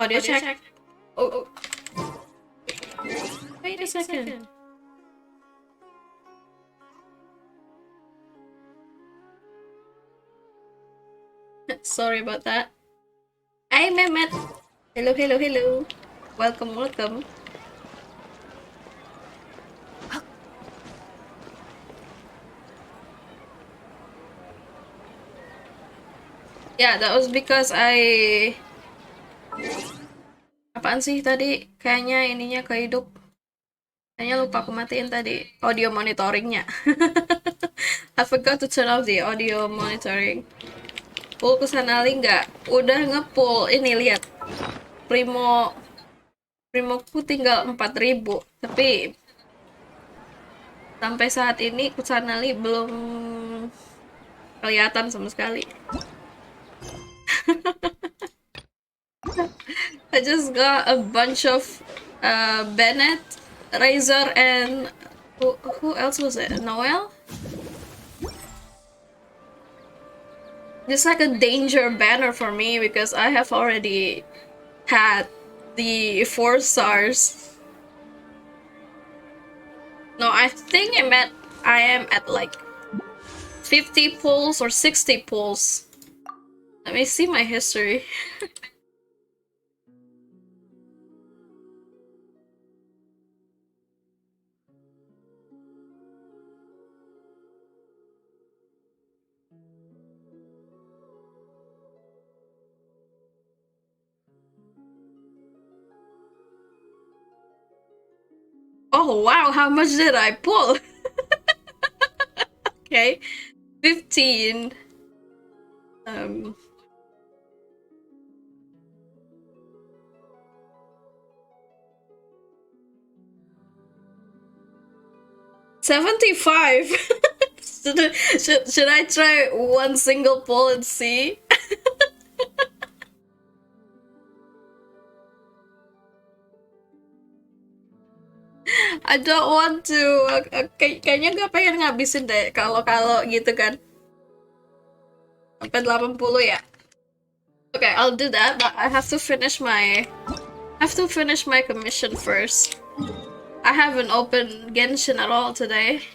Audio check. Oh. Wait a second. Sorry about that. Hi, Mehmet. Hello. Welcome. Yeah, that was because apaan sih tadi? Kayaknya ininya kehidup. Kayaknya lupa aku matiin tadi audio monitoringnya. I forgot to turn off the audio monitoring. Pull kesanali nggak? Udah ngepull. Ini lihat. Primoku tinggal 4.000. Tapi sampai saat ini Kusanali belum kelihatan sama sekali. I just got a bunch of Bennett, Razor, and who else was it? Noel? It's like a danger banner for me because I have already had the 4 stars. No, I think I am at like 50 pulls or 60 pulls. Let me see my history. Oh wow, how much did I pull? Okay, 15. 75. Should I try one single pull and see? I don't want to. Kayaknya gak pengen ngabisin deh kalau gitu kan. Sampai 80 ya. Okay, I'll do that, but I have to finish my commission first. I haven't opened Genshin at all today.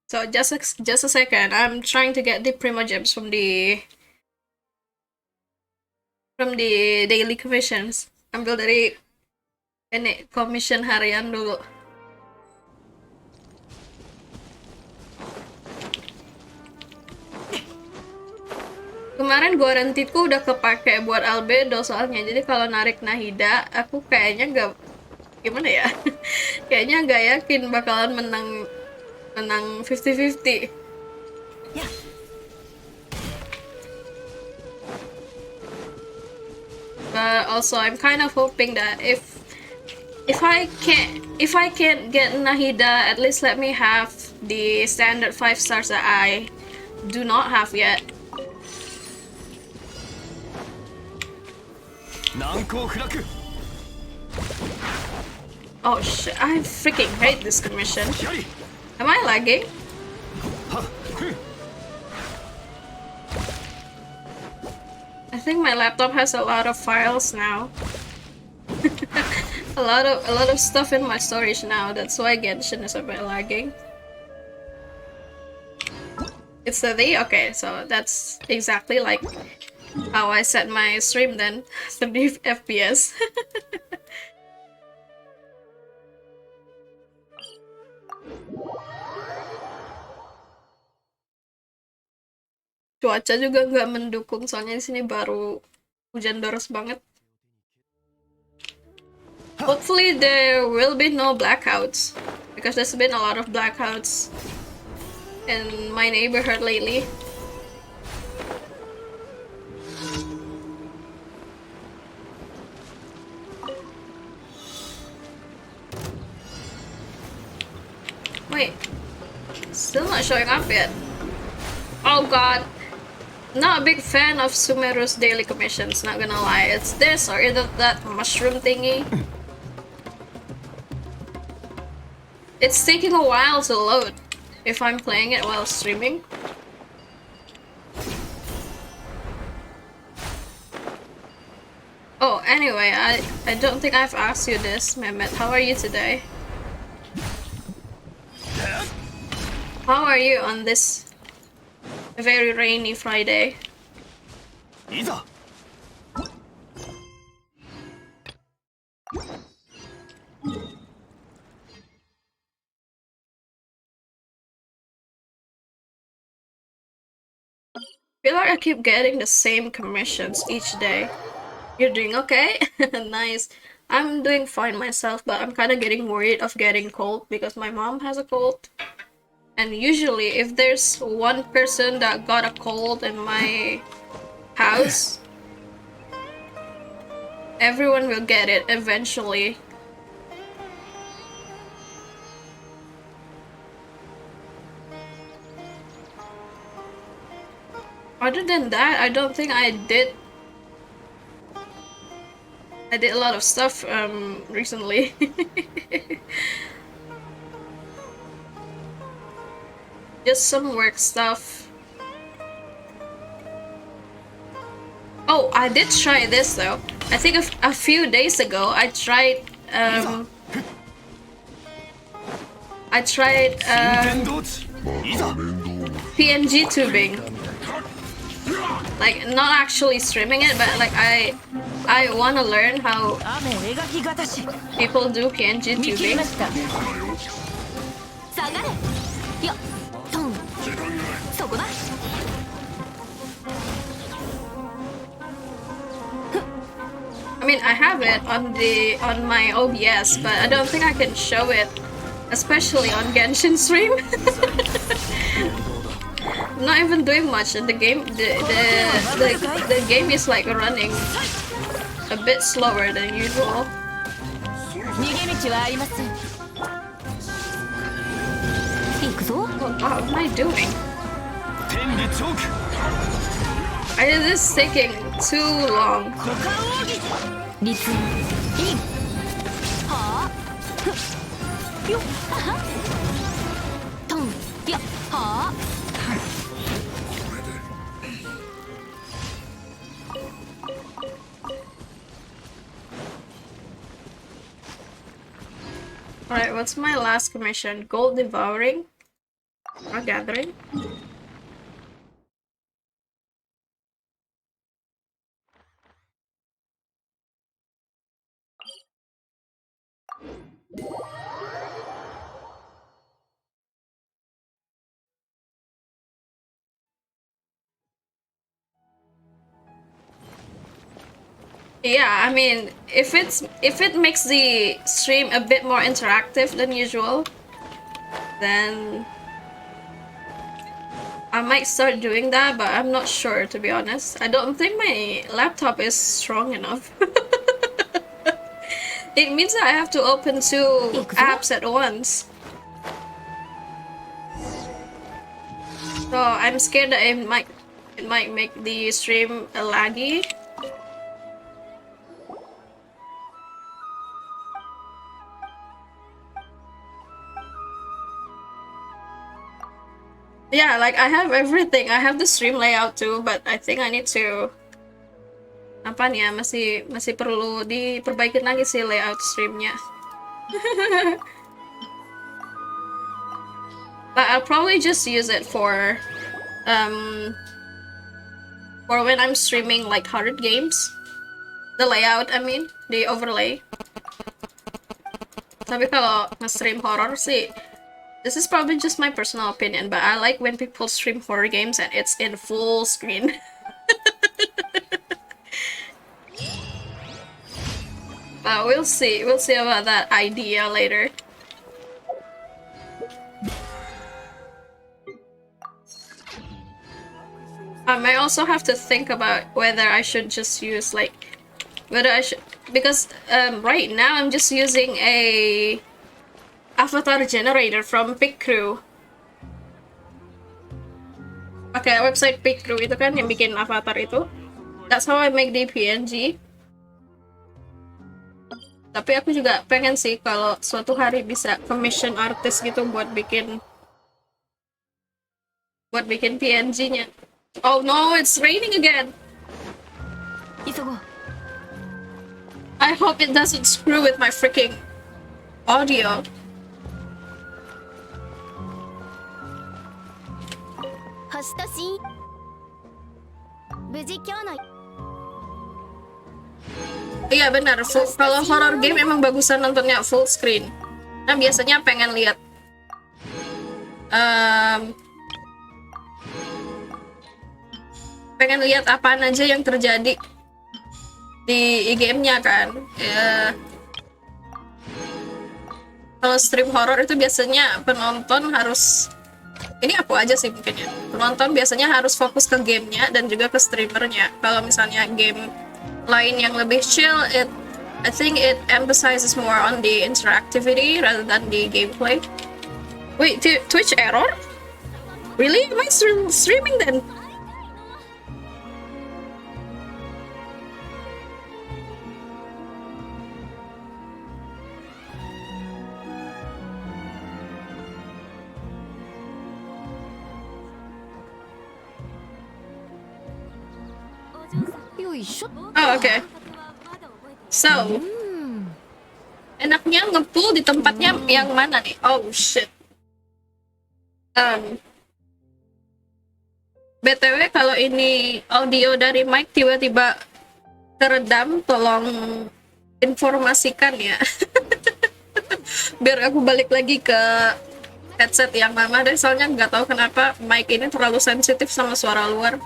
So just a second. I'm trying to get the Primo Gems from the daily commissions. Ambil dari ini commission harian dulu. Kemarin guarantedku udah kepake buat albedo soalnya. Jadi kalau narik Nahida, aku kayaknya nggak gimana ya? Kayaknya nggak yakin bakalan menang 50-50. But also I'm kind of hoping that if I can't get Nahida, at least let me have the standard 5 stars that I do not have yet. Oh shit, I freaking hate this commission. Am I lagging? I think my laptop has a lot of files now. a lot of stuff in my storage now. That's why Genshin is a bit lagging. It's 30? Okay, so that's exactly like how I set my stream then. 30 FPS. Cuaca juga nggak mendukung, soalnya di sini baru hujan deras banget. Hopefully there will be no blackouts, because there's been a lot of blackouts in my neighborhood lately. Wait, still not showing up yet. Oh god. Not a big fan of Sumeru's daily commissions, not gonna lie. It's this or either that mushroom thingy. It's taking a while to load if I'm playing it while streaming. Oh, anyway, I don't think I've asked you this, Mehmet. How are you today? How are you on this very rainy Friday? I feel like I keep getting the same commissions each day. You're doing okay? Nice. I'm doing fine myself, but I'm kind of getting worried of getting cold because my mom has a cold. And usually, if there's one person that got a cold in my house, everyone will get it eventually. Other than that, I don't think I did a lot of stuff recently. Just some work stuff. Oh, I did try this though. I think a few days ago I tried PNG tubing. Like not actually streaming it, but like I want to learn how people do PNG tubing. I mean, I have it on my OBS, but I don't think I can show it, especially on Genshin stream. I'm not even doing much, and the game the game is like running a bit slower than usual. What am I doing? This is taking too long. Alright, what's my last commission? Gold devouring? Or gathering? Yeah, I mean, if it makes the stream a bit more interactive than usual, then I might start doing that, but I'm not sure, to be honest. I don't think my laptop is strong enough. It means that I have to open 2 apps at once. So I'm scared that it might make the stream laggy. Yeah, like I have everything. I have the stream layout too, but I think I need to apa nih ya, masih perlu diperbaikin lagi sih layout streamnya. But I'll probably just use it for when I'm streaming like horror games. The layout, I mean, the overlay. Tapi kalau nge-stream horror sih, this is probably just my personal opinion, but I like when people stream horror games and it's in full screen. We'll see. We'll see about that idea later. I might also have to think about whether I should just use like because right now I'm just using a avatar generator from Picrew. Pakai website Picrew itu kan yang bikin avatar itu. That's how I make the PNG. Tapi aku juga pengen sih kalau suatu hari bisa commission artist gitu buat bikin PNG-nya. Oh no, it's raining again. 急ごう。 I hope it doesn't screw with my freaking audio. 星とし無事今日の Iya benar, kalau horror game emang bagusan nontonnya full screen. Nah biasanya em, pengen lihat apaan aja yang terjadi di game-nya kan. Kalau stream horror itu biasanya penonton harus, ini aku aja sih mungkin ya, penonton biasanya harus fokus ke gamenya dan juga ke streamernya. Kalau misalnya game lain yang lebih chill, I think it emphasizes more on the interactivity rather than the gameplay. Wait, Twitch error? Really? Am I streaming then? Oh, okay. So, enaknya nge-pull di tempatnya yang mana nih? Oh, shit. BTW, kalau ini audio dari mic tiba-tiba teredam, tolong informasikan ya. Biar aku balik lagi ke headset yang lama deh, soalnya nggak tahu kenapa mic ini terlalu sensitif sama suara luar.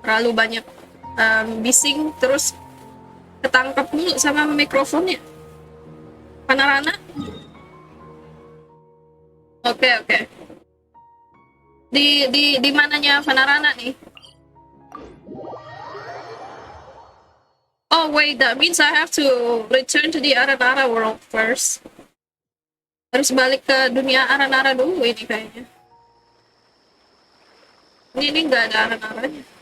Terlalu banyak bising, terus ketangkep mulu sama mikrofonnya. Panarana? Oke. Di mananya Panarana nih? Oh wait, that means I have to return to the Aranara world first. Harus balik ke dunia Aranara dulu ini kayaknya. Ini nggak ada Aranaranya.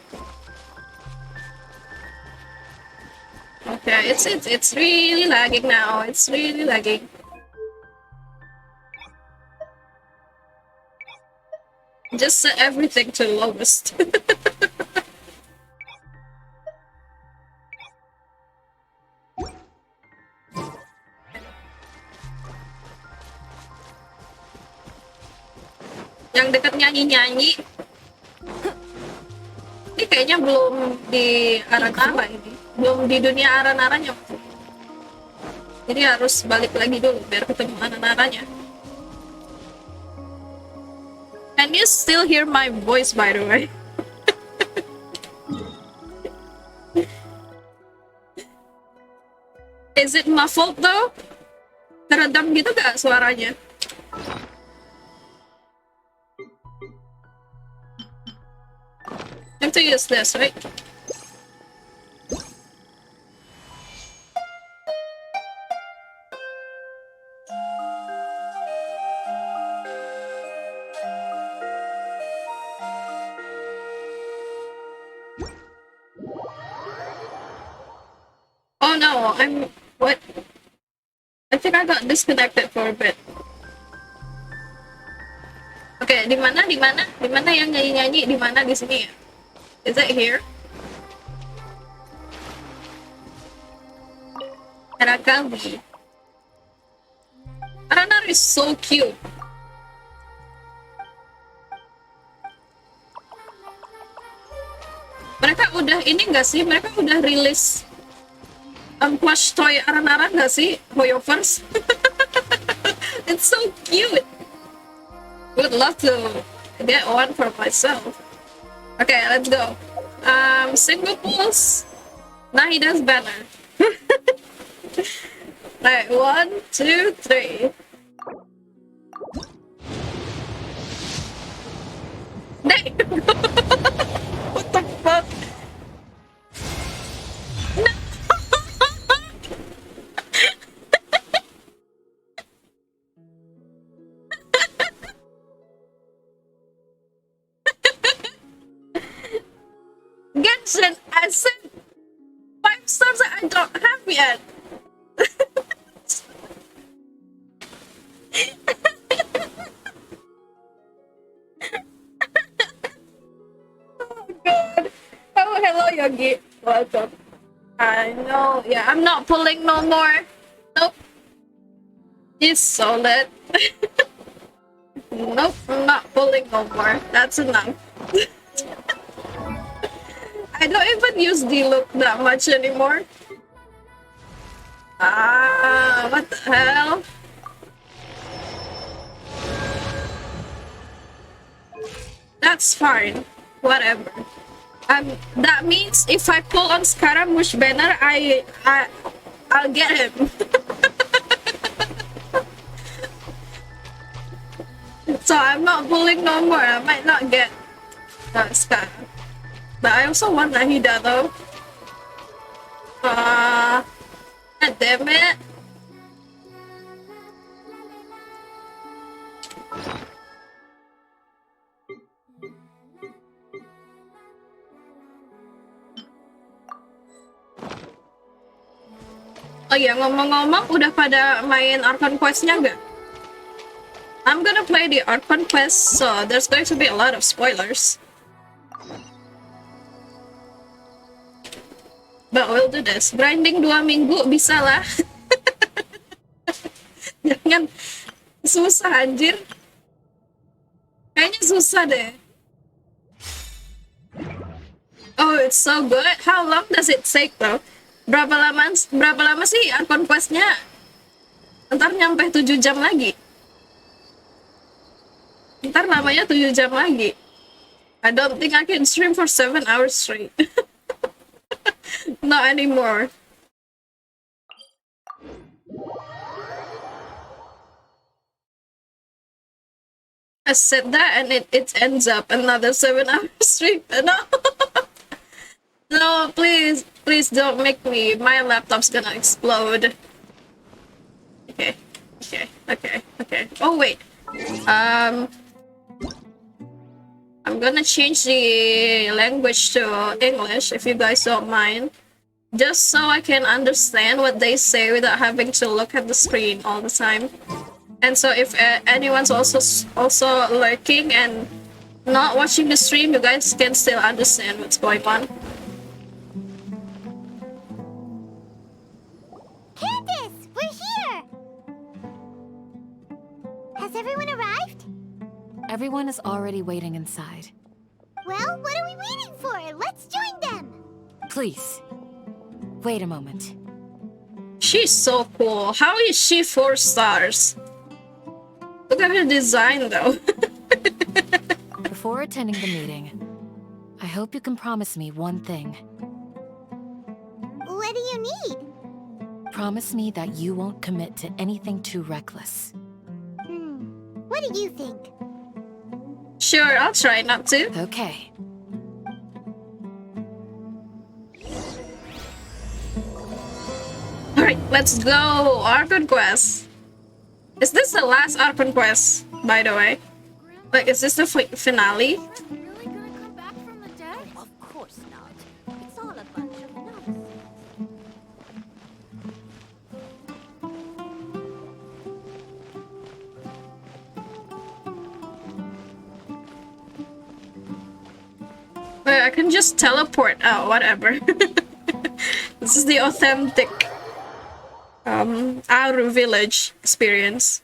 Okay, it's really lagging now. It's really lagging. Just set everything to lowest. Yang deket nyanyi-nyanyi. Ini kayaknya belum di Aranara ini. Belum di dunia Aranaranya. Jadi harus balik lagi dulu biar ketemu Aranaranya. Can you still hear my voice, by the way? Is it muffled though? Teredam gitu gak suaranya? I have to use this, right? Oh no, what? I think I got disconnected for a bit. Oke, di mana yang nyanyi-nyanyi di mana di sini ya? Is it here? Arakawi. Aranar is so cute. Mereka udah ini nggak sih? Mereka udah rilis plush toy Aranara nggak sih? Hoyovers? It's so cute. Would love to get one for myself. Okay, let's go. Single pulls. Nahida's banner. Right, 1, 2, 3. Dang! What the fuck? No! Genshin, I said 5 stars that I don't have yet. Yogi. Welcome. I know. Yeah, I'm not pulling no more. Nope. He's solid. Nope, I'm not pulling no more. That's enough. I don't even use D-Look that much anymore. Ah, what the hell? That's fine. Whatever. That means if I pull on Scaramouche banner, I'll get him. So I'm not pulling no more. I might not get Scar. But I also want Nahida though. God damn it. Oh iya, ngomong-ngomong, udah pada main Archon Quest-nya nggak? I'm gonna play the Archon Quest, so there's going to be a lot of spoilers. But we'll do this. Grinding 2 minggu, bisa lah. Jangan susah, anjir. Kayaknya susah deh. Oh, it's so good. How long does it take, though? Berapa lama sih Archon Quest-nya? Ntar nyampe 7 jam lagi. Ntar namanya 7 jam lagi. I don't think I can stream for 7 hours straight. Not anymore. I said that and it ends up another 7 hours straight. No. No, please don't make me. My laptop's gonna explode. Okay. Oh wait. I'm gonna change the language to English if you guys don't mind. Just so I can understand what they say without having to look at the screen all the time. And so if anyone's also lurking and not watching the stream, you guys can still understand what's going on. Candace, we're here! Has everyone arrived? Everyone is already waiting inside. Well, what are we waiting for? Let's join them! Please, wait a moment. She's so cool. How is she 4 stars? Look at her design though. Before attending the meeting, I hope you can promise me one thing. What do you need? Promise me that you won't commit to anything too reckless. What do you think? Sure, I'll try not to. Okay. Alright, let's go! Archon Quest! Is this the last Archon Quest, by the way? Like, is this the finale? Really gonna come back from the dead? Of course not. It's all a bunch of nonsense. Wait, I can just teleport. Oh, whatever. This is the authentic Aru village experience.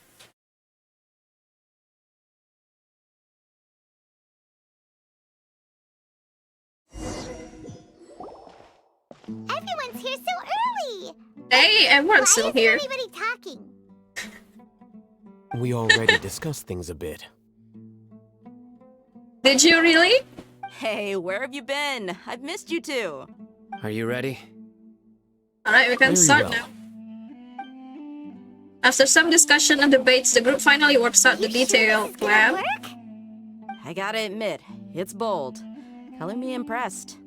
Everyone's here so early! Hey, everyone's Why still isn't here. everybody talking? We already discussed things a bit. Did you really? Hey, where have you been? I've missed you too. Are you ready? Alright, we can Very start well. now. After some discussion and debates, the group finally works out the detailed plan. Work? I gotta admit, it's bold. Color me impressed.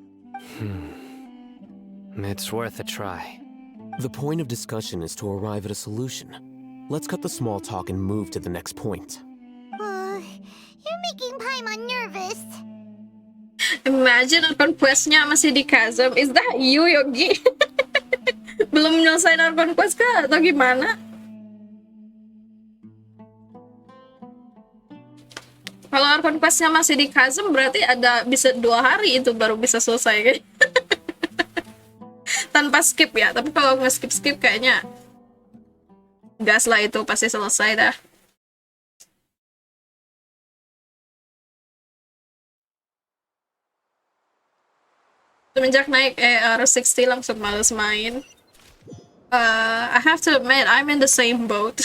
It's worth a try. The point of discussion is to arrive at a solution. Let's cut the small talk and move to the next point. You're making Paimon nervous. Imagine Archon Quest-nya masih di chasm. Is that you, Yogi? Belum nyelesain Archon Quest kah? Atau gimana? Kalau Archon Quest-nya masih di chasm, berarti ada bisa 2 hari itu baru bisa selesai kan? tanpa skip ya. Tapi kalau nge-skip kayaknya gas lah, itu pasti selesai dah. Semenjak naik AR60 langsung males main. I have to admit, I'm in the same boat.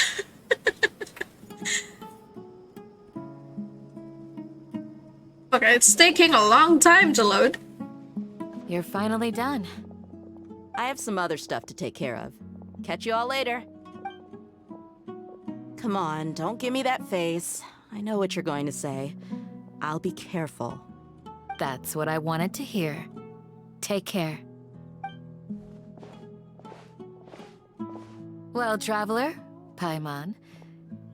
Okay, it's taking a long time to load. You're finally done. I have some other stuff to take care of. Catch you all later. Come on, don't give me that face. I know what you're going to say. I'll be careful. That's what I wanted to hear. Take care. Well, traveler, Paimon,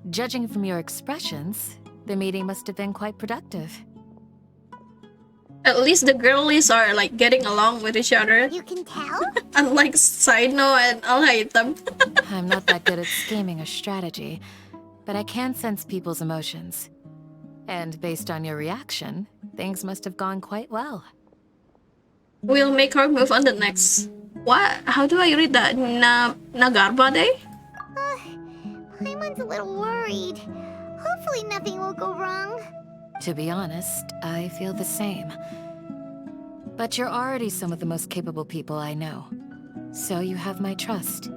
judging from your expressions, the meeting must have been quite productive. At least the girlies are like getting along with each other. You can tell? Unlike Saino and Alhaitam. I'm not that good at scheming a strategy, but I can sense people's emotions. And based on your reaction, things must have gone quite well. We'll make our move on the next. What? How do I read that? Nagarba Day? Paimon's a little worried. Hopefully nothing will go wrong. To be honest, I feel the same. But you're already some of the most capable people I know. So you have my trust.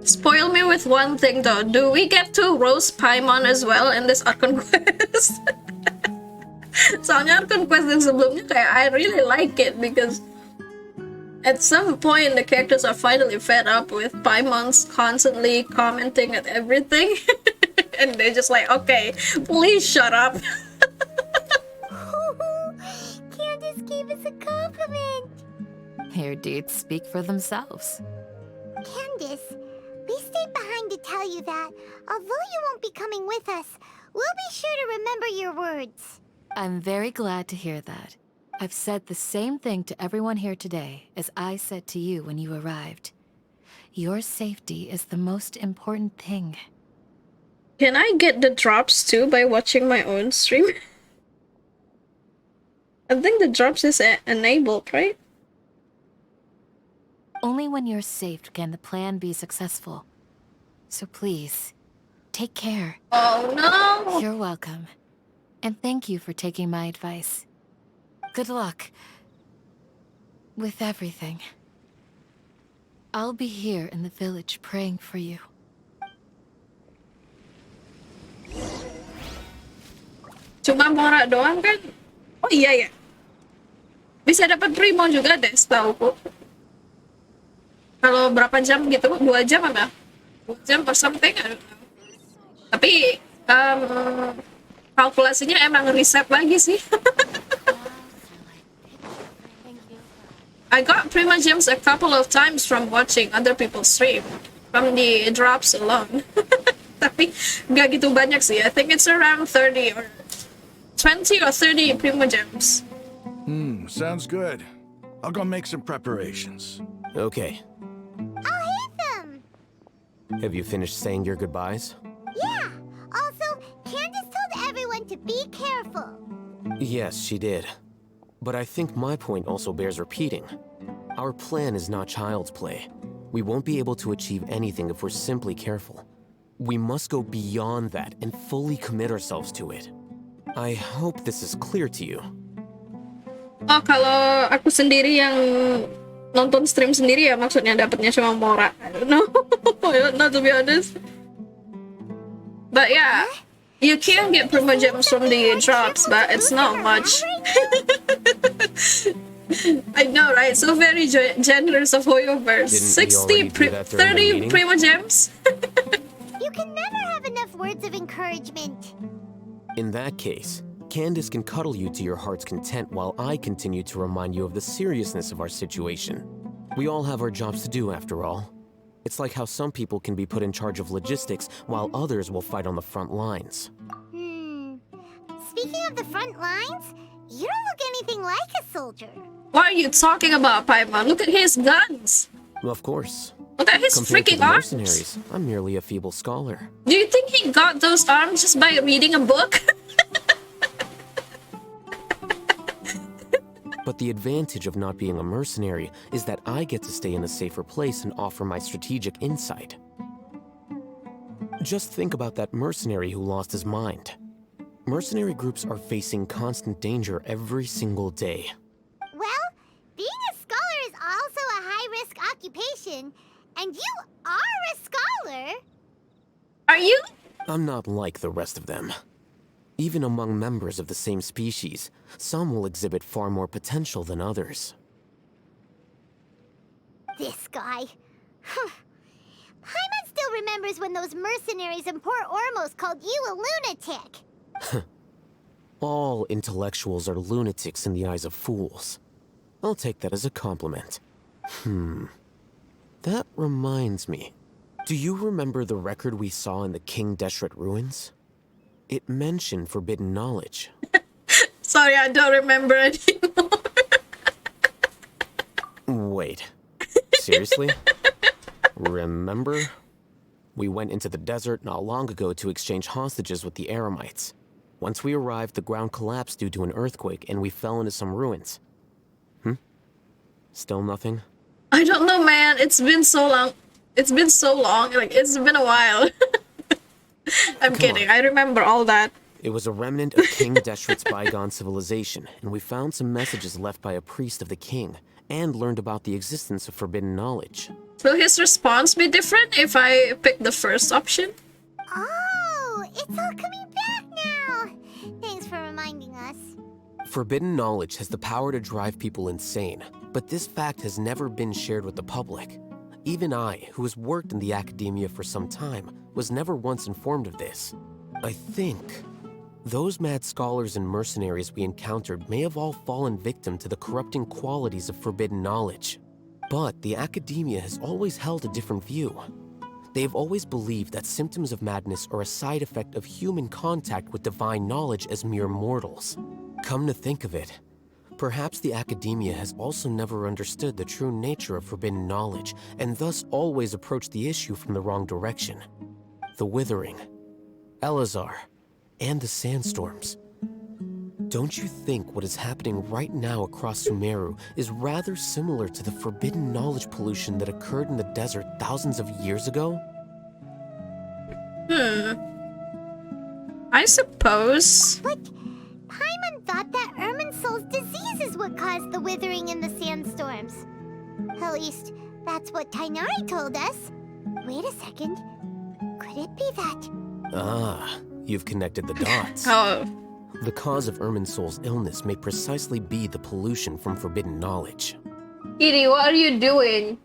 Spoil me with one thing though. Do we get to roast Paimon as well in this ARCHON quest? Soalnya ARCHON quest yang sebelumnya kayak I really like it because at some point the characters are finally fed up with Paimon's constantly commenting at everything. And they're just like, okay, please shut up. Candace gave us a compliment. Your deeds speak for themselves. Candace, we stayed behind to tell you that, although you won't be coming with us, we'll be sure to remember your words. I'm very glad to hear that. I've said the same thing to everyone here today as I said to you when you arrived. Your safety is the most important thing. Can I get the drops too by watching my own stream? I think the drops is enabled, right? Only when you're safe can the plan be successful. So please, take care. Oh no! You're welcome. And thank you for taking my advice. Good luck. With everything. I'll be here in the village praying for you. Cuma Mora doang kan? Oh iya ya. Bisa dapat Primo juga deh setauku. Kalau berapa jam gitu? 2 jam apa? 2 jam or something? I don't know. Tapi kalkulasinya emang reset lagi sih. I got Prima Gems a couple of times from watching other people stream. From the drops alone. Tapi nggak gitu banyak sih. I think it's around 30 or 20 or 30 Prima Gems. Sounds good. I'll go make some preparations. Okay. I'll hit them. Have you finished saying your goodbyes? Yeah. Also, Candace told everyone to be careful. Yes, she did. But I think my point also bears repeating. Our plan is not child's play. We won't be able to achieve anything if we're simply careful. We must go beyond that and fully commit ourselves to it. I hope this is clear to you. Oh, kalau aku sendiri yang nonton stream sendiri ya maksudnya dapatnya cuma Mora. I don't know. I don't know to be honest. But yeah, you can get Prima Gems from the drops, but it's not much. I know, right? So very generous of Hoyoverse. Didn't we 60, already do that during the 30 meeting? Prima Gems? You can never have enough words of encouragement. In that case, Candace can cuddle you to your heart's content while I continue to remind you of the seriousness of our situation. We all have our jobs to do, after all. It's like how some people can be put in charge of logistics while others will fight on the front lines. Speaking of the front lines, you don't look anything like a soldier. What are you talking about, Paimon? Look at his guns. Of course. Look at his Compared to freaking the arms. mercenaries, I'm merely a feeble scholar. Do you think he got those arms just by reading a book? But the advantage of not being a mercenary is that I get to stay in a safer place and offer my strategic insight. Just think about that mercenary who lost his mind. Mercenary groups are facing constant danger every single day. Well, being a scholar is also a high-risk occupation, and you are a scholar. Are you? I'm not like the rest of them. Even among members of the same species, some will exhibit far more potential than others. This guy. Paimon still remembers when those mercenaries in Port Ormos called you a lunatic. All intellectuals are lunatics in the eyes of fools. I'll take that as a compliment. That reminds me. Do you remember the record we saw in the King Deshret ruins? It mentioned forbidden knowledge. Sorry, I don't remember anymore. Wait. Seriously? Remember? We went into the desert not long ago to exchange hostages with the Eremites. Once we arrived, the ground collapsed due to an earthquake, and we fell into some ruins. Still nothing? I don't know, man. It's been so long. It's been so long. Like, it's been a while. I'm kidding. I remember all that. It was a remnant of King Deshret's bygone civilization, and we found some messages left by a priest of the king, and learned about the existence of forbidden knowledge. Will his response be different if I pick the first option? Oh, it's all coming back now. Thanks for reminding us. Forbidden knowledge has the power to drive people insane, but this fact has never been shared with the public. Even I, who has worked in the academia for some time, was never once informed of this. I think those mad scholars and mercenaries we encountered may have all fallen victim to the corrupting qualities of forbidden knowledge. But the academia has always held a different view. They've always believed that symptoms of madness are a side effect of human contact with divine knowledge as mere mortals. Come to think of it, perhaps the academia has also never understood the true nature of forbidden knowledge, and thus always approached the issue from the wrong direction. The Withering, Elazar, and the sandstorms. Don't you think what is happening right now across Sumeru is rather similar to the forbidden knowledge pollution that occurred in the desert thousands of years ago? I suppose. But Paimon thought that Irminsul's disease is what caused the withering in the sandstorms. At least, that's what Tainari told us. Wait a second. Could it be that? Ah, you've connected the dots. Oh, The cause of Irminsul's illness may precisely be the pollution from forbidden knowledge. Kitty, what are you doing?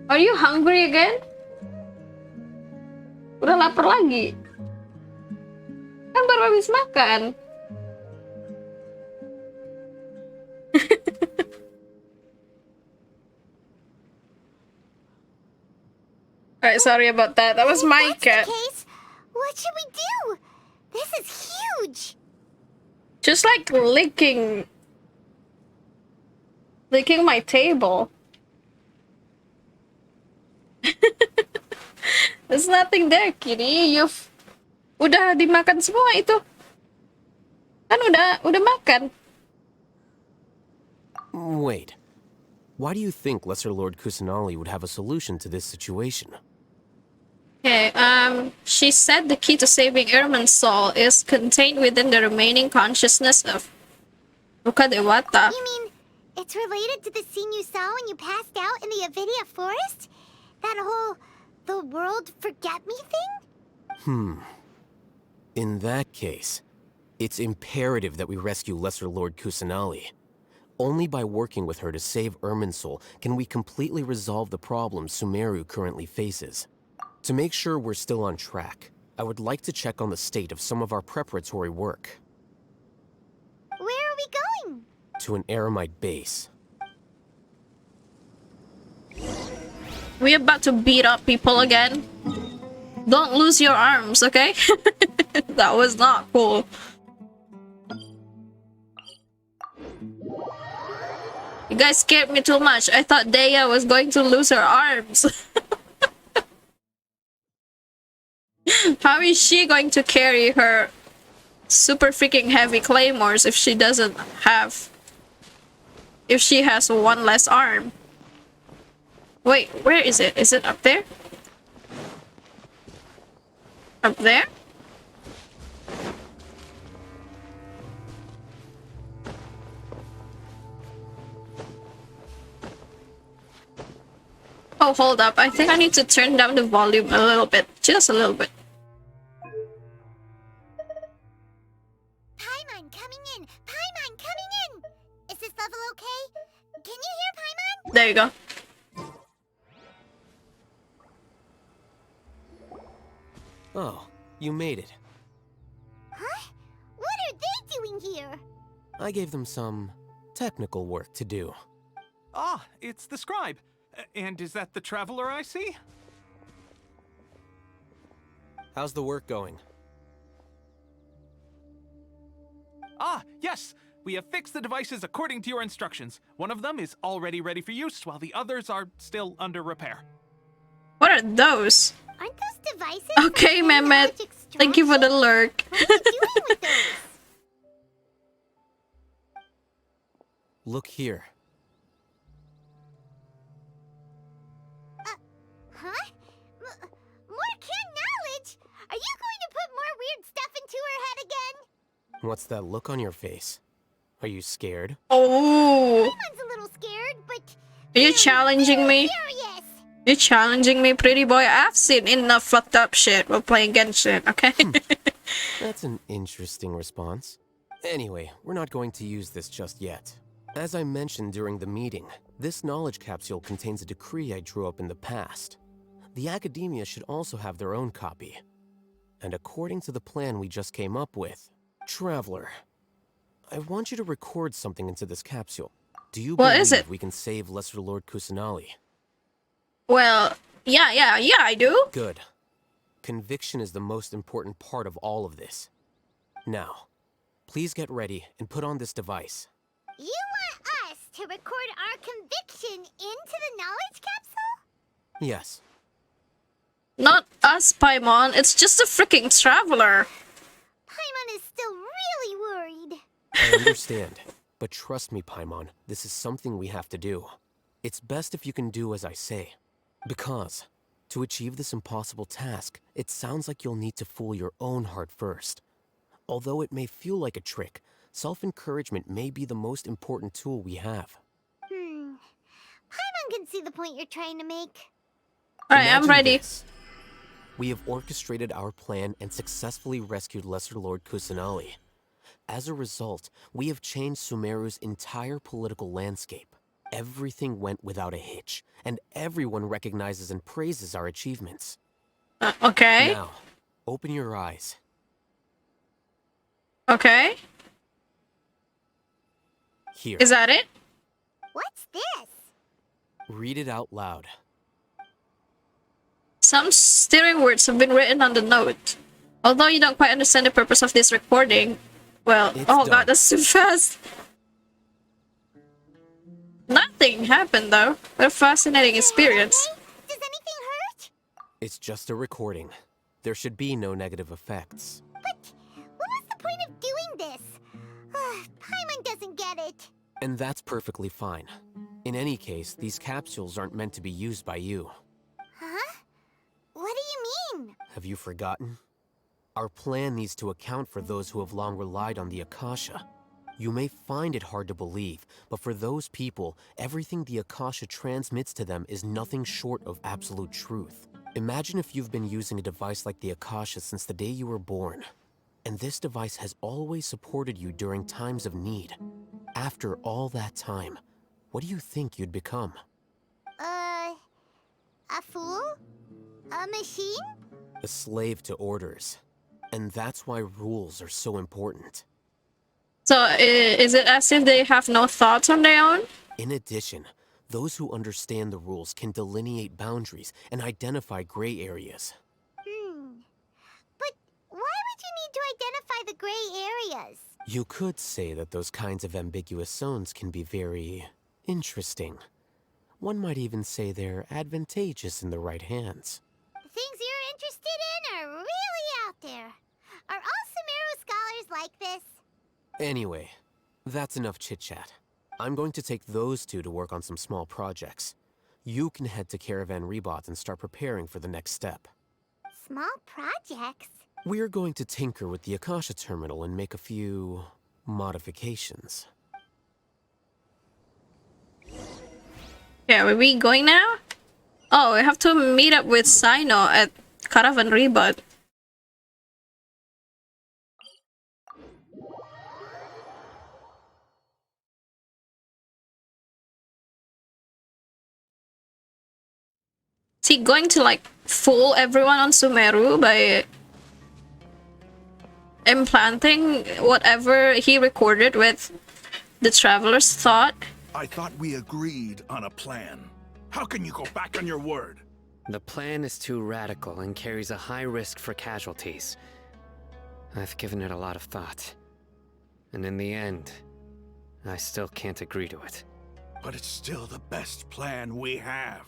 Are you hungry again? Udah lapar lagi. Kan baru habis makan. Alright, sorry about that. That was my If cat. that's the case, what should we do? This is huge. Just like licking my table. There's nothing there, Kitty. Udah dimakan semua itu. Kan udah makan. Wait. Why do you think Lesser Lord Kusanali would have a solution to this situation? Okay, she said the key to saving Irman's soul is contained within the remaining consciousness of Ruka Dewata. You mean it's related to the scene you saw when you passed out in the Avidia forest? That whole the world forget me thing? In that case, it's imperative that we rescue Lesser Lord Kusanali. Only by working with her to save Irminsul can we completely resolve the problems Sumeru currently faces. To make sure we're still on track, I would like to check on the state of some of our preparatory work. Where are we going? To an Eremite base. We about to beat up people again. Don't lose your arms, okay? That was not cool. You guys scared me too much. I thought Dea was going to lose her arms. How is she going to carry her super freaking heavy claymores if she doesn't have... If she has one less arm. Wait, where is it? Is it up there? Up there? Oh, hold up. I think I need to turn down the volume a little bit. Just a little bit. Paimon coming in! Paimon coming in! Is this level okay? Can you hear Paimon? There you go. Oh, you made it. Huh? What are they doing here? I gave them some technical work to do. Ah, it's the scribe. And is that the traveler I see? How's the work going? Ah, yes! We have fixed the devices according to your instructions. One of them is already ready for use, while the others are still under repair. What are those? Aren't those devices? Okay, for Mehmet. knowledge Thank you for the extraction? lurk. What are you doing with those? Look here. Huh? More cat knowledge? Are you going to put more weird stuff into her head again? What's that look on your face? Are you scared? Oh, Paimon's a little scared, but are you very, challenging very me? curious. You're challenging me, pretty boy. I've seen enough fucked up shit while playing Genshin, okay? That's an interesting response. Anyway, we're not going to use this just yet. As I mentioned during the meeting, this knowledge capsule contains a decree I drew up in the past. The academia should also have their own copy. And according to the plan we just came up with, Traveler, I want you to record something into this capsule. Do you What believe is it? we can save Lesser Lord Kusanali? Well, yeah, I do. Good. Conviction is the most important part of all of this. Now, please get ready and put on this device. You want us to record our conviction into the knowledge capsule? Yes. Not us, Paimon. It's just a freaking traveler. Paimon is still really worried. I understand. But trust me, Paimon, this is something we have to do. It's best if you can do as I say. Because, to achieve this impossible task, it sounds like you'll need to fool your own heart first. Although it may feel like a trick, self-encouragement may be the most important tool we have. Paimon can see the point you're trying to make. Alright, I'm Imagine ready. this. We have orchestrated our plan and successfully rescued Lesser Lord Kusanali. As a result, we have changed Sumeru's entire political landscape. Everything went without a hitch, and everyone recognizes and praises our achievements. Okay. Now, open your eyes. Okay. Here, Is that it? What's this? read it out loud. Some steering words have been written on the note. Although you don't quite understand the purpose of this recording, well, It's oh done. god, that's too fast. Nothing happened though. What a fascinating experience. Okay? Does anything hurt? It's just a recording. There should be no negative effects. But what was the point of doing this? Paimon doesn't get it. And that's perfectly fine. In any case, these capsules aren't meant to be used by you. Huh? What do you mean? Have you forgotten? Our plan needs to account for those who have long relied on the Akasha. You may find it hard to believe, but for those people, everything the Akasha transmits to them is nothing short of absolute truth. Imagine if you've been using a device like the Akasha since the day you were born, and this device has always supported you during times of need. After all that time, what do you think you'd become? A fool? A machine? A slave to orders. And that's why rules are so important. So, is it as if they have no thoughts on their own? In addition, those who understand the rules can delineate boundaries and identify gray areas. But why would you need to identify the gray areas? You could say that those kinds of ambiguous zones can be very interesting. One might even say they're advantageous in the right hands. The things you're interested in are really out there. Are all Sumeru scholars Anyway, that's enough chit-chat. I'm going to take those two to work on some small projects. You can head to Caravan Rebot and start preparing for the next step. Small projects? We're going to tinker with the Akasha terminal and make a few modifications. Yeah, are we going now? Oh, we have to meet up with Sino at Caravan Rebot. Is he going to like fool everyone on Sumeru by implanting whatever he recorded with the traveler's thought? I thought we agreed on a plan. How can you go back on your word? The plan is too radical and carries a high risk for casualties. I've given it a lot of thought. And in the end, I still can't agree to it. But it's still the best plan we have.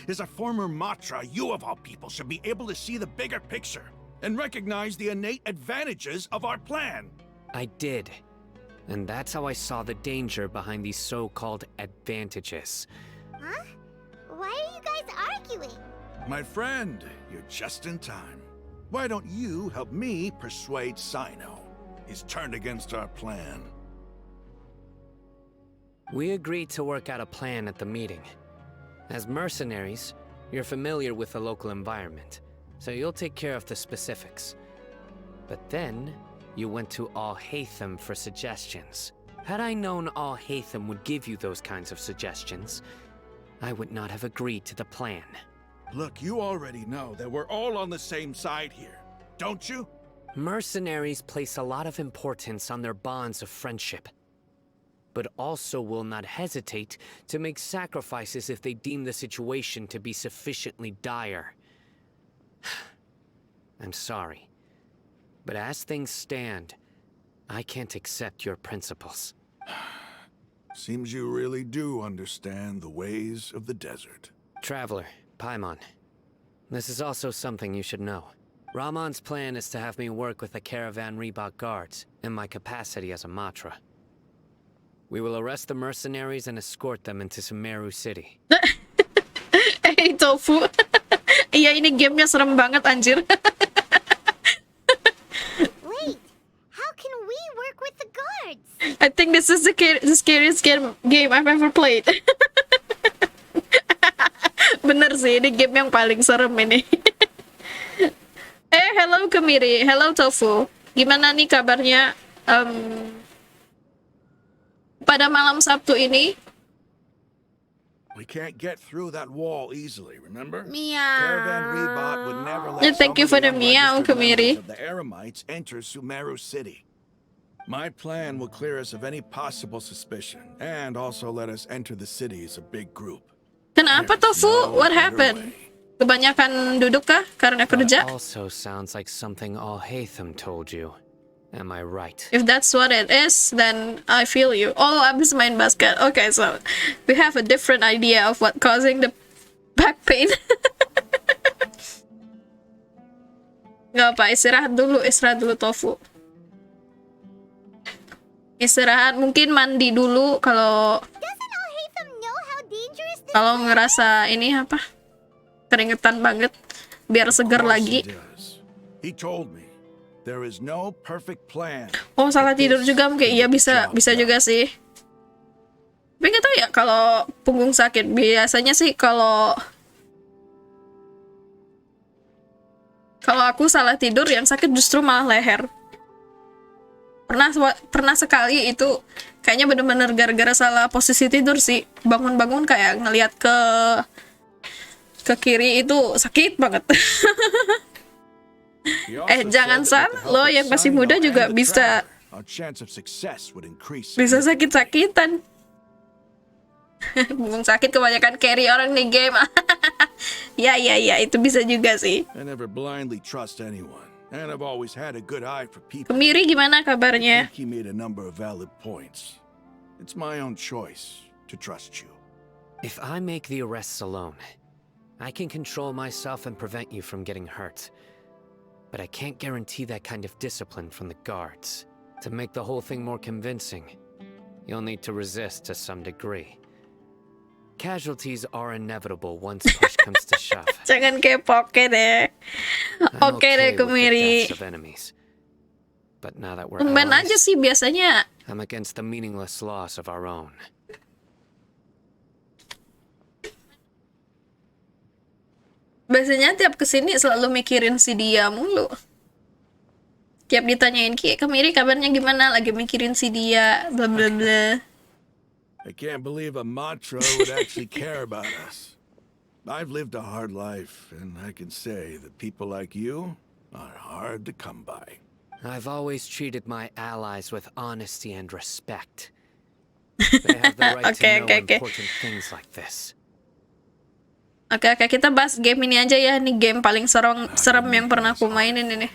As a former Matra, you of all people should be able to see the bigger picture and recognize the innate advantages of our plan. I did. And that's how I saw the danger behind these so-called advantages. Huh? Why are you guys arguing? My friend, you're just in time. Why don't you help me persuade Sino? He's turned against our plan. We agreed to work out a plan at the meeting. As mercenaries, you're familiar with the local environment, so you'll take care of the specifics. But then, you went to Al-Haytham for suggestions. Had I known Al-Haytham would give you those kinds of suggestions, I would not have agreed to the plan. Look, you already know that we're all on the same side here, don't you? Mercenaries place a lot of importance on their bonds of friendship, but also will not hesitate to make sacrifices if they deem the situation to be sufficiently dire. I'm sorry, but as things stand, I can't accept your principles. Seems you really do understand the ways of the desert. Traveler, Paimon, this is also something you should know. Ramon's plan is to have me work with the Caravan Rebot guards in my capacity as a Matra. We will arrest the mercenaries and escort them into Sumeru City. Hey, Tofu. Iya, ini gamenya serem banget, anjir. Wait, how can we work with the guards? I think this is the scariest game I've ever played. Bener sih, ini game yang paling serem ini. Hello Kemiri, hello Tofu. Gimana nih kabarnya pada malam Sabtu ini? We can't get through that wall easily, remember? Meow. Caravan Rebot would never let Yeah, thank you for the meow, unregistered Kamiri. members of the Eremites enter Sumeru City. My plan will clear us of any possible suspicion, and also let us enter the city as a big group. Kenapa There's Tofu? no What other happened? way. Kebanyakan duduk kah? Karena kerja? Also sounds like something Al-Haytham told you. Am I right? If that's what it is, then I feel you. Oh, abis main basket. Okay, so we have a different idea of what causing the back pain. Gak apa, istirahat dulu Tofu. Istirahat, mungkin mandi dulu kalau Doesn't Al-Haytham know how dangerous this kalau ngerasa ini apa? Keringetan banget, biar seger Of course lagi. He does. He told me there is no perfect plan. Oh, salah but tidur this juga mungkin. can Iya, get the bisa job juga done. sih. Tapi nggak tahu ya kalau punggung sakit. Biasanya sih kalau aku salah tidur yang sakit justru malah leher. Pernah sekali itu kayaknya bener-bener gara-gara salah posisi tidur sih. Bangun-bangun kayak ngelihat ke kiri itu sakit banget. He also Jangan said that with the salah lo, help of yang masih Sino muda and juga the bisa traveler, our chance of success would increase bisa significantly. sakit-sakitan. Punggung sakit kebanyakan carry orang di game. Ya, itu bisa juga sih. I never blindly trust anyone, and I've always had a good eye for people. Kemiri gimana I kabarnya? think he made a number of valid points. It's my own choice to trust you. If I make the arrests alone, I can control myself and prevent you from getting hurt. But I can't guarantee that kind of discipline from the guards. To make the whole thing more convincing, you'll need to resist to some degree. Casualties are inevitable once push comes to shove. Jangan kepoke deh. I'm Oke deh, with the Kemiri. deaths of enemies. But now that we're Tumben aja allies, sih biasanya. I'm against the meaningless loss of our own. Biasanya tiap kesini selalu mikirin si dia mulu. Tiap ditanyain, Ki, Kemiri kabarnya gimana? Lagi mikirin si dia, bla bla bla. I can't believe a Matra would actually care about us. I've lived a hard life, and I can say that people like you are hard to come by. I've always treated my allies with honesty and respect. They have the right to know important things like this. Oke, kita bahas game ini aja ya. Ini game paling serem yang pernah aku mainin ini.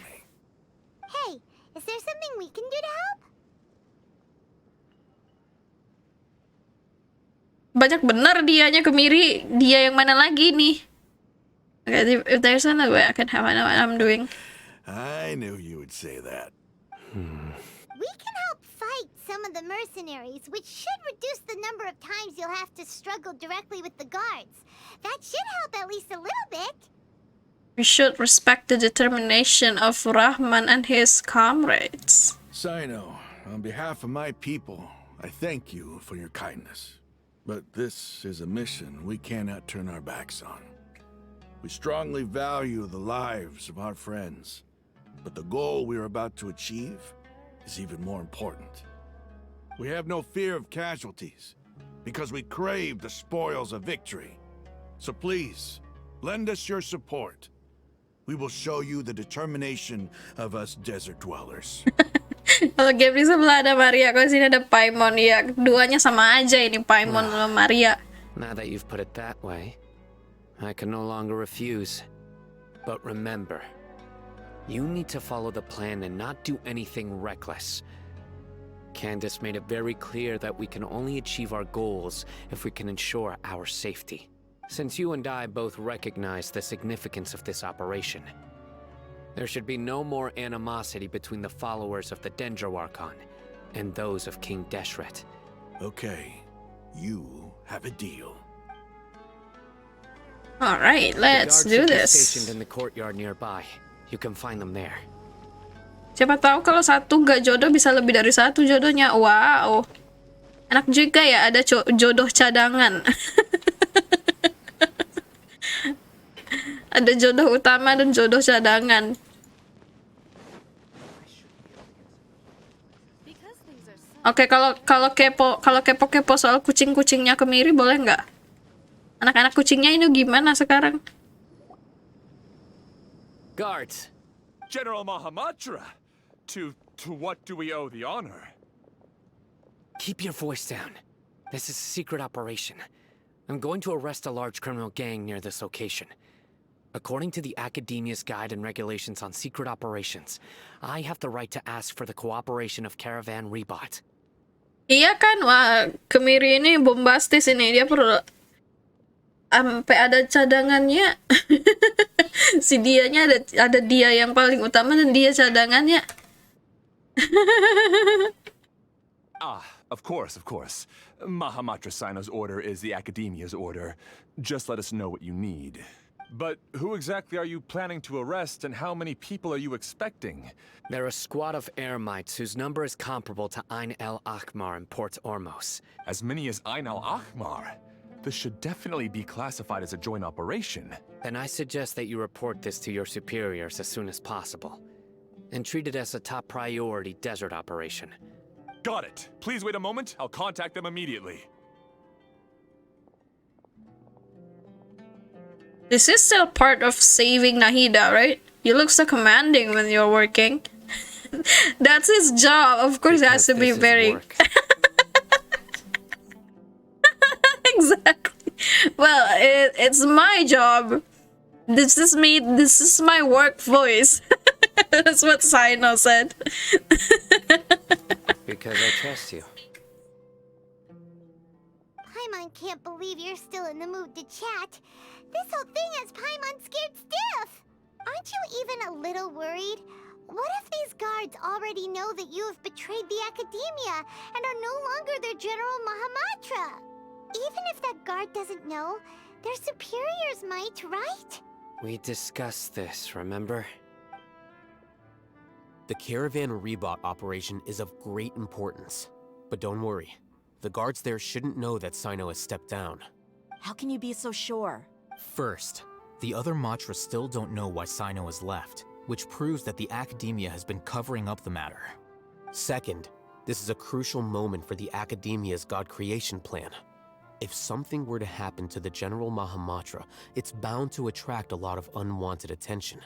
Hey, is there something we can do to help? Banyak bener dianya Kemiri. Dia yang mana lagi nih? Okay, if there's another way I can have, I know what I'm doing. I knew you would say that. We can help fight some of the mercenaries, which should reduce the number of times you'll have to struggle directly with the guards. That should help at least a little bit. We should respect the determination of Rahman and his comrades. Sino, on behalf of my people, I thank you for your kindness. But this is a mission we cannot turn our backs on. We strongly value the lives of our friends, but the goal we are about to achieve is even more important. We have no fear of casualties, because we crave the spoils of victory. So please, lend us your support. We will show you the determination of us desert dwellers. Kalau game di sebelah ada Maria, kalau sini ada Paimon, ya keduanya sama aja ini, Paimon sama Maria. Now that you've put it that way, I can no longer refuse. But remember, you need to follow the plan and not do anything reckless. Candace made it very clear that we can only achieve our goals if we can ensure our safety. Since you and I both recognize the significance of this operation, there should be no more animosity between the followers of the Dendro Archon and those of King Deshret. Okay, you have a deal. Alright, let's do The guards should be this. stationed in the courtyard nearby. You can find them there. Siapa tahu kalau satu gak jodoh bisa lebih dari satu jodohnya. Wow. Enak juga ya ada jodoh cadangan. Ada jodoh utama dan jodoh cadangan. Oke, kalau kepo soal kucing-kucingnya Kemiri boleh nggak? Anak-anak kucingnya ini gimana sekarang? Guards! General Mahamatra! To what do we owe the honor? Keep your voice down. This is a secret operation. I'm going to arrest a large criminal gang near this location. According to the Academia's Guide and Regulations on Secret Operations, I have the right to ask for the cooperation of Caravan Rebot. Iya kan, wah Kemiri ini bombastis ini, dia perlu sampai ada cadangannya. Si dianya ada dia yang paling utama dan dia cadangannya. Of course. Mahamatra Sino's order is the Academia's order. Just let us know what you need. But who exactly are you planning to arrest, and how many people are you expecting? They're a squad of Eremites whose number is comparable to Ain el Akhmar in Port Ormos. As many as Ain al Akhmar? This should definitely be classified as a joint operation. Then I suggest that you report this to your superiors as soon as possible, and treat it as a top priority desert operation. Got it. Please wait a moment. I'll contact them immediately. This is still part of saving Nahida, right? You look so commanding when you're working. That's his job. Of course, it has to be very... Exactly. Well, it's my job. This is me. This is my work voice. That's what Sino said. Because I trust you. Paimon can't believe you're still in the mood to chat. This whole thing has Paimon scared stiff. Aren't you even a little worried? What if these guards already know that you have betrayed the Academia and are no longer their General Mahamatra. Even if that guard doesn't know, their superiors might, right? We discussed this, remember? The Caravan Rebot operation is of great importance. But don't worry, the guards there shouldn't know that Sino has stepped down. How can you be so sure? First, the other Matra still don't know why Sino has left, which proves that the Academia has been covering up the matter. Second, this is a crucial moment for the Academia's God creation plan. If something were to happen to the General Mahamatra, it's bound to attract a lot of unwanted attention.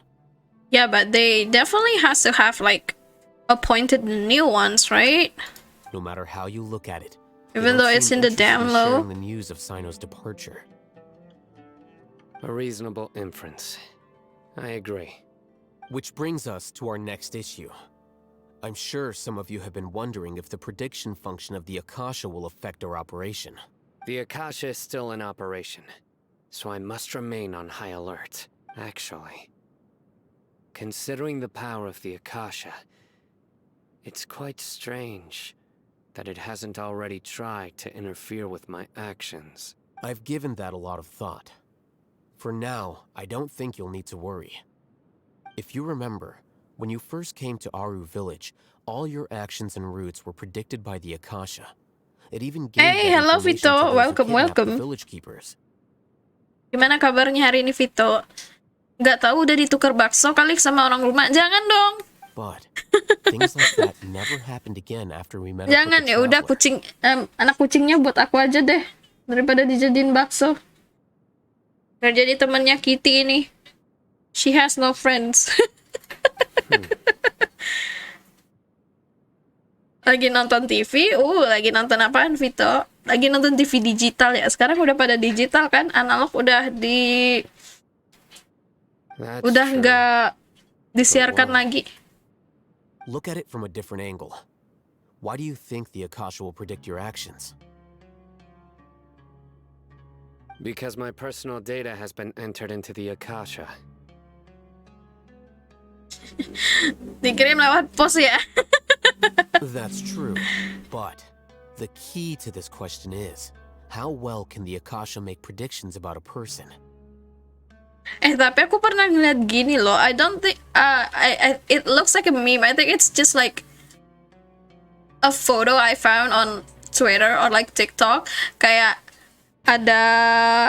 Yeah, but they definitely has to have like appointed new ones, right? No matter how you look at it, Even though it's in the down low. sharing the news of Sino's departure. A reasonable inference. I agree. Which brings us to our next issue. I'm sure some of you have been wondering if the prediction function of the Akasha will affect our operation. The Akasha is still in operation, so I must remain on high alert. Actually, considering the power of the Akasha, it's quite strange that it hasn't already tried to interfere with my actions. I've given that a lot of thought. For now, I don't think you'll need to worry. If you remember, when you first came to Aru Village, all your actions and routes were predicted by the Akasha. It even gave Hey, that hello information to Vito. those who Welcome, kidnapped the welcome. village keepers. Gimana kabarnya hari ini Vito? Nggak tahu udah ditukar bakso kali sama orang rumah. Jangan dong. But things like that never happened again after we met up Jangan with the ya udah traveler. anak kucingnya buat aku aja deh daripada dijadiin bakso. Biar jadi temannya Kitty ini. She has no friends. Lagi nonton TV, lagi nonton apaan Vito? Lagi nonton TV digital ya. Sekarang udah pada digital kan, analog udah That's udah true. nggak disiarkan But lagi. Look at it from a different angle. Why do you think the Akasha will predict your actions? Because my personal data has been entered into the Akasha. Dikirim lewat pos ya. That's true, but the key to this question is, how well can the Akasha make predictions about a person? Tapi aku pernah ngeliat gini loh. I don't think it looks like a meme. I think it's just like a photo I found on Twitter or like TikTok. Kayak ada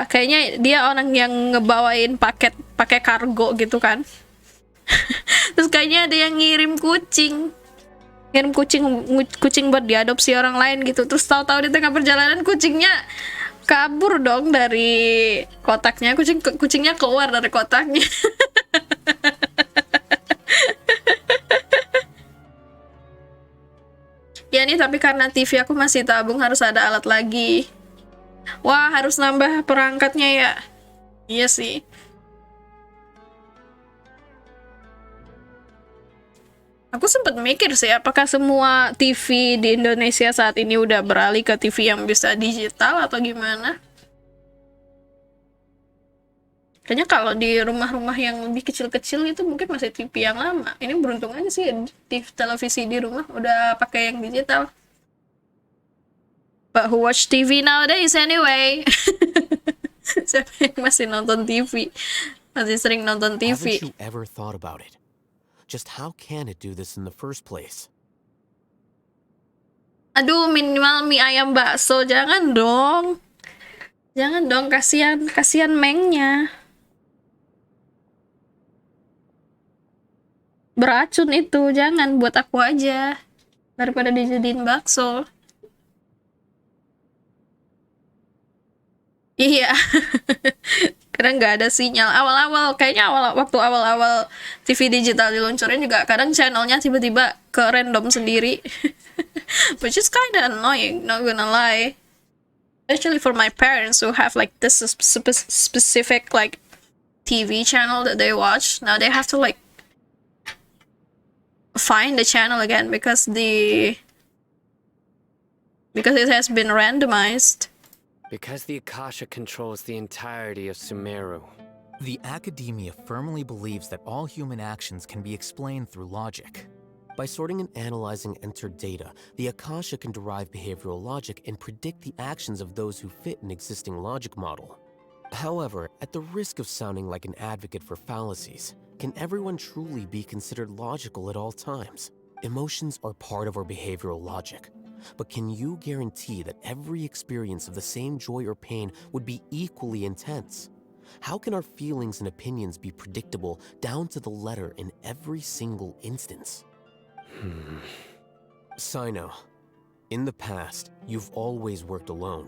kayaknya dia orang yang ngebawain paket pakai kargo gitu kan. Terus kayaknya ada yang ngirim kucing buat diadopsi orang lain gitu. Terus tahu-tahu di tengah perjalanan kucingnya kabur dong dari kotaknya. Kucingnya keluar dari kotaknya. Ya nih, tapi karena TV aku masih tabung harus ada alat lagi. Wah, harus nambah perangkatnya ya. Iya sih. Aku sempat mikir sih, apakah semua TV di Indonesia saat ini udah beralih ke TV yang bisa digital atau gimana? Kayaknya kalau di rumah-rumah yang lebih kecil-kecil itu mungkin masih TV yang lama. Ini beruntung aja sih, televisi di rumah udah pakai yang digital. But who watch TV nowadays anyway? Siapa yang masih nonton TV? Masih sering nonton TV. Haven't you ever thought about it? Just how can it do this in the first place? Aduh, minimal mie ayam bakso. Jangan dong. Jangan dong, kasihan Mengnya. Beracun itu, jangan buat aku aja. Daripada dijadiin bakso. Iya. Karena nggak ada sinyal. Kayaknya waktu awal-awal TV digital diluncurin juga kadang channelnya tiba-tiba ke random sendiri. Which is kinda annoying, not gonna lie. Especially for my parents who have like this specific like TV channel that they watch. Now they have to like find the channel again because it has been randomized. Because the Akasha controls the entirety of Sumeru. The Academia firmly believes that all human actions can be explained through logic. By sorting and analyzing entered data, the Akasha can derive behavioral logic and predict the actions of those who fit an existing logic model. However, at the risk of sounding like an advocate for fallacies, can everyone truly be considered logical at all times? Emotions are part of our behavioral logic, but can you guarantee that every experience of the same joy or pain would be equally intense? How can our feelings and opinions be predictable down to the letter in every single instance? Sino, in the past, you've always worked alone.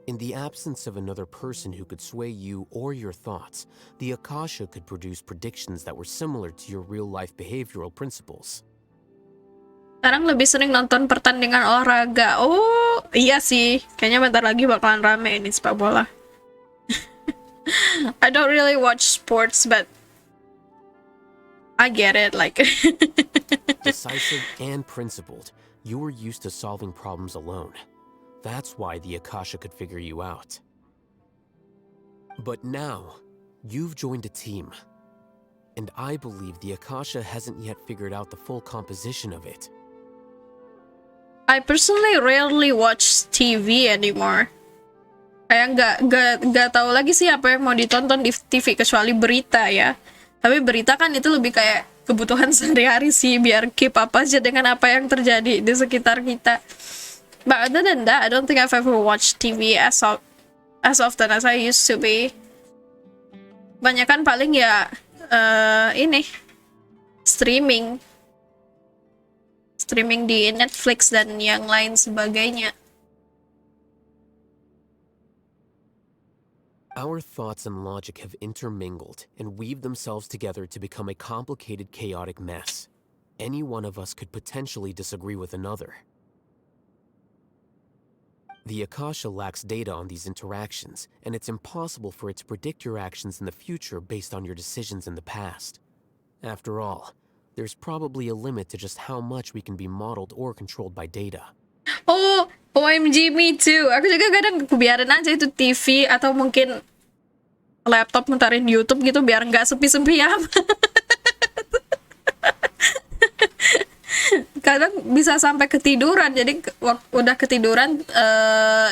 In the absence of another person who could sway you or your thoughts, the Akasha could produce predictions that were similar to your real-life behavioral principles. Sekarang lebih sering nonton pertandingan olahraga. Oh, iya sih. Kayaknya bentar lagi bakalan rame ini sepak bola. I don't really watch sports, but I get it, like. Decisive and principled, you were used to solving problems alone. That's why the Akasha could figure you out. But now, you've joined a team. And I believe the Akasha hasn't yet figured out the full composition of it. I personally rarely watch TV anymore. Kayak nggak tahu lagi sih apa yang mau ditonton di TV kecuali berita ya. Tapi berita kan itu lebih kayak kebutuhan sehari-hari sih, biar keep up aja dengan apa yang terjadi di sekitar kita. But other than that, I don't think I've ever watched TV as often as I used to be. Banyakan paling ya ini streaming di Netflix dan yang lain sebagainya. Our thoughts and logic have intermingled and weaved themselves together to become a complicated, chaotic mess. Any one of us could potentially disagree with another. The Akasha lacks data on these interactions, and it's impossible for it to predict your actions in the future based on your decisions in the past. After all, there's probably a limit to just how much we can be modeled or controlled by data. Oh, OMG, me too. Aku juga kadang biarin aja itu TV atau mungkin laptop mutarin YouTube gitu biar nggak sepi-sepi amat. Kadang bisa sampai ketiduran, jadi udah ketiduran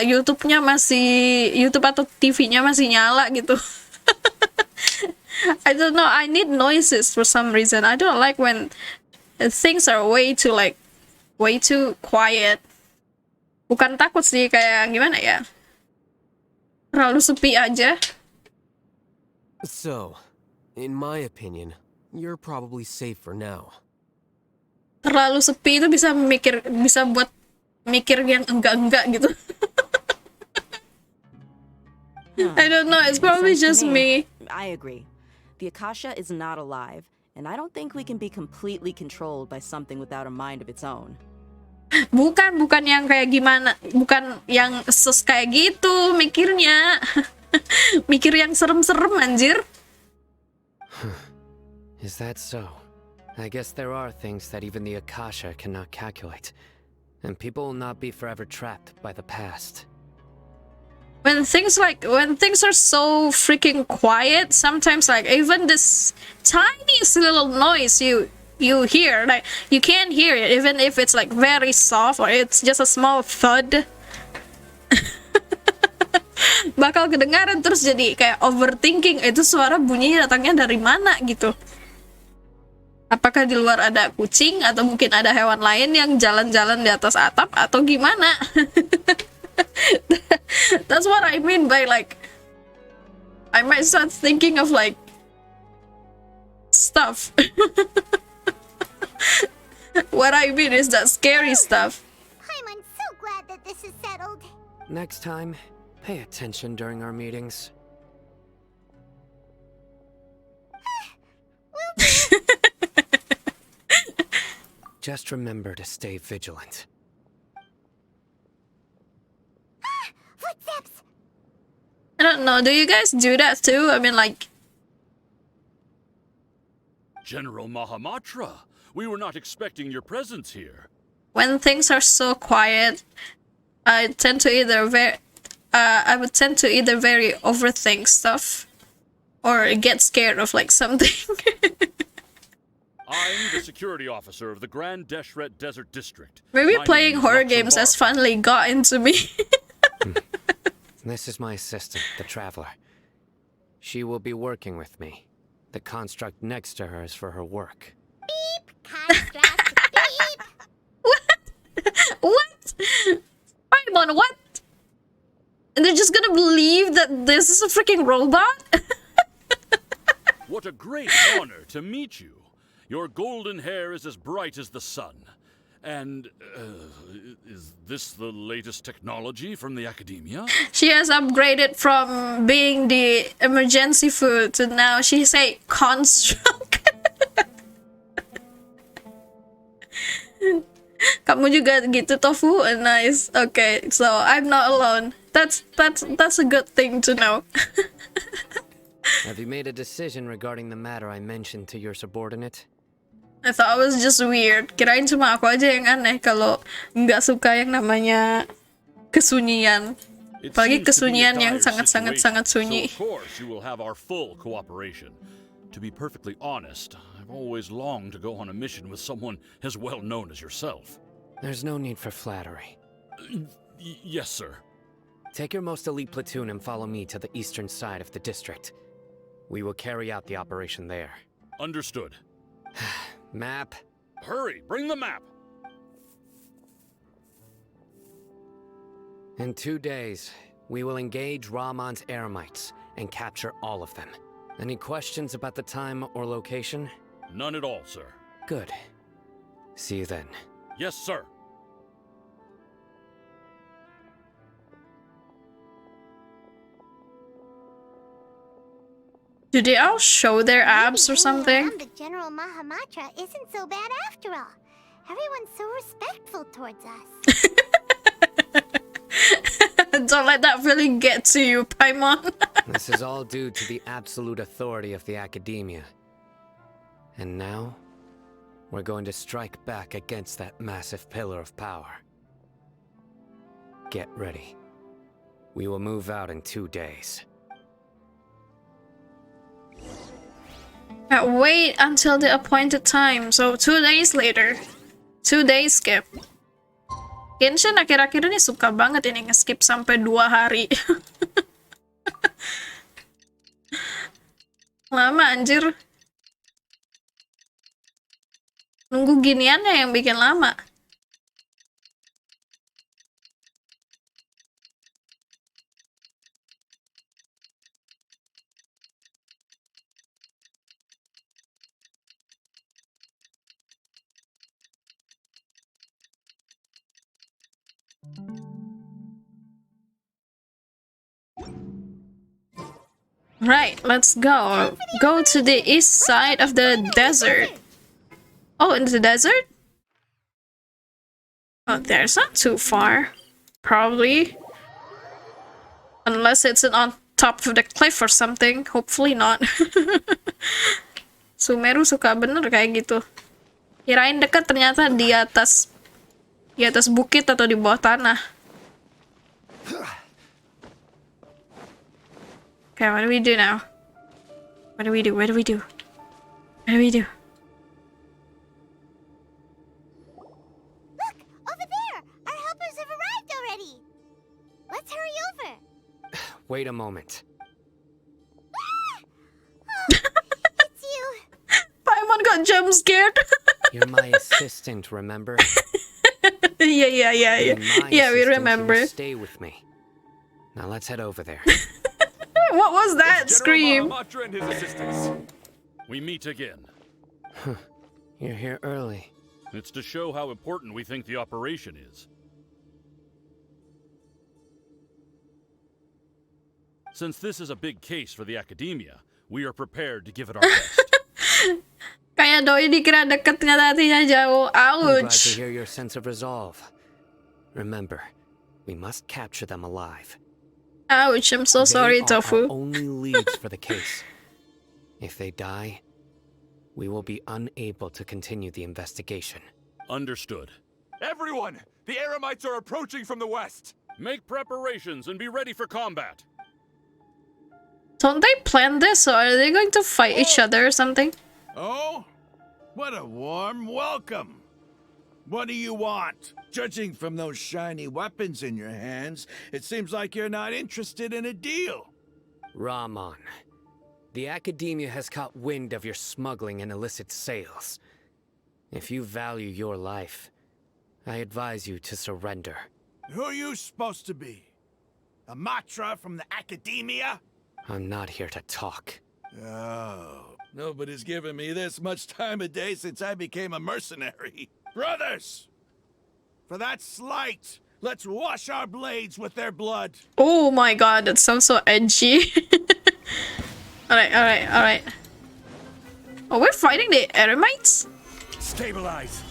YouTube-nya YouTube atau TV-nya masih nyala gitu. I don't know, I need noises for some reason. I don't like when things are way too quiet. Bukan takut sih, kayak gimana ya, terlalu sepi aja. So, in my opinion, you're probably safe for now. Terlalu sepi itu bisa buat mikir yang enggak gitu. I don't know, it's probably just me. I agree. The Akasha is not alive, and I don't think we can be completely controlled by something without a mind of its own. Bukan yang kayak gimana, bukan yang kayak gitu mikirnya. Mikir yang serem-serem anjir. Is that so? I guess there are things that even the Akasha cannot calculate, and people will not be forever trapped by the past. When things are so freaking quiet, sometimes like even this tiniest little noise you hear, like you can't hear it even if it's like very soft or it's just a small thud. Bakal kedengaran terus jadi kayak overthinking, itu suara bunyinya datangnya dari mana gitu. Apakah di luar ada kucing atau mungkin ada hewan lain yang jalan-jalan di atas atap atau gimana? That's what I mean by like I might start thinking of like stuff. What I mean is that scary stuff. I'm so glad that this is settled. Next time, pay attention during our meetings. Just remember to stay vigilant. Footsteps! I don't know, do you guys do that too? I mean, like... General Mahamatra, we were not expecting your presence here. When things are so quiet, I would tend to either very overthink stuff or get scared of like something. I'm the security officer of the Grand Deshret Desert District. Maybe My playing name is horror Dr. games has Barber. finally gotten to me. This is my assistant, the Traveler. She will be working with me. The construct next to her is for her work. Construct. Beep. What? Paimon, what? And they're just gonna believe that this is a freaking robot? What a great honor to meet you. Your golden hair is as bright as the sun. And, is this the latest technology from the academia? She has upgraded from being the emergency food to now she's a construct. Kamu juga gitu, Tofu? Nice. Okay, so I'm not alone. That's a good thing to know. Have you made a decision regarding the matter I mentioned to your subordinate? I thought it was just weird. Kirain cuma aku aja yang aneh kalau nggak suka yang namanya kesunyian. It Apalagi seems to be a kesunyian yang dire sangat-sangat situation, sunyi. So of course you will have our full cooperation. To be perfectly honest, I've always longed to go on a mission with someone as well known as yourself. There's no need for flattery. Yes, sir. Take your most elite platoon and follow me to the eastern side of the district. We will carry out the operation there. Understood. Map. Hurry, bring the map. In 2 days, we will engage Rahman's Eremites and capture all of them. Any questions about the time or location? None at all, sir. Good. See you then. Yes, sir. Do they all show their abs or Maybe something? hanging around the General Mahamatra isn't so bad after all. Everyone's so respectful towards us. Don't let that feeling get to you, Paimon. This is all due to the absolute authority of the academia. And now, we're going to strike back against that massive pillar of power. Get ready. We will move out in 2 days. Wait until the appointed time. So 2 days later. 2 days skip. Genshin akhir-akhir ini suka banget ini nge-skip sampai 2 hari. Lama anjir. Nunggu giniannya yang bikin lama. Right, let's go. Go to the east side of the desert. Oh, in the desert? Oh, there's not too far. Probably. Unless it's on top of the cliff or something. Hopefully not. Sumeru suka bener kayak gitu. Kirain dekat ternyata di atas bukit atau di bawah tanah. Okay, what do we do now? What do we do? What do we do? What do we do? Look, over there! Our helpers have arrived already! Let's hurry over! Wait a moment. It's you! Paimon got jump scared. You're my assistant, remember? Yeah. You're my Yeah, we assistant, you remember. must stay with me. Now let's head over there. What was that General scream? Mahamatra and his assistants. We meet again. You're here early. It's to show how important we think the operation is. Since this is a big case for the academia, we are prepared to give it our best. Kayak doi dikira deket ternyata hatinya jauh. I'm glad to Ouch. hear your sense of resolve. Remember, we must capture them alive. Ouch, I'm so sorry, They are Tofu. our only leads for the case. If they die, we will be unable to continue the investigation. Understood. Everyone! The Eremites are approaching from the west! Make preparations and be ready for combat. Don't they plan this, or are they going to fight each other or something? Oh? What a warm welcome. What do you want? Judging from those shiny weapons in your hands, it seems like you're not interested in a deal. Rahman, the Academia has caught wind of your smuggling and illicit sales. If you value your life, I advise you to surrender. Who are you supposed to be? A Matra from the Academia? I'm not here to talk. Oh, nobody's given me this much time of day since I became a mercenary. Brothers! For that slight, let's wash our blades with their blood. Oh my god, that sounds so edgy. Alright. Oh, we're fighting the Eremites? Stabilize.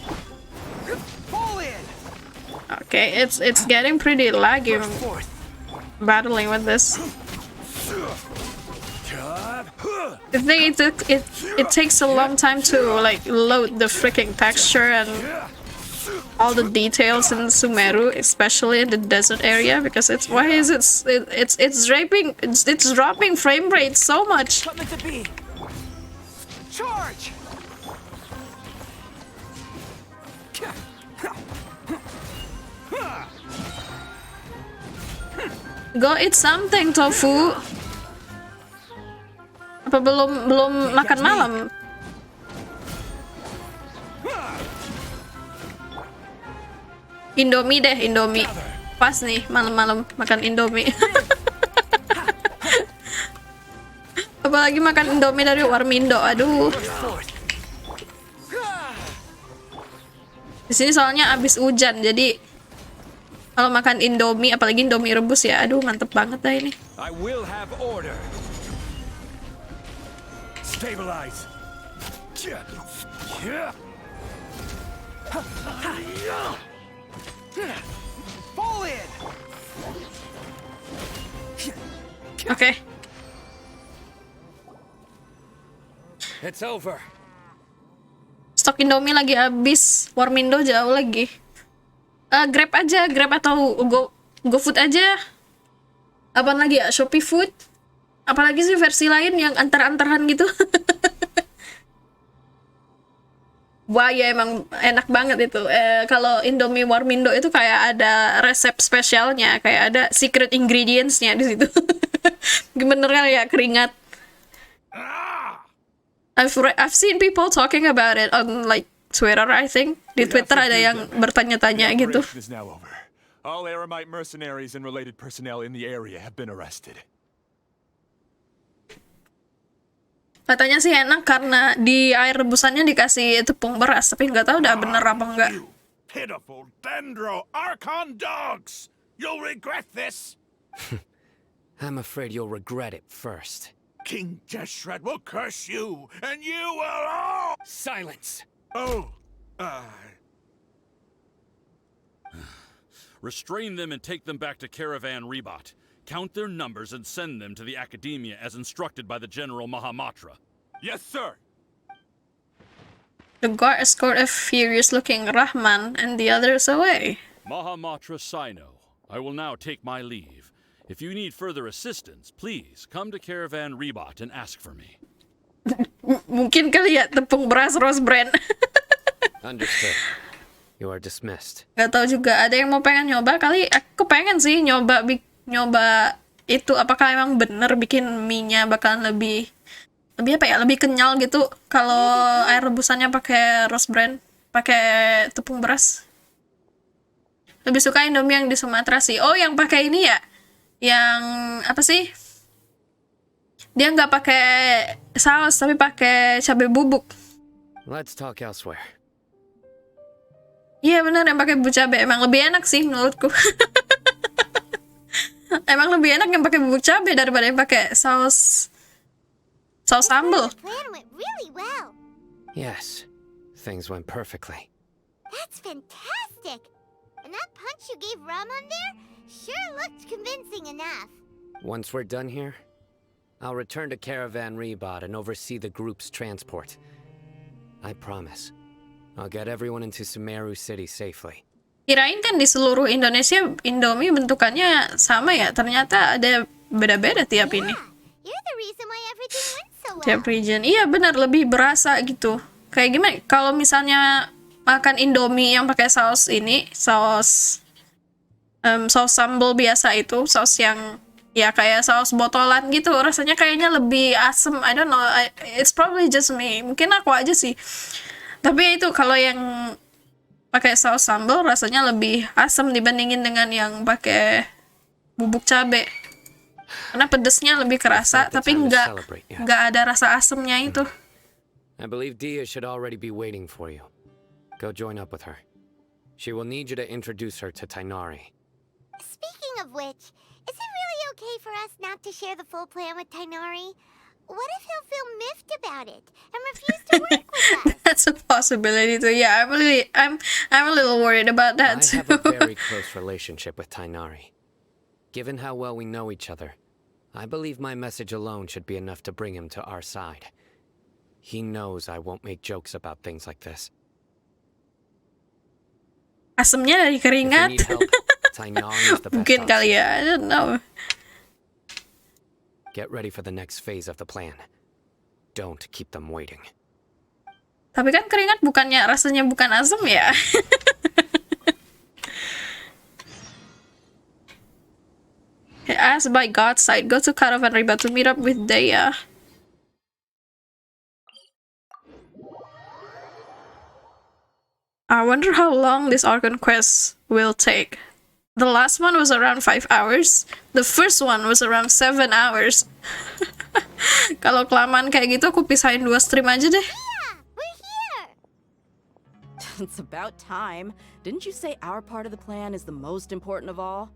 Fall in. Okay, it's getting pretty laggy battling with this. The thing it takes a long time to like load the freaking texture and all the details in Sumeru, especially in the desert area, because it's dropping frame rate so much. Charge. Go eat something, Tofu. Apa belum makan malam? Indomie deh, Indomie. Pas nih malam-malam makan Indomie. Apalagi makan Indomie dari Warmindo. Aduh. Di sini soalnya abis hujan, jadi kalau makan Indomie, apalagi Indomie rebus ya, aduh mantep banget dah ini. I will have order. Stabilize. Fall in. Oke. It's over. Stok Indomie lagi habis, Warmindo jauh lagi. Grab aja, Grab atau GoFood aja. Apaan lagi ya? Shopee Food? Apalagi sih versi lain yang antar-antaran gitu. Wah ya emang enak banget itu. Kalau Indomie Warmindo itu kayak ada resep spesialnya, kayak ada secret ingredients-nya di situ. Bener kan ya, keringat. I've seen people talking about it on like Twitter, I think. Di Twitter ada yang bertanya-tanya gitu. All Eremite mercenaries and related personnel in the area have been arrested. Katanya sih enak karena di air rebusannya dikasih tepung beras, tapi nggak tahu udah bener apa enggak. Pitiful Dendro Archon dogs! You'll regret this! I'm afraid you'll regret it first. King Jeshred will curse you, and you will all... Silence! Oh, Restrain them and take them back to Caravan Rebot. Count their numbers and send them to the Academia as instructed by the General Mahamatra. Yes, sir! The guard escort a furious-looking Rahman and the others away. Mahamatra Sino, I will now take my leave. If you need further assistance, please come to Caravan Rebot and ask for me. Mungkin kali ya tepung beras Rose Brand. Understood. You are dismissed. Gak tahu juga, ada yang mau pengen nyoba kali. Aku pengen sih nyoba itu, apakah emang bener bikin mie-nya bakalan lebih apa ya, lebih kenyal gitu kalau air rebusannya pakai Rose Brand, pakai tepung beras. Lebih suka Indomie yang di Sumatera sih. Oh, yang pakai ini ya, yang apa sih, dia nggak pakai saus tapi pakai cabai bubuk. Let's talk elsewhere. Iya bener, yang pakai bubuk cabai emang lebih enak sih menurutku. Emang lebih enak yang pakai bubuk cabai daripada yang pakai saus sambal. The plan went really well. Yes, things went perfectly. That's fantastic. And that punch you gave Ramon there sure looked convincing enough. Once we're done here, I'll return to Caravan Rebot and oversee the group's transport. I promise. I'll get everyone into Sumeru City safely. Kirain kan di seluruh Indonesia Indomie bentukannya sama ya, ternyata ada beda-beda tiap ini. You're the reason why everything went so well. Tiap region. Iya benar, lebih berasa gitu. Kayak gimana? Kalau misalnya makan Indomie yang pakai saus ini, saus sambal biasa itu, saus yang ya kayak saus botolan gitu, rasanya kayaknya lebih asem. I don't know, it's probably just me. Mungkin aku aja sih. Tapi itu kalau yang pakai saus sambal rasanya lebih asem dibandingin dengan yang pakai bubuk cabe. Karena pedesnya lebih kerasa, tapi nggak ada rasa asemnya itu. I believe Dia should already be waiting for you. Go join up with her. She will need you to introduce her to Tainari. Speaking of which, is it really okay for us not to share the full plan with Tainari? What if he'll feel miffed about it and refuse to work with us? That's a possibility too. Yeah, I'm a little worried about that I too. have a very close relationship with Tainari. Given how well we know each other, I believe my message alone should be enough to bring him to our side. He knows I won't make jokes about things like this. Asemnya dari If you keringat. need help, Tainari is the best Mungkin kali option. ya, I don't know. Get ready for the next phase of the plan. Don't keep them waiting. Tapi kan keringat bukannya rasanya bukan asem ya? As by God's side, go to Caravan Riba to meet up with Daya. I wonder how long this ARCHON quest will take. The last one was around 5 hours. The first one was around 7 hours. Kalau kelamaan kayak gitu, aku pisahin 2 stream aja deh. Yeah, we're here! It's about time. Didn't you say our part of the plan is the most important of all?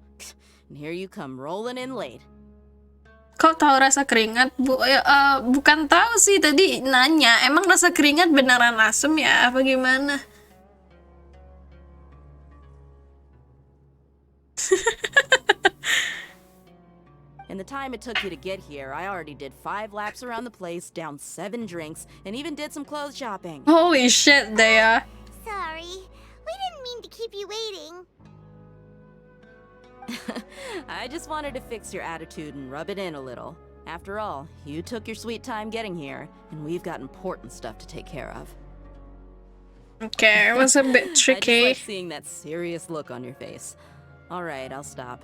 And here you come rolling in late. Kau tahu rasa keringat? Bukan tahu sih, tadi nanya. Emang rasa keringat beneran asem ya? Apa gimana? In the time it took you to get here, I already did 5 laps around the place, downed 7 drinks, and even did some clothes shopping. Holy shit, Daya. Sorry, we didn't mean to keep you waiting. I just wanted to fix your attitude and rub it in a little. After all, you took your sweet time getting here, and we've got important stuff to take care of. Okay, it was a bit I just tricky. like seeing that serious look on your face. All right, I'll stop.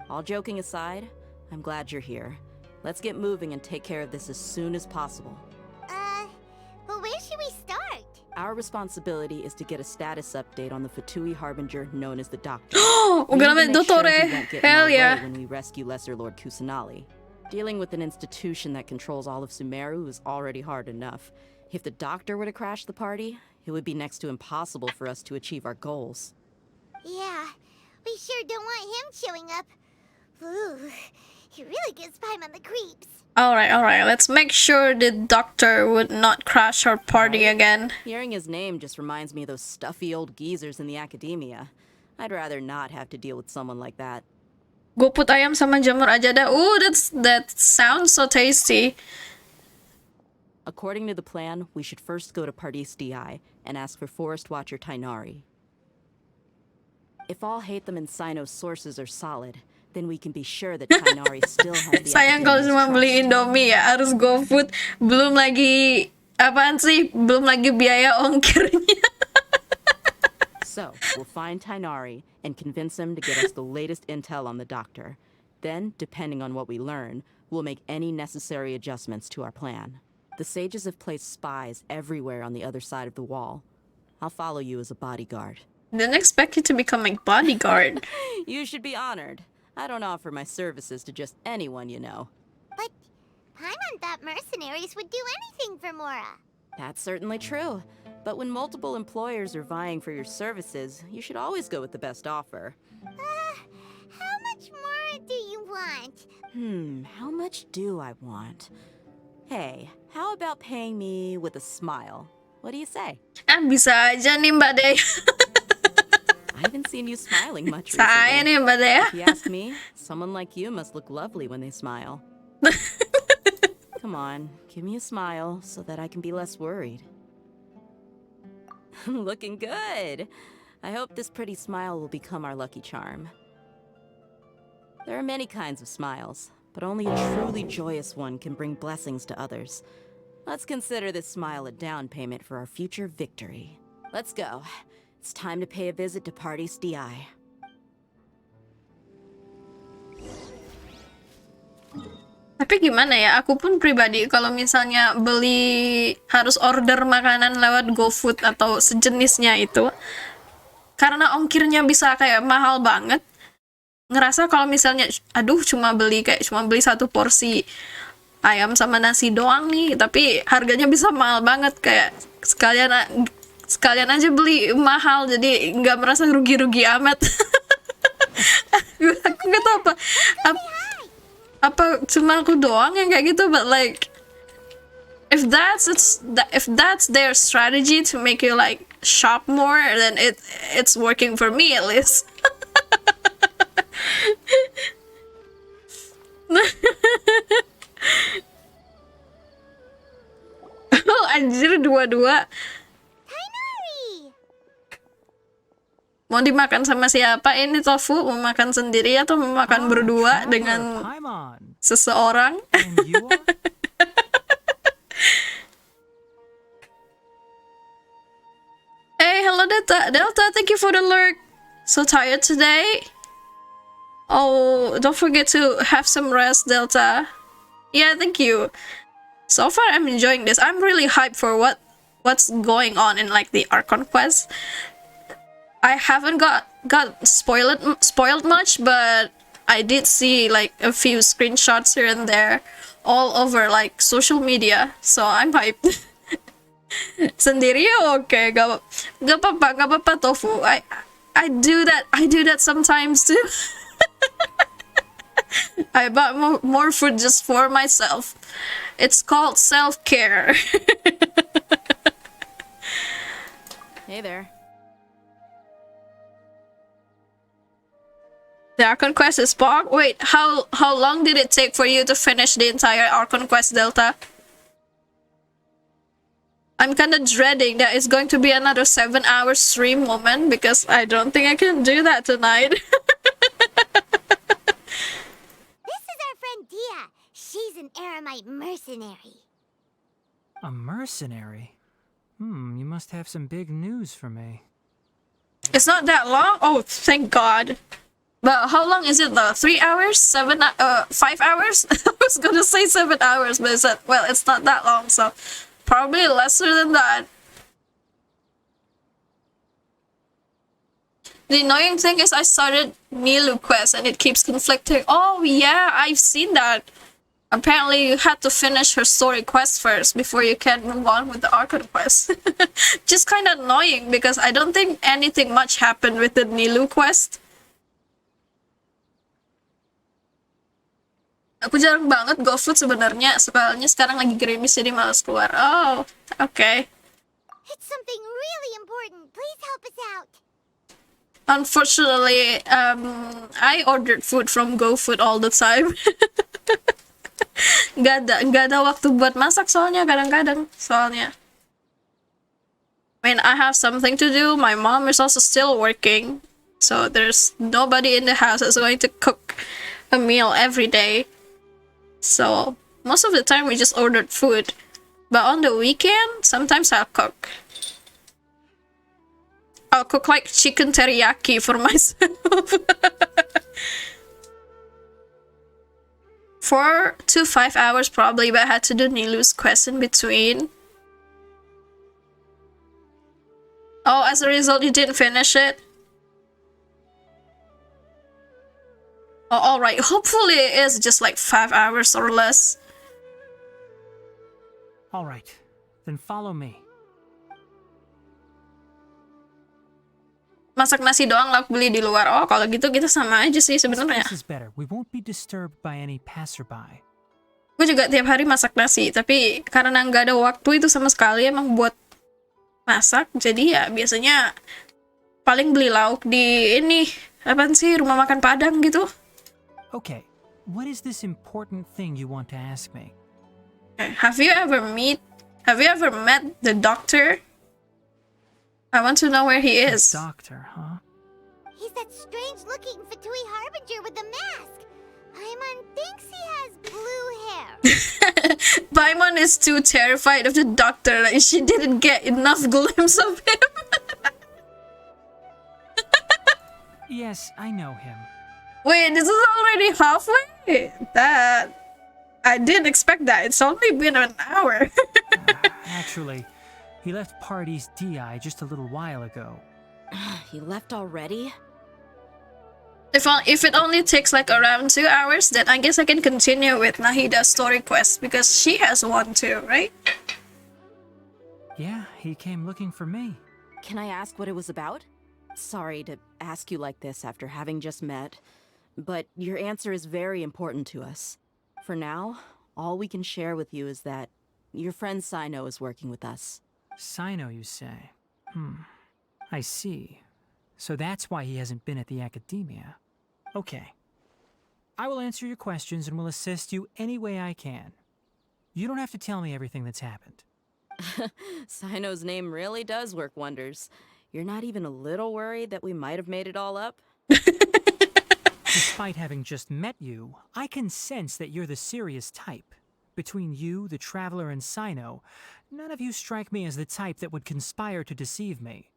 All joking aside, I'm glad you're here. Let's get moving and take care of this as soon as possible. Well, where should we start? Our responsibility is to get a status update on the Fatui Harbinger known as the Doctor. Oh, We need to grabe, make sure dottore. he won't get in Hell our way yeah. when we rescue Lesser Lord Kusanali. Dealing with an institution that controls all of Sumeru is already hard enough. If the Doctor were to crash the party, it would be next to impossible for us to achieve our goals. Yeah, we sure don't want him showing up. Ooh, he really gives Paimon on the creeps. Alright, let's make sure the doctor would not crash our party again. Hearing his name just reminds me of those stuffy old geezers in the academia. I'd rather not have to deal with someone like that. Goput ayam sama jamur aja dah. Ooh, that sounds so tasty. According to the plan, we should first go to Pardis DI and ask for Forest Watcher Tainari. If all Hatham and Sino's sources are solid, then we can be sure that Tainari still has the Sayang kalau Academia's cuma beli trust. Indomie ya, harus GoFood. Belum lagi apaan sih? Belum lagi biaya ongkirnya. So, we'll find Tainari and convince him to get us the latest intel on the Doctor. Then, depending on what we learn, we'll make any necessary adjustments to our plan. The sages have placed spies everywhere on the other side of the wall. I'll follow you as a bodyguard. Didn't expect you to become my bodyguard. You should be honored. I don't offer my services to just anyone you know. But Paimon thought mercenaries would do anything for Mora. That's certainly true. But when multiple employers are vying for your services, you should always go with the best offer. How much more do you want? How much do I want? Hey, how about paying me with a smile? What do you say? Bisa aja nih Mbak Dea. I haven't seen you smiling much Saya recently. nih Mbak Dea. If you ask me, someone like you must look lovely when they smile. Come on, give me a smile so that I can be less worried. Looking good. I hope this pretty smile will become our lucky charm. There are many kinds of smiles, but only a truly joyous one can bring blessings to others. Let's consider this smile a down payment for our future victory. Let's go. It's time to pay a visit to Party's DI. Tapi gimana ya, aku pun pribadi kalau misalnya beli harus order makanan lewat GoFood atau sejenisnya itu, karena ongkirnya bisa kayak mahal banget, ngerasa kalau misalnya aduh cuma beli satu porsi ayam sama nasi doang nih, tapi harganya bisa mahal banget, kayak sekalian aja beli mahal, jadi nggak merasa rugi-rugi amat. Aku nggak tahu apa cuma aku doang yang kayak gitu, but like if that's their strategy to make you like shop more, then it's working for me at least. Oh anjir, dua-dua. Mau dimakan sama siapa ini tofu? Mau makan sendiri atau mau makan berdua dengan seseorang? Hey, hello Delta. Delta, thank you for the lurk. So tired today? Oh, don't forget to have some rest, Delta. Yeah, thank you. So far, I'm enjoying this. I'm really hyped for what's going on in like the Archon quest. I haven't got spoiled much, but I did see like a few screenshots here and there all over like social media, so I'm hyped. Sendiri okay, gak apa-apa tofu. I do that sometimes too. I bought more food just for myself. It's called self-care. Hey there. The Archon quest is Bog? Wait, how long did it take for you to finish the entire Archon quest, Delta? I'm kinda dreading that it's going to be another 7-hour stream moment, because I don't think I can do that tonight. This is our friend Dia. She's an Aramite mercenary. A mercenary? You must have some big news for me. It's not that long? Oh, thank God. But how long is it though? 3 hours? 5 hours? I was gonna say 7 hours, but it's not that long, so probably lesser than that. The annoying thing is I started Nilu quest and it keeps conflicting. Oh yeah, I've seen that. Apparently you had to finish her story quest first before you can move on with the Archon quest. Just kind of annoying because I don't think anything much happened with the Nilu quest. Aku jarang banget GoFood sebenarnya, soalnya sekarang lagi gerimis jadi malas keluar. Oh, okay. It's something really important. Please help us out. Unfortunately, I ordered food from GoFood all the time. Gak ada waktu buat masak soalnya kadang-kadang. I mean, I have something to do. My mom is also still working, so there's nobody in the house that's going to cook a meal every day. So most of the time we just ordered food, but on the weekend sometimes I'll cook. I'll cook like chicken teriyaki for myself. 4 to 5 hours probably, but I had to do Nilu's quest in between. Oh, as a result you didn't finish it? Oh, alright, hopefully it is just like 5 hours or less. Alright, then follow me. Masak nasi doang lah beli di luar. Oh, kalau gitu kita sama aja sih sebenarnya. This is better. We won't be disturbed by any passerby. Gue juga tiap hari masak nasi, tapi karena nggak ada waktu itu sama sekali emang buat masak, jadi ya biasanya paling beli lauk di ini, apaan sih, rumah makan Padang gitu. Okay, what is this important thing you want to ask me? Have you ever met the doctor? I want to know where he is. The doctor, huh? He's that strange-looking Fatui Harbinger with the mask. Paimon thinks he has blue hair. Paimon is too terrified of the doctor, like she didn't get enough glimpse of him. Yes, I know him. Wait, this is already halfway? I didn't expect that. It's only been an hour. Actually, he left Party's DI just a little while ago. He left already? If it only takes like around 2 hours, then I guess I can continue with Nahida's story quest because she has one too, right? Yeah, he came looking for me. Can I ask what it was about? Sorry to ask you like this after having just met, but your answer is very important to us. For now, all we can share with you is that your friend Sino is working with us. Sino, you say? I see. So that's why he hasn't been at the academia. Okay. I will answer your questions and will assist you any way I can. You don't have to tell me everything that's happened. Sino's name really does work wonders. You're not even a little worried that we might have made it all up? Despite having just met you, I can sense that you're the serious type. Between you, the Traveler, and Sino, none of you strike me as the type that would conspire to deceive me.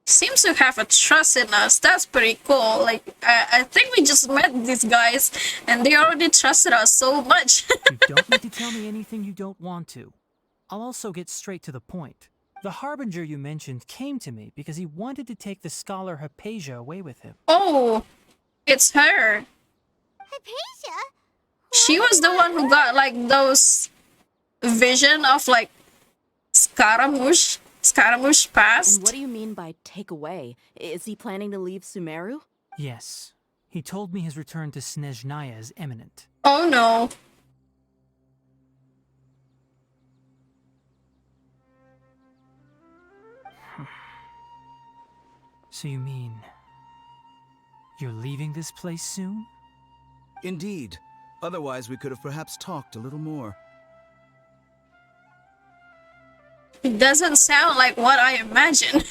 Seems to have a trust in us. That's pretty cool. Like, I think we just met these guys and they already trusted us so much. You don't need to tell me anything you don't want to. I'll also get straight to the point. The Harbinger you mentioned came to me because he wanted to take the scholar Hypatia away with him. Oh, it's her. Hypatia? She was the one who got like those vision of like Scaramouche past. And what do you mean by take away? Is he planning to leave Sumeru? Yes. He told me his return to Snezhnaya is imminent. Oh no. So you mean you're leaving this place soon? Indeed. Otherwise, we could have perhaps talked a little more. It doesn't sound like what I imagined.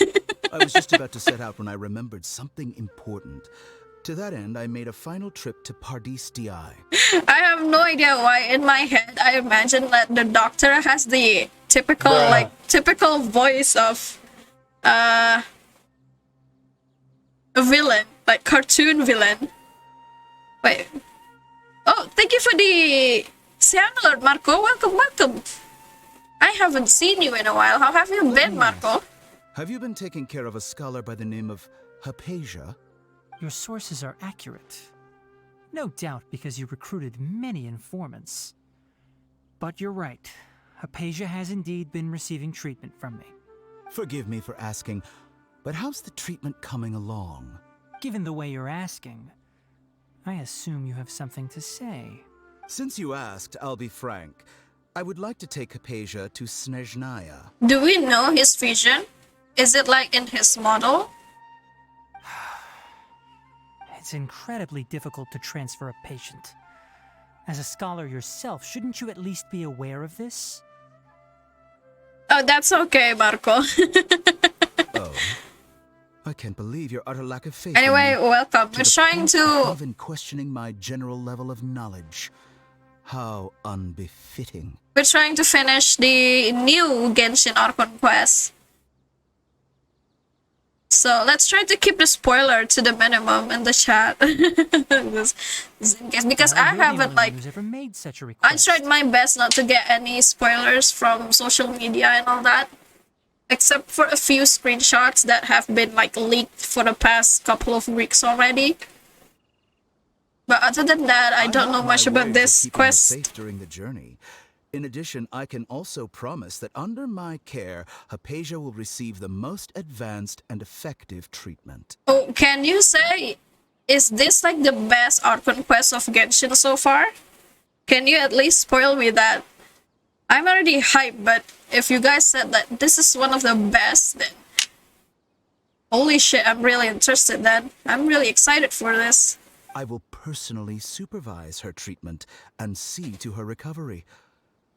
I was just about to set out when I remembered something important. To that end, I made a final trip to Pardis Di. I have no idea why in my head I imagine that the doctor has the typical voice of a villain, like cartoon villain. Wait. Oh, thank you for the Lord Marco. Welcome. I haven't seen you in a while. How have you been, Marco? Have you been taking care of a scholar by the name of Hypatia? Your sources are accurate. No doubt because you recruited many informants. But you're right. Hypatia has indeed been receiving treatment from me. Forgive me for asking, but how's the treatment coming along? Given the way you're asking, I assume you have something to say. Since you asked, I'll be frank. I would like to take Hypatia to Snezhnaya. Do we know his vision? Is it like in his model? It's incredibly difficult to transfer a patient. As a scholar yourself, shouldn't you at least be aware of this? Oh, that's okay, Marco. Oh. I can't believe your utter lack of faith. Anyway, welcome. We're trying to... Even questioning my general level of knowledge. How unbefitting. We're trying to finish the new Genshin ARCHON quest. So let's try to keep the spoiler to the minimum in the chat. Because I haven't ever made such a I tried my best not to get any spoilers from social media and all that. Except for a few screenshots that have been like leaked for the past couple of weeks already. But other than that, I don't know much about this quest. Safe during the journey. In addition, I can also promise that under my care, Hypatia will receive the most advanced and effective treatment. Oh, can you say, is this like the best ARCHON quest of Genshin so far? Can you at least spoil me that? I'm already hyped, but if you guys said that this is one of the best, then holy shit, I'm really interested then. I'm really excited for this. I will personally supervise her treatment and see to her recovery.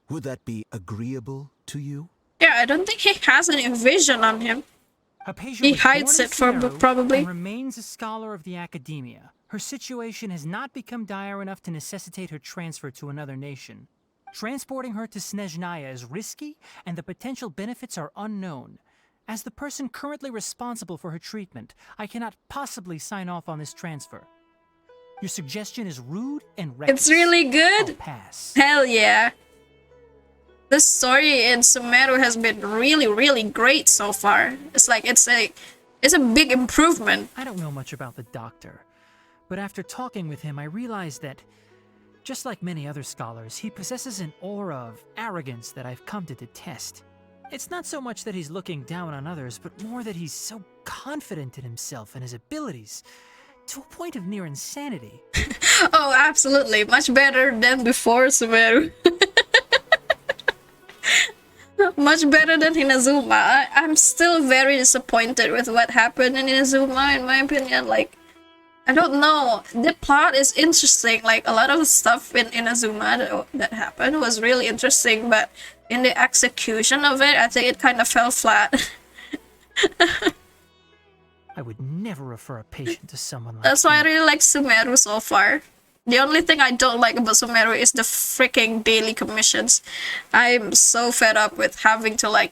Would that be agreeable to you? Yeah, I don't think he has any vision on him. Hypatia He was hides born it for in Sumeru probably. and remains a scholar of the academia. Her situation has not become dire enough to necessitate her transfer to another nation. Transporting her to Snezhnaya is risky, and the potential benefits are unknown. As the person currently responsible for her treatment, I cannot possibly sign off on this transfer. Your suggestion is rude and reckless. It's really good. I'll pass. Hell yeah. The story in Sumeru has been really, really great so far. It's like it's a big improvement. I don't know much about the doctor, but after talking with him, I realized that, just like many other scholars, he possesses an aura of arrogance that I've come to detest. It's not so much that he's looking down on others, but more that he's so confident in himself and his abilities, to a point of near insanity. Oh, absolutely. Much better than before Sumeru. Much better than Inazuma. I'm still very disappointed with what happened in Inazuma, in my opinion. Like, I don't know. The plot is interesting. Like, a lot of the stuff in Inazuma that happened was really interesting, but in the execution of it, I think it kind of fell flat. I would never refer a patient to someone like That's why I you. really like Sumeru so far. The only thing I don't like about Sumeru is the freaking daily commissions. I'm so fed up with having to, like,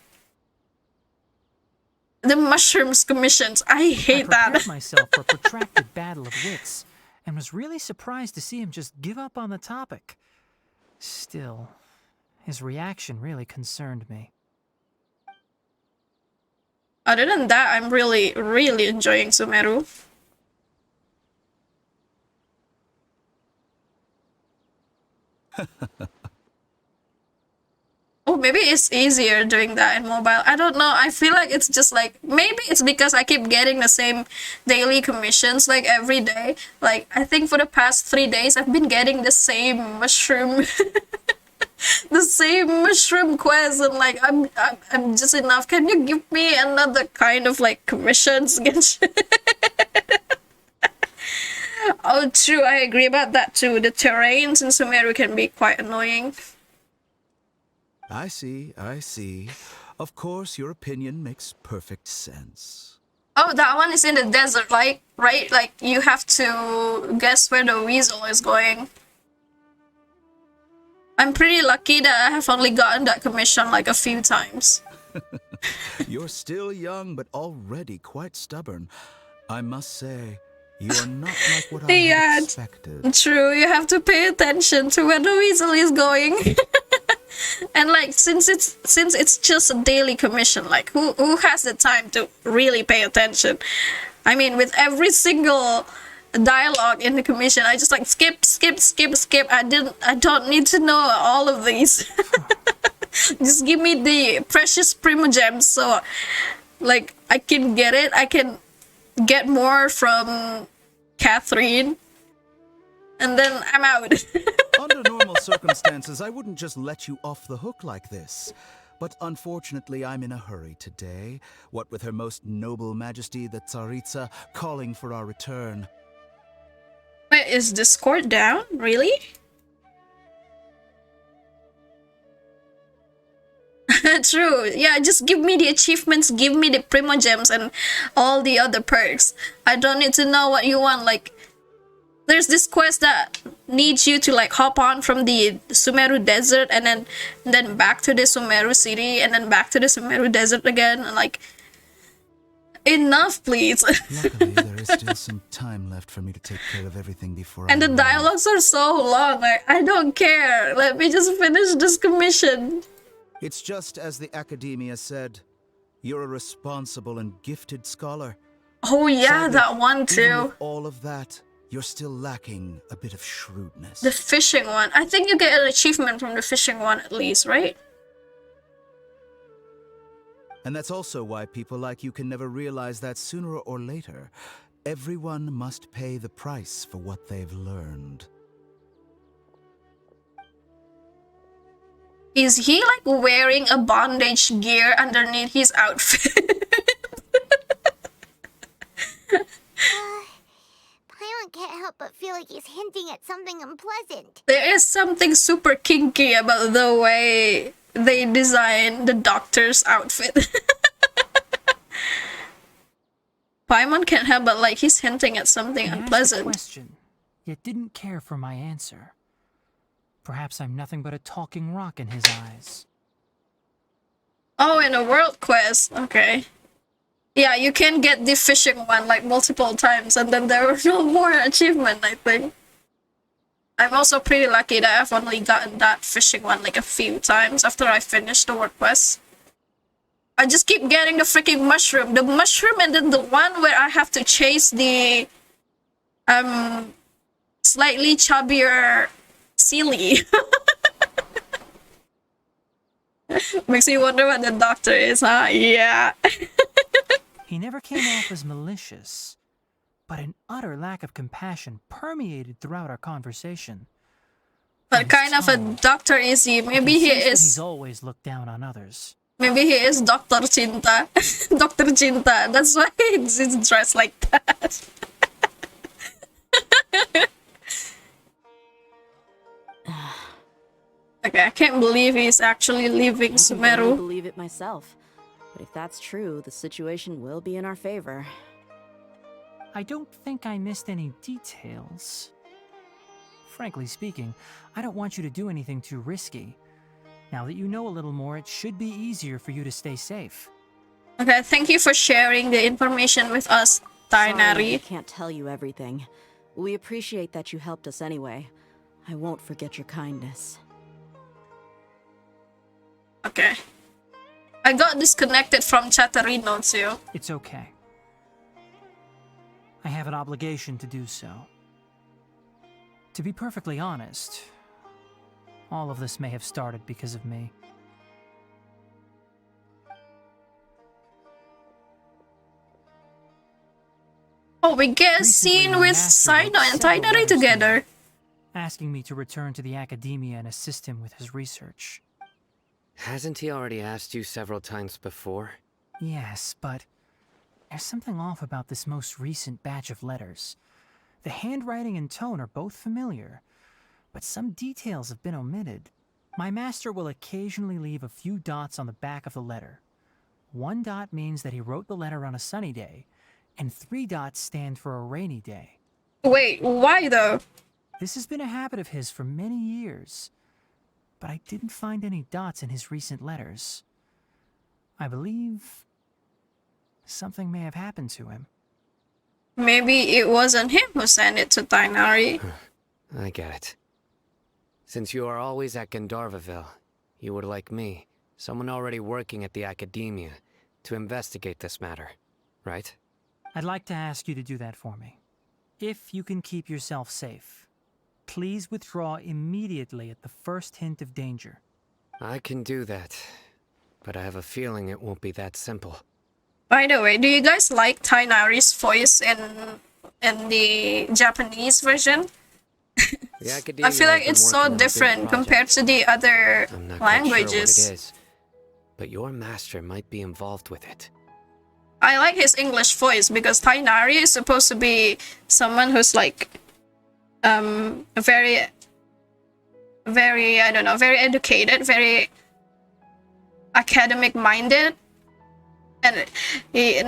the mushrooms commissions. I hate I prepared that. myself for a protracted battle of wits, and was really surprised to see him just give up on the topic. Still, his reaction really concerned me. Other than that, I'm really, really enjoying Sumeru. Oh, maybe it's easier doing that in mobile. I don't know. I feel like it's just like, maybe it's because I keep getting the same daily commissions like every day. Like, I think for the past 3 days, I've been getting the same mushroom, the same mushroom quest, and like, I'm just enough. Can you give me another kind of like commissions? Oh, true. I agree about that too. The terrains in Sumeru can be quite annoying. I see, I see. Of course, your opinion makes perfect sense. Oh, that one is in the desert, like, right? Like, you have to guess where the weasel is going. I'm pretty lucky that I have only gotten that commission like a few times. You're still young, but already quite stubborn. I must say, you are not like what I Yeah, had expected. true. You have to pay attention to where the weasel is going. And like, since it's just a daily commission, like who has the time to really pay attention? I mean, with every single dialogue in the commission, I just like skip. I don't need to know all of these. Just give me the precious primogems, so like I can get it. I can get more from Catherine, and then I'm out. Under normal circumstances, I wouldn't just let you off the hook like this. But unfortunately, I'm in a hurry today, what with Her Most Noble Majesty the Tsaritsa calling for our return. Wait, is Discord down? Really? True. Yeah, just give me the achievements, give me the primogems and all the other perks. I don't need to know what you want. Like, there's this quest that needs you to like hop on from the Sumeru desert and then back to the Sumeru city and then back to the Sumeru desert again, and like, enough, please. Luckily, there is still some time left for me to take care of everything before And I the leave. dialogues are so long. Like, I don't care. Let me just finish this commission. It's just as the Academia said. You're a responsible and gifted scholar. Oh yeah, Sadly, that one even too. with all of that, you're still lacking a bit of shrewdness. The fishing one. I think you get an achievement from the fishing one at least, right? And that's also why people like you can never realize that sooner or later, everyone must pay the price for what they've learned. Is he like wearing a bondage gear underneath his outfit? Paimon can't help but feel like he's hinting at something unpleasant. There is something super kinky about the way they design the doctor's outfit. Paimon can't help but like he's hinting at something He asked a unpleasant. question, yet didn't care for my answer. Perhaps I'm nothing but a talking rock in his eyes. Oh, in a world quest. Okay. Yeah, you can get the fishing one like multiple times and then there were no more achievement, I think. I'm also pretty lucky that I've only gotten that fishing one like a few times after I finished the world quest. I just keep getting the freaking mushroom. The mushroom and then the one where I have to chase the slightly chubbier Sealy. Makes you wonder what the doctor is, huh? Yeah. He never came off as malicious, but an utter lack of compassion permeated throughout our conversation. But kind of a Dr. Easy. Maybe he He's is. always looked down on others. Maybe he is Dr. Cinta. Dr. Cinta. That's why he's dressed like that. Okay, I can't believe he's actually leaving I can barely Sumeru. believe it myself. But if that's true, the situation will be in our favor. I don't think I missed any details. Frankly speaking, I don't want you to do anything too risky. Now that you know a little more, it should be easier for you to stay safe. Okay, thank you for sharing the information with us, Sorry, I Tainari. can't tell you everything. We appreciate that you helped us anyway. I won't forget your kindness. Okay. I got disconnected from Chatterino too. It's okay. I have an obligation to do so. To be perfectly honest, all of this may have started because of me. Oh, we get a Recently, scene my with master Sino wrote and several Tainari letters to me, together. asking me to return to the academia and assist him with his research. Hasn't he already asked you several times before? Yes, but there's something off about this most recent batch of letters. The handwriting and tone are both familiar, but some details have been omitted. My master will occasionally leave a few dots on the back of the letter. 1 dot means that he wrote the letter on a sunny day, and 3 dots stand for a rainy day. Wait, why though? This has been a habit of his for many years, but I didn't find any dots in his recent letters. I believe something may have happened to him. Maybe it wasn't him who sent it to Tainari. I get it. Since you are always at Gandharvaville, you would like me, someone already working at the academia, to investigate this matter, right? I'd like to ask you to do that for me. If you can keep yourself safe, please withdraw immediately at the first hint of danger. I can do that, but I have a feeling it won't be that simple. By the way, do you guys like Tainari's voice in the Japanese version? The academia I feel like has been it's so working on a big different compared project. to the other I'm not quite sure what languages. it is, but your master might be involved with it. I like his English voice because Tainari is supposed to be someone who's like very I don't know, very educated, very academic minded. And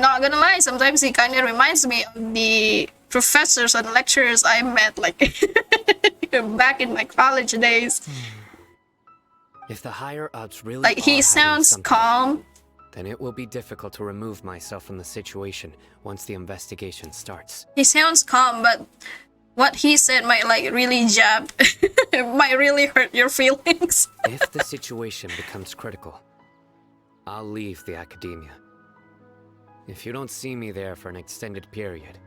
not gonna lie, sometimes he kind of reminds me of the professors and lecturers I met like back in my college days. If the higher-ups really Like are he hiding sounds something, calm. then it will be difficult to remove myself from the situation once the investigation starts. He sounds calm, but what he said might like really jab. It might really hurt your feelings. If the situation becomes critical, I'll leave the academia. If you don't see me there for an extended period,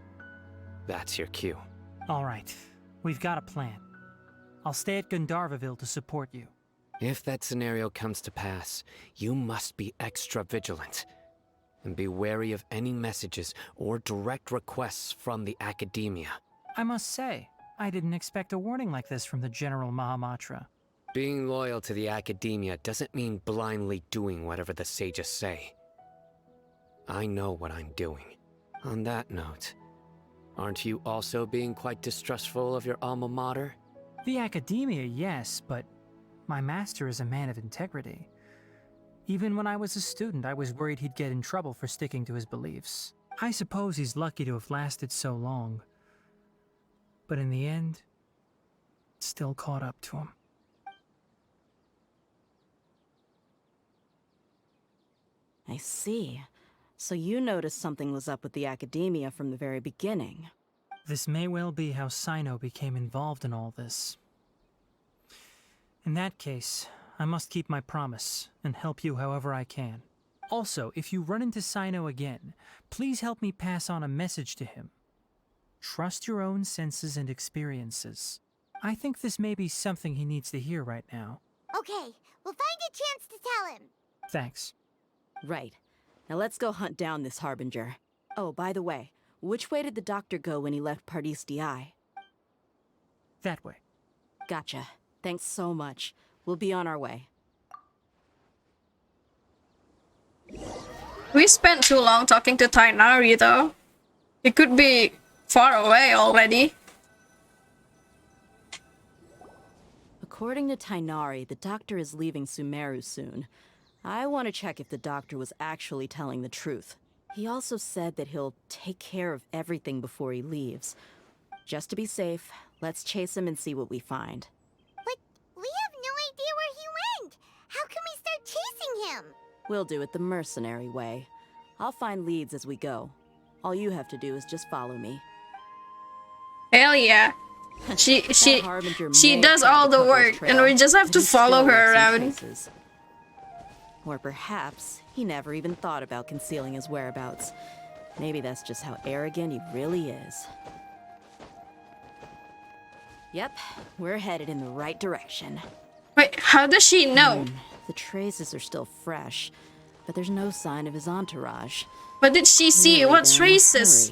that's your cue. All right, we've got a plan. I'll stay at Gandharvaville to support you. If that scenario comes to pass, you must be extra vigilant. And be wary of any messages or direct requests from the academia. I must say, I didn't expect a warning like this from the General Mahamatra. Being loyal to the academia doesn't mean blindly doing whatever the sages say. I know what I'm doing. On that note, aren't you also being quite distrustful of your alma mater? The academia, yes, but my master is a man of integrity. Even when I was a student, I was worried he'd get in trouble for sticking to his beliefs. I suppose he's lucky to have lasted so long. But in the end, it still caught up to him. I see. So you noticed something was up with the academia from the very beginning. This may well be how Sino became involved in all this. In that case, I must keep my promise and help you however I can. Also, if you run into Sino again, please help me pass on a message to him. Trust your own senses and experiences. I think this may be something he needs to hear right now. Okay, we'll find a chance to tell him. Thanks. Right. Now let's go hunt down this Harbinger. Oh, by the way, which way did the doctor go when he left Pardis DI? That way. Gotcha. Thanks so much. We'll be on our way. We spent too long talking to Tighnari though. He could be far away already. According to Tighnari, the doctor is leaving Sumeru soon. I want to check if the doctor was actually telling the truth. He also said that he'll take care of everything before he leaves. Just to be safe, let's chase him and see what we find. But we have no idea where he went. How can we start chasing him? We'll do it the mercenary way. I'll find leads as we go. All you have to do is just follow me. Hell yeah. She does all the work and we just have to follow her around. Or perhaps he never even thought about concealing his whereabouts. Maybe that's just how arrogant he really is. Yep, we're headed in the right direction. Wait, how does she know? The traces are still fresh, but there's no sign of his entourage. But did she see what traces?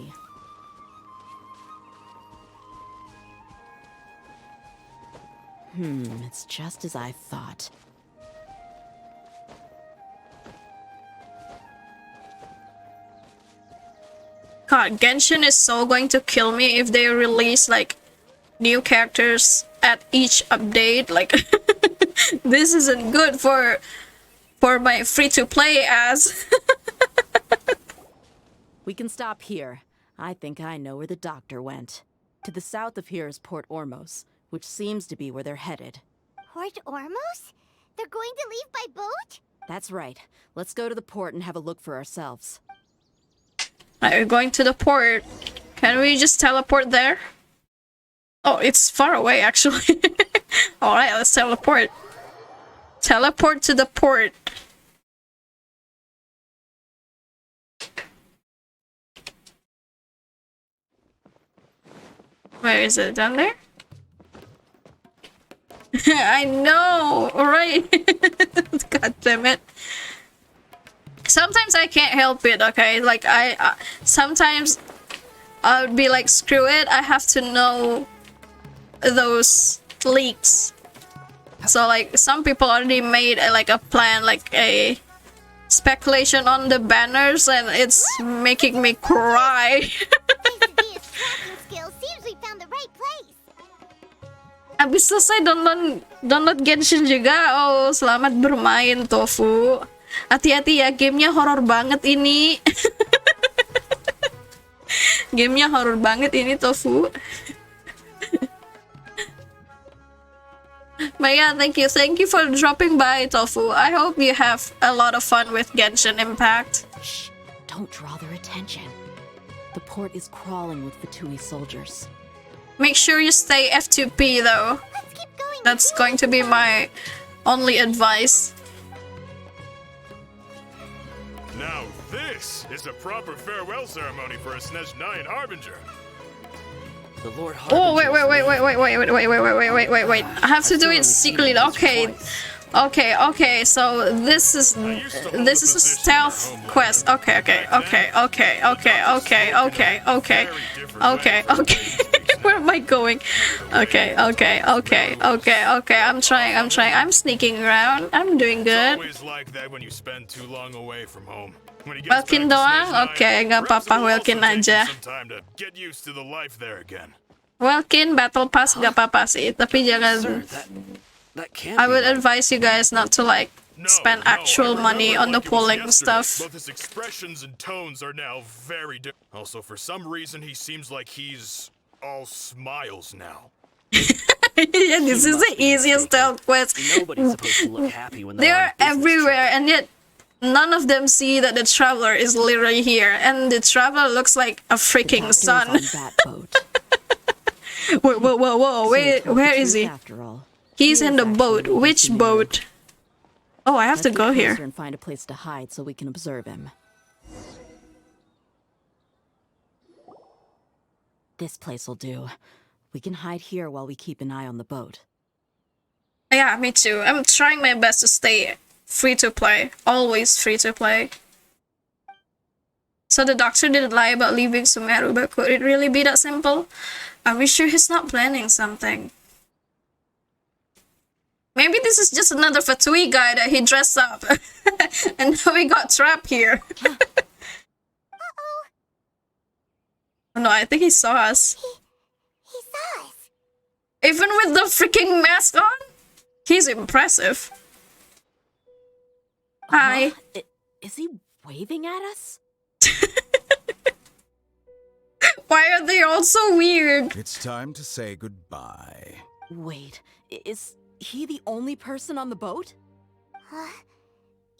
It's just as I thought. God, Genshin is so going to kill me if they release like new characters at each update. Like this isn't good for my free-to-play as. We can stop here. I think I know where the doctor went. To the south of here is Port Ormos, which seems to be where they're headed. Port Ormos? They're going to leave by boat? That's right. Let's go to the port and have a look for ourselves. We're going to the port. Can we just teleport there? Oh, it's far away actually. Alright, let's teleport. Teleport to the port. Where is it? Down there? I know! Alright. God damn it. Sometimes I can't help it, okay? Like, sometimes I would be like, screw it, I have to know those leaks. So, like, some people already made, like, a plan, like, a speculation on the banners, and it's making me cry. Seems we found the right place. Abis selesai download Genshin juga. Oh, selamat bermain, Tofu. Hati-hati ya, gamenya horor banget ini. Gamenya horor banget ini, Tofu. But yeah, thank you for dropping by, Tofu. I hope you have a lot of fun with Genshin Impact. Shh, don't draw their attention. The port is crawling with Fatui soldiers. Make sure you stay F2P though. That's going to be my only advice. Now this is a proper farewell ceremony for a SNES 9 Harbinger. The Lord Oh, wait. I have to do it secretly. Okay, so this is a stealth quest. Okay. Where am I going? Okay. I'm trying. I'm sneaking around. I'm doing good. Always like that when you spend too long away from home. Welkin doang? Oke, nggak apa-apa, Welkin aja. Welkin Battle Pass nggak apa-apa sih, tapi jangan. I would advise you guys not to like spend actual money on the polling stuff. Both his expressions and tones are now very different. Also, for some reason, he seems like he's all smiles now. Yeah, this is the easiest stealth quest. Nobody's supposed to look happy when They they're on are a business everywhere, and yet none of them see that the traveler is literally here, and the traveler looks like a freaking sun. Whoa, whoa, whoa, whoa! Where is he? After all, He's in the boat. Which boat? Oh, I have to go here. And find a place to hide so we can observe him. This place will do. We can hide here while we keep an eye on the boat. Yeah, me too. I'm trying my best to stay free to play. Always free to play. So the doctor didn't lie about leaving Sumeru, but could it really be that simple? Are we sure he's not planning something? Maybe this is just another Fatui guy that he dressed up. And now we got trapped here. Oh no, I think he saw us. He saw us. Even with the freaking mask on? He's impressive. Hi. Is he waving at us? Why are they all so weird? It's time to say goodbye. Wait, is he the only person on the boat?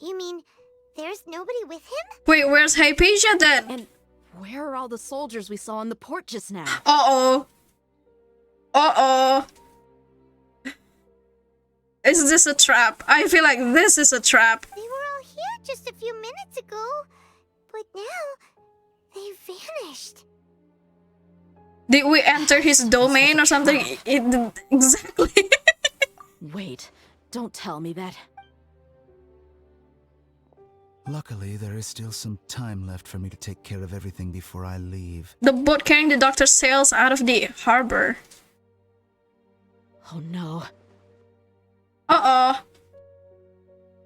You mean there's nobody with him? Wait, where's Hypatia then? And where are all the soldiers we saw on the port just now? Uh-oh. Uh-oh. Is this a trap? I feel like this is a trap. They were all here just a few minutes ago, but now they vanished. Did we enter his domain or something? Exactly. Wait, don't tell me that. Luckily, there is still some time left for me to take care of everything before I leave. The boat carrying the doctor sails out of the harbor. Oh no. Uh-oh.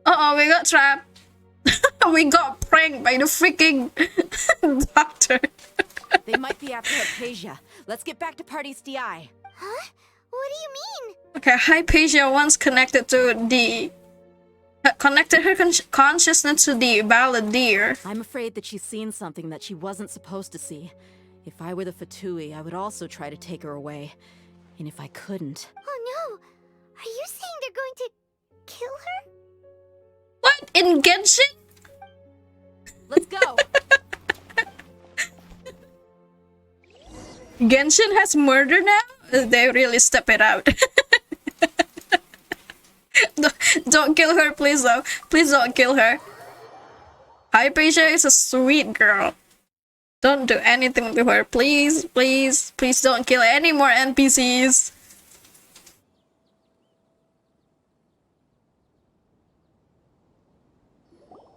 Uh-oh, we got trapped. We got pranked by the freaking doctor. They might be after Hypatia. Let's get back to Party's DI. Huh? What do you mean? Okay, Hypatia once connected her consciousness to the balladeer. I'm afraid that she's seen something that she wasn't supposed to see. If I were the Fatui, I would also try to take her away. And if I couldn't... Oh no! Are you saying they're going to kill her? What? In Genshin? Let's go! Genshin has murder now? They really step it out. Don't kill her, please, though. Please don't kill her. Hypatia is a sweet girl. Don't do anything to her, please, please. Please don't kill any more NPCs.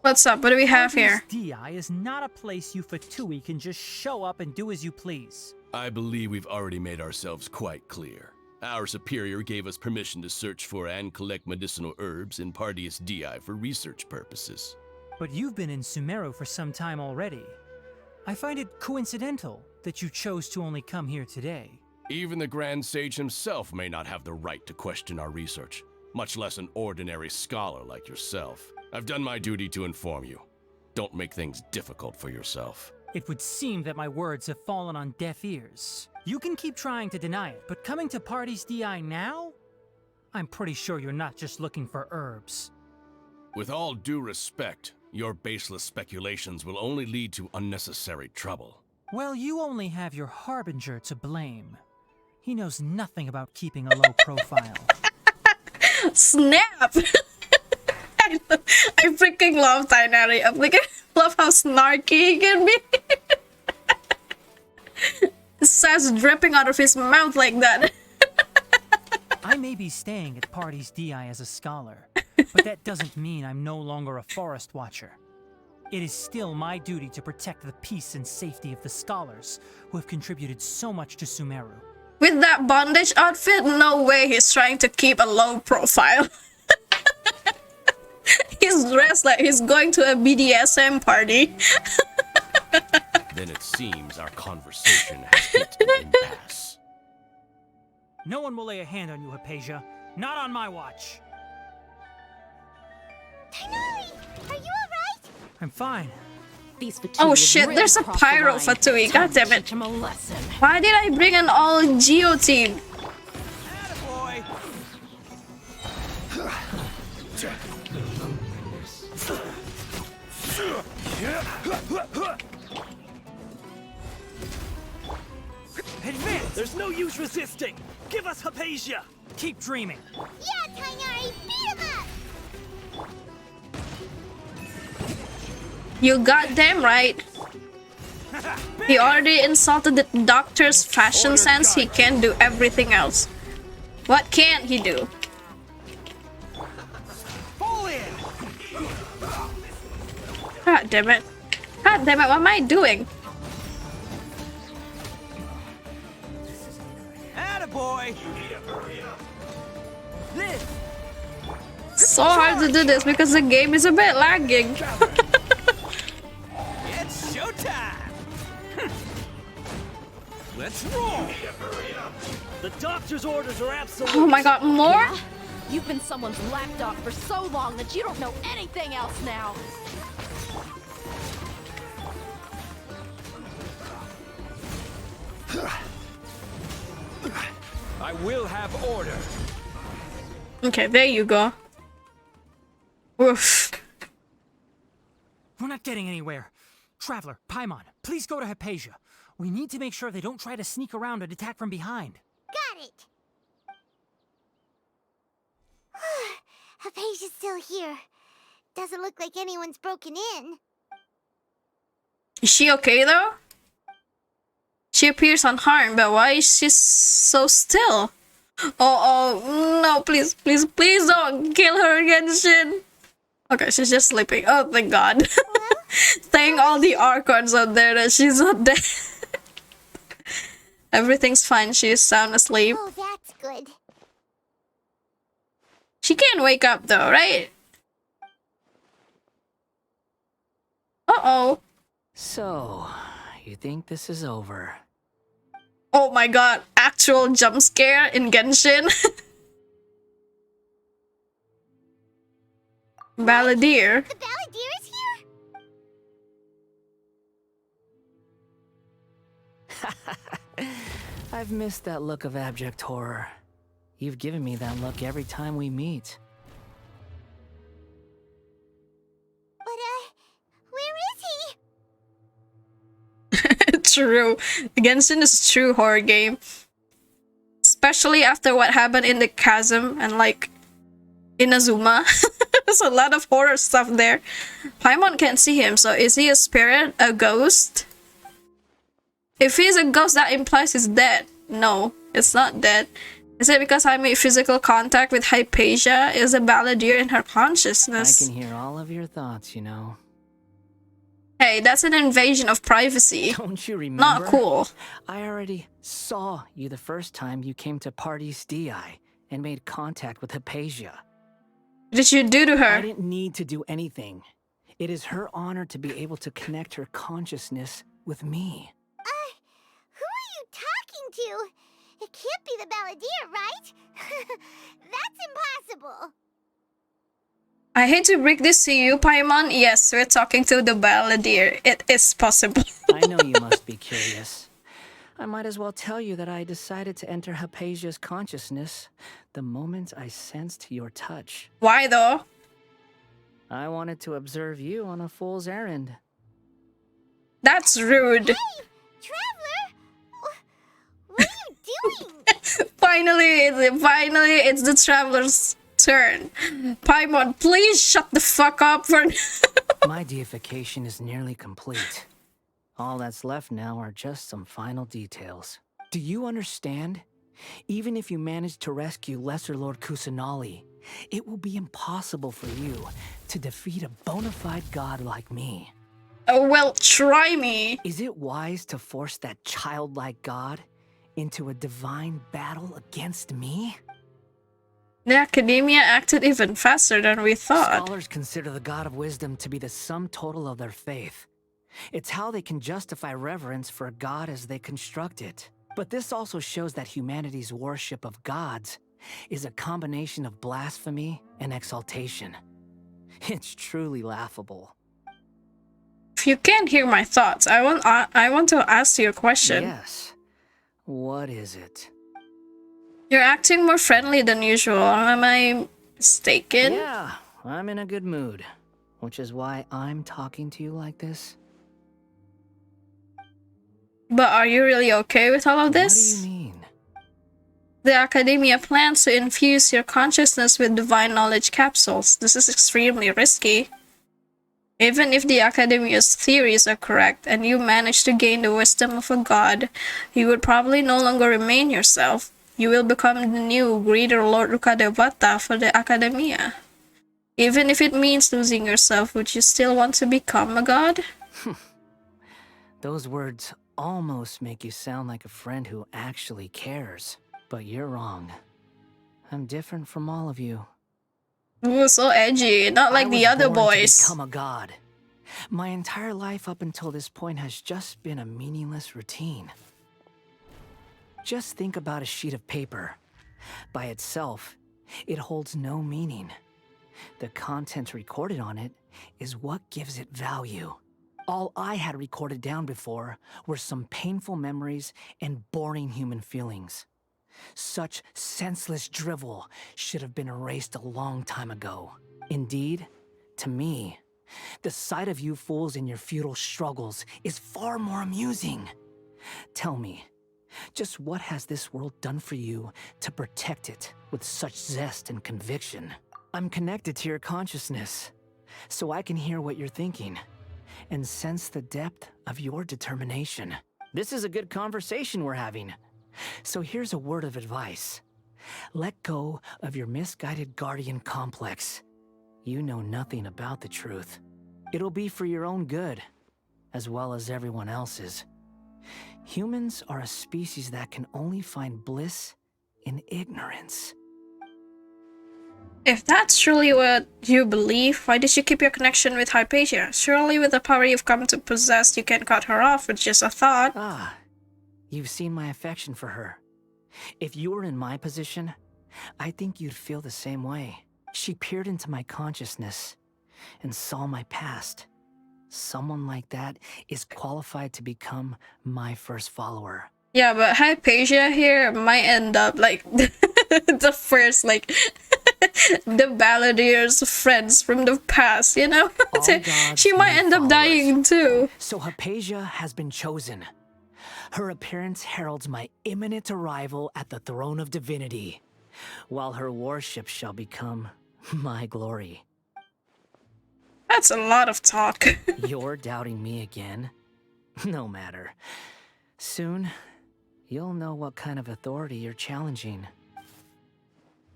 What's up? What do we have here? DI is not a place you Fatui can just show up and do as you please. I believe we've already made ourselves quite clear. Our superior gave us permission to search for and collect medicinal herbs in Pardeus DI for research purposes. But you've been in Sumeru for some time already. I find it coincidental that you chose to only come here today. Even the Grand Sage himself may not have the right to question our research, much less an ordinary scholar like yourself. I've done my duty to inform you. Don't make things difficult for yourself. It would seem that my words have fallen on deaf ears. You can keep trying to deny it, but coming to Party's DI now? I'm pretty sure you're not just looking for herbs. With all due respect, your baseless speculations will only lead to unnecessary trouble. Well, you only have your Harbinger to blame. He knows nothing about keeping a low profile. Snap! I freaking love Tainari. I'm like, I love how snarky he can be. Sass dripping out of his mouth like that. I may be staying at Party's DI as a scholar, but that doesn't mean I'm no longer a forest watcher. It is still my duty to protect the peace and safety of the scholars who have contributed so much to Sumeru. With that bondage outfit, no way he's trying to keep a low profile. He's dressed like he's going to a BDSM party. Then it seems our conversation has hit an impasse. No one will lay a hand on you, Hypatia. Not on my watch. Tighnari, are you alright? I'm fine. These Oh shit, there's a pyro Fatui. God damn it. Why did I bring an all Geo team? Advance! There's no use resisting! Give us Hypatia! Keep dreaming. Yeah, Tighnari, beat him up! You goddamn right. He already insulted the doctor's fashion sense. He can't do everything else. What can't he do? God damn it. God damn it, what am I doing? Attaboy! This! So hard to do this because the game is a bit lagging. It's showtime! Let's roll! The doctor's orders are absolute. Oh my god, more? Yeah? You've been someone's lapdog for so long that you don't know anything else now. I will have order. Okay, there you go. Oof. We're not getting anywhere. Traveler, Paimon, please go to Hypatia. We need to make sure they don't try to sneak around and attack from behind. Got it! Hypatia's still here. Doesn't look like anyone's broken in. Is she okay though? She appears unharmed, but why is she so still? Oh, no, please, please, please don't kill her, Genshin. Okay, she's just sleeping. Oh, thank God. Thank all the Archons out there that she's not dead. Everything's fine, she's sound asleep. Oh, that's good. She can't wake up though, right? Uh-oh. So, you think this is over? Oh my god, actual jump scare in Genshin. Balladeer. The Balladeer is here? I've missed that look of abject horror. You've given me that look every time we meet. But, where is he? True. Genshin is a true horror game. Especially after what happened in the chasm and like Inazuma. There's a lot of horror stuff there. Paimon can't see him, so is he a spirit? A ghost? If he's a ghost, that implies he's dead. No, it's not dead. Is it because I made physical contact with Hypatia? Is a Balladeer in her consciousness? I can hear all of your thoughts, you know. Hey, that's an invasion of privacy. Don't you remember? Not cool. I already saw you the first time you came to Party's DI and made contact with Hypatia. What did you do to her? I didn't need to do anything. It is her honor to be able to connect her consciousness with me. Who are you talking to? It can't be the Balladeer, right? That's impossible. I hate to break this to you, Paimon. Yes, we're talking to the Balladeer. It is possible. I know you must be curious. I might as well tell you that I decided to enter Hypatia's consciousness the moment I sensed your touch. Why though? I wanted to observe you on a fool's errand. That's rude. Hey, Traveler! What are you doing? Finally, it's the Traveler's turn. Paimon, please shut the fuck up for My deification is nearly complete. All that's left now are just some final details. Do you understand? Even if you manage to rescue Lesser Lord Kusanali, it will be impossible for you to defeat a bona fide god like me. Oh, well, try me. Is it wise to force that childlike god into a divine battle against me? The Academia acted even faster than we thought. Scholars consider the God of Wisdom to be the sum total of their faith. It's how they can justify reverence for a god as they construct it. But this also shows that humanity's worship of gods is a combination of blasphemy and exaltation. It's truly laughable. If you can't hear my thoughts, I want to ask you a question. Yes. What is it? You're acting more friendly than usual. Am I mistaken? Yeah, I'm in a good mood, which is why I'm talking to you like this. But are you really okay with all of this? What do you mean? The Academia plans to infuse your consciousness with divine knowledge capsules. This is extremely risky. Even if the Academia's theories are correct and you manage to gain the wisdom of a god, you would probably no longer remain yourself. You will become the new greater Lord Rukadevata for the Academia. Even if it means losing yourself, would you still want to become a god? Those words almost make you sound like a friend who actually cares. But you're wrong. I'm different from all of you. Ooh, so edgy. Not like the other boys. To become a god. My entire life up until this point has just been a meaningless routine. Just think about a sheet of paper. By itself, it holds no meaning. The content recorded on it is what gives it value. All I had recorded down before were some painful memories and boring human feelings. Such senseless drivel should have been erased a long time ago. Indeed, to me, the sight of you fools in your futile struggles is far more amusing. Tell me, just what has this world done for you to protect it with such zest and conviction? I'm connected to your consciousness, so I can hear what you're thinking and sense the depth of your determination. This is a good conversation we're having. So here's a word of advice. Let go of your misguided guardian complex. You know nothing about the truth. It'll be for your own good, as well as everyone else's. Humans are a species that can only find bliss in ignorance. If that's truly what you believe, why did you keep your connection with Hypatia? Surely with the power you've come to possess, you can cut her off with just a thought. Ah. You've seen my affection for her. If you were in my position, I think you'd feel the same way. She peered into my consciousness and saw my past. Someone like that is qualified to become my first follower. Yeah, but Hypatia here might end up like the first, like, the Balladier's friends from the past, you know? She might end up dying too. So Hypatia has been chosen. Her appearance heralds my imminent arrival at the throne of divinity, while her worship shall become my glory. That's a lot of talk. You're doubting me again? No matter. Soon, you'll know what kind of authority you're challenging.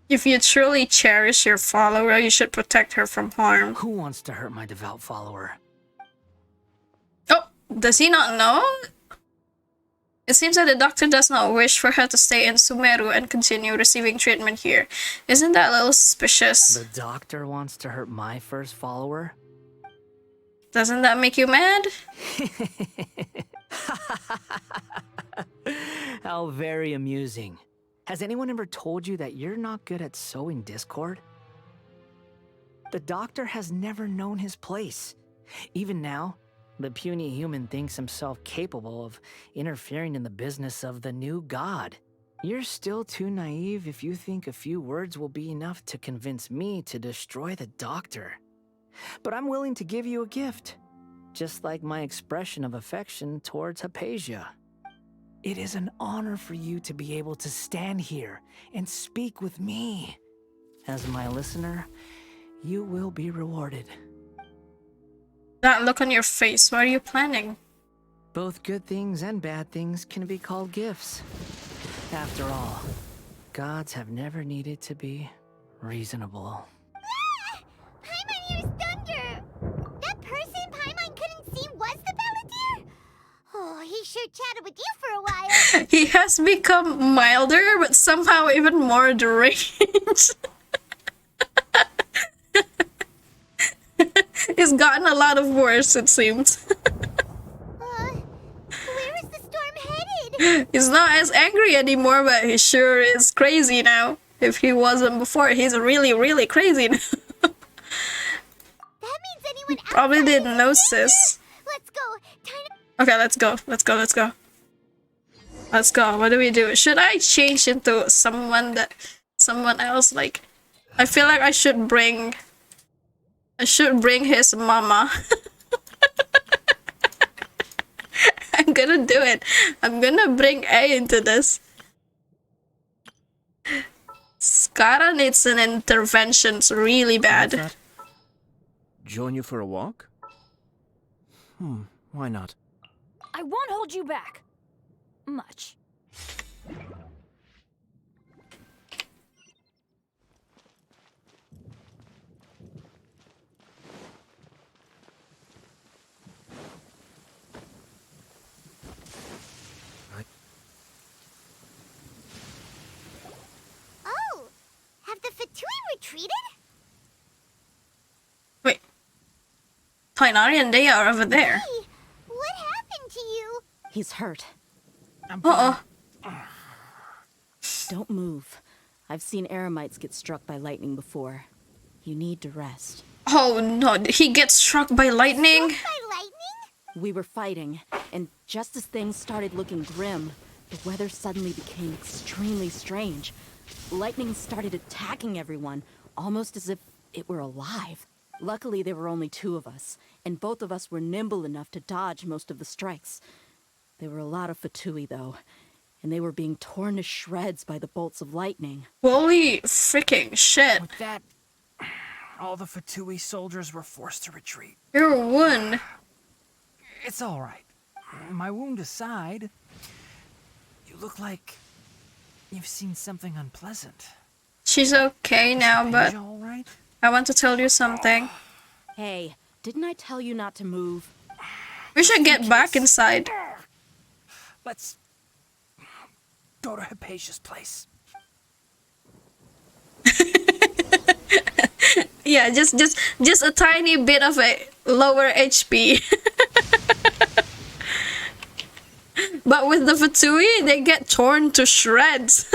If you truly cherish your follower, you should protect her from harm. Who wants to hurt my devout follower? Oh, does he not know? It seems that the doctor does not wish for her to stay in Sumeru and continue receiving treatment here. Isn't that a little suspicious? The doctor wants to hurt my first follower? Doesn't that make you mad? How very amusing. Has anyone ever told you that you're not good at sowing discord? The doctor has never known his place. Even now, the puny human thinks himself capable of interfering in the business of the new god. You're still too naive if you think a few words will be enough to convince me to destroy the doctor. But I'm willing to give you a gift, just like my expression of affection towards Hypatia. It is an honor for you to be able to stand here and speak with me. As my listener, you will be rewarded. That look on your face, what are you planning? Both good things and bad things can be called gifts. After all, gods have never needed to be reasonable. Paimon used thunder! That person Paimon couldn't see was the Balladeer? Oh, he sure chatted with you for a while. He has become milder, but somehow even more deranged. He's gotten a lot of worse, it seems. Where is the storm headed? He's not as angry anymore, but he sure is crazy now. If he wasn't before, he's really, really crazy now. anyone Probably outside didn't is notice. Let's go. Tiny. Okay, let's go. Let's go. Let's go. Let's go. What do we do? Should I change into someone else? Like, I feel like I should bring his mama. I'm gonna do it. I'm gonna bring A into this. Skara needs an intervention really bad. Join you for a walk? Why not? I won't hold you back. Much. Oh, have the Fatui retreated? Wait. Tainari and they are over there. Hey, what happened to you? He's hurt. Uh-oh. Don't move. I've seen eremites get struck by lightning before. You need to rest. Oh no, he gets struck by lightning? We were fighting, and just as things started looking grim, the weather suddenly became extremely strange. Lightning started attacking everyone, almost as if it were alive. Luckily, there were only two of us, and both of us were nimble enough to dodge most of the strikes. There were a lot of Fatui, though, and they were being torn to shreds by the bolts of lightning. Holy freaking shit. With that, all the Fatui soldiers were forced to retreat. Your wound. It's all right. My wound aside, you look like you've seen something unpleasant. She's okay now, but all right? I want to tell you something. Hey, didn't I tell you not to move? We should get back inside. Let's go to Hypatia's place. Yeah, just a tiny bit of a lower HP. But with the Fatui, they get torn to shreds.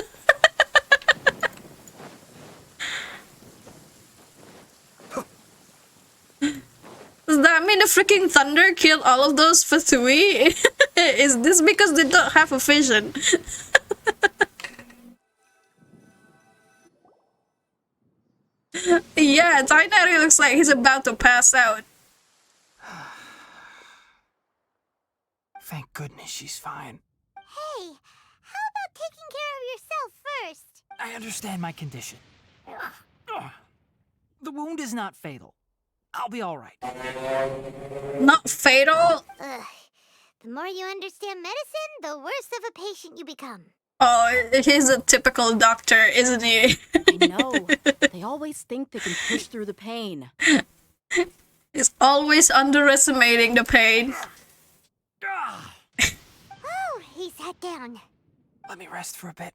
Does that mean the freaking thunder killed all of those Fatui? Is this because they don't have a vision? Yeah, Tainari looks like he's about to pass out. Thank goodness she's fine. Hey, how about taking care of yourself first? I understand my condition. The wound is not fatal. I'll be all right. Not fatal? Ugh. The more you understand medicine, the worse of a patient you become. Oh, he's a typical doctor, isn't he? I know. They always think they can push through the pain. He's always underestimating the pain. Oh, he sat down. Let me rest for a bit.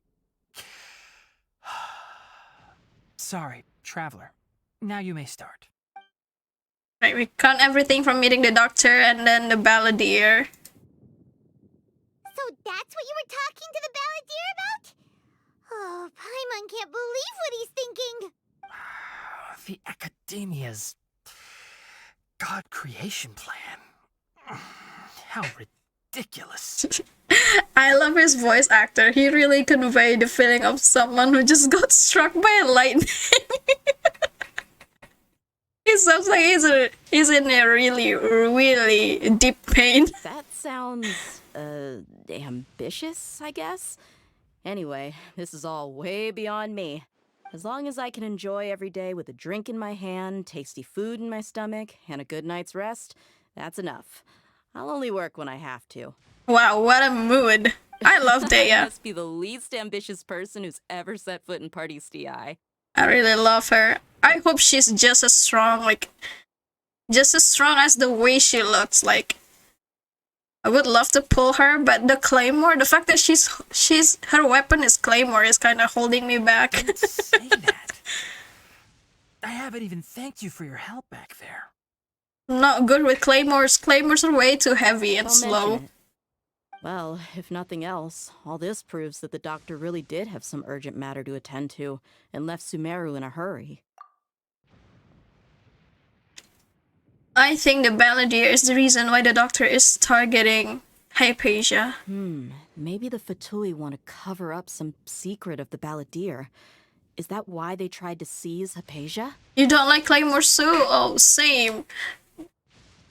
Sorry, traveler. Now you may start. Right, we count everything from meeting the doctor and then the balladeer. So that's what you were talking to the balladeer about? Oh, Paimon can't believe what he's thinking. The Academia's God creation plan. How ridiculous. I love his voice actor. He really conveyed the feeling of someone who just got struck by lightning. It sounds like he's in a really, really deep pain. That sounds, ambitious, I guess? Anyway, this is all way beyond me. As long as I can enjoy every day with a drink in my hand, tasty food in my stomach, and a good night's rest, that's enough. I'll only work when I have to. Wow, what a mood. I love I Dea. must be the least ambitious person who's ever set foot in Party's TI. I really love her. I hope she's just as strong, just as strong as the way she looks. Like, I would love to pull her, but the claymore, the fact that her weapon is claymore is kind of holding me back. Don't say that. I haven't even thanked you for your help back there. Not good with claymores. Claymores are way too heavy and Don't mention slow. it. Well, if nothing else, all this proves that the doctor really did have some urgent matter to attend to and left Sumeru in a hurry. I think the Balladeer is the reason why the doctor is targeting Hypatia. Maybe the Fatui want to cover up some secret of the Balladeer. Is that why they tried to seize Hypatia? You don't like Claymore Sue? Oh, same.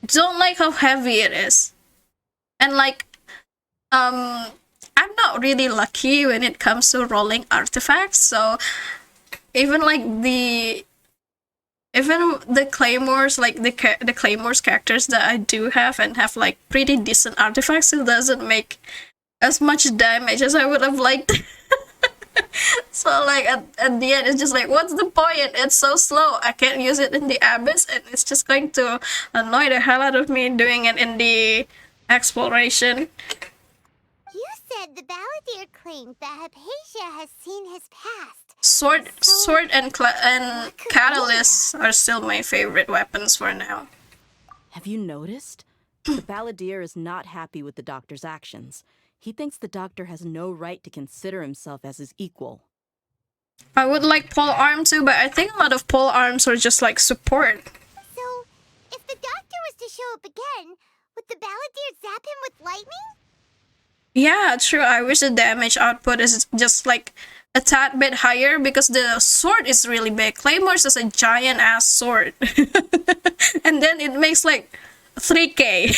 Don't like how heavy it is. And like, I'm not really lucky when it comes to rolling artifacts, so even like the claymores, like the claymores characters that I do have and have like pretty decent artifacts, it doesn't make as much damage as I would have liked. So like at the end it's just like, what's the point? It's so slow. I can't use it in the abyss, and it's just going to annoy the hell out of me doing it in the exploration. You said the Balladeer claimed that Hypatia has seen his past. Sword and Catalyst are still my favorite weapons for now. Have you noticed? The Balladeer is not happy with the doctor's actions. He thinks the doctor has no right to consider himself as his equal. I would like pole arm too, but I think a lot of pole arms are just like support. So, if the doctor was to show up again, would the Balladeer zap him with lightning? Yeah, true. I wish the damage output is just like a tad bit higher because the sword is really big. Claymore's is a giant ass sword. And then it makes like 3k.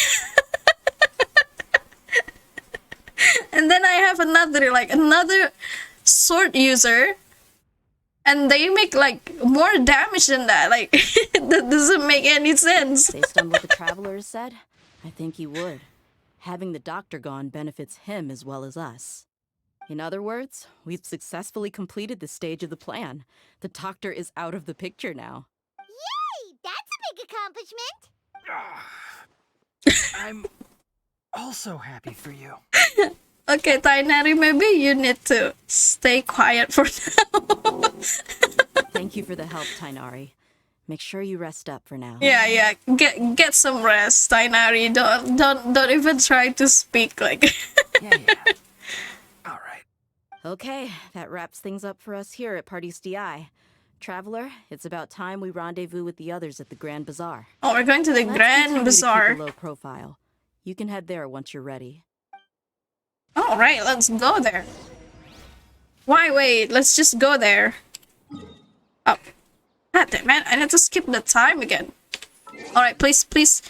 And then I have another sword user, and they make like more damage than that. Like, that doesn't make any sense. Based on what the traveler said, I think he would. Having the doctor gone benefits him as well as us. In other words, we've successfully completed this stage of the plan. The doctor is out of the picture now. Yay! That's a big accomplishment! I'm also happy for you. Okay, Tainari, maybe you need to stay quiet for now. Thank you for the help, Tainari. Make sure you rest up for now. Yeah. Get some rest, Tainari. Don't even try to speak like. Yeah. All right. Okay, that wraps things up for us here at Party's DI. Traveler, it's about time we rendezvous with the others at the Grand Bazaar. Oh, we're going to the Grand Bazaar. Keep a low profile. You can head there once you're ready. All right, let's go there. Why wait? Let's just go there. Oh, god damn it! I need to skip the time again. All right, please.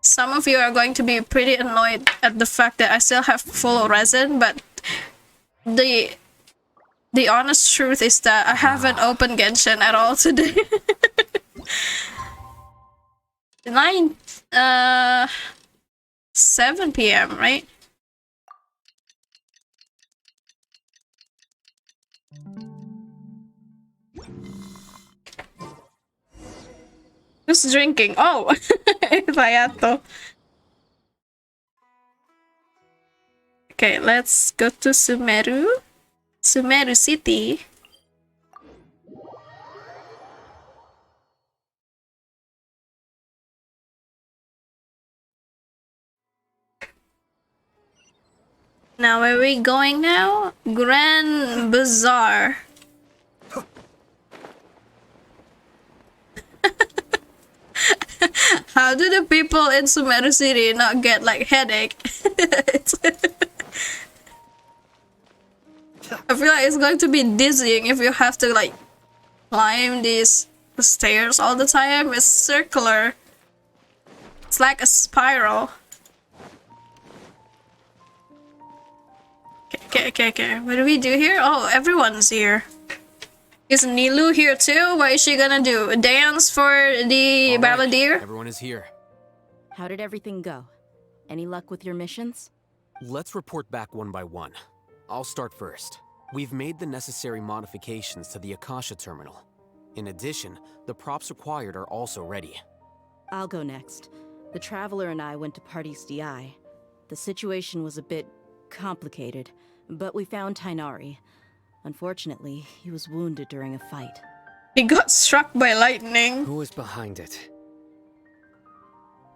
Some of you are going to be pretty annoyed at the fact that I still have full resin, but the honest truth is that I haven't opened Genshin at all today. 7 p.m., right? Who's drinking? Oh, Rayato. Okay, let's go to Sumeru City. Now, where are we going now? Grand Bazaar. How do the people in Sumeru City not get like headache? I feel like it's going to be dizzying if you have to like climb these stairs all the time. It's circular. It's like a spiral. Okay. What do we do here? Oh, everyone's here. Is Nilu here too? What is she gonna do? A dance for the Balladeer? Everyone is here. How did everything go? Any luck with your missions? Let's report back one by one. I'll start first. We've made the necessary modifications to the Akasha terminal. In addition, the props required are also ready. I'll go next. The Traveler and I went to Party's DI. The situation was a bit complicated, but we found Tainari. Unfortunately, he was wounded during a fight. He got struck by lightning. Who was behind it?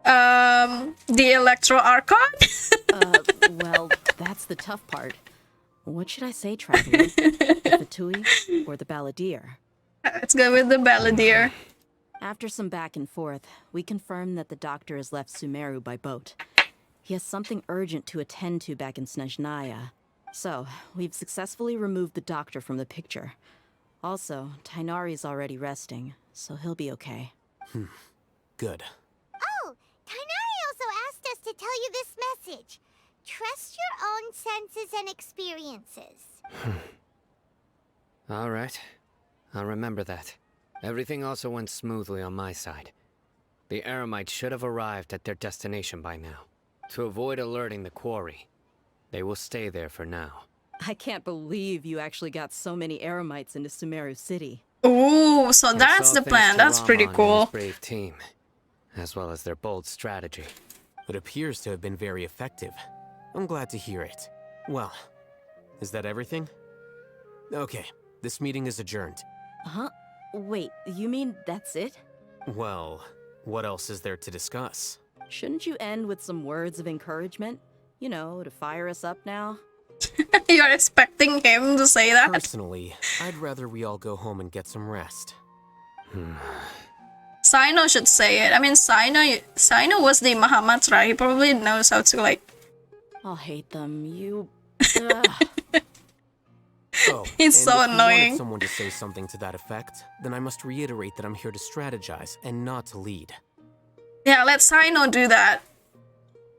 The Electro Archon? Well, that's the tough part. What should I say, Traveler? The Fatui or the Balladeer? Let's go with the Balladeer. After some back and forth, we confirmed that the doctor has left Sumeru by boat. He has something urgent to attend to back in Snezhnaya. So, we've successfully removed the doctor from the picture. Also, Tighnari's already resting, so he'll be okay. Good. Oh, Tighnari also asked us to tell you this message. Trust your own senses and experiences. All right. I'll remember that. Everything also went smoothly on my side. The Eremites should have arrived at their destination by now. To avoid alerting the quarry, they will stay there for now. I can't believe you actually got so many Eremites into Sumeru City. Ooh, so It's that's all the thanks plan. to That's pretty Rahman and his cool. brave team, as well as their bold strategy. It appears to have been very effective. I'm glad to hear it. Well, is that everything? Okay, this meeting is adjourned. Huh? Wait, you mean that's it? Well, what else is there to discuss? Shouldn't you end with some words of encouragement? You know, to fire us up now? You're expecting him to say that? Personally, I'd rather we all go home and get some rest. Sino should say it. I mean, Sino was the Mahamatra. He probably knows how to, like... I'll hate them. You... Oh, He's and so if you annoying. wanted someone to say something to that effect, then I must reiterate that I'm here to strategize and not to lead. Yeah, let Sino do that.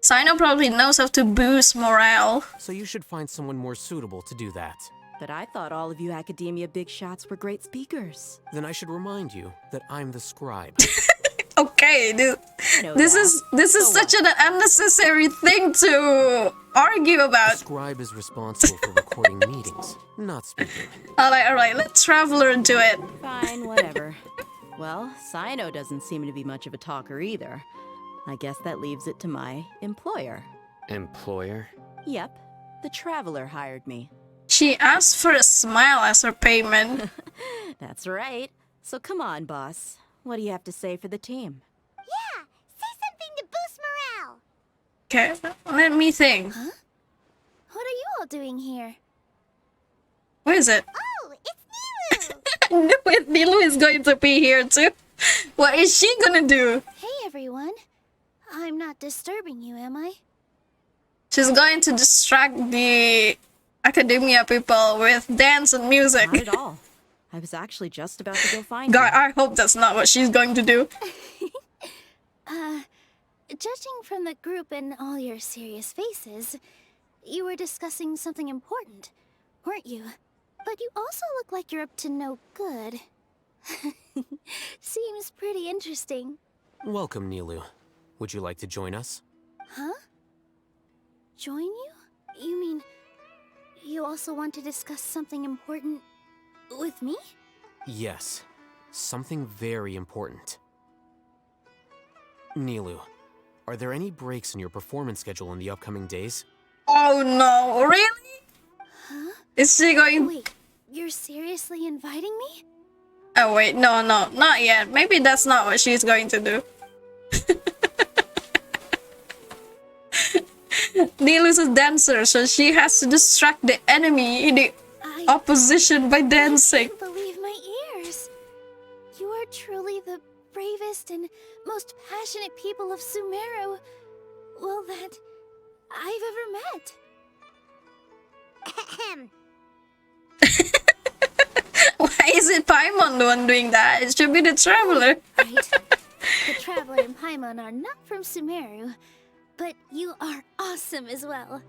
Sino probably knows how to boost morale. So you should find someone more suitable to do that. But I thought all of you academia big shots were great speakers. Then I should remind you that I'm the scribe. Okay, dude. Know This that. is such an unnecessary thing to argue The about. scribe is responsible for recording meetings, not speaking. Alright, let Traveler do it. Fine, whatever. Well, Sino doesn't seem to be much of a talker either. I guess that leaves it to my employer. Employer? Yep, the Traveler hired me. She asked for a smile as her payment. That's right. So come on, boss. What do you have to say for the team? Yeah, say something to boost morale. Okay, let me think. Huh? What are you all doing here? What is it? Oh, it's Nilu! I knew it. Nilu is going to be here too. What is she gonna do? Hey, everyone. I'm not disturbing you, am I? She's going to distract the academia people with dance and music. Not at all. I was actually just about to go find God, you. I hope that's not what she's going to do. Judging from the group and all your serious faces, you were discussing something important, weren't you? But you also look like you're up to no good. Seems pretty interesting. Welcome, Nilu. Would you like to join us? Huh? Join you? You mean you also want to discuss something important with me? Yes, something very important. Nilu, are there any breaks in your performance schedule in the upcoming days? Oh no, really? Huh? Is she going... Wait, you're seriously inviting me? Oh wait, no, not yet. Maybe that's not what she's going to do. Nilu's a dancer, so she has to distract the enemy in the opposition by dancing. I can't believe my ears. You are truly the bravest and most passionate people of Sumeru, well, that I've ever met. Ahem. Why is it Paimon the one doing that? It should be the Traveler. Right. The Traveler and Paimon are not from Sumeru, but you are awesome as well.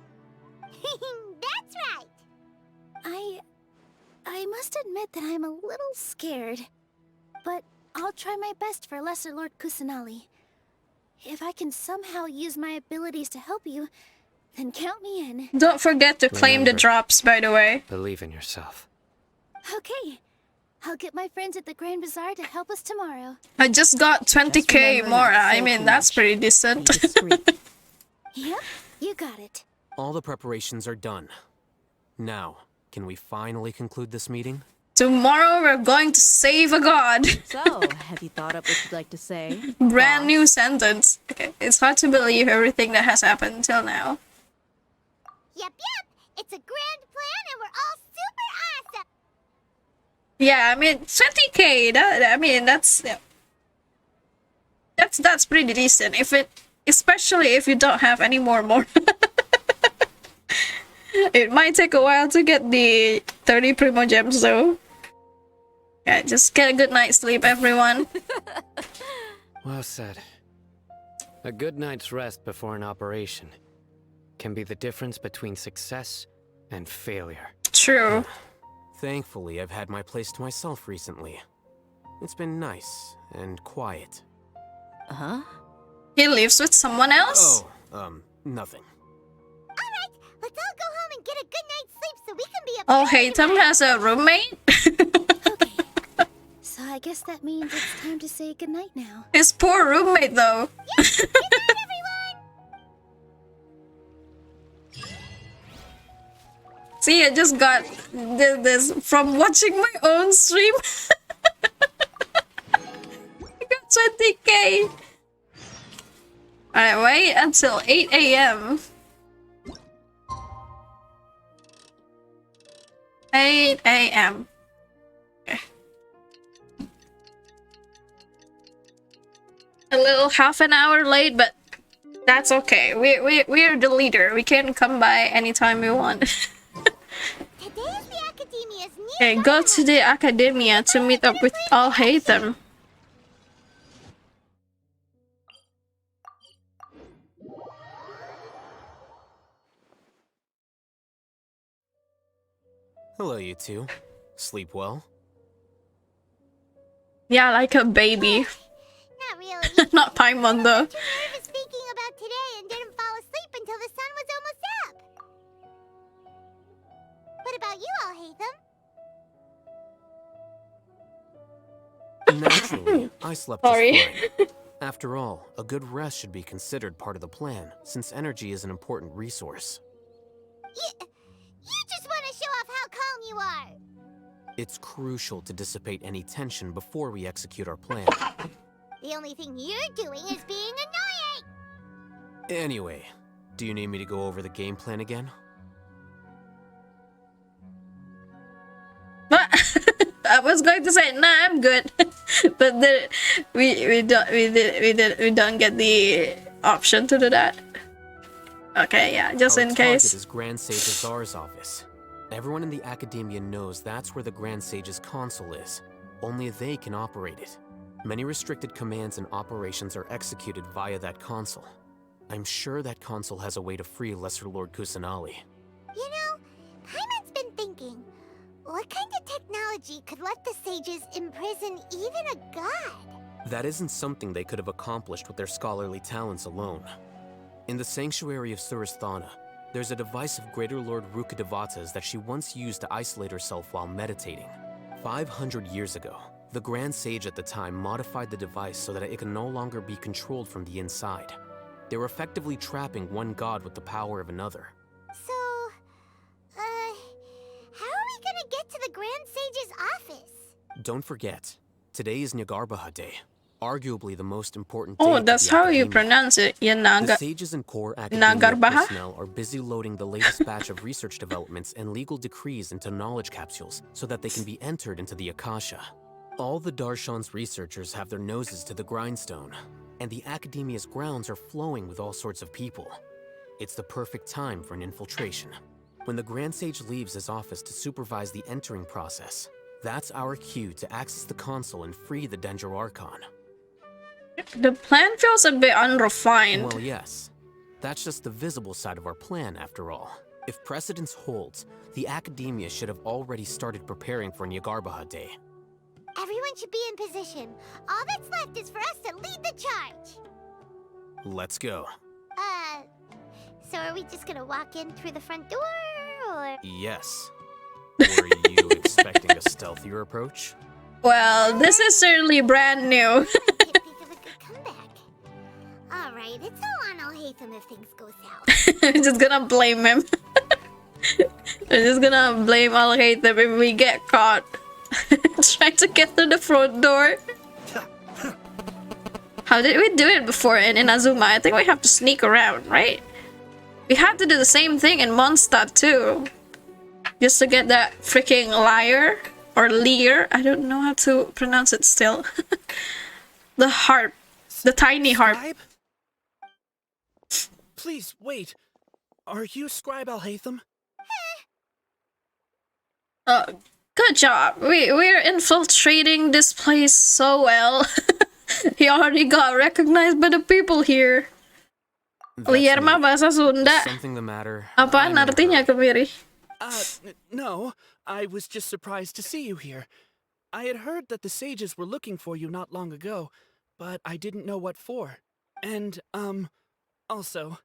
That's right. I must admit that I'm a little scared, but I'll try my best for Lesser Lord Kusanali. If I can somehow use my abilities to help you, then count me in. Don't forget to claim the Remember, drops, by the way. Believe in yourself. Okay. I'll get my friends at the Grand Bazaar to help us tomorrow. I just got 20k more. I mean, that's pretty decent. Yep, you got it. All the preparations are done. Now, can we finally conclude this meeting? Tomorrow we're going to save a god. So, have you thought up what you'd like to say? Brand new sentence. Okay, it's hard to believe everything that has happened until now. Yep. It's a grand plan and we're all super awesome. Yeah, I mean, 20k, I mean, that's... Yeah. that's pretty decent. If it, especially if you don't have any more. It might take a while to get the 30 Primo Gems though. Yeah, just get a good night's sleep, everyone. Well said. A good night's rest before an operation can be the difference between success and failure. True. Thankfully, I've had my place to myself recently. It's been nice and quiet. Huh? He lives with someone else? Oh, nothing. Let's all go home and get a good night's sleep so we can be a Oh, Haytham has a roommate? So I guess that means it's time to say goodnight now. His poor roommate, though. See, I just got this from watching my own stream. I got 20k. Alright, wait until 8 AM. 8 AM. Okay. A little half an hour late, but that's okay. We're the leader. We can come by anytime we want. Okay, go to the academia to meet up with Al Haytham. Hello, you two. Sleep well? Yeah, like a baby. Not really. Not Paimon though. Nervous thinking about today and didn't fall asleep until the sun was almost up. What about you all, Haytham? Naturally, I slept just fine. After all, a good rest should be considered part of the plan, since energy is an important resource. You just want to show off how calm you are. It's crucial to dissipate any tension before we execute our plan. The only thing you're doing is being annoying. Anyway, do you need me to go over the game plan again? I was going to say, nah, I'm good, but then we don't get the option to do that. Okay, yeah, just in case. Target is Grand Sage Azar's office. Everyone in the academia knows that's where the Grand Sage's console is. Only they can operate it. Many restricted commands and operations are executed via that console. I'm sure that console has a way to free Lesser Lord Kusanali. You know, Paimon's been thinking, what kind of technology could let the sages imprison even a god? That isn't something they could have accomplished with their scholarly talents alone. In the sanctuary of Suristhana, there's a device of Greater Lord Rukkhadevata's that she once used to isolate herself while meditating. 500 years ago, the Grand Sage at the time modified the device so that it could no longer be controlled from the inside. They were effectively trapping one god with the power of another. So, how are we gonna get to the Grand Sage's office? Don't forget, today is Nyagarbha Day, arguably the most important Oh, day that's for the how you academia. pronounce it. The Yanaga. sages and core academia Nagarbha? personnel are busy loading the latest batch of research developments and legal decrees into knowledge capsules so that they can be entered into the Akasha. All the Darshan's researchers have their noses to the grindstone, and the academia's grounds are flowing with all sorts of people. It's the perfect time for an infiltration. When the Grand Sage leaves his office to supervise the entering process, that's our cue to access the console and free the Dendro Archon. The plan feels a bit unrefined. Well, yes. That's just the visible side of our plan, after all. If precedence holds, the academia should have already started preparing for Nyagarbha Day. Everyone should be in position. All that's left is for us to lead the charge. Let's go. So are we just gonna walk in through the front door, or? Yes. Were you expecting a stealthier approach? Well, this is certainly brand new. Alright, it's all on Al-Haytham if things go south. I'm just gonna blame him. I'm just gonna blame Al Haytham if we get caught trying to get through the front door. How did we do it before in Inazuma? I think we have to sneak around, right? We had to do the same thing in Mondstadt too. Just to get that freaking lyre or leer. I don't know how to pronounce it still. The harp. The tiny harp. Scribe? Please, wait. Are you Scribe Alhaitham? Good job. We're infiltrating this place so well. He already got recognized by the people here. Liar mah bahasa Sunda. Something the matter? Apaan artinya kemiri? No. I was just surprised to see you here. I had heard that the sages were looking for you not long ago, but I didn't know what for. And, also,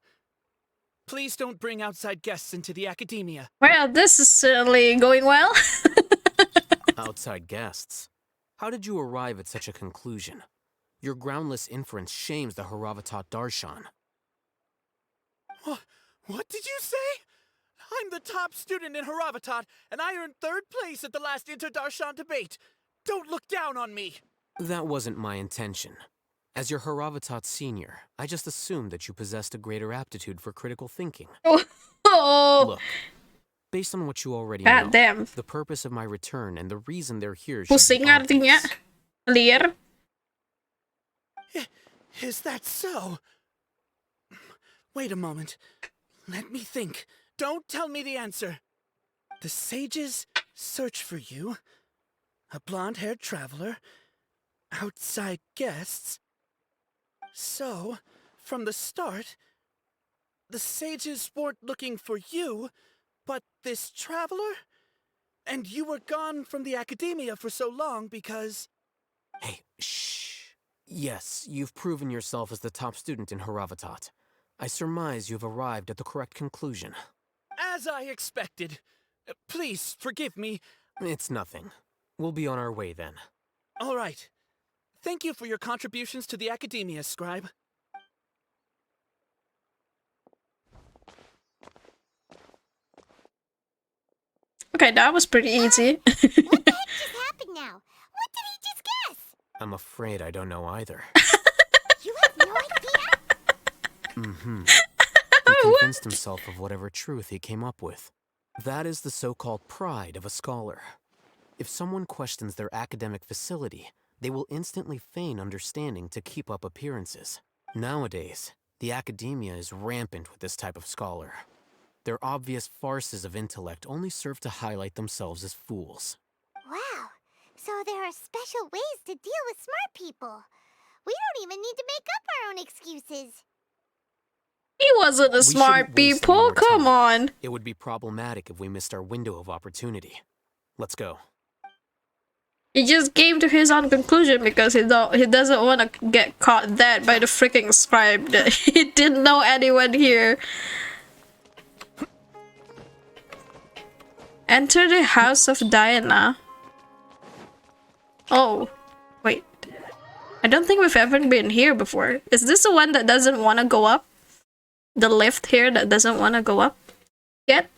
please don't bring outside guests into the academia. Well, this is certainly going well. Outside guests? How did you arrive at such a conclusion? Your groundless inference shames the Haravatat Darshan. What did you say? I'm the top student in Haravatat, and I earned 3rd place at the last Inter-Darshan debate. Don't look down on me. That wasn't my intention. As your Haravatat senior, I just assumed that you possessed a greater aptitude for critical thinking. Oh. Look, based on what you already God know, damn. the purpose of my return and the reason they're here should Pusing be artinya. Liar. Is that so? Wait a moment. Let me think. Don't tell me the answer. The sages search for you. A blonde-haired traveler. Outside guests. So, from the start, the sages weren't looking for you, but this traveler? And you were gone from the academia for so long because... Hey, shh. Yes, you've proven yourself as the top student in Haravatat. I surmise you've arrived at the correct conclusion. As I expected. Please, forgive me. It's nothing. We'll be on our way then. All right. Thank you for your contributions to the academia, Scribe. Okay, that was pretty easy. What the heck just happened now? What did he just guess? I'm afraid I don't know either. You have no idea? Mm-hmm. He convinced himself of whatever truth he came up with. That is the so-called pride of a scholar. If someone questions their academic facility, they will instantly feign understanding to keep up appearances. Nowadays, the academia is rampant with this type of scholar. Their obvious farces of intellect only serve to highlight themselves as fools. Wow. So there are special ways to deal with smart people. We don't even need to make up our own excuses. He wasn't a smart people. Come on. It would be problematic if we missed our window of opportunity. Let's go. He just came to his own conclusion because he doesn't want to get caught dead by the freaking scribe. He didn't know anyone here. Enter the house of Diana. Oh, wait. I don't think we've ever been here before. Is this the one that doesn't want to go up? The lift here that doesn't want to go up yet?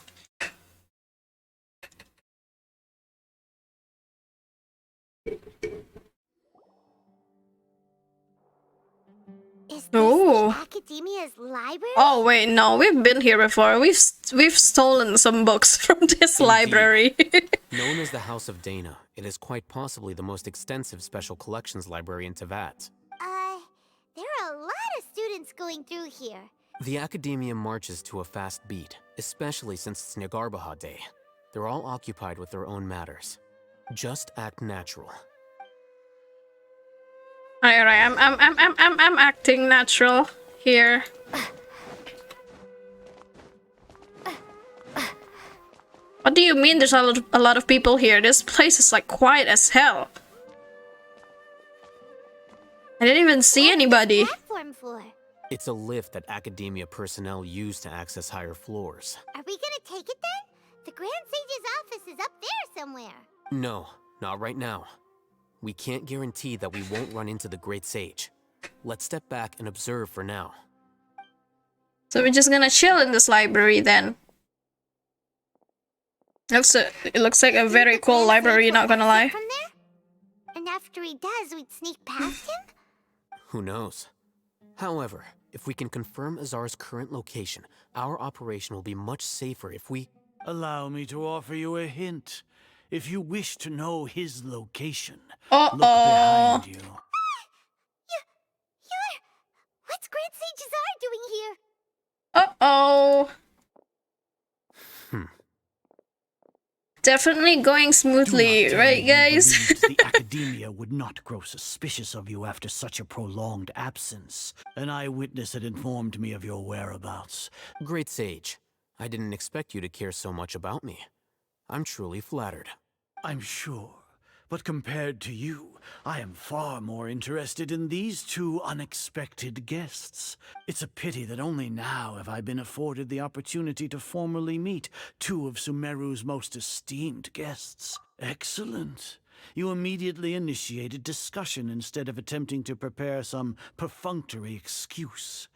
Is this Oh. the academia's library? Oh wait, no, we've been here before. We've stolen some books from this library. Known as the House of Dana, it is quite possibly the most extensive special collections library in Teyvat. There are a lot of students going through here. The academia marches to a fast beat, especially since it's Nagarbaha Day. They're all occupied with their own matters. Just act natural. Alright, I'm acting natural here. What do you mean there's a lot of people here? This place is like quiet as hell. I didn't even see anybody. Platform for? It's a lift that academia personnel use to access higher floors. Are we gonna take it then? The Grand Sage's office is up there somewhere. No, not right now. We can't guarantee that we won't run into the Great Sage. Let's step back and observe for now. So we're just gonna chill in this library then. It looks like a very cool library, not gonna lie. From there? And after he does, we'd sneak past him? Who knows? However, if we can confirm Azar's current location, our operation will be much safer if we... Allow me to offer you a hint. If you wish to know his location, look behind you. You're Uh-oh. Definitely going smoothly, right, guys? The Academia would not grow suspicious of you after such a prolonged absence. An eyewitness had informed me of your whereabouts. Great Sage. I didn't expect you to care so much about me. I'm truly flattered. I'm sure. But compared to you, I am far more interested in these two unexpected guests. It's a pity that only now have I been afforded the opportunity to formally meet two of Sumeru's most esteemed guests. Excellent. You immediately initiated discussion instead of attempting to prepare some perfunctory excuse.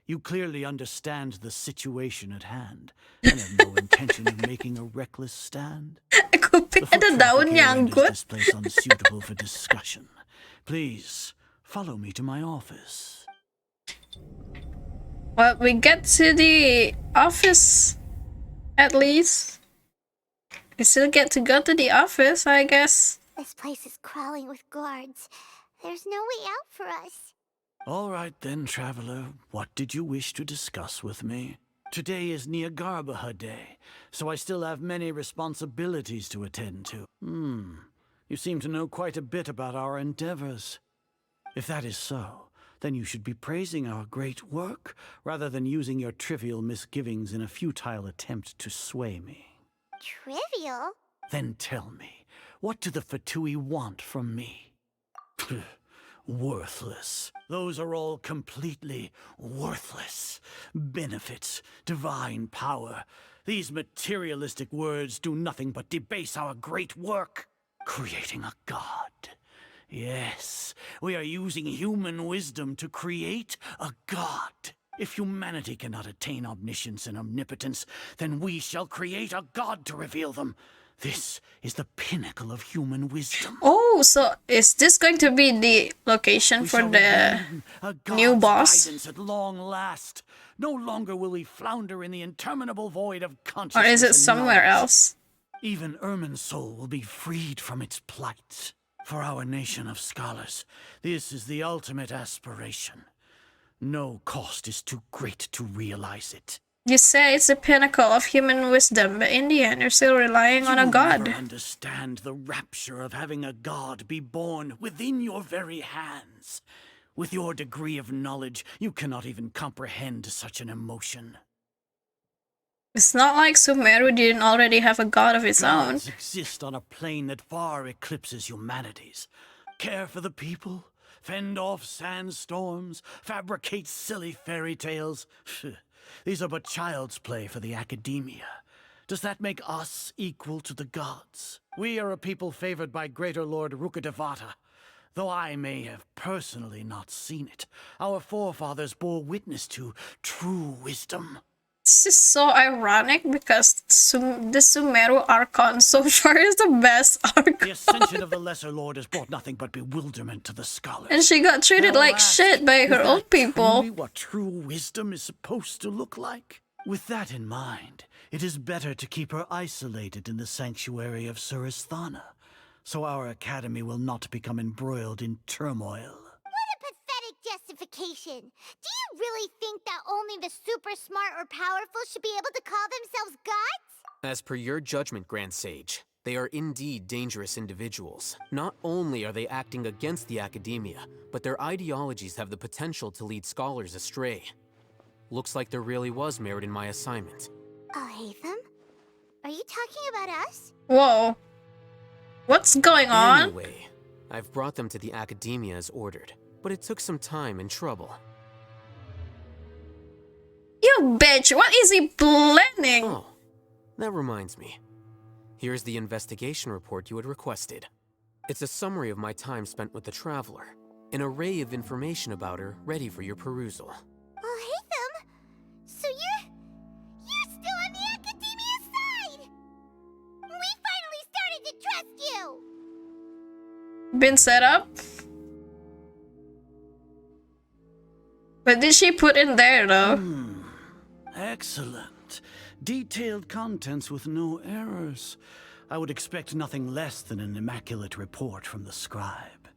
You clearly understand the situation at hand, and have no intention of making a reckless stand. Ada daun nyangkut. This place unsuitable for discussion. Please follow me to my office. Well, we get to the office, at least. We still get to go to the office, I guess. This place is crawling with guards. There's no way out for us. All right then, traveler. What did you wish to discuss with me? Today is Niagarbaha Day, so I still have many responsibilities to attend to. You seem to know quite a bit about our endeavors. If that is so, then you should be praising our great work, rather than using your trivial misgivings in a futile attempt to sway me. Trivial? Then tell me, what do the Fatui want from me? Worthless. Those are all completely worthless. Benefits, divine power. These materialistic words do nothing but debase our great work. Creating a god. Yes, we are using human wisdom to create a god. If humanity cannot attain omniscience and omnipotence, then we shall create a god to reveal them. This is the pinnacle of human wisdom. Oh, so is this going to be the location for the new boss? At long last. No longer will we flounder in the interminable void of Or consciousness. is it somewhere else? Even Irminsul will be freed from its plight. For our nation of scholars, this is the ultimate aspiration. No cost is too great to realize it. You say it's the pinnacle of human wisdom, but in the end, you're still relying on a god. You will never understand the rapture of having a god be born within your very hands. With your degree of knowledge, you cannot even comprehend such an emotion. It's not like Sumeru didn't already have a god of its own. Gods exist on a plane that far eclipses humanity's. Care for the people, fend off sandstorms, fabricate silly fairy tales. These are but child's play for the Academia. Does that make us equal to the gods? We are a people favored by Greater Lord Rukkhadevata. Though I may have personally not seen it, our forefathers bore witness to true wisdom. This is so ironic because the Sumeru Archon so far is the best Archon. The ascension of the Lesser Lord has brought nothing but bewilderment to the scholars. And she got treated like shit by her own people. Truly what true wisdom is supposed to look like? With that in mind, it is better to keep her isolated in the sanctuary of Suristhana, so our academy will not become embroiled in turmoil. What a pathetic justification. Do you really think that only the super smart or powerful should be able to call themselves gods? As per your judgment, Grand Sage, they are indeed dangerous individuals. Not only are they acting against the Academia, but their ideologies have the potential to lead scholars astray. Looks like there really was merit in my assignment. Hatham? Are you talking about us? Whoa. What's going on? Anyway, I've brought them to the Academia as ordered, but it took some time and trouble. You bitch, what is he planning? Oh, that reminds me. Here's the investigation report you had requested. It's a summary of my time spent with the Traveler, an array of information about her ready for your perusal. Hatham? So you're still on the Academia's side! We finally started to trust you! Been set up? What did she put in there, though? Excellent. Detailed contents with no errors. I would expect nothing less than an immaculate report from the scribe.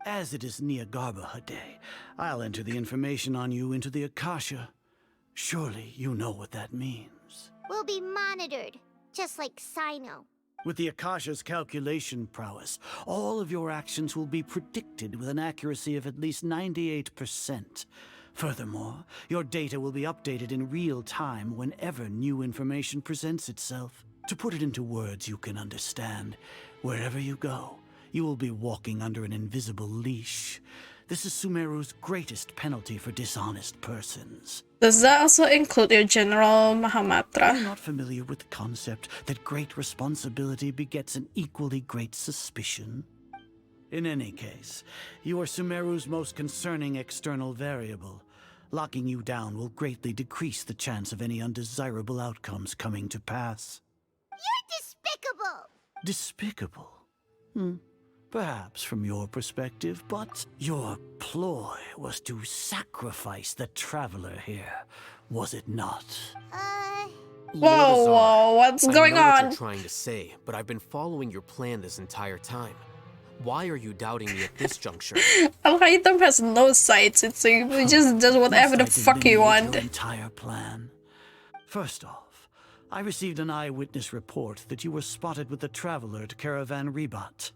As it is Niagarbaha Day, I'll enter the information on you into the Akasha. Surely you know what that means. We'll be monitored, just like Sino. With the Akasha's calculation prowess, all of your actions will be predicted with an accuracy of at least 98%. Furthermore, your data will be updated in real time whenever new information presents itself. To put it into words you can understand, wherever you go, you will be walking under an invisible leash. This is Sumeru's greatest penalty for dishonest persons. Does that also include your General Mahamatra? I'm not familiar with the concept that great responsibility begets an equally great suspicion. In any case, you are Sumeru's most concerning external variable. Locking you down will greatly decrease the chance of any undesirable outcomes coming to pass. You're despicable! Despicable? Perhaps from your perspective, but your ploy was to sacrifice the traveler here, was it not? Whoa, what's going I know what on? you're trying to say, but I've been following your plan this entire time. Why are you doubting me at this juncture? Al-Haytham has no sights, it seems. He just does whatever the fuck he wants. Your entire plan. First off, I received an eyewitness report that you were spotted with the traveler at Caravan Ribat.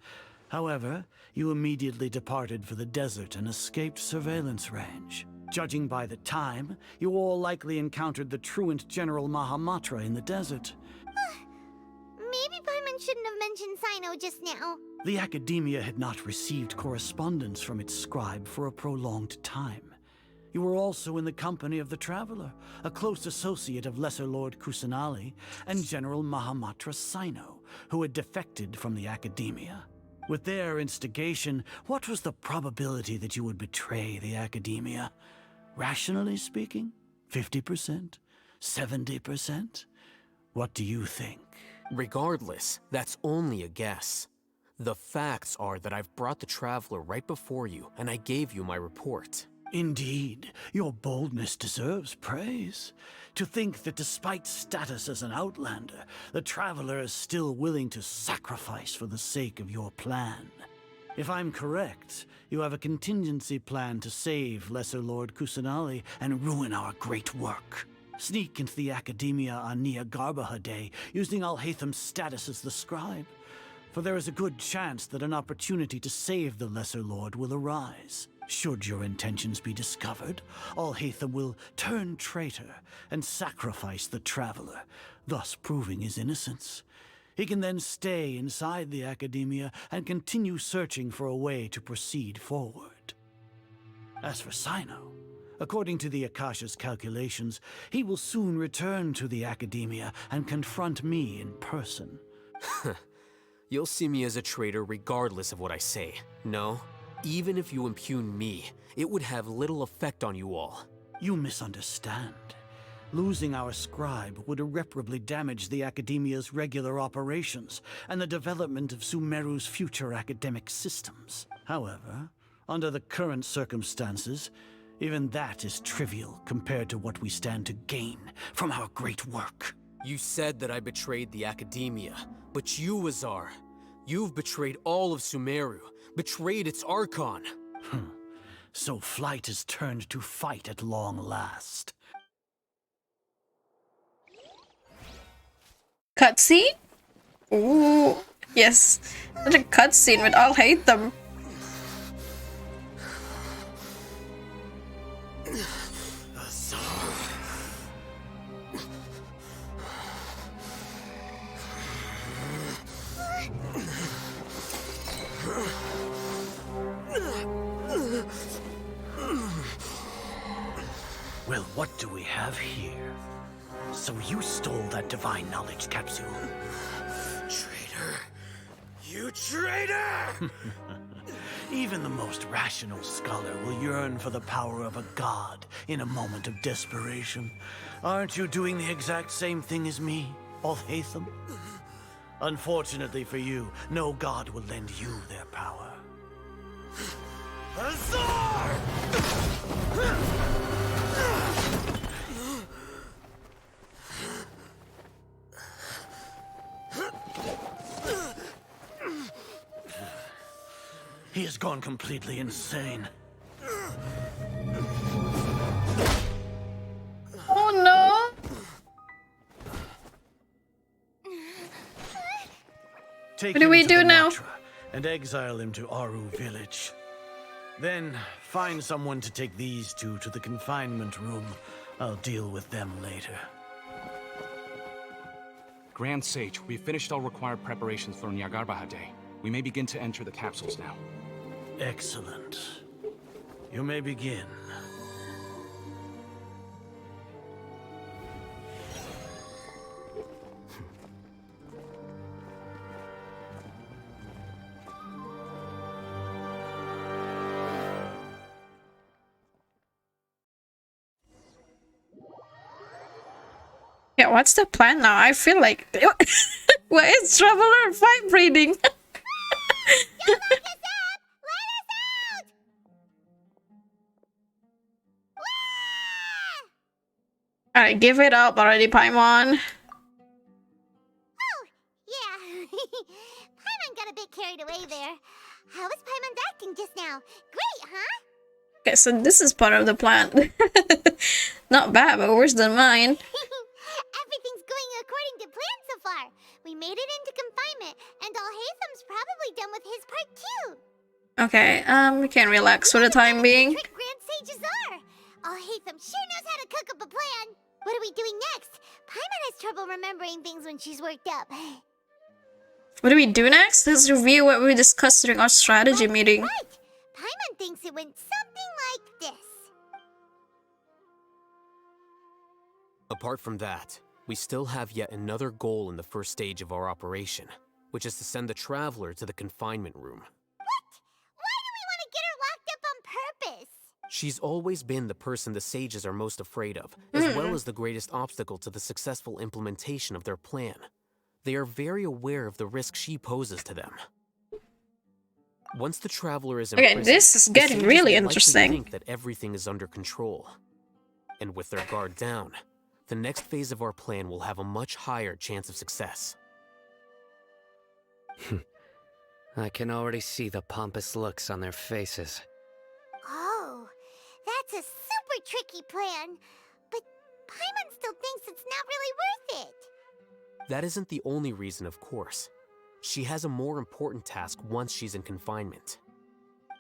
However, you immediately departed for the desert and escaped surveillance range. Judging by the time, you all likely encountered the truant General Mahamatra in the desert. Maybe Paimon shouldn't have mentioned Sino just now. The Academia had not received correspondence from its scribe for a prolonged time. You were also in the company of the Traveler, a close associate of Lesser Lord Kusanali and General Mahamatra Sino, who had defected from the Academia. With their instigation, what was the probability that you would betray the Academia? Rationally speaking, 50%? 70%? What do you think? Regardless, that's only a guess. The facts are that I've brought the Traveler right before you, and I gave you my report. Indeed, your boldness deserves praise. To think that despite status as an outlander, the Traveler is still willing to sacrifice for the sake of your plan. If I'm correct, you have a contingency plan to save Lesser Lord Kusanali and ruin our great work. Sneak into the Academia on Nia Garbaha Day, using Al-Haytham's status as the scribe. For there is a good chance that an opportunity to save the Lesser Lord will arise. Should your intentions be discovered, Al-Haytham will turn traitor and sacrifice the Traveler, thus proving his innocence. He can then stay inside the Academia and continue searching for a way to proceed forward. As for Sino, according to the Akasha's calculations, he will soon return to the Academia and confront me in person. You'll see me as a traitor regardless of what I say. No, even if you impugn me, it would have little effect on you all. You misunderstand. Losing our scribe would irreparably damage the Academia's regular operations and the development of Sumeru's future academic systems. However, under the current circumstances, even that is trivial compared to what we stand to gain from our great work. You said that I betrayed the Academia, but you, Azar, you've betrayed all of Sumeru, betrayed its Archon. So flight has turned to fight at long last. Cutscene? Ooh, yes. Such a cutscene with Al-Haytham. Well, what do we have here? So you stole that divine knowledge capsule. Traitor! You traitor! Even the most rational scholar will yearn for the power of a god in a moment of desperation. Aren't you doing the exact same thing as me, Al-Haytham? Unfortunately for you, no god will lend you their power. Azar! He has gone completely insane. Oh Take What do him we to do the now? Matra and exile him to Aru village. Then find someone to take these two to the confinement room. I'll deal with them later. Grand Sage, we've finished all required preparations for Nyagarbha Day. We may begin to enter the capsules now. Excellent. You may begin. Yeah, what's the plan now? I feel like why is Traveler vibrating? Alright, give it up already, Paimon. Yeah. Paimon got a bit carried away there. How was Paimon's acting just now? Great, huh? Okay, so this is part of the plan. Not bad, but worse than mine. Everything's going according to plan so far. We made it into confinement, and Alhaitham's probably done with his part too. Okay, we can relax for the time being. Trick Grand Sages are. Alhaitham sure knows how to cook up a plan. What are we doing next? Paimon has trouble remembering things when she's worked up. What do we do next? Let's review what we discussed during our strategy meeting. Right. Paimon thinks it went something like this. Apart from that, we still have yet another goal in the first stage of our operation, which is to send the Traveler to the confinement room. What? Why do we want to get her locked up on purpose? She's always been the person the sages are most afraid of, as well as the greatest obstacle to the successful implementation of their plan. They are very aware of the risk she poses to them. Once the Traveler is Okay, imprisoned, this is the getting sages really will likely interesting. think that everything is under control. And with their guard down, the next phase of our plan will have a much higher chance of success. I can already see the pompous looks on their faces. Oh, that's a super tricky plan. But Paimon still thinks it's not really worth it. That isn't the only reason, of course. She has a more important task once she's in confinement.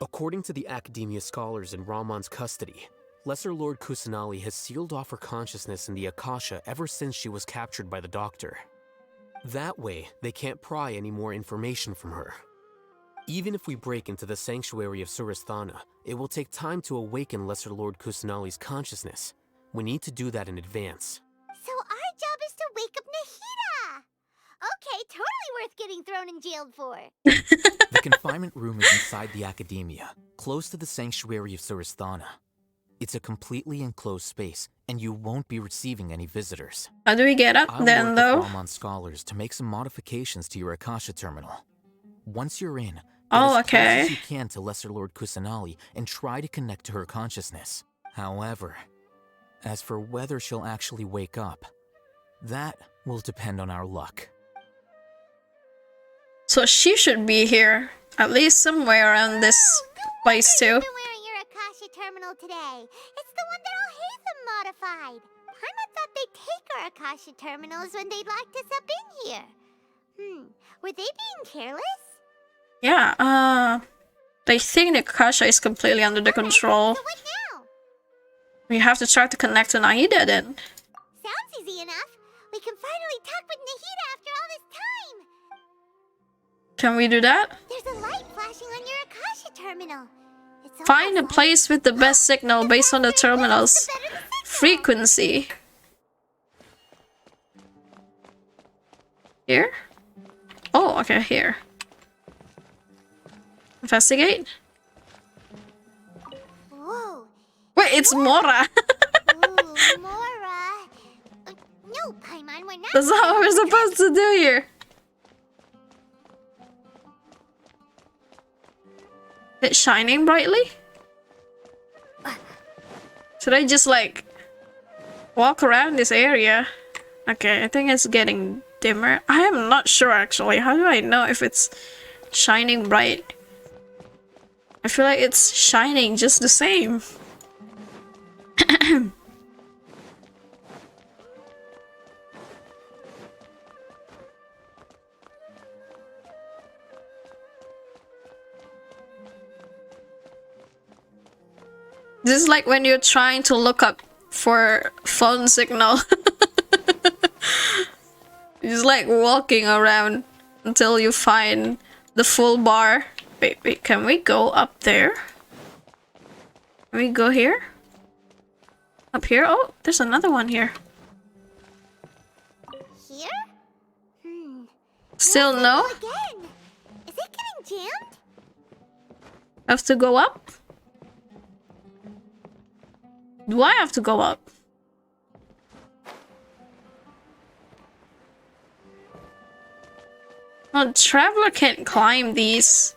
According to the Academia scholars in Ramon's custody, Lesser Lord Kusanali has sealed off her consciousness in the Akasha ever since she was captured by the Doctor. That way, they can't pry any more information from her. Even if we break into the sanctuary of Surasthana, it will take time to awaken Lesser Lord Kusanali's consciousness. We need to do that in advance. So our job is to wake up Nahida. Okay, totally worth getting thrown in jail for. The confinement room is inside the Academia, close to the sanctuary of Surasthana. It's a completely enclosed space, and you won't be receiving any visitors. How do we get up I'll then, work though? with Ramon scholars to make some modifications to your Akasha terminal. Once you're in, get Oh, as close as okay. you can to Lesser Lord Kusanali and try to connect to her consciousness. However, as for whether she'll actually wake up, that will depend on our luck. So she should be here, at least somewhere around this place too. You're wearing your Akasha terminal today. It's the one that Alhaitham modified. Paimon thought they'd take our Akasha terminals when they locked us up in here. Were they being careless? Yeah, they think the Akasha is completely under the control. So what now? We have to try to connect to Naida then. Sounds easy enough. We can finally talk with Nahida after all this time. Can we do that? There's a light flashing on your Akasha terminal. It's Find a place with the best signal based on the terminal's frequency. Here? Oh, okay, here. Investigate? Whoa. Wait, it's Mora! Ooh, Mora. No, Paimon, we're not. That's not what we're supposed to do here. Is it shining brightly? Should I just like walk around this area? Okay, I think it's getting dimmer. I am not sure actually. How do I know if it's shining bright? I feel like it's shining just the same. This is like when you're trying to look up for phone signal. It's like walking around until you find the full bar. Wait, can we go up there? Can we go here? Up here? Oh, there's another one here. Here? Still no? Again. Is it getting jammed? Have to go up? Do I have to go up? Well, Traveler can't climb these.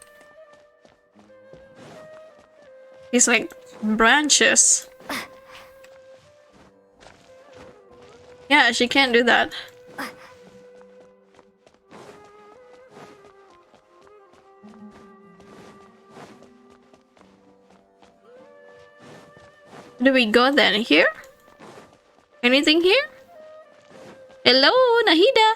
These like branches. Yeah, she can't do that. Do we go then? Here? Anything here? Hello, Nahida.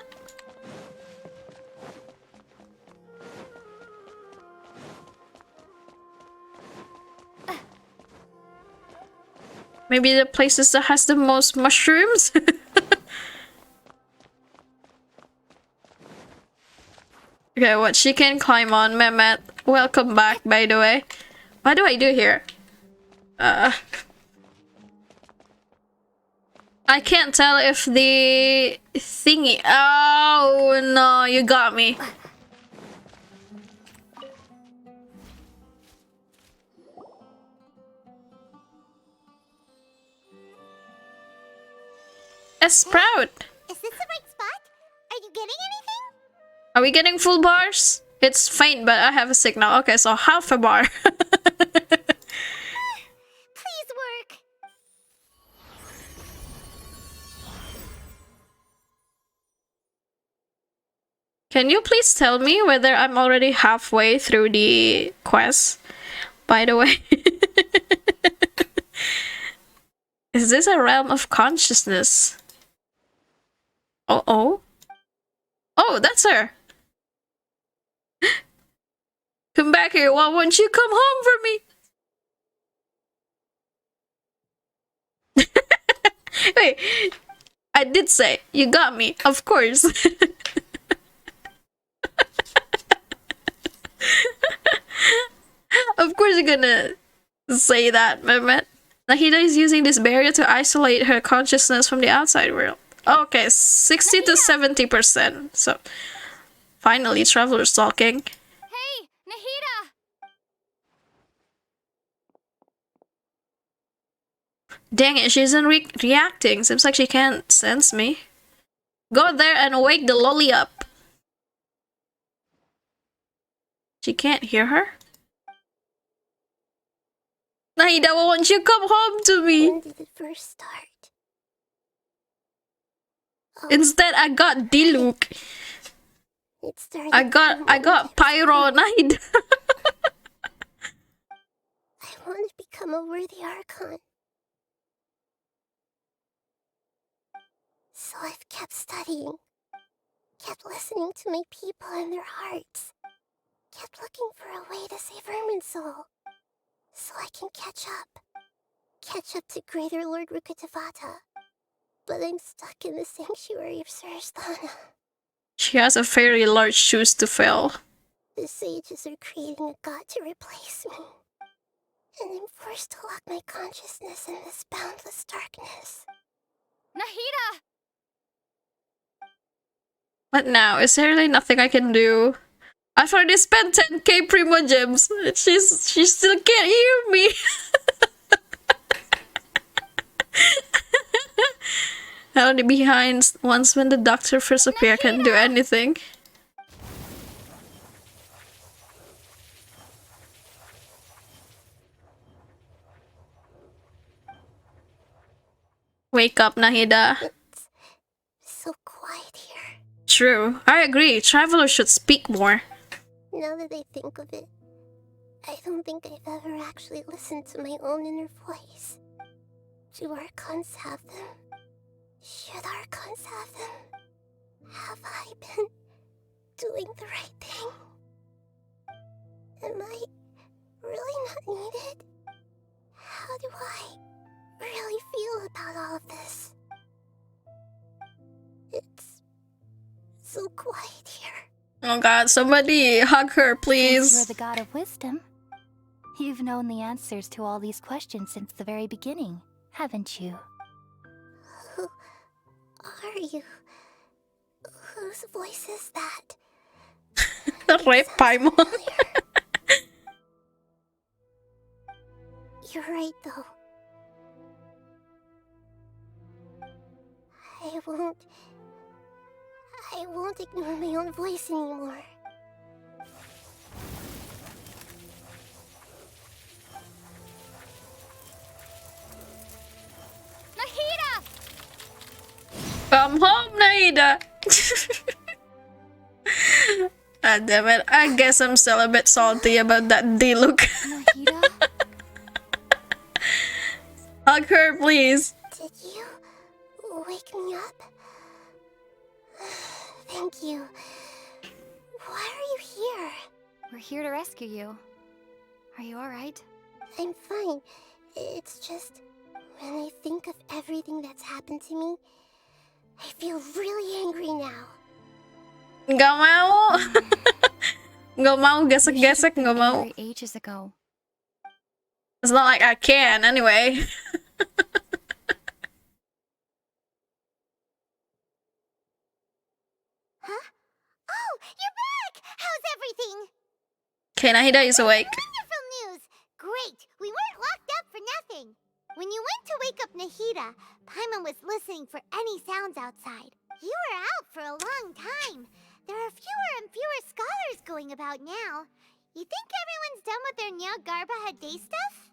Maybe the places that has the most mushrooms? Okay, what she can climb on, Mehmet. Welcome back, by the way. What do I do here? I can't tell if the thingy... Oh, no, you got me. A sprout. Is this the right spot? Are you getting anything? Are we getting full bars? It's faint, but I have a signal. Okay, so half a bar. Please work. Can you please tell me whether I'm already halfway through the quest? By the way. Is this a realm of consciousness? Oh, that's her. Come back here. Why won't you come home for me? Wait, I did say you got me, of course. Of course you're gonna say that, Mehmet. Nahida is using this barrier to isolate her consciousness from the outside world. Okay, 60 to 70%. So, finally, Traveler's talking. Hey, Nahida! Dang it, she isn't reacting. Seems like she can't sense me. Go there and wake the lolly up. She can't hear her? Nahida, why won't you come home to me? When did it first start? Instead, I got Diluc. It started. I got Pyro, Nahida. I want to become a worthy Archon. So I've kept studying, kept listening to my people and their hearts, kept looking for a way to save Irminsul, so I can catch up to Greater Lord Rukkhadevata. But I'm stuck in the sanctuary of Sarasthana. She has a very large shoes to fill. The sages are creating a god to replace me, and I'm forced to lock my consciousness in this boundless darkness. Nahida! What now? Is there really nothing I can do? I've already spent 10k Primo Gems. She still can't hear me. Held behind once when the doctor first appeared, can't do anything. Wake up, Nahida. It's so quiet here. True. I agree. Travelers should speak more. Now that I think of it, I don't think I've ever actually listened to my own inner voice. Do Archons have them? Should Archons have them? Have I been doing the right thing? Am I really not needed? How do really feel about all of this. It's so quiet here. Oh god, somebody hug her, Since please. you're the god of wisdom, you've known the answers to all these questions since the very beginning, haven't you? Who are you? Whose voice is that? Rape Paimon. You're right, though. I won't ignore my own voice anymore. Nahida! Come home, Naida. Ah, damn it. I guess I'm still a bit salty about that D-look. Hug her, please. Did you wake me up? Thank you. Why are you here? We're here to rescue you. Are you alright? I'm fine. It's just, when I think of everything that's happened to me, I feel really angry now. Gak mau. Gak mau gesek-gesek, gak mau. Ages ago. It's not like I can, anyway. Huh? Oh, you're back! How's everything? Okay, Nahida is awake. Wonderful news! Great! We weren't locked up for nothing. When you went to wake up Nahida, Paimon was listening for any sounds outside. You were out for a long time. There are fewer and fewer scholars going about now. You think everyone's done with their Nyagarbaha day stuff?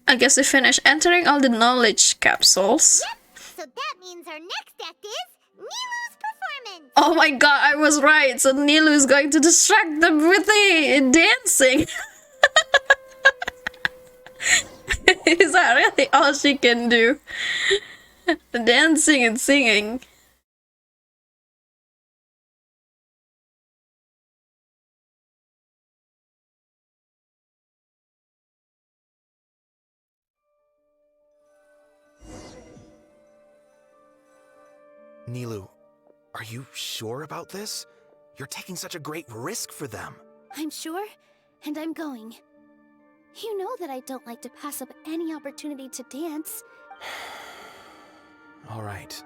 I guess we finished entering all the knowledge capsules. Yep, so that means our next act is Nilu's performance. Oh my god, I was right. So Nilu is going to distract them with the dancing. Is that really all she can do? Dancing and singing. Nilu, are you sure about this? You're taking such a great risk for them. I'm sure, and I'm going. You know that I don't like to pass up any opportunity to dance. All right.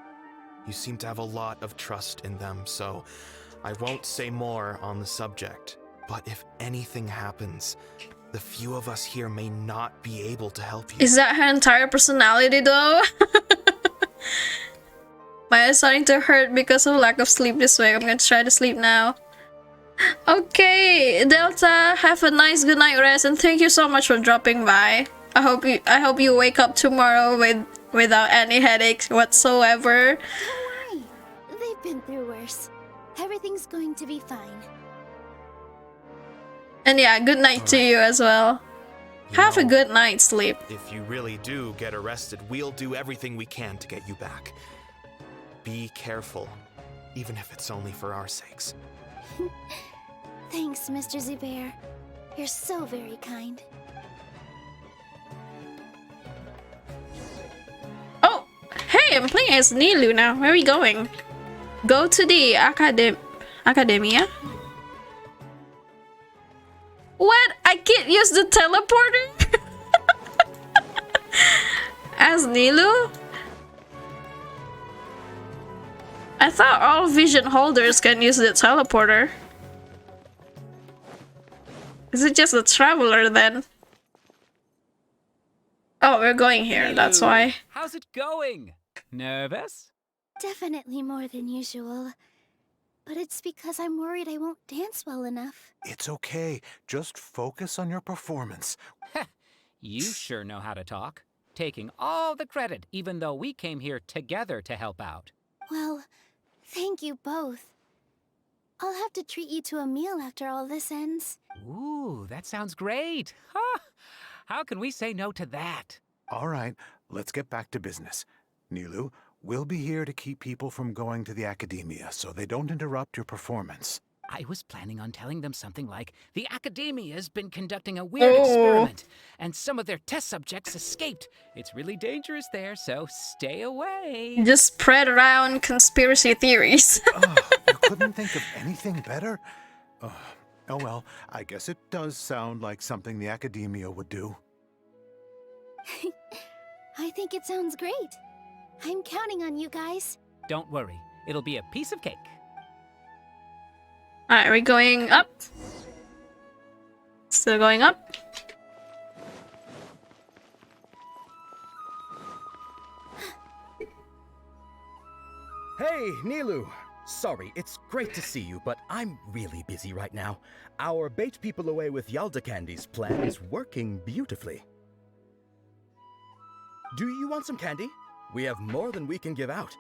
You seem to have a lot of trust in them, so I won't say more on the subject. But if anything happens, the few of us here may not be able to help you. Is that her entire personality though? My eyes starting to hurt because of lack of sleep this week. I'm gonna try to sleep now. Okay, Delta, have a nice good night rest and thank you so much for dropping by. I hope you wake up tomorrow without any headaches whatsoever. Don't worry. They've been through worse. Everything's going to be fine. And yeah, good night to you as well. Have a good night's sleep. If you really do get arrested, we'll do everything we can to get you back. Be careful, even if it's only for our sakes. Thanks, Mr. Zubair. You're so very kind. Oh, hey, I'm playing as Nilu now. Where are we going? Go to the Academia. What? I can't use the teleporter? As Nilu? I thought all vision holders can use the teleporter. Is it just a traveler then? Oh, we're going here, that's why. How's it going? Nervous? Definitely more than usual. But it's because I'm worried I won't dance well enough. It's okay. Just focus on your performance. You sure know how to talk. Taking all the credit, even though we came here together to help out. Well, thank you both. I'll have to treat you to a meal after all this ends. Ooh, that sounds great. Huh? How can we say no to that? All right, let's get back to business. Nilu, we'll be here to keep people from going to the academia so they don't interrupt your performance. I was planning on telling them something like, the Academia's been conducting a weird experiment, and some of their test subjects escaped. It's really dangerous there, so stay away. Just spread around conspiracy theories. You couldn't think of anything better? Oh well, I guess it does sound like something the Academia would do. I think it sounds great. I'm counting on you guys. Don't worry, it'll be a piece of cake. Alright, are we going up? Still going up? Hey, Nilu! Sorry, it's great to see you, but I'm really busy right now. Our bait people away with Yalda Candy's plan is working beautifully. Do you want some candy? We have more than we can give out.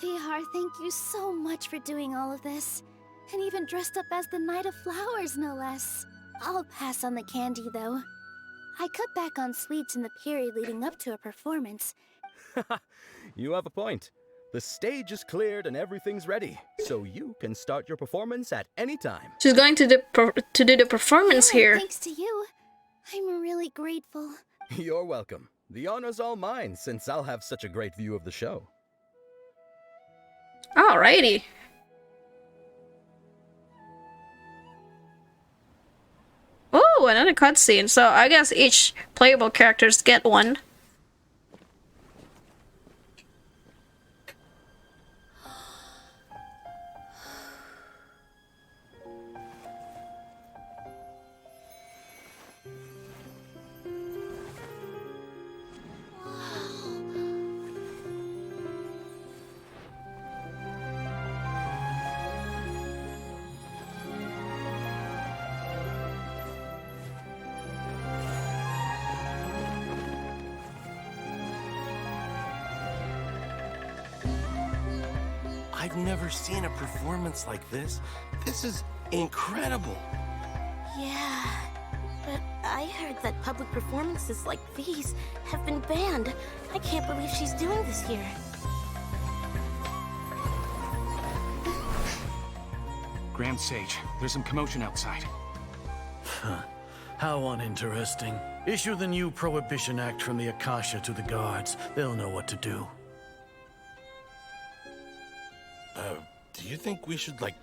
Vihar, thank you so much for doing all of this. And even dressed up as the Knight of Flowers, no less. I'll pass on the candy, though. I cut back on sweets in the period leading up to a performance. You have a point. The stage is cleared and everything's ready, so you can start your performance at any time. She's going to do the performance Yeah, here. Thanks to you. I'm really grateful. You're welcome. The honor's all mine, since I'll have such a great view of the show. Alrighty. Oh, another cutscene. So I guess each playable characters get one. I've never seen a performance like this. This is incredible. Yeah, but I heard that public performances like these have been banned. I can't believe she's doing this here. Grand Sage, there's some commotion outside. How uninteresting. Issue the new Prohibition Act from the Akasha to the guards. They'll know what to do. Do you think we should, like,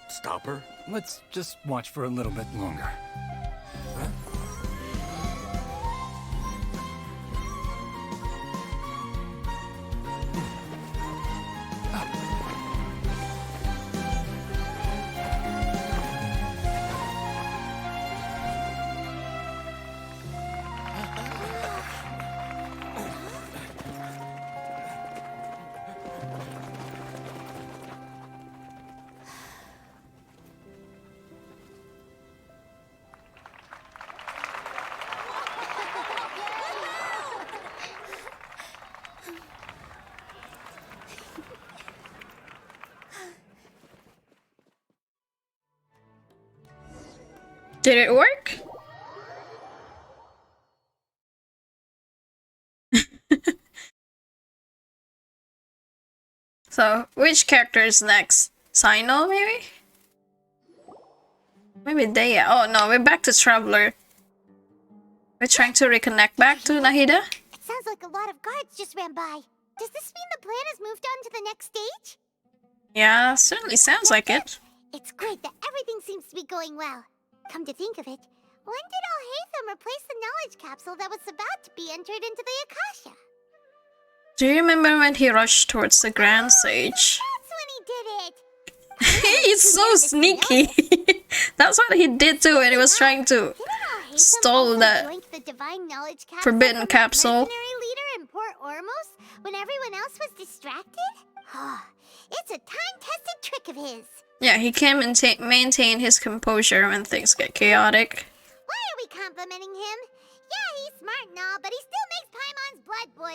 stop her? Let's just watch for a little bit longer. Did it work? So, which character is next? Sino, maybe? Maybe Daya. Oh no, we're back to Traveler. We're trying to reconnect back to Nahida? It sounds like a lot of guards just ran by. Does this mean the plan has moved on to the next stage? Yeah, certainly sounds like it. It's great that everything seems to be going well. Come to think of it, when did Alhaitham replace the knowledge capsule that was about to be entered into the Akasha? Do you remember when he rushed towards the Grand Sage? That's when he did it! He's so sneaky. That's what he did too when he was trying to stall the divine knowledge capsule forbidden from capsule. that mercenary leader in Port Ormos when everyone else was distracted? It's a time-tested trick of his. Yeah, he can maintain his composure when things get chaotic. Why are we complimenting him? Yeah, he's smart and all, but he still makes Paimon's blood boil.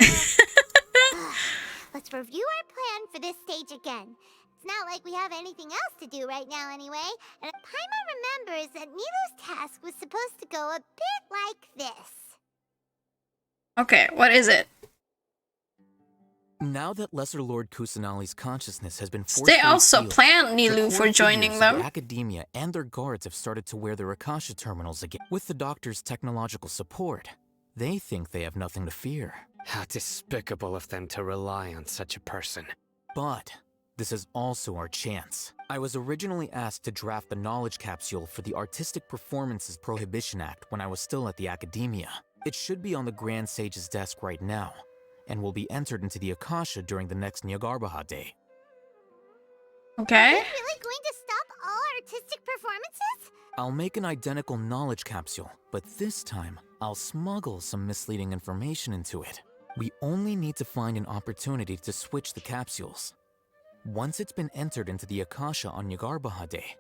Let's review our plan for this stage again. It's not like we have anything else to do right now anyway, and Paimon remembers that Nilu's task was supposed to go a bit like this. Okay, what is it? Now that Lesser Lord Kusanali's consciousness has been They forcefully also sealed, planned the Nilu core for joining figures of them. the academia and their guards have started to wear their Akasha terminals again. With the doctor's technological support, they think they have nothing to fear. How despicable of them to rely on such a person. But this is also our chance. I was originally asked to draft the knowledge capsule for the Artistic Performances Prohibition Act when I was still at the academia. It should be on the Grand Sage's desk right now, and will be entered into the Akasha during the next Nyargarbaha Day. Okay. Are you really going to stop all artistic performances? I'll make an identical knowledge capsule, but this time, I'll smuggle some misleading information into it. We only need to find an opportunity to switch the capsules. Once it's been entered into the Akasha on Nyargarbaha Day,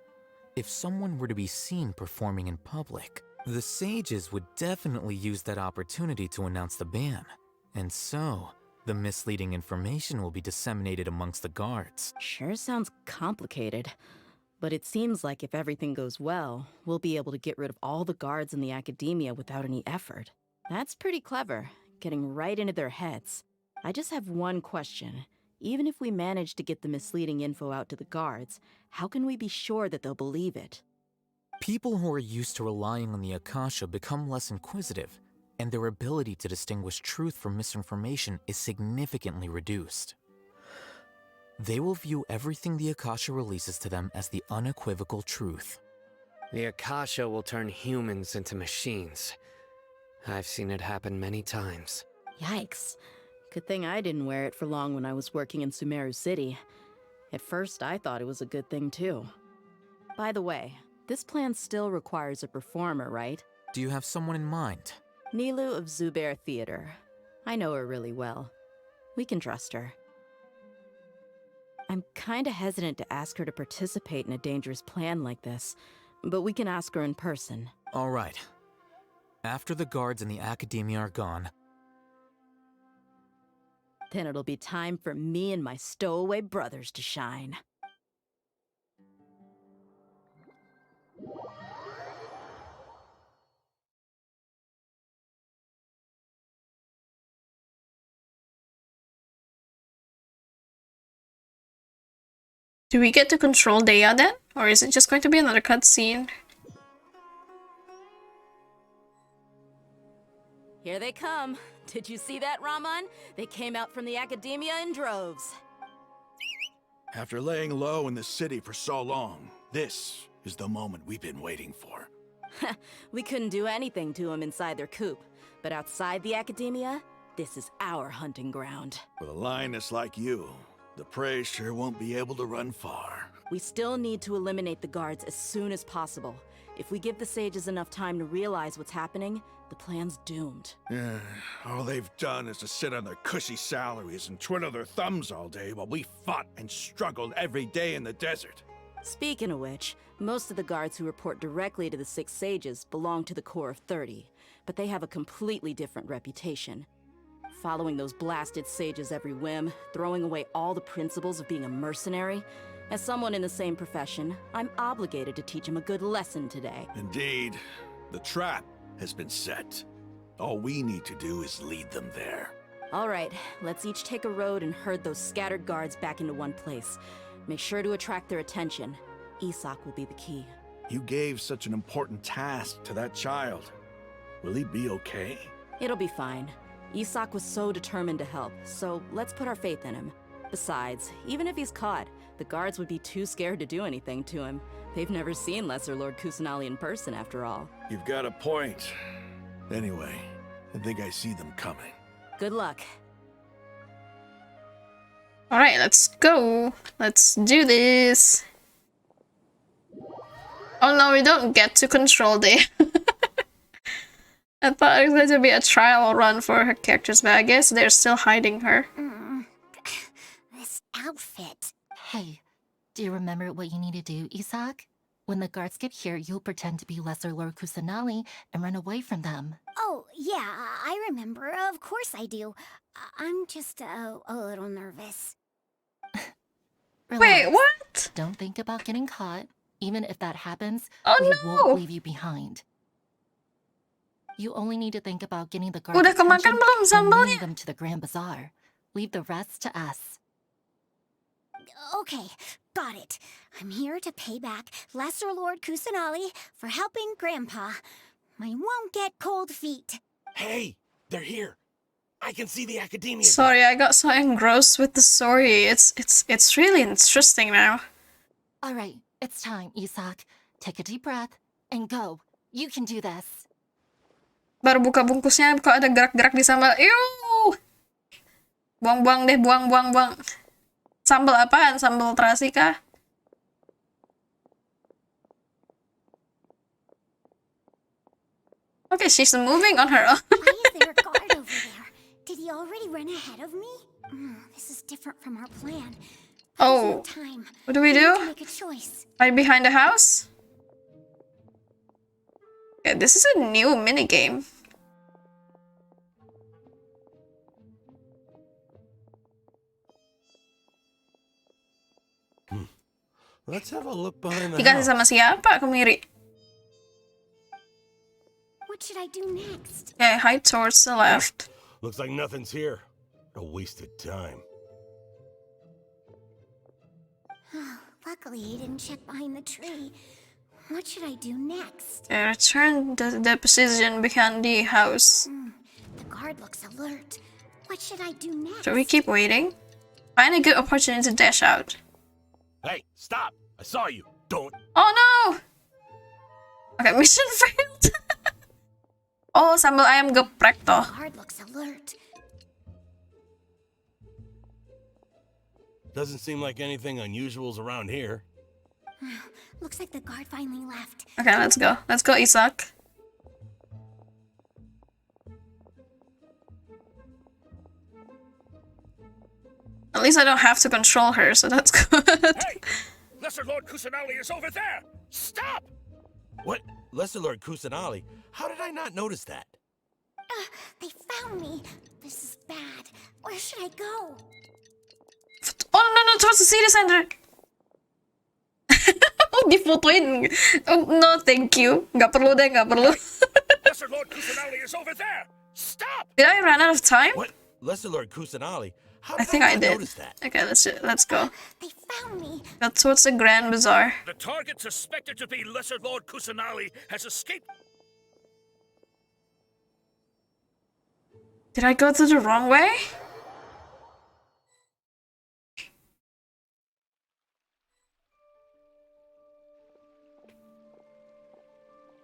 if someone were to be seen performing in public, the sages would definitely use that opportunity to announce the ban. And so, the misleading information will be disseminated amongst the guards. Sure sounds complicated. But it seems like if everything goes well, we'll be able to get rid of all the guards in the academia without any effort. That's pretty clever, getting right into their heads. I just have one question. Even if we manage to get the misleading info out to the guards, how can we be sure that they'll believe it? People who are used to relying on the Akasha become less inquisitive, and their ability to distinguish truth from misinformation is significantly reduced. They will view everything the Akasha releases to them as the unequivocal truth. The Akasha will turn humans into machines. I've seen it happen many times. Yikes. Good thing I didn't wear it for long when I was working in Sumeru City. At first, I thought it was a good thing too. By the way, this plan still requires a performer, right? Do you have someone in mind? Nilu of Zubair Theater. I know her really well. We can trust her. I'm kinda hesitant to ask her to participate in a dangerous plan like this, but we can ask her in person. All right. After the guards and the academia are gone, then it'll be time for me and my stowaway brothers to shine. Do we get to control Dea then? Or is it just going to be another cutscene? Here they come. Did you see that, Raman? They came out from the academia in droves. After laying low in the city for so long, this is the moment we've been waiting for. We couldn't do anything to them inside their coop, but outside the academia, this is our hunting ground. With a lioness like you, the prey sure won't be able to run far. We still need to eliminate the guards as soon as possible. If we give the sages enough time to realize what's happening, the plan's doomed. Yeah, all they've done is to sit on their cushy salaries and twiddle their thumbs all day while we fought and struggled every day in the desert. Speaking of which, most of the guards who report directly to the 6 sages belong to the Corps of 30, but they have a completely different reputation. Following those blasted sages every whim, throwing away all the principles of being a mercenary. As someone in the same profession, I'm obligated to teach them a good lesson today. Indeed, the trap has been set. All we need to do is lead them there. All right, let's each take a road and herd those scattered guards back into one place. Make sure to attract their attention. Isak will be the key. You gave such an important task to that child. Will he be okay? It'll be fine. Isak was so determined to help, so let's put our faith in him. Besides, even if he's caught, the guards would be too scared to do anything to him. They've never seen Lesser Lord Kusanali in person, after all. You've got a point. Anyway, I think I see them coming. Good luck. Alright, let's go. Let's do this. Oh no, we don't get to control the... I thought it was going to be a trial run for her characters, but I guess they're still hiding her. This outfit. Hey, do you remember what you need to do, Isak? When the guards get here, you'll pretend to be Lesser Lord Kusanali and run away from them. Oh, yeah, I remember. Of course I do. I'm just a little nervous. Wait, what? Don't think about getting caught. Even if that happens, Oh, we no! won't leave you behind. You only need to think about getting the guards' Udah kemakan attention belum and sambalnya? leading them to the Grand Bazaar. Leave the rest to us. Okay, got it. I'm here to pay back Lesser Lord Kusanali for helping Grandpa. I won't get cold feet. Hey, they're here. I can see the academia. Sorry, I got so engrossed with the story. It's really interesting now. All right, it's time, Isak. Take a deep breath and go. You can do this. Baru buka bungkusnya kok ada gerak-gerak di sambal. Ew! Buang-buang deh, buang. Sambal apaan? Sambal terasi kah? Okay, she's moving on her own. Why is there a guard over there? Did he already run ahead of me? This is different from our plan. Oh, Time. what do we I need do? to make a choice. Right behind the house? Yeah, this is a new minigame. Let's have a look behind the Dikasih house. sama siapa, Kemiri? What should I do next? Okay, hide towards the left. Looks like nothing's here. A wasted time. Luckily, he didn't check behind the tree. What should I do next? Okay, return the position behind the house. The guard looks alert. What should I do next? Should we keep waiting? Find a good opportunity to dash out. Hey, stop! I saw you. Don't. Oh no! Okay, mission failed. Oh, sambal ayam geprek toh. The guard looks alert. Doesn't seem like anything unusual's around here. Looks like the guard finally left. Okay, let's go. Let's go, Isak. At least I don't have to control her, so that's good. Hey! Lesser Lord Kusanali is over there! Stop! What? Lesser Lord Kusanali? How did I not notice that? They found me. This is bad. Where should I go? Oh no, towards the city center. Oh, difotoin. Oh, no, thank you. Nggak perlu deh, nggak perlu. Lesser Lord Kusanali is over there! Stop! Did I run out of time? What? Lesser Lord Kusanali? How I did think I I not did. notice that? Okay, let's go. They found me. Go towards the Grand Bazaar. The target suspected to be Lesser Lord Kusanali has escaped. Did I go to the wrong way?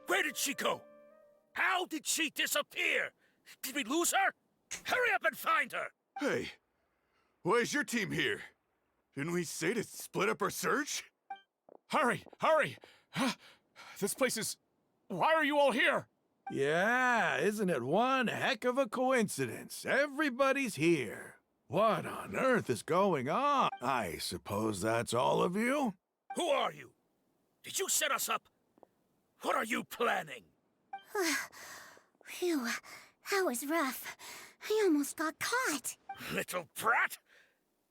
Where did she go? How did she disappear? Did we lose her? Hurry up and find her! Hey, why is your team here? Didn't we say to split up our search? Hurry! Huh? This place is... Why are you all here? Yeah, isn't it one heck of a coincidence? Everybody's here. What on earth is going on? I suppose that's all of you? Who are you? Did you set us up? What are you planning? Phew, that was rough. I almost got caught. Little brat?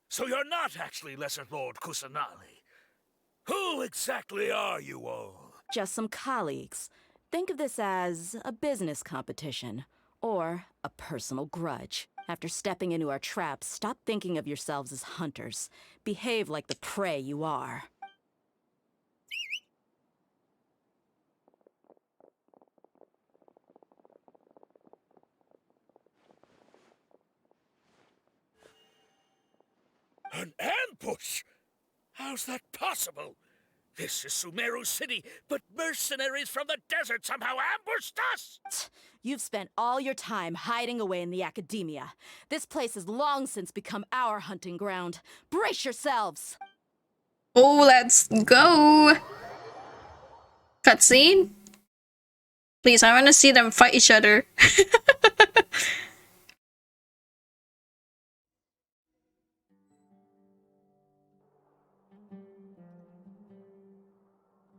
So you're not actually Lesser Lord Kusanali. Who exactly are you all? Just some colleagues. Think of this as a business competition or a personal grudge. After stepping into our traps, stop thinking of yourselves as hunters. Behave like the prey you are. An ambush? How's that possible? This is Sumeru City, but mercenaries from the desert somehow ambushed us! You've spent all your time hiding away in the academia. This place has long since become our hunting ground. Brace yourselves! Oh, let's go! Cutscene? Please, I want to see them fight each other.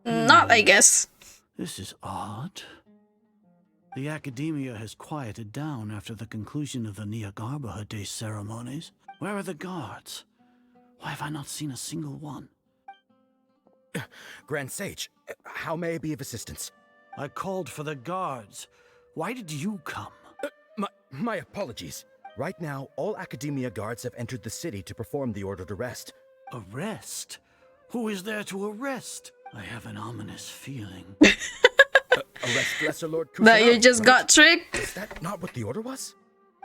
Not, I guess. This is odd. The academia has quieted down after the conclusion of the Nyagarbha Day ceremonies. Where are the guards? Why have I not seen a single one? Grand Sage, how may I be of assistance? I called for the guards. Why did you come? My apologies. Right now, all Academia guards have entered the city to perform the ordered arrest. Arrest? Who is there to arrest? I have an ominous feeling. Arrest Lesser Lord Kusanali, That you just right? got tricked? Is that not what the order was?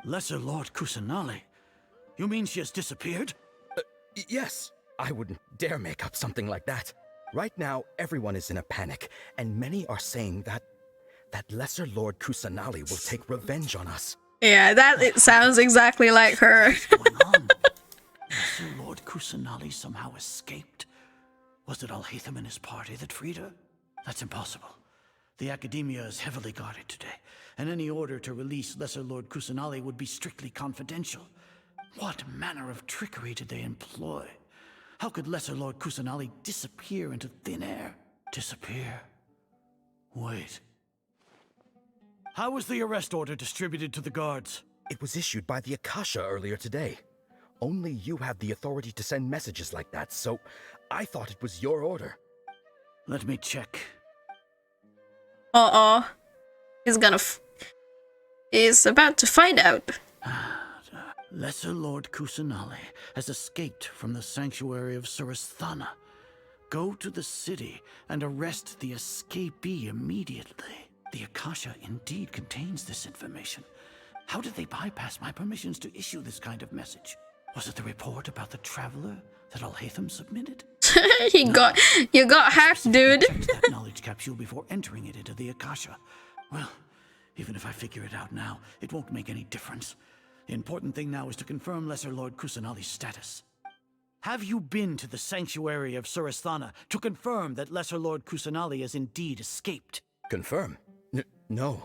Lesser Lord Kusanali? You mean she has disappeared? Yes. I wouldn't dare make up something like that. Right now, everyone is in a panic, and many are saying that Lesser Lord Kusanali will take revenge on us. Yeah, it sounds exactly like her. Lesser Lord Kusanali somehow escaped. Was it Alhaitham and his party that freed her? That's impossible. The Academia is heavily guarded today, and any order to release Lesser Lord Kusanali would be strictly confidential. What manner of trickery did they employ? How could Lesser Lord Kusanali disappear into thin air? Disappear? Wait. How was the arrest order distributed to the guards? It was issued by the Akasha earlier today. Only you have the authority to send messages like that, so I thought it was your order. Let me check. Uh-oh. He's about to find out. Lesser Lord Kusanali has escaped from the sanctuary of Surasthana. Go to the city and arrest the escapee immediately. The Akasha indeed contains this information. How did they bypass my permissions to issue this kind of message? Was it the report about the traveler that Alhaitham submitted? You got hacked, dude. Checked that knowledge capsule before entering it into the Akasha. Well, even if I figure it out now, it won't make any difference. The important thing now is to confirm Lesser Lord Kusanali's status. Have you been to the sanctuary of Surasthana to confirm that Lesser Lord Kusanali has indeed escaped? Confirm? No.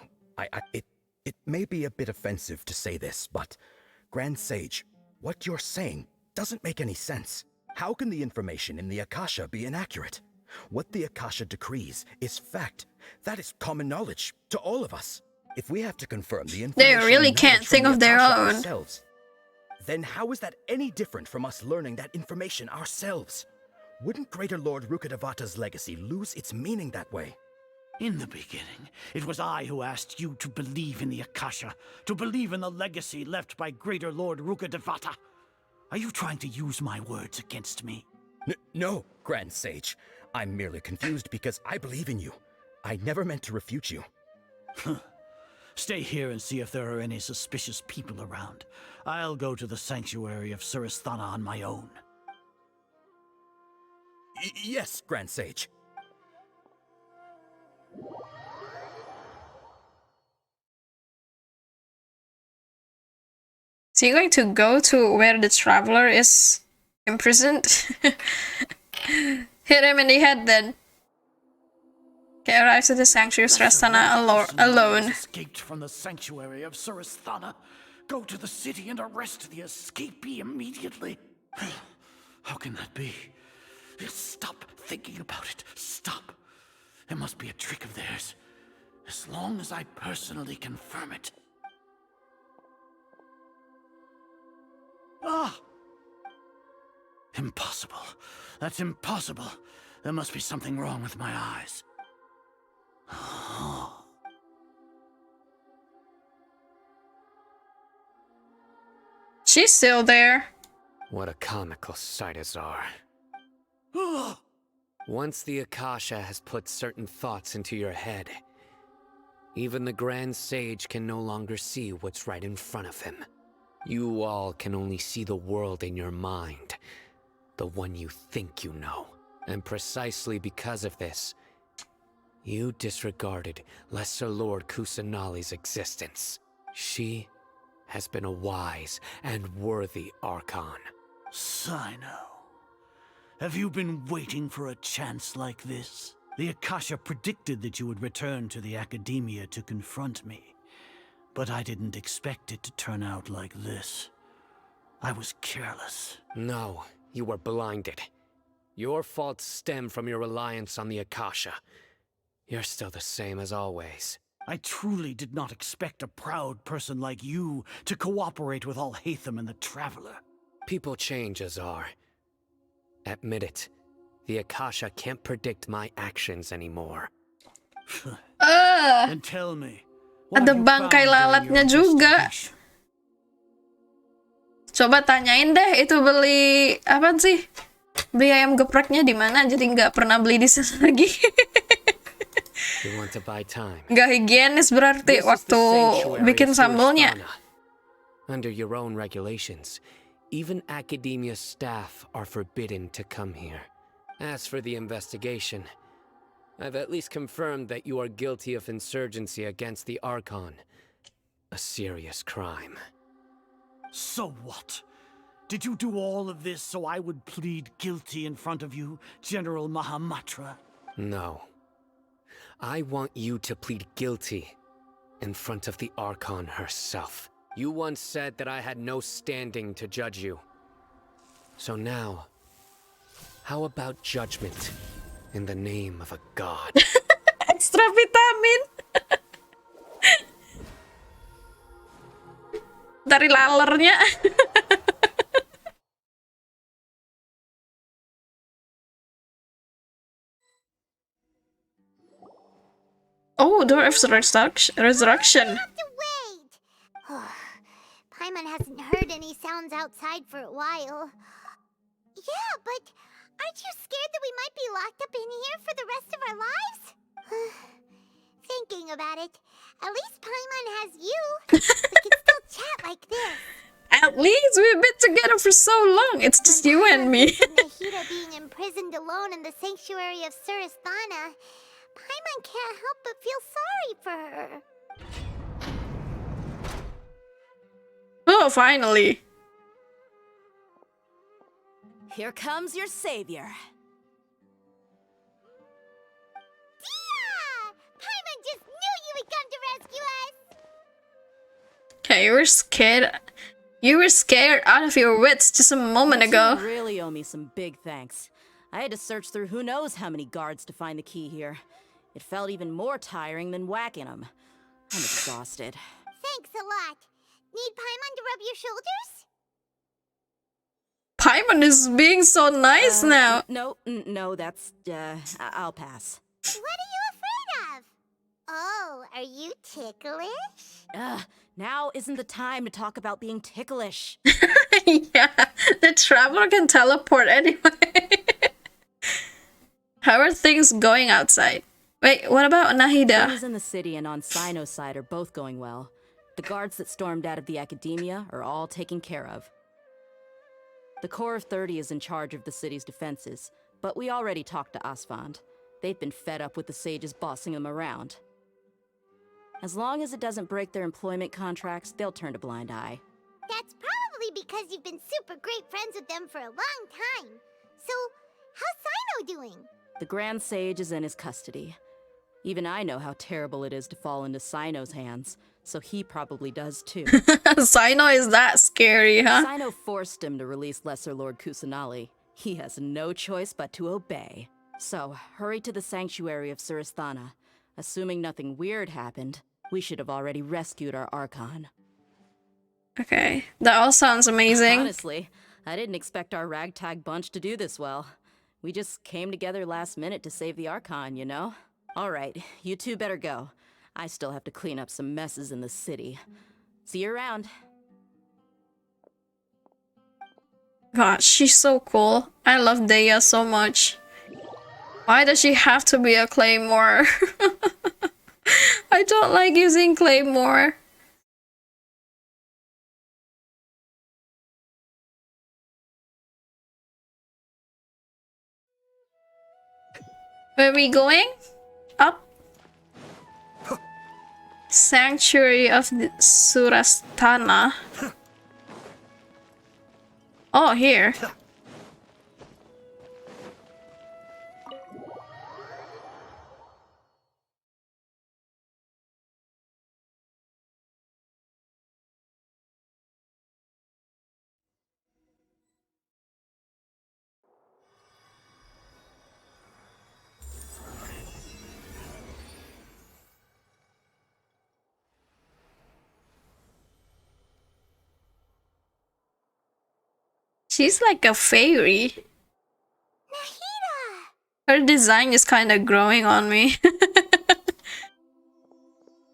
It may be a bit offensive to say this, but Grand Sage, what you're saying doesn't make any sense. How can the information in the Akasha be inaccurate? What the Akasha decrees is fact. That is common knowledge to all of us. If we have to confirm the information, They really can't think of their own. Ourselves, then how is that any different from us learning that information ourselves? Wouldn't Greater Lord Rukkhadevata's legacy lose its meaning that way? In the beginning, it was I who asked you to believe in the Akasha, to believe in the legacy left by Greater Lord Rukkhadevata. Are you trying to use my words against me? No, Grand Sage. I'm merely confused because I believe in you. I never meant to refute you. Stay here and see if there are any suspicious people around. I'll go to the sanctuary of Surasthana on my own. Yes, Grand Sage. Is he going to go to where the traveler is imprisoned? Hit him in the head then. Okay, arrives at the sanctuary of Surasthana alone. Escaped from the sanctuary of Surasthana. Go to the city and arrest the escapee immediately. How can that be? Stop thinking about it. Stop. It must be a trick of theirs. As long as I personally confirm it. Ah! Impossible. That's impossible. There must be something wrong with my eyes. She's still there. What a comical sight is are. Once the Akasha has put certain thoughts into your head, even the Grand Sage can no longer see what's right in front of him. You all can only see the world in your mind, the one you think you know. And precisely because of this, you disregarded Lesser Lord Kusanali's existence. She has been a wise and worthy Archon. Sino, have you been waiting for a chance like this? The Akasha predicted that you would return to the Academia to confront me. But I didn't expect it to turn out like this. I was careless. No, you were blinded. Your faults stem from your reliance on the Akasha. You're still the same as always. I truly did not expect a proud person like you to cooperate with Alhaitham and the Traveler. People change, Azar. Admit it. The Akasha can't predict my actions anymore. And tell me, ada bangkai lalatnya juga. Coba tanyain deh itu beli apa sih? Beli ayam gepreknya di mana? Jadi nggak pernah beli di sana lagi. You want to buy time. Nggak higienis berarti waktu bikin sambalnya. Under your own regulations, even academia staff are forbidden to come here. As for the investigation, I've at least confirmed that you are guilty of insurgency against the ARCHON. A serious crime. So what? Did you do all of this so I would plead guilty in front of you, General Mahamatra? No. I want you to plead guilty in front of the ARCHON herself. You once said that I had no standing to judge you. So now, how about judgment in the name of a god? Extra vitamin. Dari lalernya. Oh, door of resurrection. Paimon hasn't heard any sounds outside for a while. Yeah, but aren't you scared that we might be locked up in here for the rest of our lives? Thinking about it, at least Paimon has you. We can still chat like this. At least we've been together for so long. It's just you and me. Nahida being imprisoned alone in the sanctuary of Surasthana, Paimon can't help but feel sorry for her. Oh, finally. Here comes your savior. Dia! Paimon just knew you would come to rescue us! Okay, you were scared. You were scared out of your wits just a moment ago. You really owe me some big thanks. I had to search through who knows how many guards to find the key here. It felt even more tiring than whacking them. I'm exhausted. Thanks a lot. Need Paimon to rub your shoulders? Paimon is being so nice now. No, that's, I'll pass. What are you afraid of? Oh, are you ticklish? Now isn't the time to talk about being ticklish. Yeah, the traveler can teleport anyway. How are things going outside? Wait, what about Nahida? Things in the city and on Sino's side are both going well. The guards that stormed out of the academia are all taken care of. The Corps of 30 is in charge of the city's defenses, but we already talked to Asfand. They've been fed up with the sages bossing them around. As long as it doesn't break their employment contracts, they'll turn a blind eye. That's probably because you've been super great friends with them for a long time. So, how's Sino doing? The Grand Sage is in his custody. Even I know how terrible it is to fall into Sino's hands, so he probably does too. Sino is that scary, huh? Sino forced him to release Lesser Lord Kusanali. He has no choice but to obey. So, hurry to the sanctuary of Surasthana. Assuming nothing weird happened, we should have already rescued our Archon. Okay, that all sounds amazing. Honestly, I didn't expect our ragtag bunch to do this well. We just came together last minute to save the Archon, you know? Alright, you two better go. I still have to clean up some messes in the city. See you around. God, she's so cool. I love Daya so much. Why does she have to be a claymore? I don't like using claymore. Where are we going? Up. Sanctuary of the Surasthana. Oh, here. She's like a fairy. Nahida! Her design is kind of growing on me.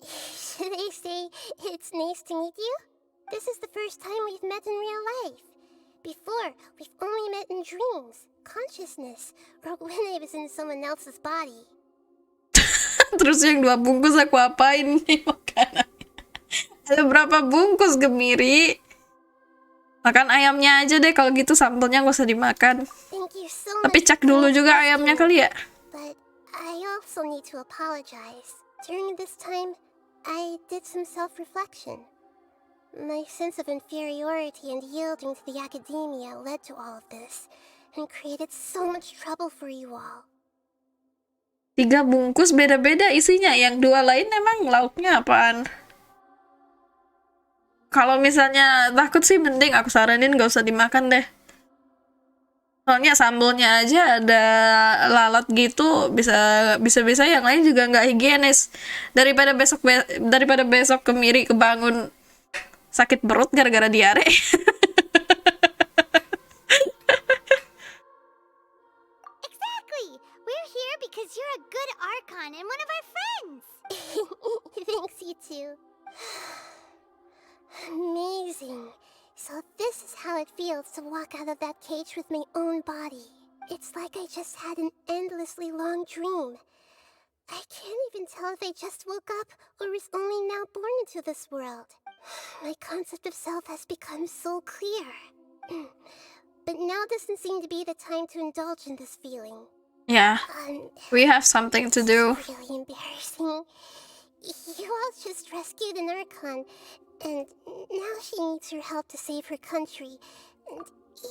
Should I say it's nice to meet you? This is the first time we've met in real life. Before, we've only met in dreams, consciousness, or when I was in someone else's body. Terus yang 2 bungkus aku apain nih makanan? Ada berapa bungkus, Gemiri? Makan ayamnya aja deh kalau gitu, sambelnya nggak usah dimakan. Thank you so Tapi much cek dulu juga ayamnya kali ya. But I also need to apologize. During this time, I did some self-reflection. My sense of inferiority and yielding to the academia led to all of this, and created so much trouble for you all. 3 bungkus beda-beda isinya, yang 2 lain emang lauknya apaan? Kalau misalnya takut sih mending aku saranin gak usah dimakan deh. Soalnya sambelnya aja ada lalat gitu, bisa yang lain juga nggak higienis. Daripada besok Kemiri kebangun sakit perut gara-gara diare. Exactly! We're here because you're a good Archon and one of our friends! Thanks, you two. Amazing. So this is how it feels to walk out of that cage with my own body. It's like I just had an endlessly long dream. I can't even tell if I just woke up or was only now born into this world. My concept of self has become so clear. But now doesn't seem to be the time to indulge in this feeling. Yeah, we have something to do. It's really embarrassing. You all just rescued an Archon, and now she needs your help to save her country, and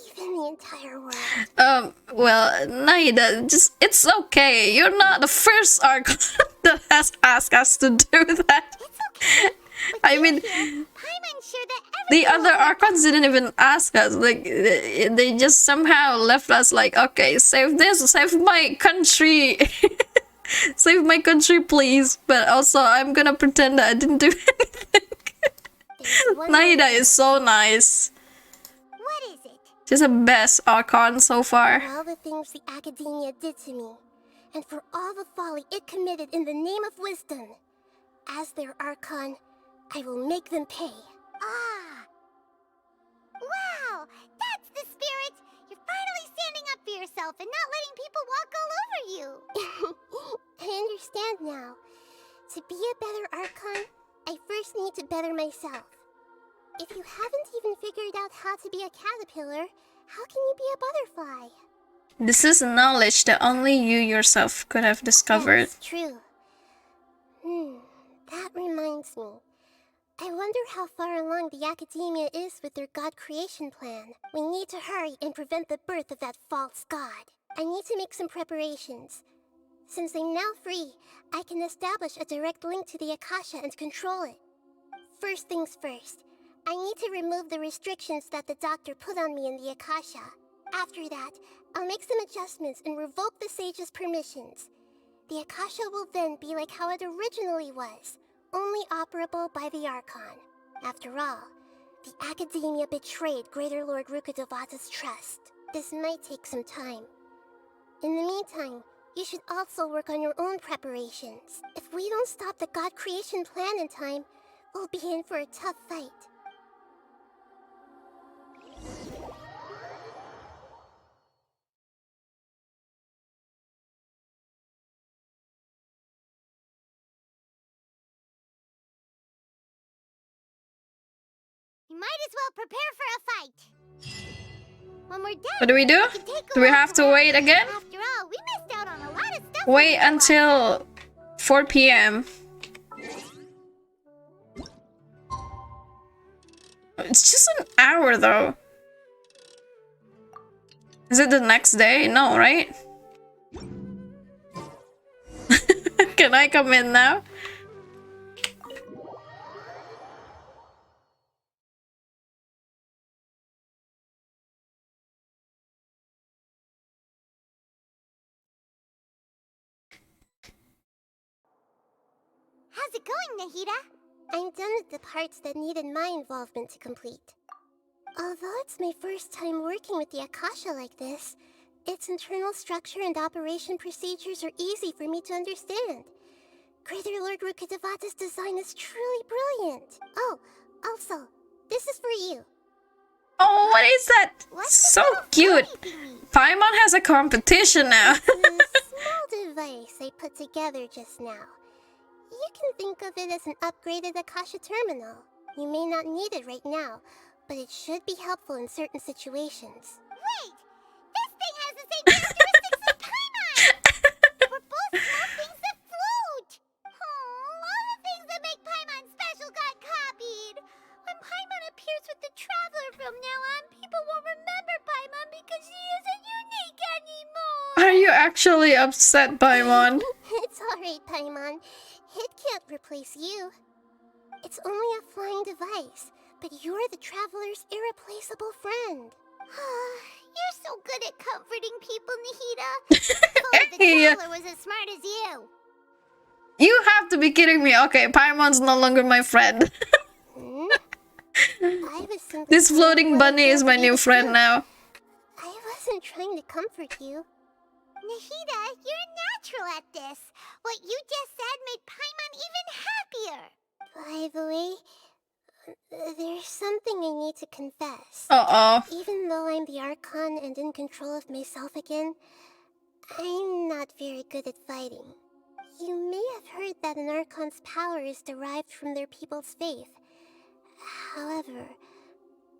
even the entire world. Well, Naida, it's okay. You're not the first Archon that has asked us to do that. It's okay. I mean, I'm unsure that the other Archons didn't even ask us. Like, they just somehow left us like, okay, save this, save my country. Save my country, please. But also, I'm gonna pretend that I didn't do anything. Naida is so nice. What is it? She's the best Archon so far. For all the things the academia did to me, and for all the folly it committed in the name of wisdom, as their Archon, I will make them pay. Ah! Wow! That's the spirit! You're finally standing up for yourself and not letting people walk all over you! I understand now. To be a better Archon, I first need to better myself. If you haven't even figured out how to be a caterpillar, how can you be a butterfly? This is knowledge that only you yourself could have discovered. That's true. That reminds me. I wonder how far along the academia is with their god creation plan. We need to hurry and prevent the birth of that false god. I need to make some preparations. Since I'm now free, I can establish a direct link to the Akasha and control it. First things first, I need to remove the restrictions that the doctor put on me in the Akasha. After that, I'll make some adjustments and revoke the sage's permissions. The Akasha will then be like how it originally was, only operable by the Archon. After all, the academia betrayed Greater Lord Rukkhadevata's trust. This might take some time. In the meantime, you should also work on your own preparations. If we don't stop the god creation plan in time, we'll be in for a tough fight. You might as well prepare for a fight. When we're done, What do we do? Do we have to wait again? After all, we missed out on a lot of stuff. Wait until 4 p.m. It's just an hour though. Is it the next day? No, right? Can I come in now? How's it going, Nahida? I'm done with the parts that needed my involvement to complete. Although it's my first time working with the Akasha like this, its internal structure and operation procedures are easy for me to understand. Greater Lord Rukkhadevata's design is truly brilliant. Oh, also, This is for you. Oh, what is that? So cute. Paimon has a competition now. It's a small device I put together just now. You can think of it as an upgraded Akasha terminal. You may not need it right now, but it should be helpful in certain situations. Wait! This thing has the same characteristics as Paimon! We're both small things that float! Oh, all the things that make Paimon special got copied! When Paimon appears with the Traveler from now on, people won't remember Paimon because she isn't unique anymore! Are you actually upset, Paimon? It's alright, Paimon. It can't replace you. It's only a flying device, but you're the Traveler's irreplaceable friend. You're so good at comforting people, Nahida. If only the Traveler was as smart as you. You have to be kidding me. Okay, Paimon's no longer my friend. This floating bunny is my new friend now. I wasn't trying to comfort you. Nahida, you're natural at this. What you just said made Paimon even happier. By the way, there's something I need to confess. Uh-oh. Even though I'm the Archon and in control of myself again, I'm not very good at fighting. You may have heard that an Archon's power is derived from their people's faith. However,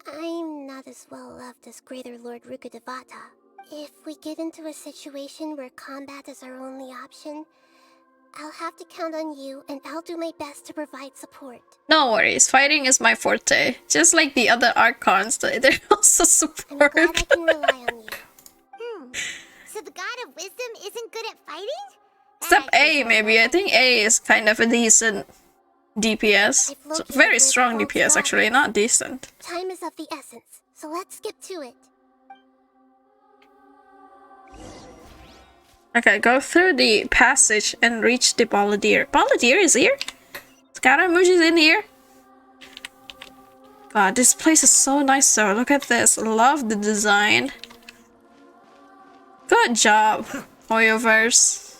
I'm not as well loved as Greater Lord Rukkhadevata. If we get into a situation where combat is our only option, I'll have to count on you, and I'll do my best to provide support. No worries, fighting is my forte. Just like the other Archons, they're also support. I'm glad I can rely on you. So the God of Wisdom isn't good at fighting? Except A, maybe. I think A is kind of a decent DPS. So very strong DPS, actually, not decent. Time is of the essence, so let's get to it. Okay, go through the passage and reach the Balladeer. Balladeer is here? Scaramouche is in here? God, this place is so nice though. Look at this. Love the design. Good job, Hoyoverse.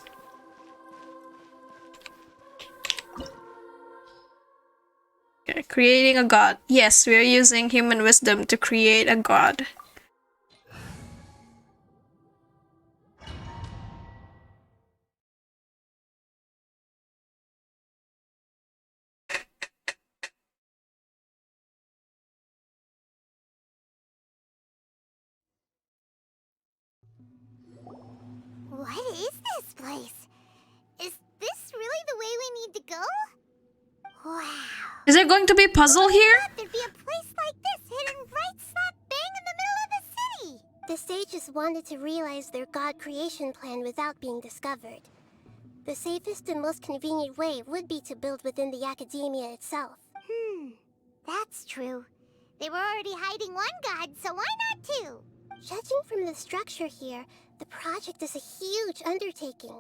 Okay, creating a god. Yes, we are using human wisdom to create a god. What is this place? Is this really the way we need to go? Wow. Is there going to be a puzzle here? There'd be a place like this hidden right slap bang in the middle of the city. The sages wanted to realize their god creation plan without being discovered. The safest and most convenient way would be to build within the academia itself. That's true. They were already hiding one god, so why not two? Judging from the structure here, the project is a huge undertaking.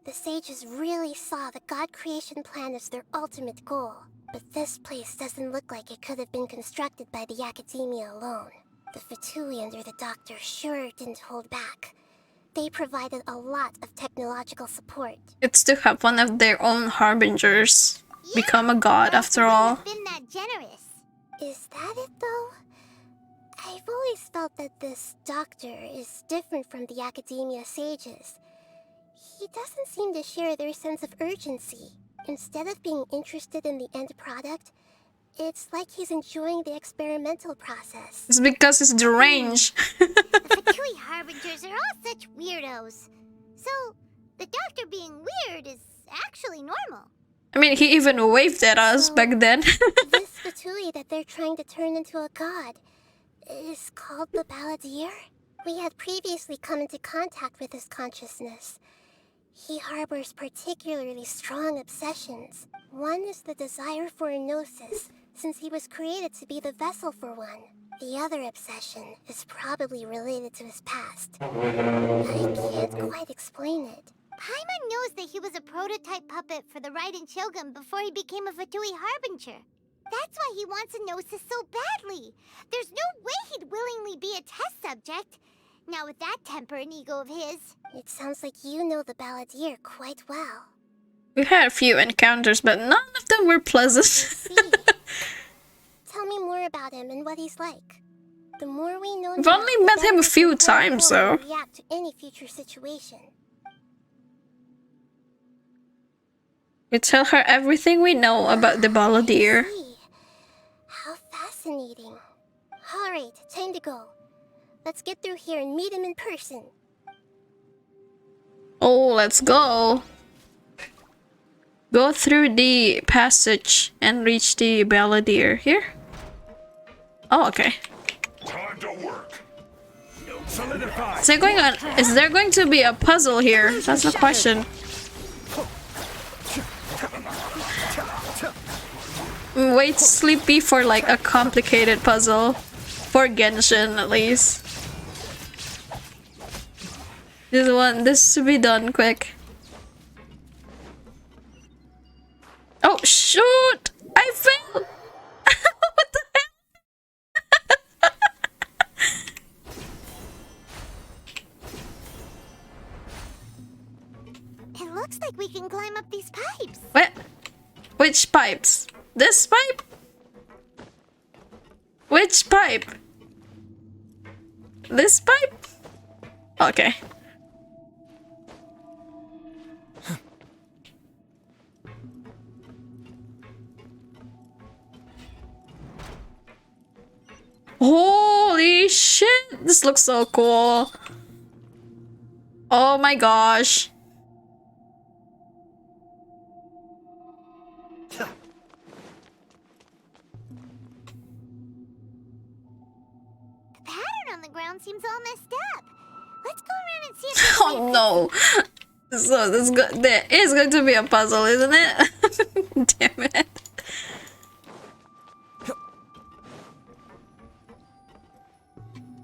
The sages really saw the god creation plan as their ultimate goal. But this place doesn't look like it could have been constructed by the academia alone. The Fatui under the doctor sure didn't hold back. They provided a lot of technological support. It's to have one of their own harbingers become a god after all. Been that generous. Is that it though? I've always felt that this doctor is different from the academia sages. He doesn't seem to share their sense of urgency. Instead of being interested in the end product, it's like he's enjoying the experimental process. It's because it's deranged. The Fatui harbingers are all such weirdos. So, the doctor being weird is actually normal. I mean, he even waved at us back then. This Fatui that they're trying to turn into a god is called the Balladeer? We had previously come into contact with his consciousness. He harbors particularly strong obsessions. One is the desire for a gnosis, since he was created to be the vessel for one. The other obsession is probably related to his past. I can't quite explain it. Paimon knows that he was a prototype puppet for the Raiden Shogun before he became a Fatui Harbinger. That's why he wants a gnosis so badly. There's no way he'd willingly be a test subject. Now with that temper and ego of his. It sounds like you know the Balladeer quite well. We had a few encounters, but none of them were pleasant. Tell me more more about him and what he's like. The more we know We've now, only the met better him a we few can plan times, forward though. and react to any future situation. We tell her everything we know about the balladeer. See. How fascinating. Alright, time to go. Let's get through here and meet him in person. Oh, let's go. Go through the passage and reach the balladeer. Here? Oh, okay. Time to work. Is there going to be a puzzle here? That's the question. I'm way too sleepy for like a complicated puzzle. For Genshin at least. This should be done quick. Oh shoot! I fell! What the heck? It looks like we can climb up these pipes. What? Which pipes? This pipe? Which pipe? This pipe? Okay. Holy shit! This looks so cool. Oh my gosh. The pattern on the ground seems all messed up. Let's go around and see if Oh no. So there is going to be a puzzle, isn't it? Damn it.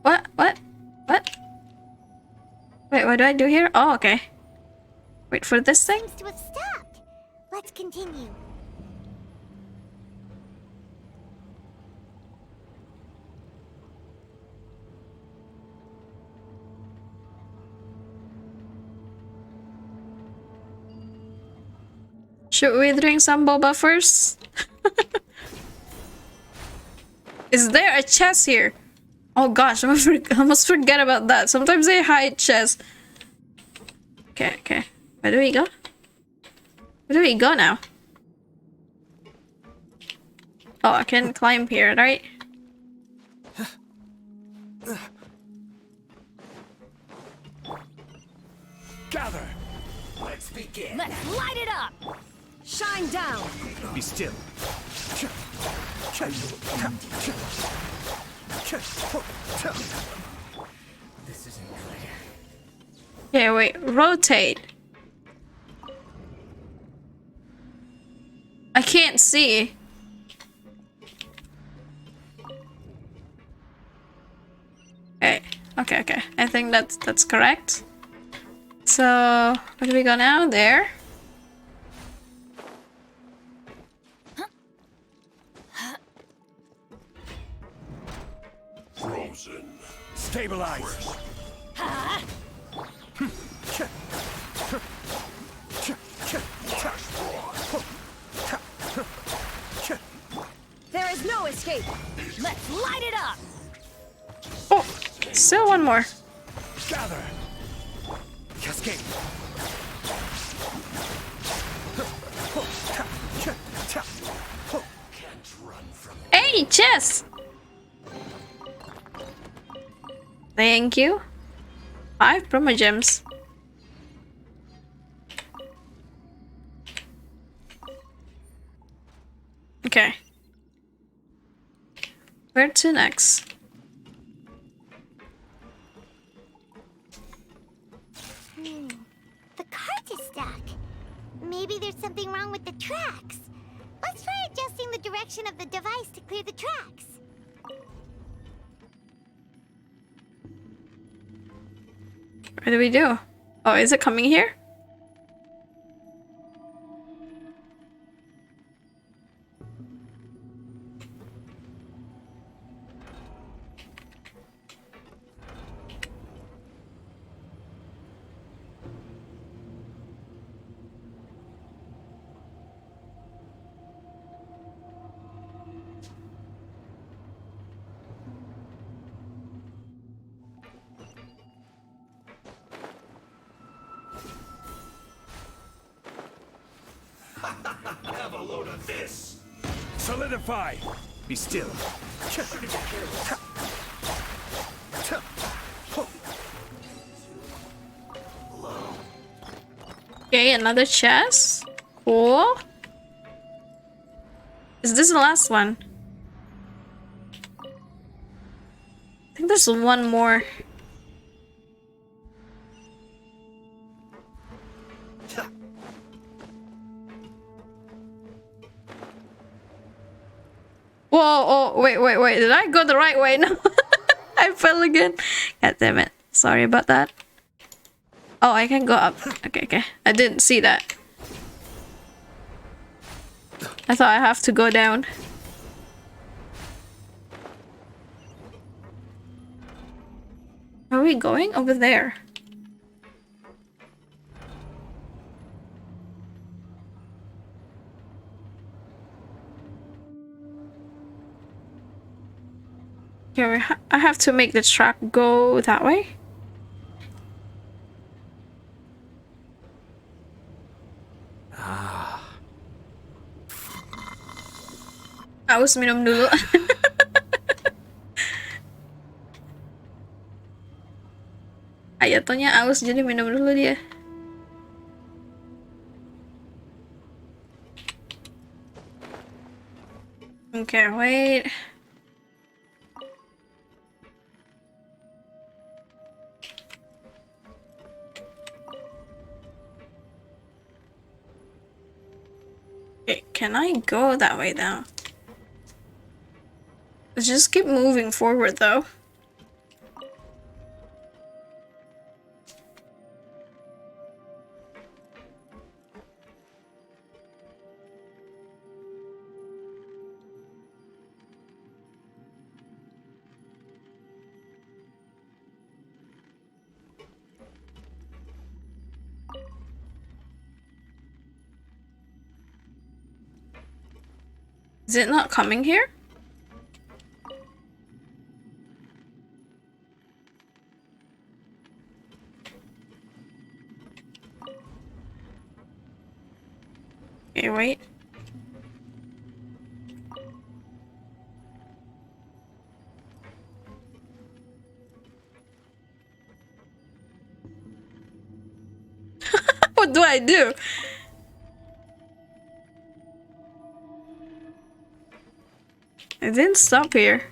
What? What? What? Wait, what do I do here? Oh, okay. Wait for this thing? seems to have stopped. Let's continue. Should we drink some boba first? Is there a chest here? Oh gosh, I almost forget about that. Sometimes they hide chests. Okay, okay. Where do we go? Where do we go now? Oh, I can climb here, right? Gather. Let's begin. Let's light it up! Shine down! Be still. This isn't clear. Okay, wait. Rotate. I can't see. Okay, okay, okay. I think that's correct. So, where do we go now? There. Frozen. Stabilize. There is no escape! Let's light it up! Oh, still one more. Gather. Cascade. Hey, chess! Thank you. 5 promo gems. Okay. Where to next? The cart is stuck. Maybe there's something wrong with the tracks. Let's try adjusting the direction of the device to clear the tracks. What do we do? Oh, is it coming here? of this! Solidify! Be still. Okay, another chest. Cool. Is this the last one? I think there's one more. Whoa, oh, wait. Did I go the right way? No. I fell again. God damn it. Sorry about that. Oh, I can go up. Okay. I didn't see that. I thought I have to go down. Are we going over there? Okay, I have to make the track go that way. Aus minum dulu. Ayatonya aus jadi minum dulu dia. Okay, wait. Okay, can I go that way now? Let's just keep moving forward though. Is it not coming here? Okay, wait. What do I do? I didn't stop here.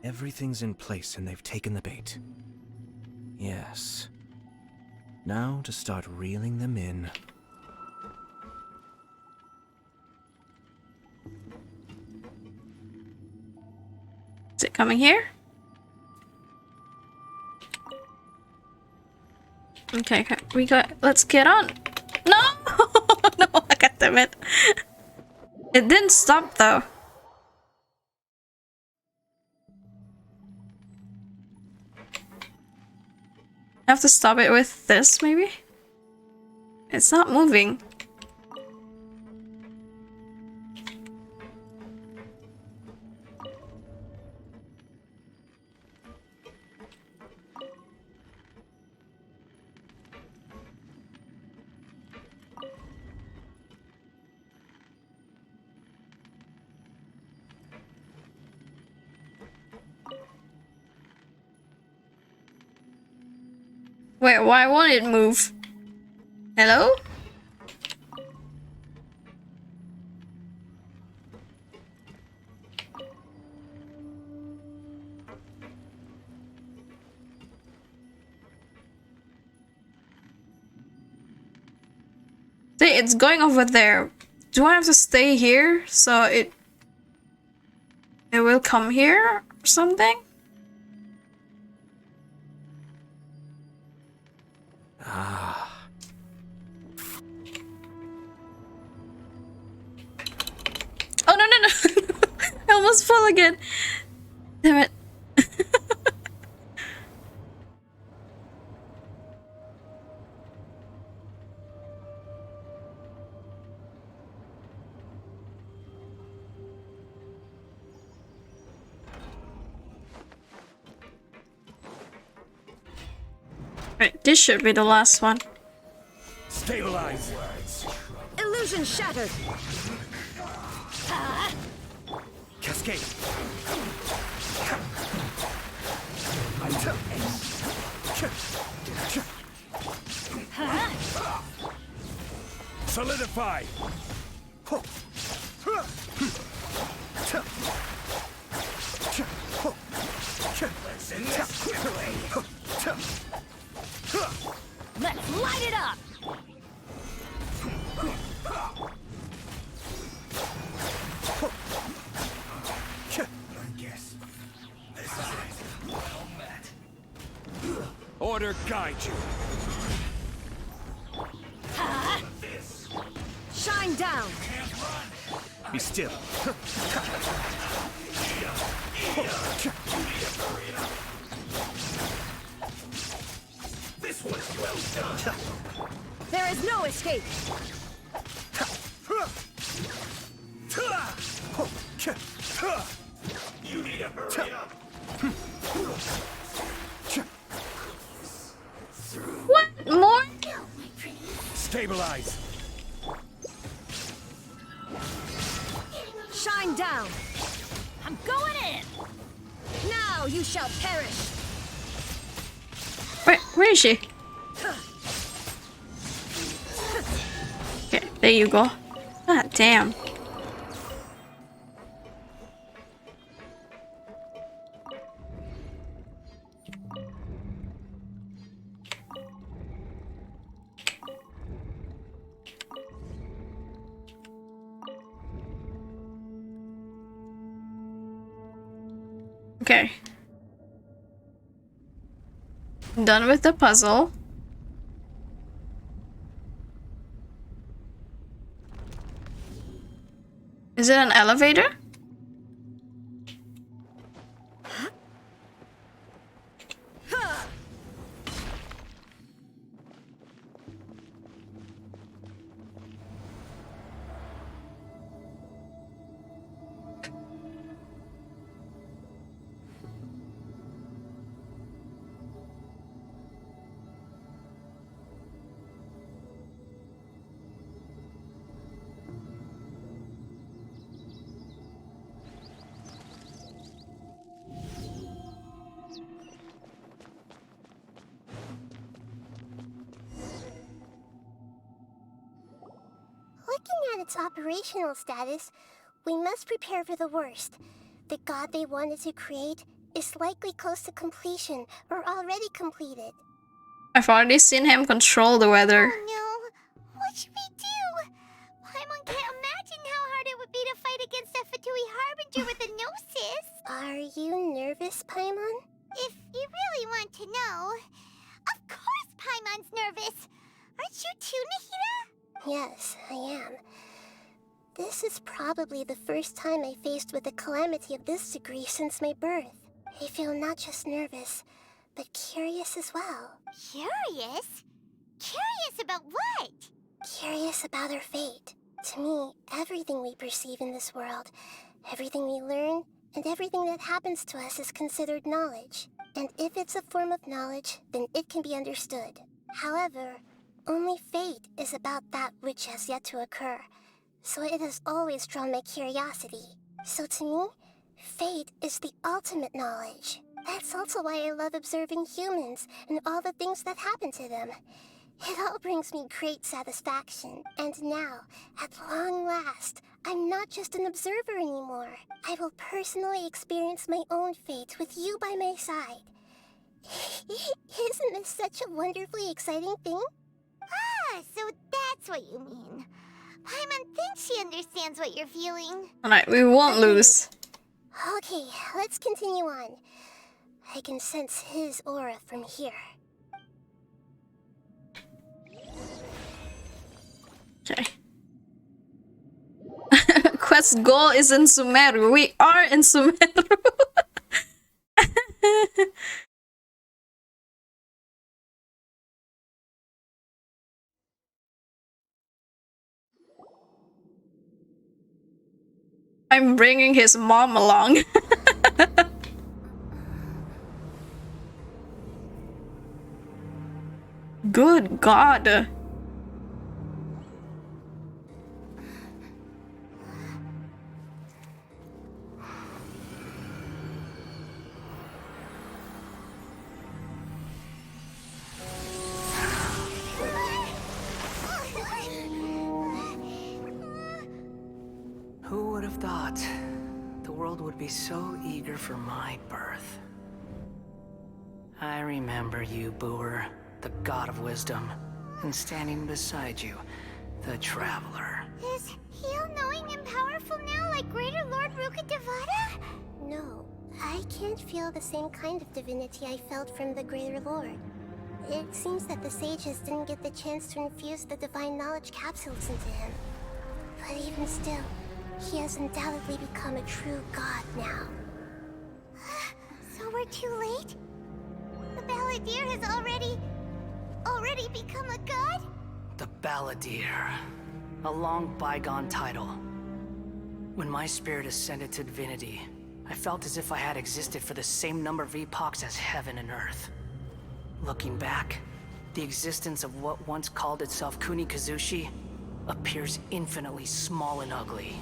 Everything's in place and they've taken the bait. Yes. Now to start reeling them in. Is it coming here? Okay, let's get on. No! No, God damn it. It didn't stop though. I have to stop it with this, maybe? It's not moving. Wait, why won't it move? Hello? See, it's going over there. Do I have to stay here so it will come here or something? Oh no. I almost fell again. Damn it. Right, this should be the last one. Stabilize. Illusion shattered. Cascade. Solidify. Let's light it up. Order guide you. Shine down. Be still. This one's well done. There is no escape. You need to hurry up. What? More? Stabilize. Shine down. I'm going in. Now you shall perish. Where is she? Okay, there you go. God damn. Okay. Done with the puzzle. Is it an elevator? Looking at its operational status, we must prepare for the worst. The god they wanted to create is likely close to completion or already completed. I've already seen him control the weather. Oh no! What should we do? Paimon can't imagine how hard it would be to fight against a Fatui Harbinger with a Gnosis. Are you nervous, Paimon? If you really want to know, of course Paimon's nervous. Aren't you too, Nahida? Yes, I am. This is probably the first time I faced with a calamity of this degree since my birth. I feel not just nervous, but curious as well. Curious? Curious about what? Curious about our fate. To me, everything we perceive in this world, everything we learn, and everything that happens to us is considered knowledge. And if it's a form of knowledge, then it can be understood. However, only fate is about that which has yet to occur, so it has always drawn my curiosity. So to me, fate is the ultimate knowledge. That's also why I love observing humans and all the things that happen to them. It all brings me great satisfaction. And now, at long last, I'm not just an observer anymore. I will personally experience my own fate with you by my side. Isn't this such a wonderfully exciting thing? Ah, so that's what you mean. Paimon thinks she understands what you're feeling. Alright, we won't lose. Okay, let's continue on. I can sense his aura from here. Okay. Quest goal is in Sumeru. We are in Sumeru. I'm bringing his mom along. Good God. Who would have thought the world would be so eager for my birth? I remember you, Booer, the god of wisdom, and standing beside you, the traveler. Is he all-knowing and powerful now like Greater Lord Rukkhadevata? No, I can't feel the same kind of divinity I felt from the Greater Lord. It seems that the sages didn't get the chance to infuse the divine knowledge capsules into him. But even still, he has undoubtedly become a true god now. So we're too late? The Balladeer has already become a god? The Balladeer. A long bygone title. When my spirit ascended to divinity, I felt as if I had existed for the same number of epochs as heaven and earth. Looking back, the existence of what once called itself Kunikazushi appears infinitely small and ugly.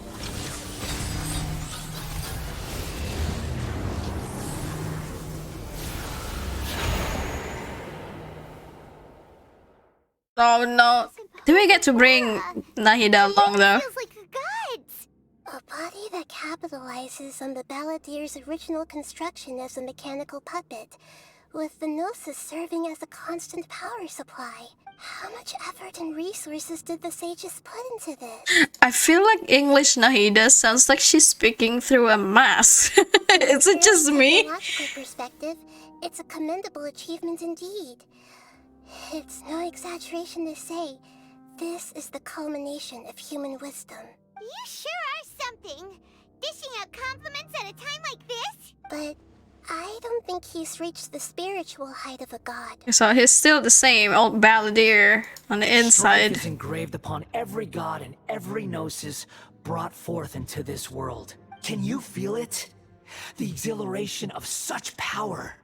Oh no. Do we get to bring Nahida along though? A body that capitalizes on the Balladeer's original construction as a mechanical puppet, with the Gnosis serving as a constant power supply. How much effort and resources did the sages put into this? I feel like English Nahida sounds like she's speaking through a mask. Is it just me? From a technological perspective, it's a commendable achievement indeed. It's no exaggeration to say, this is the culmination of human wisdom. You sure are something! Dishing out compliments at a time like this? But I don't think he's reached the spiritual height of a god. So he's still the same old Balladeer on the inside. Strife is engraved upon every god and every gnosis brought forth into this world. Can you feel it? The exhilaration of such power,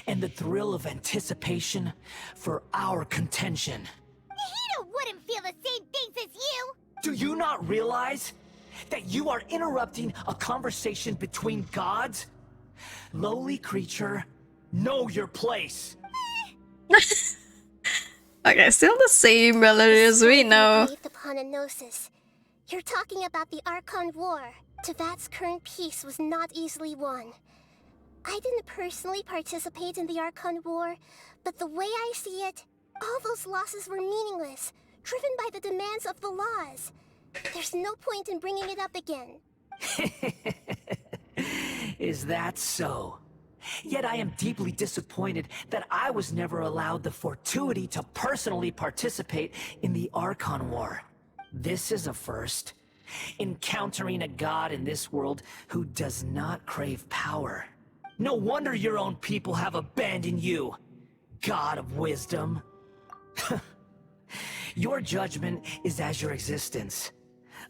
and the thrill of anticipation for our contention. Nahida wouldn't feel the same things as you! Do you not realize that you are interrupting a conversation between gods? Lowly creature, know your place. Okay, still the same Balladeer as we know. Engraved upon a gnosis. You're talking about the Archon War. Tevat's current peace was not easily won. I didn't personally participate in the Archon War, but the way I see it, all those losses were meaningless, driven by the demands of the laws. There's no point in bringing it up again. Is that so? Yet I am deeply disappointed that I was never allowed the fortuity to personally participate in the Archon War. This is a first. Encountering a god in this world who does not crave power. No wonder your own people have abandoned you, god of wisdom. Your judgment is as your existence,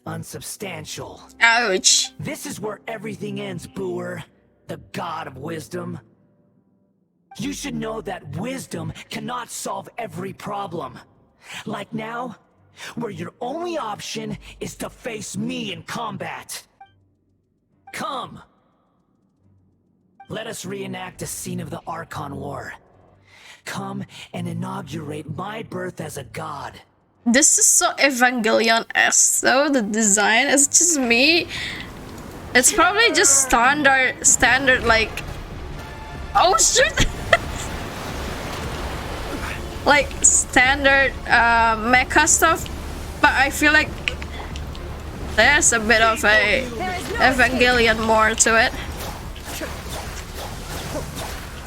unsubstantial. Ouch. This is where everything ends, Booer, the god of wisdom. You should know that wisdom cannot solve every problem. Like now, where your only option is to face me in combat. Come! Let us reenact a scene of the Archon War. Come and inaugurate my birth as a god. This is so Evangelion-esque though, the design. Is just me? It's probably just standard like... Oh shoot! Like standard mecha stuff. But I feel like there's a bit of a Evangelion more to it.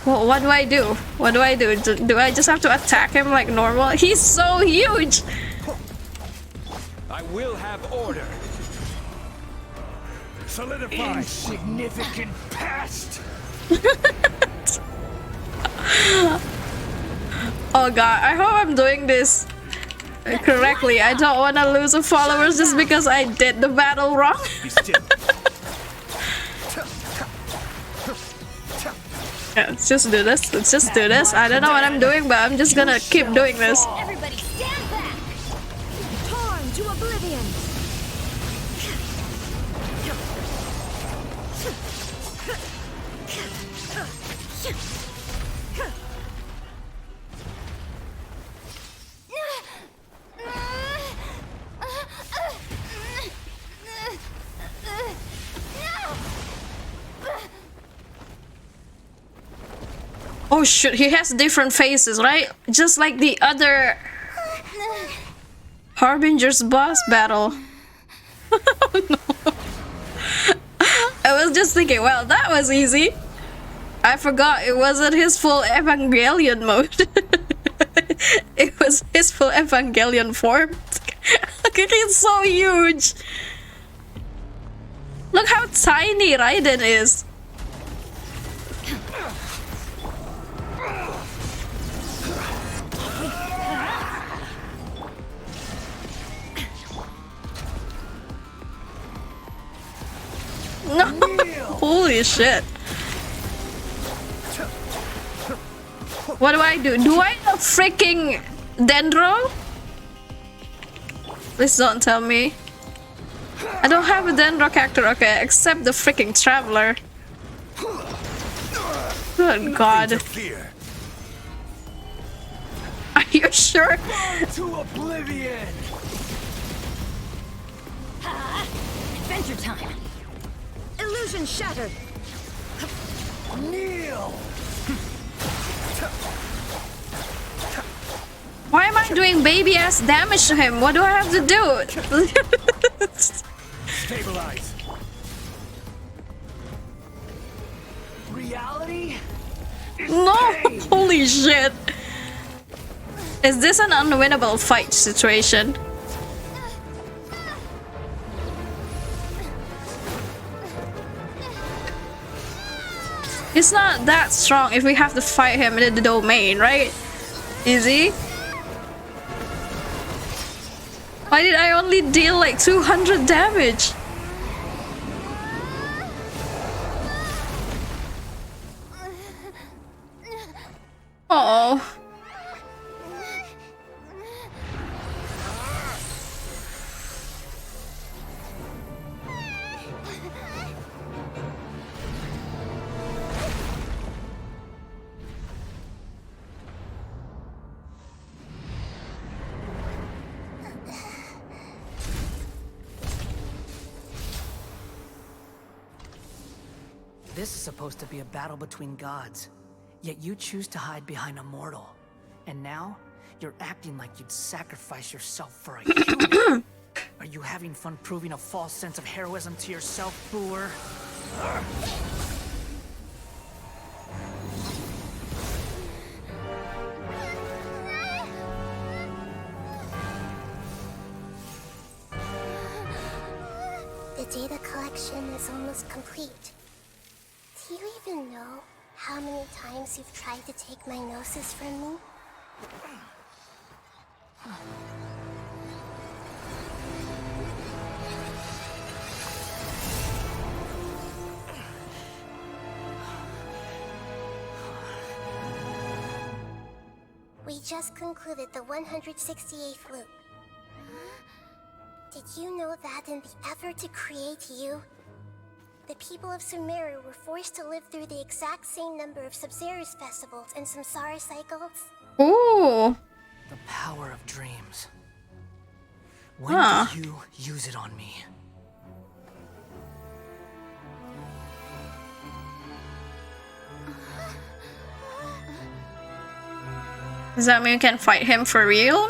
Well, what do I do? What do I do? Do I just have to attack him like normal? He's so huge! I will have order. Solidify. Insignificant pest! Oh god, I hope I'm doing this correctly. I don't want to lose followers just because I did the battle wrong. Yeah, let's just do this. Let's just do this. I don't know what I'm doing, but I'm just gonna keep doing this. Everybody stand back! Torn to oblivion! Oh shit, he has different faces, right? Just like the other Harbinger's boss battle. Oh, no. I was just thinking, well, that was easy. I forgot it wasn't his full Evangelion mode. It was his full Evangelion form. Look at he's so huge. Look how tiny Raiden is. No! Holy shit. What do I do? Do I have freaking Dendro? Please don't tell me. I don't have a Dendro character, okay, except the freaking Traveler. Good god. Are you sure? To oblivion! Adventure time! Illusion shattered! Kneel! Why am I doing baby ass damage to him? What do I have to do? Stabilize. Reality? No! Holy shit! Is this an unwinnable fight situation? He's not that strong if we have to fight him in the domain, right? Easy. Why did I only deal like 200 damage? Oh. This is supposed to be a battle between gods, yet you choose to hide behind a mortal. And now, you're acting like you'd sacrifice yourself for a human. Are you having fun proving a false sense of heroism to yourself, Boor? The data collection is almost complete. Do you even know how many times you've tried to take my gnosis from me? We just concluded the 168th loop. Did you know that in the effort to create you, the people of Sumeru were forced to live through the exact same number of Sabzeruz festivals and Samsara cycles? Ooh. The power of dreams. When did you use it on me? Does that mean you can fight him for real?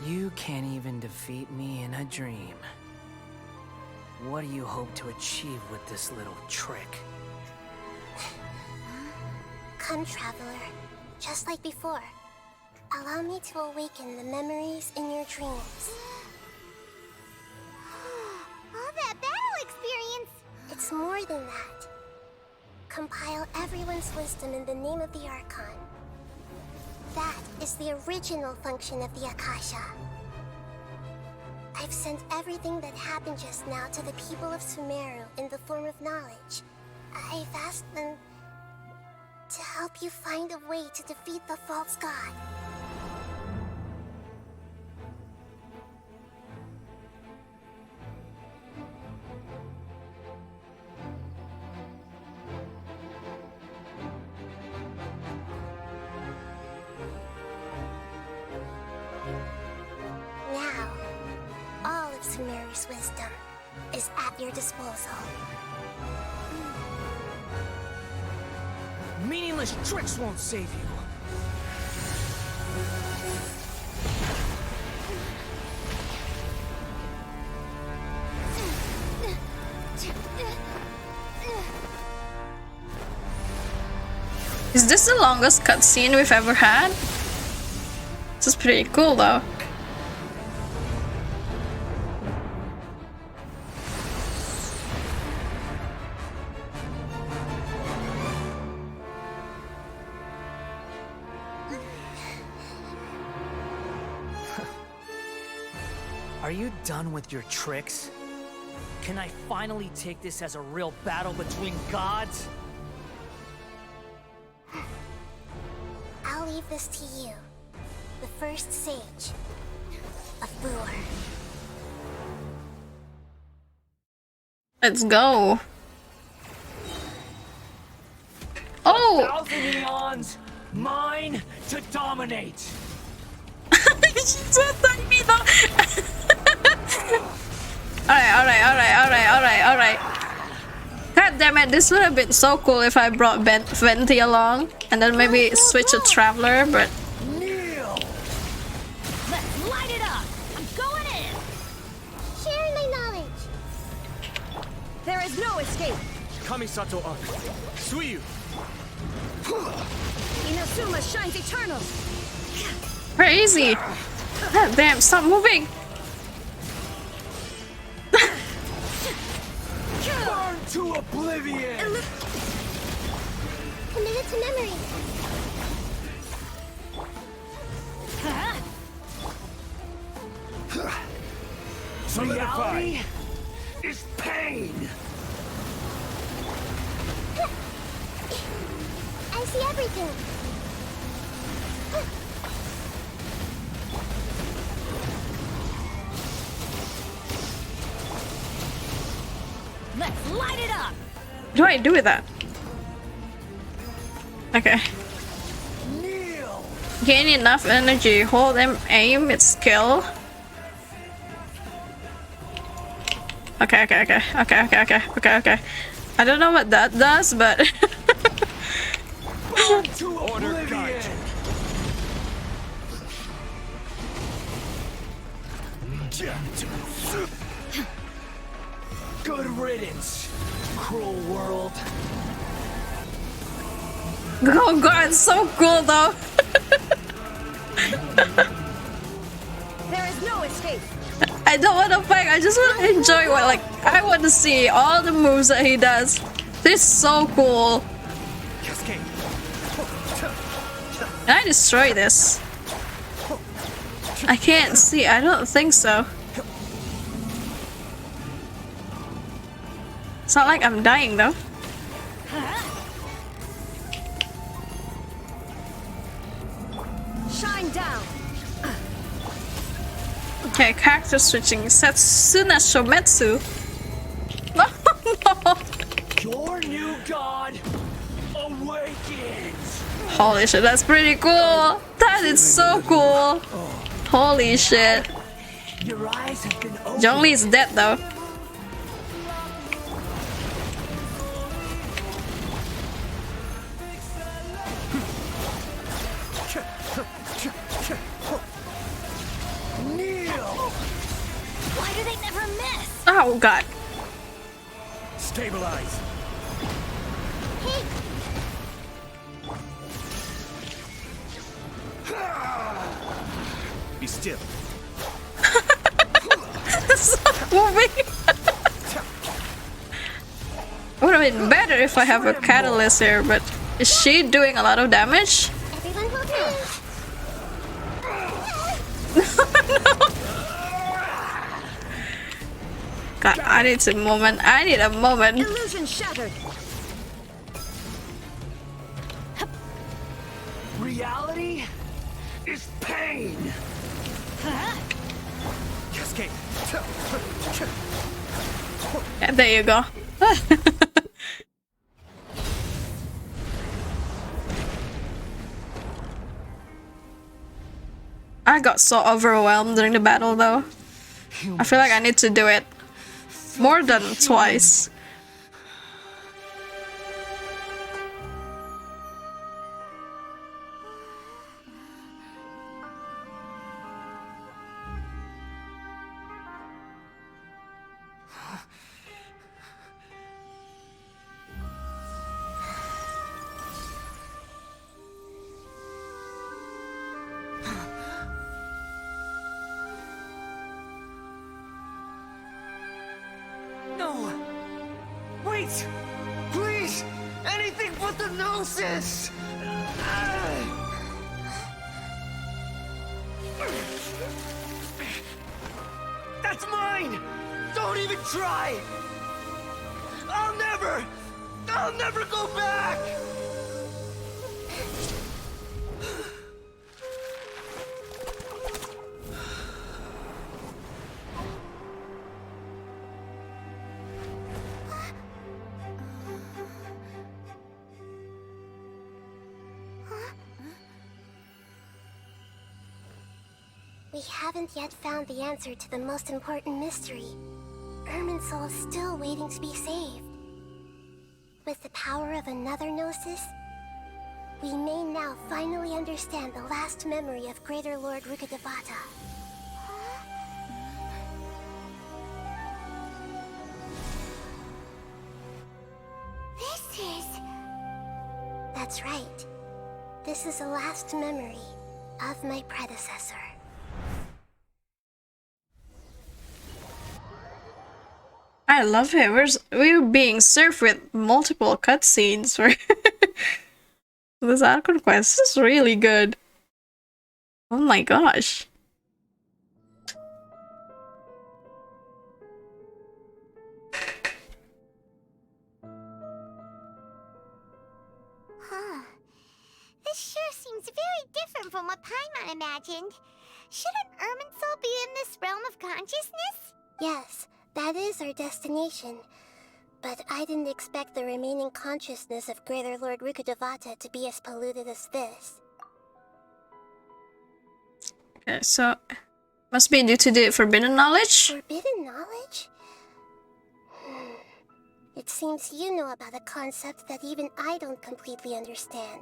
You can't even defeat me in a dream. What do you hope to achieve with this little trick? Come, Traveler. Just like before. Allow me to awaken the memories in your dreams. All that battle experience! It's more than that. Compile everyone's wisdom in the name of the Archon. That is the original function of the Akasha. I've sent everything that happened just now to the people of Sumeru in the form of knowledge. I've asked them to help you find a way to defeat the false god. Now, all of Sumeri's wisdom is at your disposal. Meaningless tricks won't save you. Is this the longest cutscene we've ever had? This is pretty cool though. Are you done with your tricks? Can I finally take this as a real battle between gods? I'll leave this to you. The first sage of Bur. Let's go. Oh! 1,000 eons, mine to dominate. She's so tiny though. Alright. God damn it, this would have been so cool if I brought Venti along and then maybe switch a traveler, but Let's light it up! I'm going in! Share my knowledge. There is no escape! Kamisato Arc. Suiyu. Inazuma shines eternal! crazy. God damn, stop moving. Burn to oblivion! Committed to memory. Reality is pain! I see everything. Let's light it up! What do I do with that? Okay. Gain enough energy. Hold and aim its skill. Okay. I don't know what that does, but Order guide. Good riddance, cruel world. oh god, it's so cool though. There is no escape. I don't want to fight. I just want to enjoy what, like, I want to see all the moves that he does. This is so cool. Can I destroy this? I can't see. I don't think so. It's not like I'm dying though. Shine down. Okay, character switching. Setsuna Shometsu. No. Your new god awakens. Holy shit, that's pretty cool. That is so cool. Holy shit. Your eyes have been opened. Zhongli is dead though. Why do they never miss? Oh god. Stabilize. Hey, Be still. Stop moving. Would have been better if I have a catalyst here, but is she doing a lot of damage? everyone hold hands. God, I need a moment. I need a moment. Illusion shattered. escape. Yeah, there you go. I got so overwhelmed during the battle though. I feel like I need to do it more than twice. No! Wait! Please! Anything but the gnosis! That's mine! Don't even try! I'll never go back! We haven't yet found the answer to the most important mystery. Irminsul is still waiting to be saved. With the power of another Gnosis, we may now finally understand the last memory of Greater Lord Rukkhadevata. This is... That's right. This is the last memory of my predecessor. I love it. We're being served with multiple cutscenes for this Archon quest. This is really good. Oh my gosh. Huh. This sure seems very different from what Paimon imagined. Shouldn't Irminsul be in this realm of consciousness? Yes, that is our destination. But I didn't expect the remaining consciousness of Greater Lord Rukkhadevata to be as polluted as this. Okay, so must be due to the forbidden knowledge? Forbidden knowledge? It seems you know about a concept that even I don't completely understand.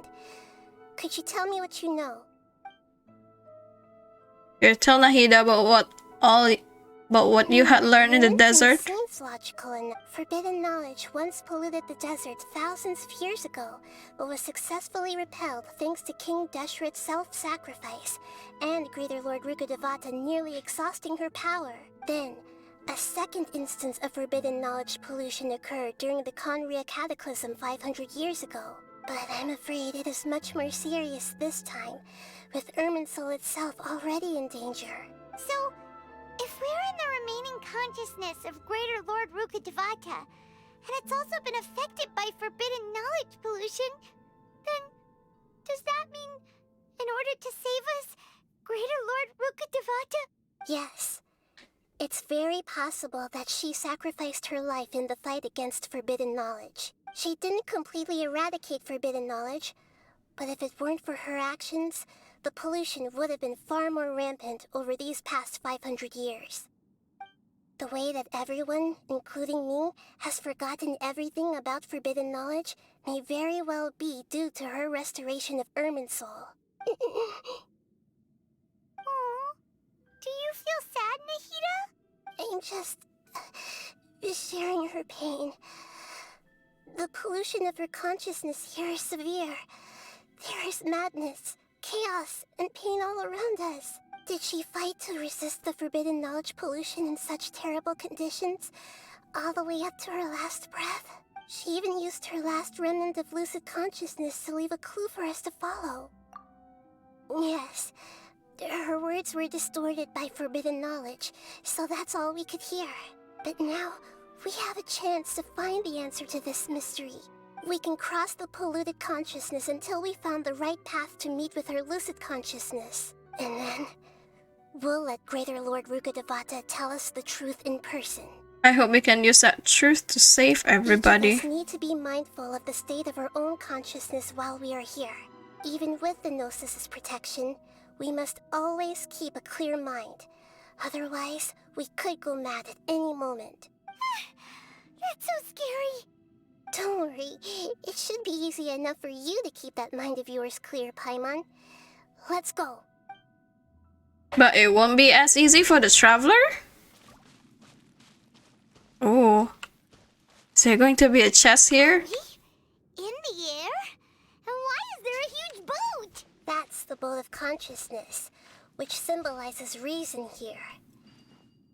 Could you tell me what you know? You tell Nahida about what you had learned in the desert. Seems logical enough. Forbidden knowledge once polluted the desert thousands of years ago, but was successfully repelled thanks to King Deshret's self-sacrifice, and Greater Lord Rukkhadevata nearly exhausting her power. Then, a second instance of forbidden knowledge pollution occurred during the Conria Cataclysm 500 years ago. But I'm afraid it is much more serious this time, with Irminsul itself already in danger. So, if we're in the remaining consciousness of Greater Lord Rukkhadevata, and it's also been affected by forbidden knowledge pollution, then does that mean, in order to save us, Greater Lord Rukkhadevata? Yes. It's very possible that she sacrificed her life in the fight against forbidden knowledge. She didn't completely eradicate forbidden knowledge, but if it weren't for her actions, the pollution would have been far more rampant over these past 500 years. The way that everyone, including me, has forgotten everything about forbidden knowledge may very well be due to her restoration of Irminsul. Aww. Do you feel sad, Nahida? I'm just sharing her pain. The pollution of her consciousness here is severe. There is madness, chaos, and pain all around us. Did she fight to resist the forbidden knowledge pollution in such terrible conditions, all the way up to her last breath? She even used her last remnant of lucid consciousness to leave a clue for us to follow. Yes, her words were distorted by forbidden knowledge, so that's all we could hear. But now, we have a chance to find the answer to this mystery. We can cross the polluted consciousness until we found the right path to meet with her lucid consciousness. And then, We'll let Greater Lord Rukkhadevata tell us the truth in person. I hope we can use that truth to save everybody. Each of us need to be mindful of the state of our own consciousness while we are here. Even with the Gnosis' protection, we must always keep a clear mind. Otherwise, we could go mad at any moment. That's so scary. Don't worry, it should be easy enough for you to keep that mind of yours clear, Paimon. Let's go. But it won't be as easy for the traveler? Oh. Is there going to be a chest here? In the air? And why is there a huge boat? That's the boat of consciousness, which symbolizes reason here.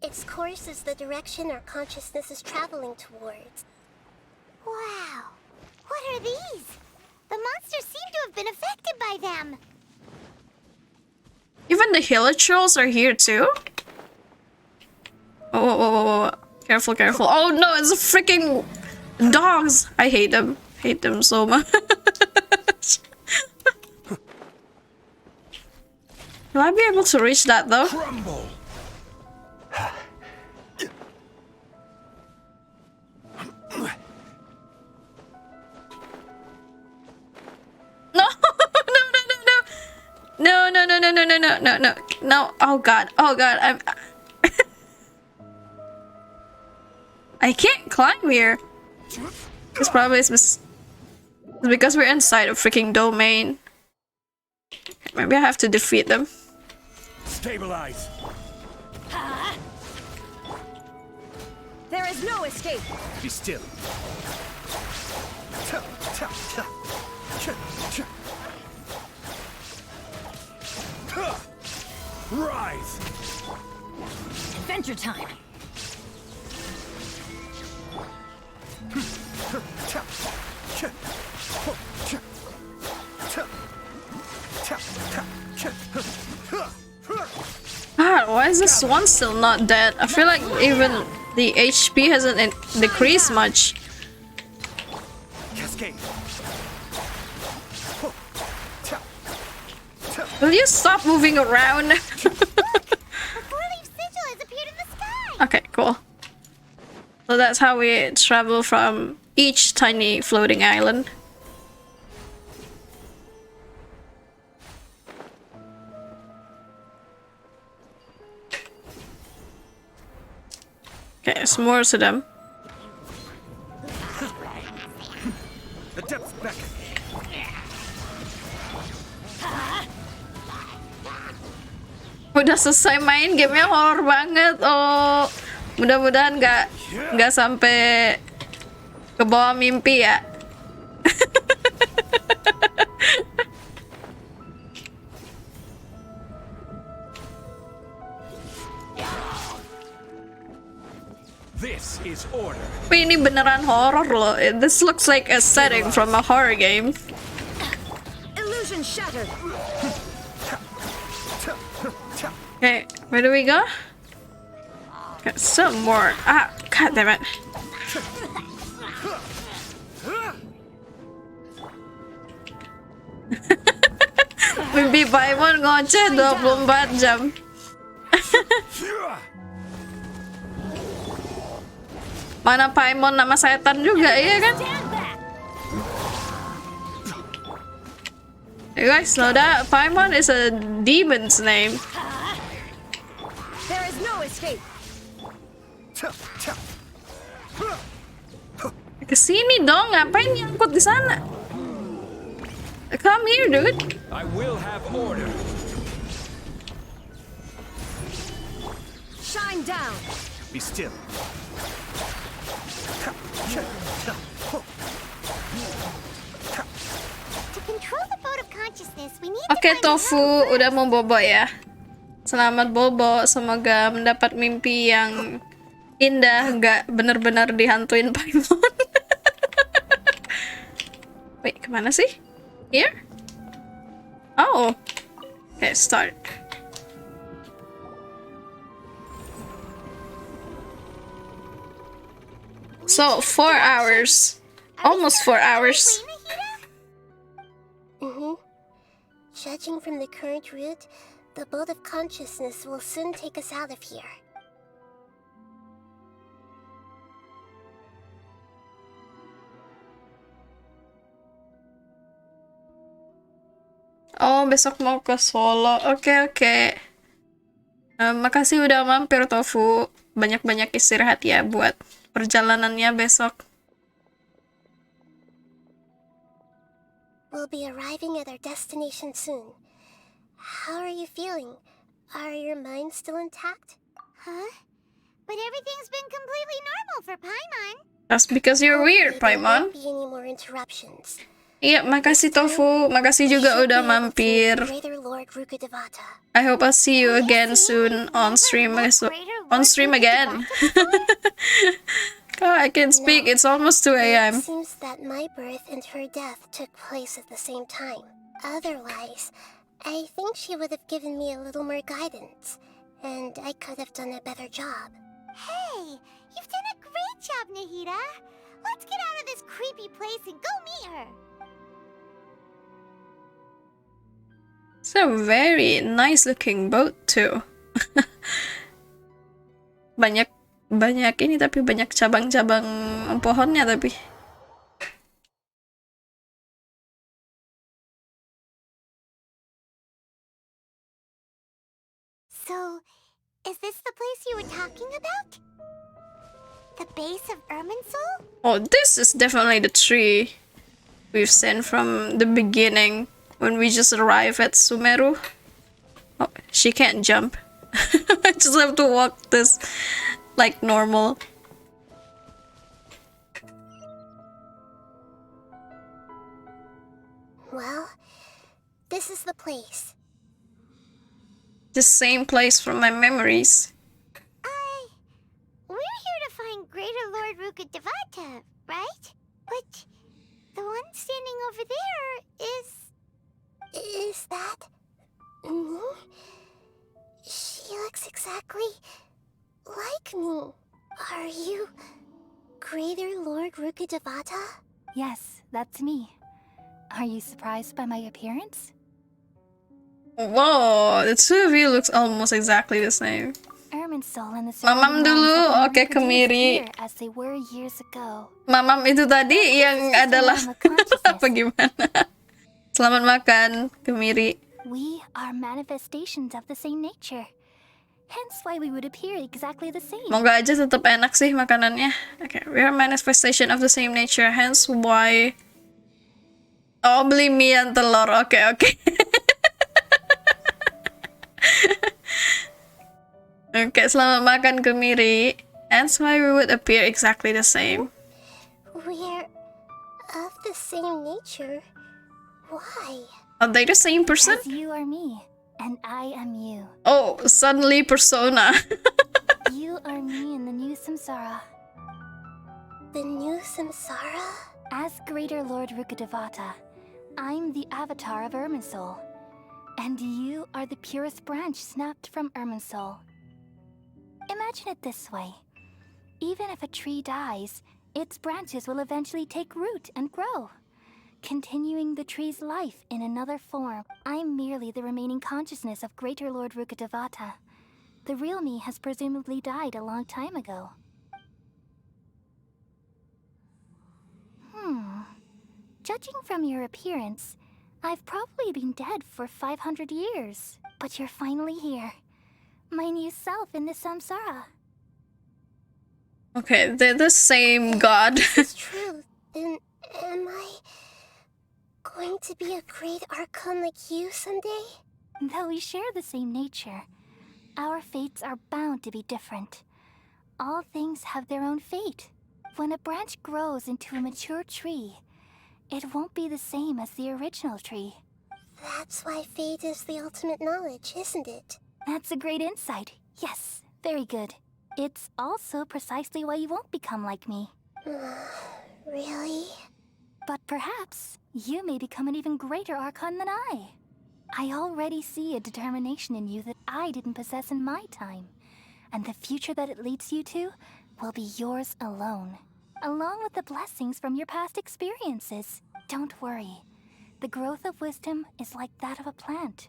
Its course is the direction our consciousness is traveling towards. Wow. What are these? The monsters seem to have been affected by them. Even the hilichurls are here too? Oh, whoa, whoa, whoa, whoa. Careful, careful. Oh no, it's freaking dogs. I hate them. Hate them so much. Will I be able to reach that though? Crumble. No, no, no, no, no, no, no, no, no, no, no, no. Oh god, I'm. I can't climb here. It's probably it's because we're inside a freaking domain. Maybe I have to defeat them. Stabilize. There is no escape. Be still. Rise. Adventure time. God, why is this one still not dead? I feel like even the HP hasn't decreased much. Cascade. Will you stop moving around? Okay, cool. So that's how we travel from each tiny floating island. Okay, there's more to them. The depths beckon. Udah selesai main, gamenya horror banget. Oh, mudah-mudahan nggak sampai ke bawah mimpi ya. This is order. Tapi ini beneran horror loh. This looks like a setting from a horror game. Illusion shattered. Okay, where do we go? Okay, some more. Ah, god damn it. Mimpi Paimon ngoceh 24 jam. Mana Paimon nama setan juga, iya kan? Hey guys, slow down. Paimon is a demon's name. There is no escape. Kesini dong, ngapain nyangkut di sana? Come here, dude. I will have order. Shine down. Be still. To control the boat of consciousness, we need Oke, to find Tofu udah mau bobo ya. Selamat bobo, semoga mendapat mimpi yang indah, nggak bener-bener dihantuin Paimon. Wait, kemana sih? Here? Oh. Okay, start. So, 4 hours. Almost 4 hours. Judging from the current route, The boat of consciousness will soon take us out of here. Oh, besok mau ke Solo. Oke. Makasih udah mampir, Tofu. Banyak-banyak istirahat ya buat perjalanannya besok. We'll be arriving at our destination soon. How are you feeling? Are your minds still intact? Huh? But everything's been completely normal for Paimon. That's because you're weird, There Paimon. won't be any more interruptions. Iya, makasih Tofu. Makasih juga udah mampir. Greater Lord Rukkhadevata. I hope I'll see you again soon on stream. On stream again. God, I can speak. It's almost 2 a.m. It seems that my birth and her death took place at the same time. Otherwise, I think she would have given me a little more guidance, and I could have done a better job. Hey, you've done a great job, Nahida. Let's get out of this creepy place and go meet her. It's a very nice looking boat too. banyak ini tapi banyak cabang-cabang pohonnya tapi. So, is this the place you were talking about? The base of Irminsul? Oh, this is definitely the tree we've seen from the beginning when we just arrived at Sumeru. Oh, she can't jump. I just have to walk this like normal. Well, this is the place. The same place from my memories. We're here to find Greater Lord Rukkhadevata, right? But the one standing over there is... Is that me? She looks exactly like me. Are you Greater Lord Rukkhadevata? Yes, that's me. Are you surprised by my appearance? Whoa, the two of you looks almost exactly the same. Irminsul and the Mamam dulu, oke, Kemiri. as they were years ago. Mamam itu tadi yang adalah apa gimana? Selamat makan, Kemiri. We are manifestations of the same nature. Hence why we would appear exactly the same. Moga aja tetap enak sih makanannya. Okay, we are manifestation of the same nature. Hence why. Oh, beli mie yang telur. Oke. Oke, selamat makan, Kemiri. Hence why we would appear exactly the same. We're of the same nature. Why? Are they the same person? As you are me, and I am you. Oh, suddenly persona. You are me in the new samsara. The new samsara? As Greater Lord Rukkhadevata, I'm the avatar of Irminsul. And you are the purest branch snapped from Irminsul. Imagine it this way. Even if a tree dies, its branches will eventually take root and grow, continuing the tree's life in another form. I'm merely the remaining consciousness of Greater Lord Rukkhadevata. The real me has presumably died a long time ago. Judging from your appearance, I've probably been dead for 500 years. But you're finally here. My new self in the samsara. Okay, they're the same god. It's true. Then am I going to be a great Archon like you someday? Though we share the same nature, our fates are bound to be different. All things have their own fate. When a branch grows into a mature tree, it won't be the same as the original tree. That's why fate is the ultimate knowledge, isn't it? That's a great insight. Yes, very good. It's also precisely why you won't become like me. Really? But perhaps you may become an even greater Archon than I. I already see a determination in you that I didn't possess in my time. And the future that it leads you to will be yours alone, along with the blessings from your past experiences. Don't worry. The growth of wisdom is like that of a plant.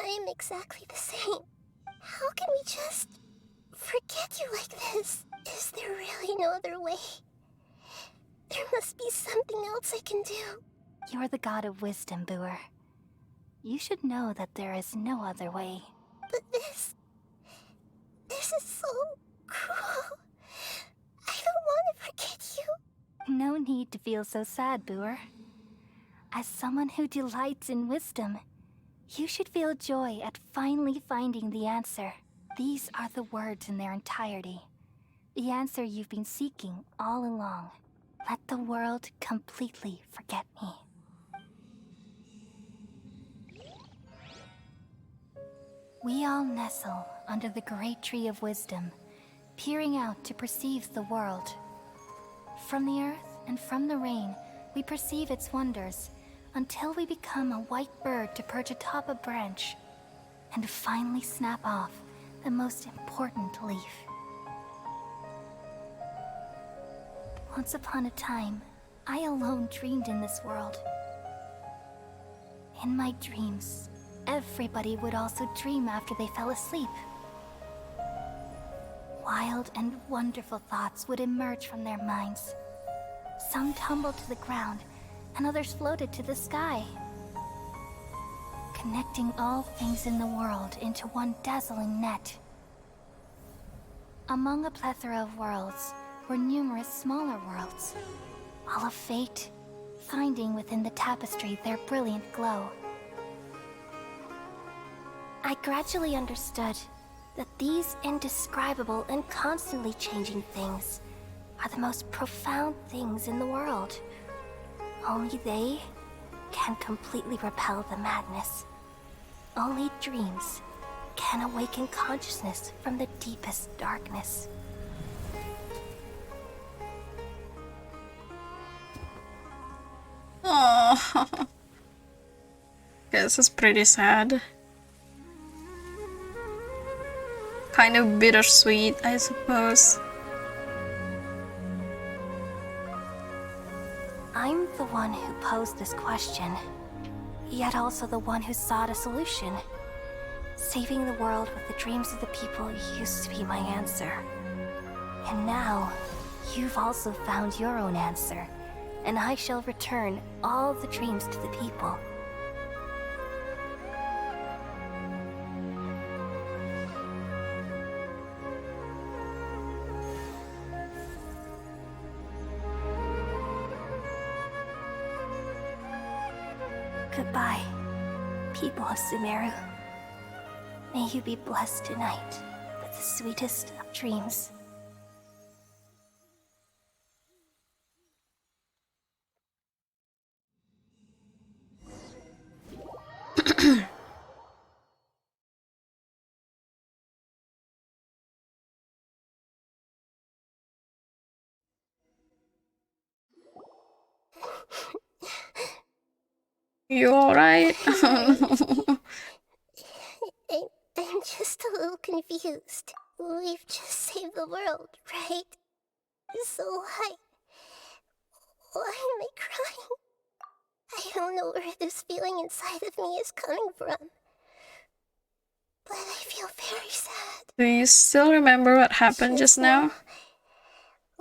I am exactly the same. How can we just forget you like this? Is there really no other way? There must be something else I can do. You're the god of wisdom, Booer. You should know that there is no other way. But this is so cruel. I don't want to forget you. No need to feel so sad, Booer. As someone who delights in wisdom, you should feel joy at finally finding the answer. These are the words in their entirety. The answer you've been seeking all along. Let the world completely forget me. We all nestle under the great tree of wisdom, peering out to perceive the world. From the earth and from the rain, we perceive its wonders, until we become a white bird to perch atop a branch, and finally snap off the most important leaf. Once upon a time, I alone dreamed in this world. In my dreams, everybody would also dream after they fell asleep. Wild and wonderful thoughts would emerge from their minds. Some tumbled to the ground, and others floated to the sky, connecting all things in the world into one dazzling net. Among a plethora of worlds were numerous smaller worlds, all of fate, finding within the tapestry their brilliant glow. I gradually understood that these indescribable and constantly changing things are the most profound things in the world. Only they can completely repel the madness. Only dreams can awaken consciousness from the deepest darkness. Oh, this is pretty sad. Kind of bittersweet, I suppose. I'm the one who posed this question, yet also the one who sought a solution. Saving the world with the dreams of the people used to be my answer. And now, you've also found your own answer, and I shall return all the dreams to the people. Goodbye, people of Sumeru. May you be blessed tonight with the sweetest of dreams. You alright? I'm just a little confused. We've just saved the world, right? So why am I crying? I don't know where this feeling inside of me is coming from. But I feel very sad. Do you still remember what happened just now?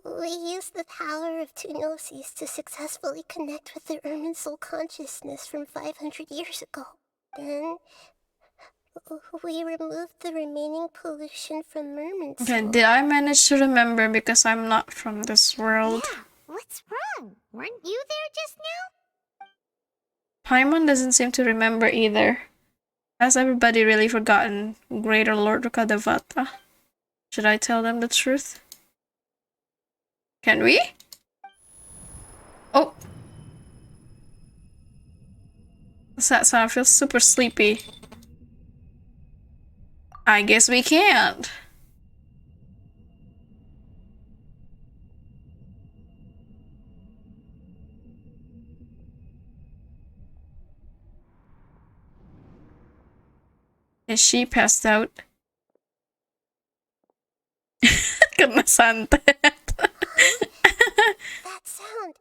We used the power of two gnosis to successfully connect with the Ermin soul consciousness from 500 years ago. Then, we removed the remaining pollution from Merman's soul. Okay, did I manage to remember because I'm not from this world? Yeah, what's wrong? Weren't you there just now? Paimon doesn't seem to remember either. Has everybody really forgotten Greater Lord Rukadevata? Should I tell them the truth? Can we? Oh! What's that sound? I feel super sleepy. I guess we can't. Is she passed out? Kena santet. That sound.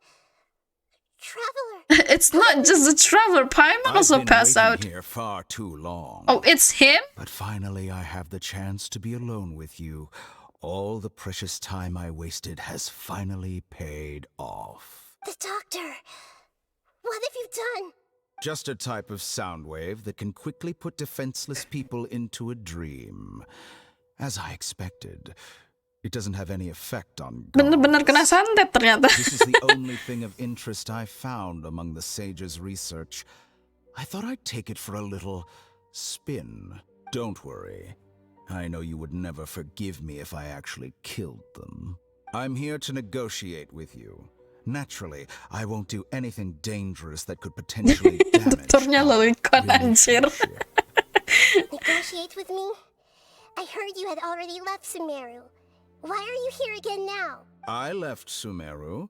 Traveler. it's not just the traveler. Paimon also I've been passed waiting out. here far too long. Oh, it's him? But finally I have the chance to be alone with you. All the precious time I wasted has finally paid off. The doctor. What have you done? Just a type of sound wave that can quickly put defenseless people into a dream. As I expected, it doesn't have any effect on God. Bener-bener kena santet ternyata. This is the only thing of interest I found among the sage's research. I thought I'd take it for a little spin. Don't worry. I know you would never forgive me if I actually killed them. I'm here to negotiate with you. Naturally, I won't do anything dangerous that could potentially damage Dokternya lalu ikon anjir. Negotiate with me? I heard you had already left Sumeru. Why are you here again now? I left Sumeru,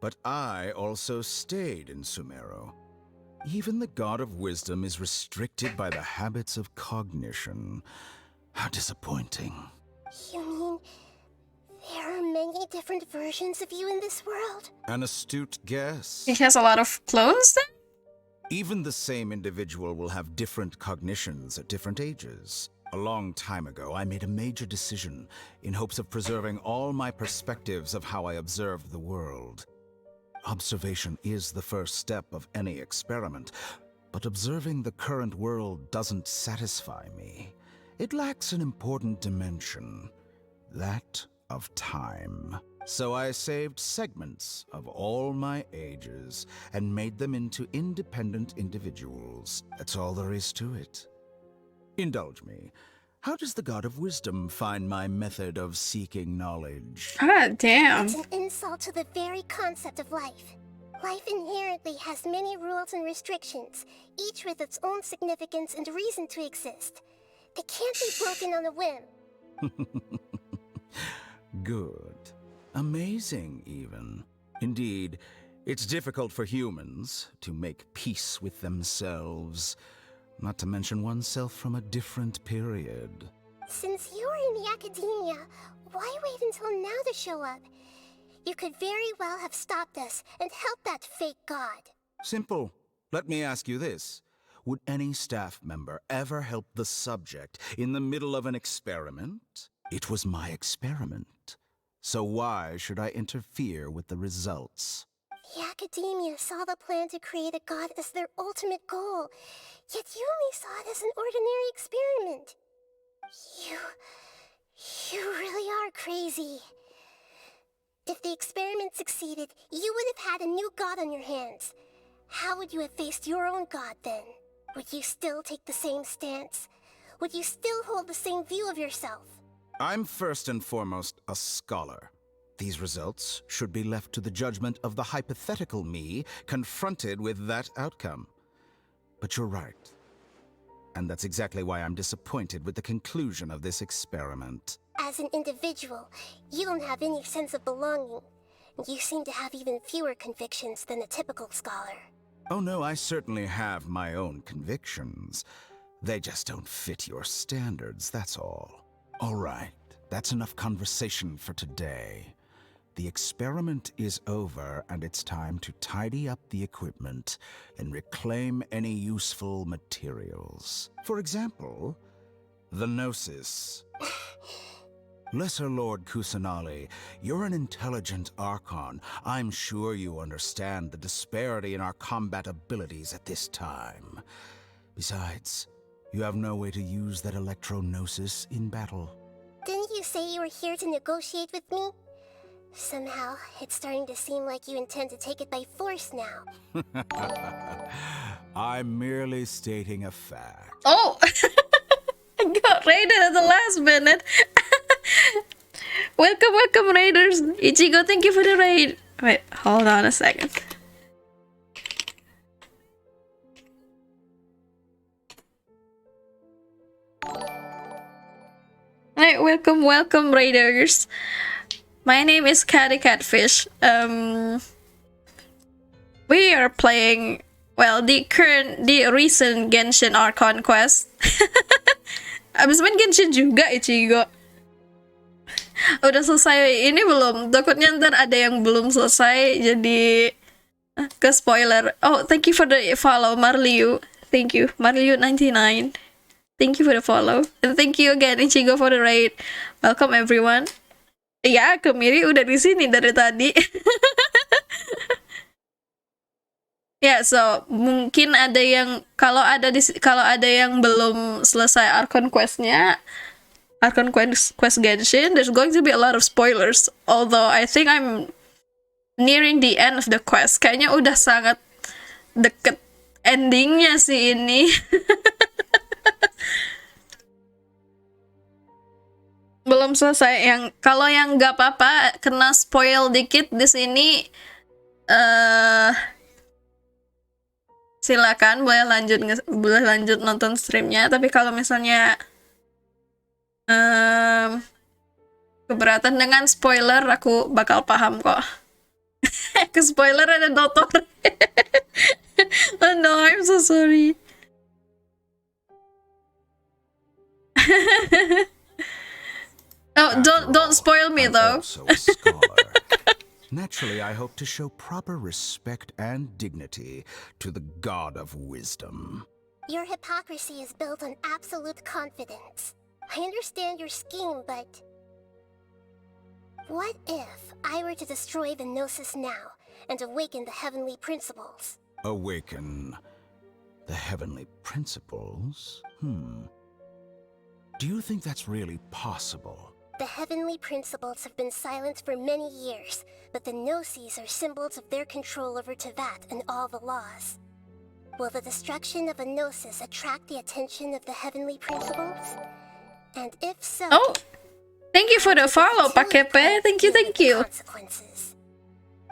but I also stayed in Sumeru. Even the God of Wisdom is restricted by the habits of cognition. How disappointing. You mean there are many different versions of you in this world? An astute guess. He has a lot of clones then? Even the same individual will have different cognitions at different ages. A long time ago, I made a major decision in hopes of preserving all my perspectives of how I observed the world. Observation is the first step of any experiment, but observing the current world doesn't satisfy me. It lacks an important dimension, that of time. So I saved segments of all my ages and made them into independent individuals. That's all there is to it. Indulge me. How does the God of Wisdom find my method of seeking knowledge? Ah, damn. It's an insult to the very concept of life. Life inherently has many rules and restrictions, each with its own significance and reason to exist. They can't be broken on a whim. Good. Amazing, even. Indeed, it's difficult for humans to make peace with themselves, not to mention oneself from a different period. Since you are in the academia, why wait until now to show up? You could very well have stopped us and helped that fake god. Simple. Let me ask you this. Would any staff member ever help the subject in the middle of an experiment? It was my experiment. So why should I interfere with the results? The academia saw the plan to create a god as their ultimate goal, yet you only saw it as an ordinary experiment. You really are crazy. If the experiment succeeded, you would have had a new god on your hands. How would you have faced your own god then? Would you still take the same stance? Would you still hold the same view of yourself? I'm first and foremost a scholar. These results should be left to the judgment of the hypothetical me confronted with that outcome. But you're right. And that's exactly why I'm disappointed with the conclusion of this experiment. As an individual, you don't have any sense of belonging. You seem to have even fewer convictions than a typical scholar. Oh no, I certainly have my own convictions. They just don't fit your standards, that's all. All right, that's enough conversation for today. The experiment is over, and it's time to tidy up the equipment and reclaim any useful materials. For example, the Gnosis. Lesser Lord Kusanali, you're an intelligent Archon. I'm sure you understand the disparity in our combat abilities at this time. Besides, you have no way to use that Electro-Gnosis in battle. Didn't you say you were here to negotiate with me? Somehow, it's starting to seem like you intend to take it by force now. I'm merely stating a fact. Oh! I got raided at the last minute. Welcome, raiders. Ichigo, thank you for the raid. Wait, hold on a second. Alright, welcome, raiders. My name is Catty Catfish. We are playing, well, the recent Genshin ARCHON quest. Abis main Genshin juga, Ichigo. Udah selesai ini belum? Takutnya ntar ada yang belum selesai, jadi Ke spoiler. Oh, thank you for the follow, Marliu. Thank you, Marliu99. Thank you for the follow. And thank you again, Ichigo, for the raid. Welcome everyone. Ya, Kemiri udah di sini dari tadi. Ya, so mungkin ada yang kalau ada yang belum selesai Archon questnya, Archon quest Genshin, there's going to be a lot of spoilers. Although I think I'm nearing the end of the quest. Kayaknya udah sangat deket endingnya sih ini. Belum selesai. Kalau yang nggak apa-apa kena spoil dikit di sini, silakan boleh lanjut nonton streamnya. Tapi kalau misalnya keberatan dengan spoiler, aku bakal paham kok. Ke spoiler ada dokter. Oh no, I'm so sorry. Oh, don't spoil me though. Also a scholar. Naturally, I hope to show proper respect and dignity to the God of Wisdom. Your hypocrisy is built on absolute confidence. I understand your scheme, but... what if I were to destroy the Gnosis now and awaken the heavenly principles? Awaken the heavenly principles? Do you think that's really possible? The heavenly principles have been silent for many years, but the Gnosis are symbols of their control over Teyvat and all the laws. Will the destruction of a Gnosis attract the attention of the heavenly principles? And if so... Oh! Thank you for the follow, Pakepe. Thank you. Consequences.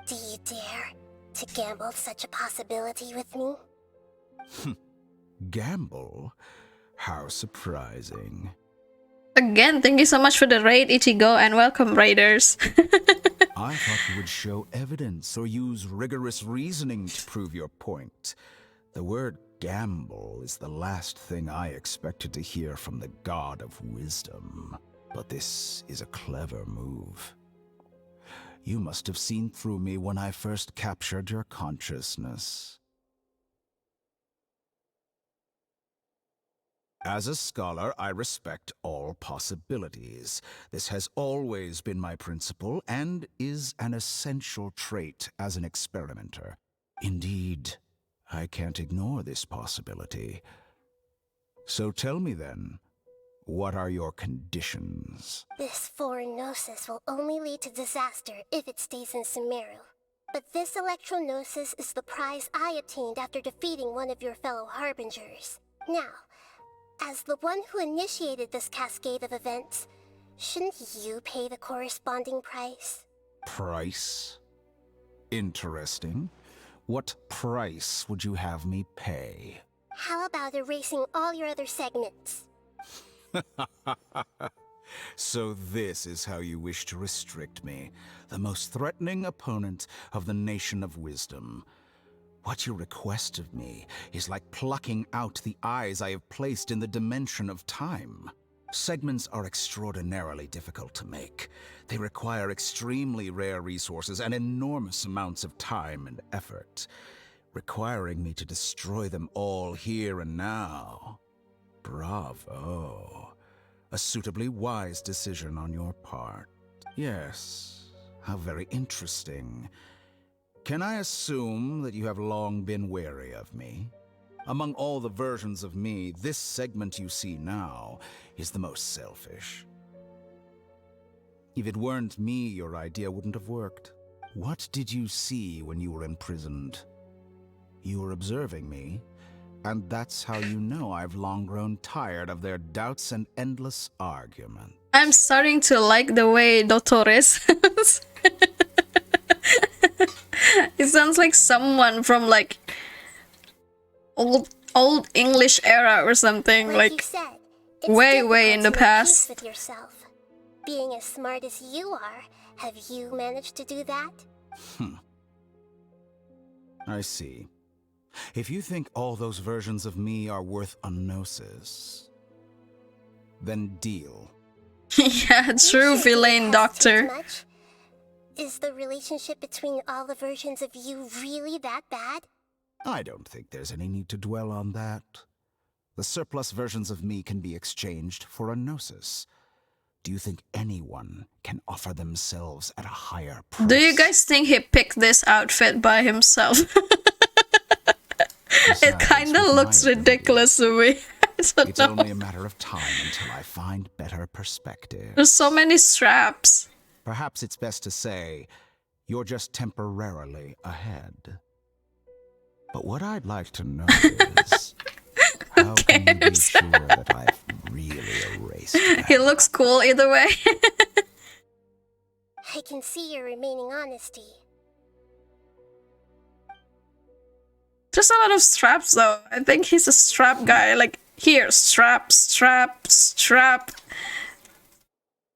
Do you dare to gamble such a possibility with me? Gamble? How surprising. Again, thank you so much for the raid, Ichigo, and welcome, raiders. I thought you would show evidence or use rigorous reasoning to prove your point. The word gamble is the last thing I expected to hear from the God of Wisdom. But this is a clever move. You must have seen through me when I first captured your consciousness. As a scholar, I respect all possibilities. This has always been my principle and is an essential trait as an experimenter. Indeed, I can't ignore this possibility. So tell me then, what are your conditions? This foreign Gnosis will only lead to disaster if it stays in Sumeru. But this Electro-Gnosis is the prize I obtained after defeating one of your fellow Harbingers. Now, as the one who initiated this cascade of events, shouldn't you pay the corresponding price? Price? Interesting. What price would you have me pay? How about erasing all your other segments? So this is how you wish to restrict me, the most threatening opponent of the Nation of Wisdom. What you request of me is like plucking out the eyes I have placed in the dimension of time. Segments are extraordinarily difficult to make. They require extremely rare resources and enormous amounts of time and effort, requiring me to destroy them all here and now. Bravo. A suitably wise decision on your part. Yes, how very interesting. Can I assume that you have long been wary of me? Among all the versions of me, this segment you see now is the most selfish. If it weren't me, your idea wouldn't have worked. What did you see when you were imprisoned? You were observing me, and that's how you know I've long grown tired of their doubts and endless argument. I'm starting to like the way Dottore sounds. It sounds like someone from like old English era or something, like you said, way in the past. With yourself. Being as smart as you are, have you managed to do that? I see. If you think all those versions of me are worth a gnosis, then deal. Yeah, true, villain doctor. Is the relationship between all the versions of you really that bad? I don't think there's any need to dwell on that. The surplus versions of me can be exchanged for a gnosis. Do you think anyone can offer themselves at a higher price? Do you guys think he picked this outfit by himself? It kind of looks ridiculous to me. I don't It's know. only a matter of time until I find better perspective. There's so many straps. Perhaps it's best to say you're just temporarily ahead. But what I'd like to know is, how can you be sure that I've really erased that? He looks cool either way. I can see your remaining honesty. There's a lot of straps though. I think he's a strap guy. Like, here, strap, strap, strap.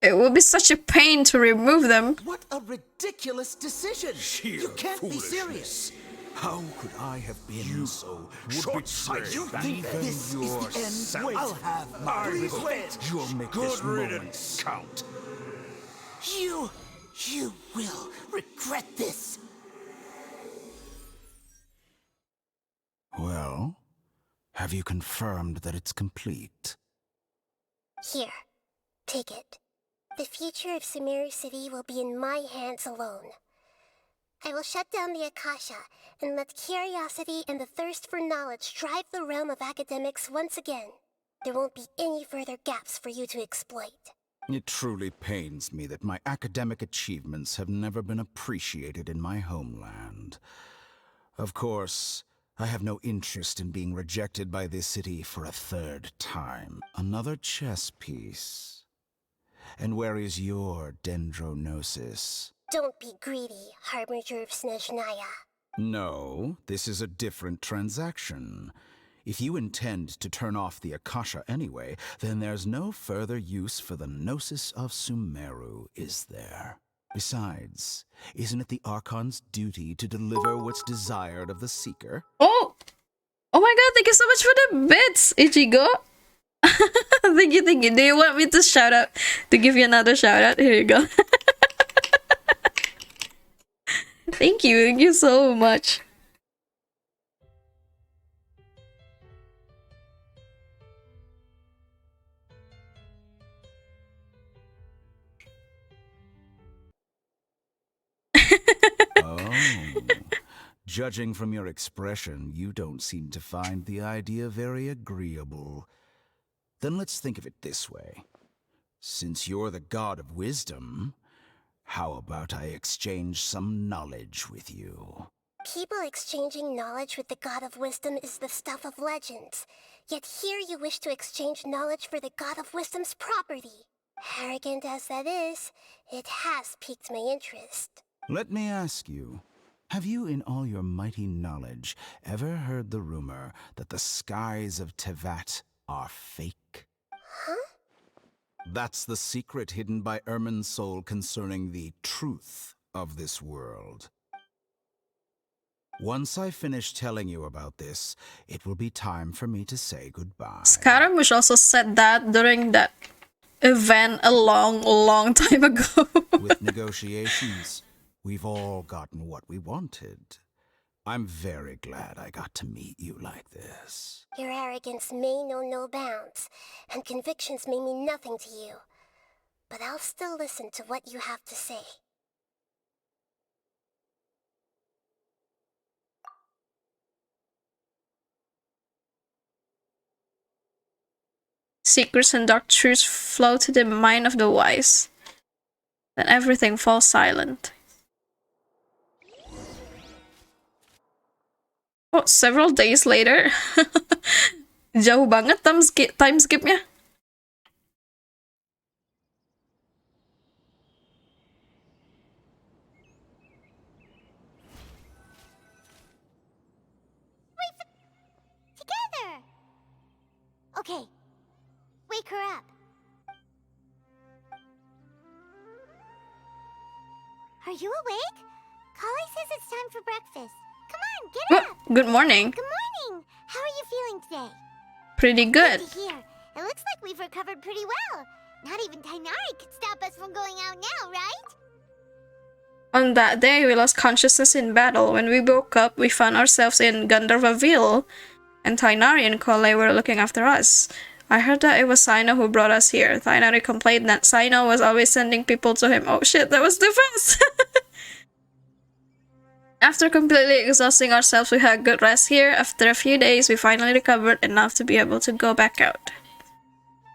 It would be such a pain to remove them. What a ridiculous decision! You can't be serious! How could I have been so short-sighted? You think this is the end? Wait, I'll have my revenge! You'll make this moment count. You will regret this! Well, have you confirmed that it's complete? Here, take it. The future of Sumeru City will be in my hands alone. I will shut down the Akasha and let curiosity and the thirst for knowledge drive the realm of academics once again. There won't be any further gaps for you to exploit. It truly pains me that my academic achievements have never been appreciated in my homeland. Of course, I have no interest in being rejected by this city for a third time. Another chess piece. And where is your dendronosis? Don't be greedy, Harbinger of Snezhnaya. No, this is a different transaction. If you intend to turn off the Akasha anyway, then there's no further use for the Gnosis of Sumeru, is there? Besides, isn't it the Archon's duty to deliver what's desired of the Seeker? Oh! Oh my god, thank you so much for the bits, Ichigo! Thank you, thank you. Do you want me to shout out? To give you another shout out? Here you go. Thank you so much. Oh. Judging from your expression, you don't seem to find the idea very agreeable. Then let's think of it this way. Since you're the god of wisdom, how about I exchange some knowledge with you? People exchanging knowledge with the God of Wisdom is the stuff of legends. Yet here you wish to exchange knowledge for the God of Wisdom's property. Arrogant as that is, it has piqued my interest. Let me ask you, have you in all your mighty knowledge ever heard the rumor that the skies of Tevat are fake? Huh? That's the secret hidden by Irminsul concerning the truth of this world. Once I finish telling you about this, it will be time for me to say goodbye. Scaramouche also said that during that event a long time ago. With negotiations, we've all gotten what we wanted. I'm very glad I got to meet you like this. Your arrogance may know no bounds, and convictions may mean nothing to you. But I'll still listen to what you have to say. Secrets and dark truths flow to the mind of the wise. Then everything falls silent. Oh, several days later. Jauh banget time skipnya. Together! Okay, wake her up. Are you awake? Kali says it's time for breakfast. Come on, get up! Good morning. Good morning! How are you feeling today? Pretty good. Good to hear. It looks like we've recovered pretty well. Not even Tainari could stop us from going out now, right? On that day, we lost consciousness in battle. When we woke up, we found ourselves in Gandharvaville, and Tainari and Kole were looking after us. I heard that it was Sino who brought us here. Tainari complained that Sino was always sending people to him. Oh shit, that was the best! After completely exhausting ourselves, we had good rest here. After a few days, we finally recovered enough to be able to go back out.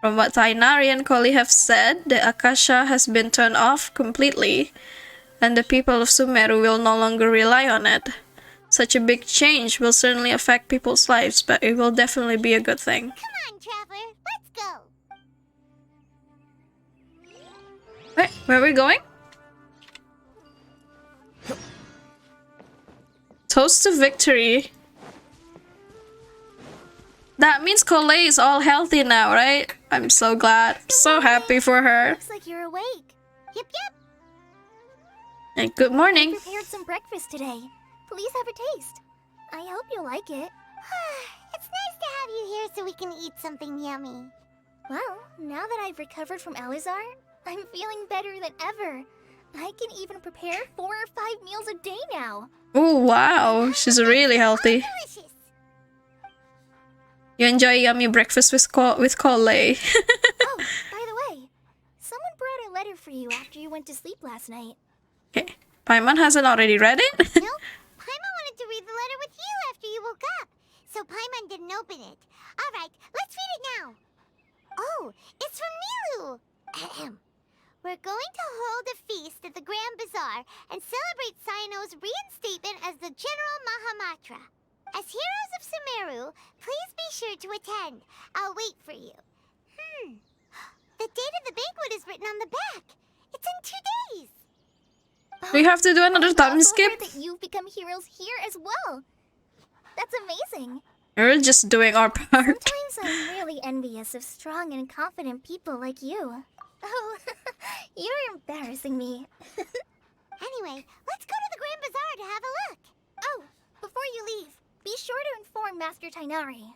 From what Tainari and Koli have said, the Akasha has been turned off completely, and the people of Sumeru will no longer rely on it. Such a big change will certainly affect people's lives, but it will definitely be a good thing. Come on, Traveler, let's go. Wait, where are we going? Toast to victory. That means Colette is all healthy now, right? I'm so glad. So happy for her. Looks like you're awake. Yep, yep. And good morning. I prepared some breakfast today. Please have a taste. I hope you'll like it. It's nice to have you here so we can eat something yummy. Well, now that I've recovered from Alizar, I'm feeling better than ever. I can even prepare 4 or 5 meals a day now. Oh wow, she's really healthy. You enjoy yummy breakfast with Colette. Oh, by the way, someone brought a letter for you after you went to sleep last night. Okay, Paimon hasn't already read it? Nope, Paimon wanted to read the letter with you after you woke up, so Paimon didn't open it. Alright, let's read it now. Oh, it's from Nilu. Ahem. We're going to hold a feast at the Grand Bazaar and celebrate Sino's reinstatement as the General Mahamatra. As heroes of Sumeru, please be sure to attend. I'll wait for you. The date of the banquet is written on the back. It's in 2 days. We have to do another time skip. That you've become heroes here as well. That's amazing. We're just doing our part. Sometimes I'm really envious of strong and confident people like you. Oh, you're embarrassing me. Anyway, let's go to the Grand Bazaar to have a look. Oh, before you leave, be sure to inform Master Tainari.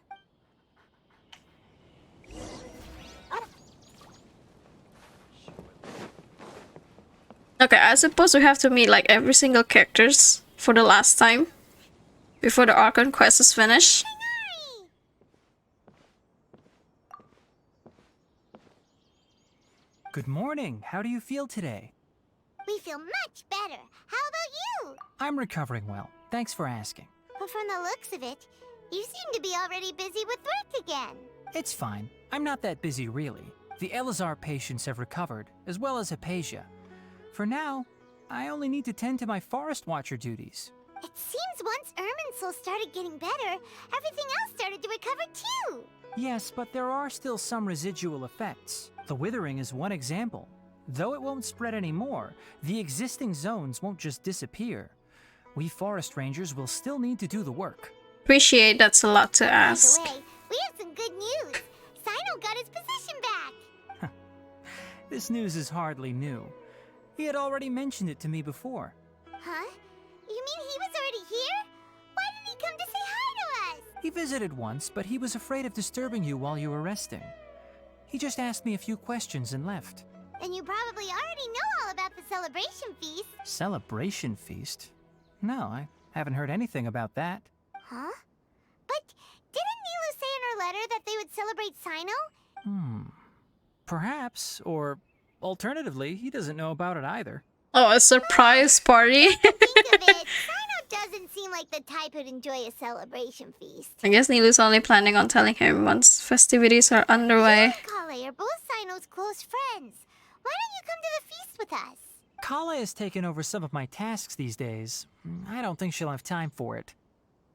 Okay, I suppose we have to meet like every single characters for the last time before the Archon quest is finished. Good morning. How do you feel today? We feel much better. How about you? I'm recovering well. Thanks for asking. But from the looks of it, you seem to be already busy with work again. It's fine. I'm not that busy, really. The Elazar patients have recovered, as well as Hypatia. For now, I only need to tend to my Forest Watcher duties. It seems once Irminsul started getting better, everything else started to recover too. Yes, but there are still some residual effects. The withering is one example. Though it won't spread anymore, the existing zones won't just disappear. We forest rangers will still need to do the work. Appreciate that's a lot to ask. By the way, we have some good news. Sino got his position back. This news is hardly new. He had already mentioned it to me before. Huh? You mean he was already here? Why didn't he come to say hi to us? He visited once, but he was afraid of disturbing you while you were resting. He just asked me a few questions and left. Then you probably already know all about the celebration feast. Celebration feast? No, I haven't heard anything about that. Huh? But didn't Nilu say in her letter that they would celebrate Sino? Perhaps, or alternatively, he doesn't know about it either. Oh, a surprise party. Think of it. Sino doesn't seem like the type who'd enjoy a celebration feast. I guess Nilu's only planning on telling him once festivities are underway. You and Kale are both Sino's close friends. Why don't you come to the feast with us? Kala has taken over some of my tasks these days. I don't think she'll have time for it.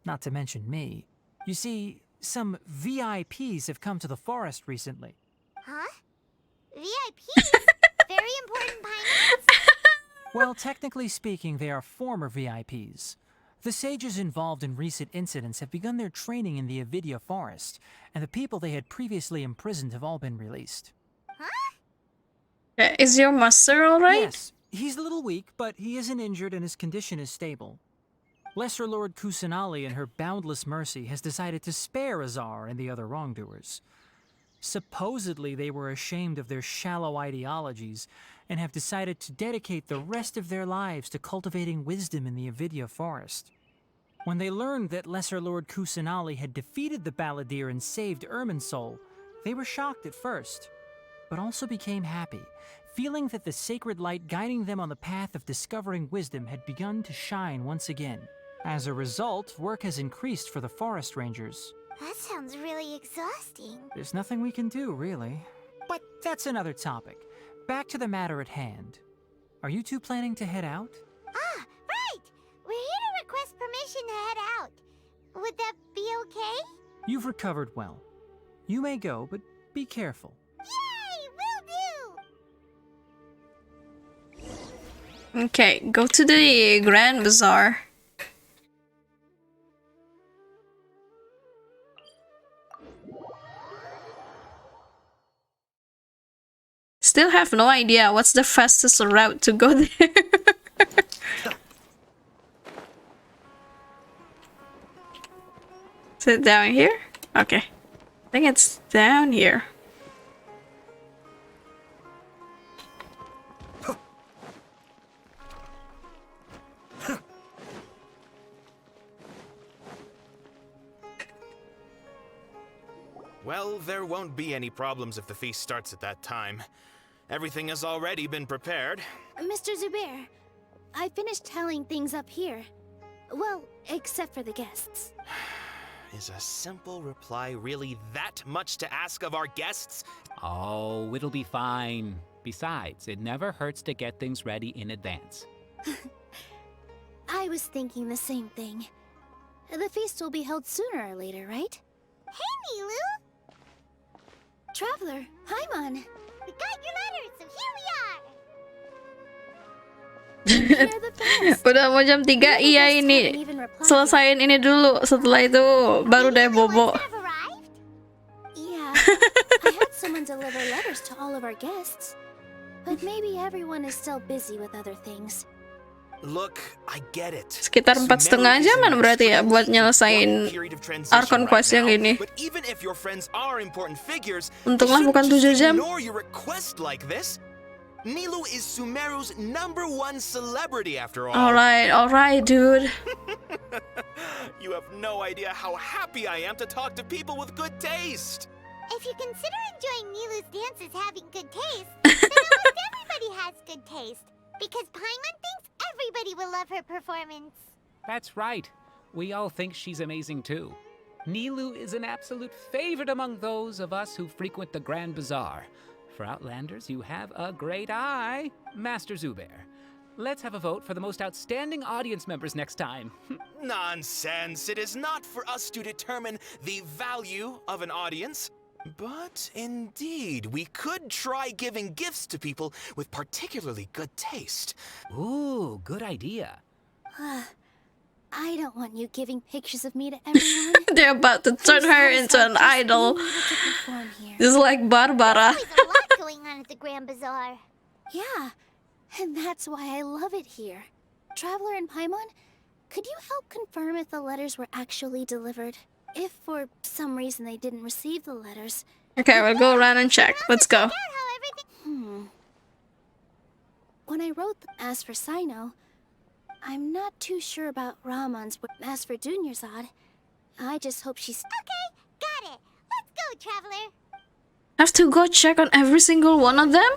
Not to mention me. You see, some VIPs have come to the forest recently. Huh? VIPs? Very important pilots? Well, technically speaking, they are former VIPs. The sages involved in recent incidents have begun their training in the Avidya forest, and the people they had previously imprisoned have all been released. Huh? Is your master alright? Yes, he's a little weak, but he isn't injured and his condition is stable. Lesser Lord Kusanali, in her boundless mercy, has decided to spare Azar and the other wrongdoers. Supposedly, they were ashamed of their shallow ideologies and have decided to dedicate the rest of their lives to cultivating wisdom in the Avidya forest. When they learned that Lesser Lord Kusanali had defeated the Balladeer and saved Irminsul, they were shocked at first, but also became happy, feeling that the sacred light guiding them on the path of discovering wisdom had begun to shine once again. As a result, work has increased for the forest rangers. That sounds really exhausting. There's nothing we can do, really. But that's another topic. Back to the matter at hand. Are you two planning to head out? Ah, right! We're here to request permission to head out. Would that be okay? You've recovered well. You may go, but be careful. Yay! Will do! Okay, go to the Grand Bazaar. Still have no idea what's the fastest route to go there. Is it down here? Okay. I think it's down here. Well, there won't be any problems if the feast starts at that time. Everything has already been prepared. Mr. Zubair, I finished tallying things up here. Well, except for the guests. Is a simple reply really that much to ask of our guests? Oh, it'll be fine. Besides, it never hurts to get things ready in advance. I was thinking the same thing. The feast will be held sooner or later, right? Hey, Nilu! Traveler, Paimon! We got your letters, so here we are! Udah mau jam 3, iya ini. Selesain ini dulu, setelah itu baru deh bobo. Yeah, I had someone deliver letters to all of our guests. But maybe everyone is still busy with other things. Look, I get it. Sekitar 4,5 jaman berarti ya buat nyelesain Archon quest yang ini. But even if your friends are important figures, Untunglah bukan 7 jam. ignore your request like this. Nilu is Sumeru's #1 celebrity after all. Alright, dude. You have no idea how happy I am to talk to people with good taste. If you consider enjoying Nilu's dances having good taste, then almost everybody has good taste. Because Paimon thinks everybody will love her performance. That's right. We all think she's amazing too. Nilu is an absolute favorite among those of us who frequent the Grand Bazaar. For Outlanders, you have a great eye, Master Zubair. Let's have a vote for the most outstanding audience members next time. Nonsense. It is not for us to determine the value of an audience. But indeed, we could try giving gifts to people with particularly good taste. Ooh, good idea. I don't want you giving pictures of me to everyone. They're about to turn her into an idol. Just like Barbara. There's a lot going on at the Grand Bazaar. Yeah, and that's why I love it here. Traveler and Paimon, could you help confirm if the letters were actually delivered? If for some reason they didn't receive the letters. Okay, we'll go around and check. Let's go. When I wrote as for Sino, I'm not too sure about Ramon's. As for Dunyarzad, I just hope she's... Okay, got it. Let's go, Traveler. Have to go check on every single one of them?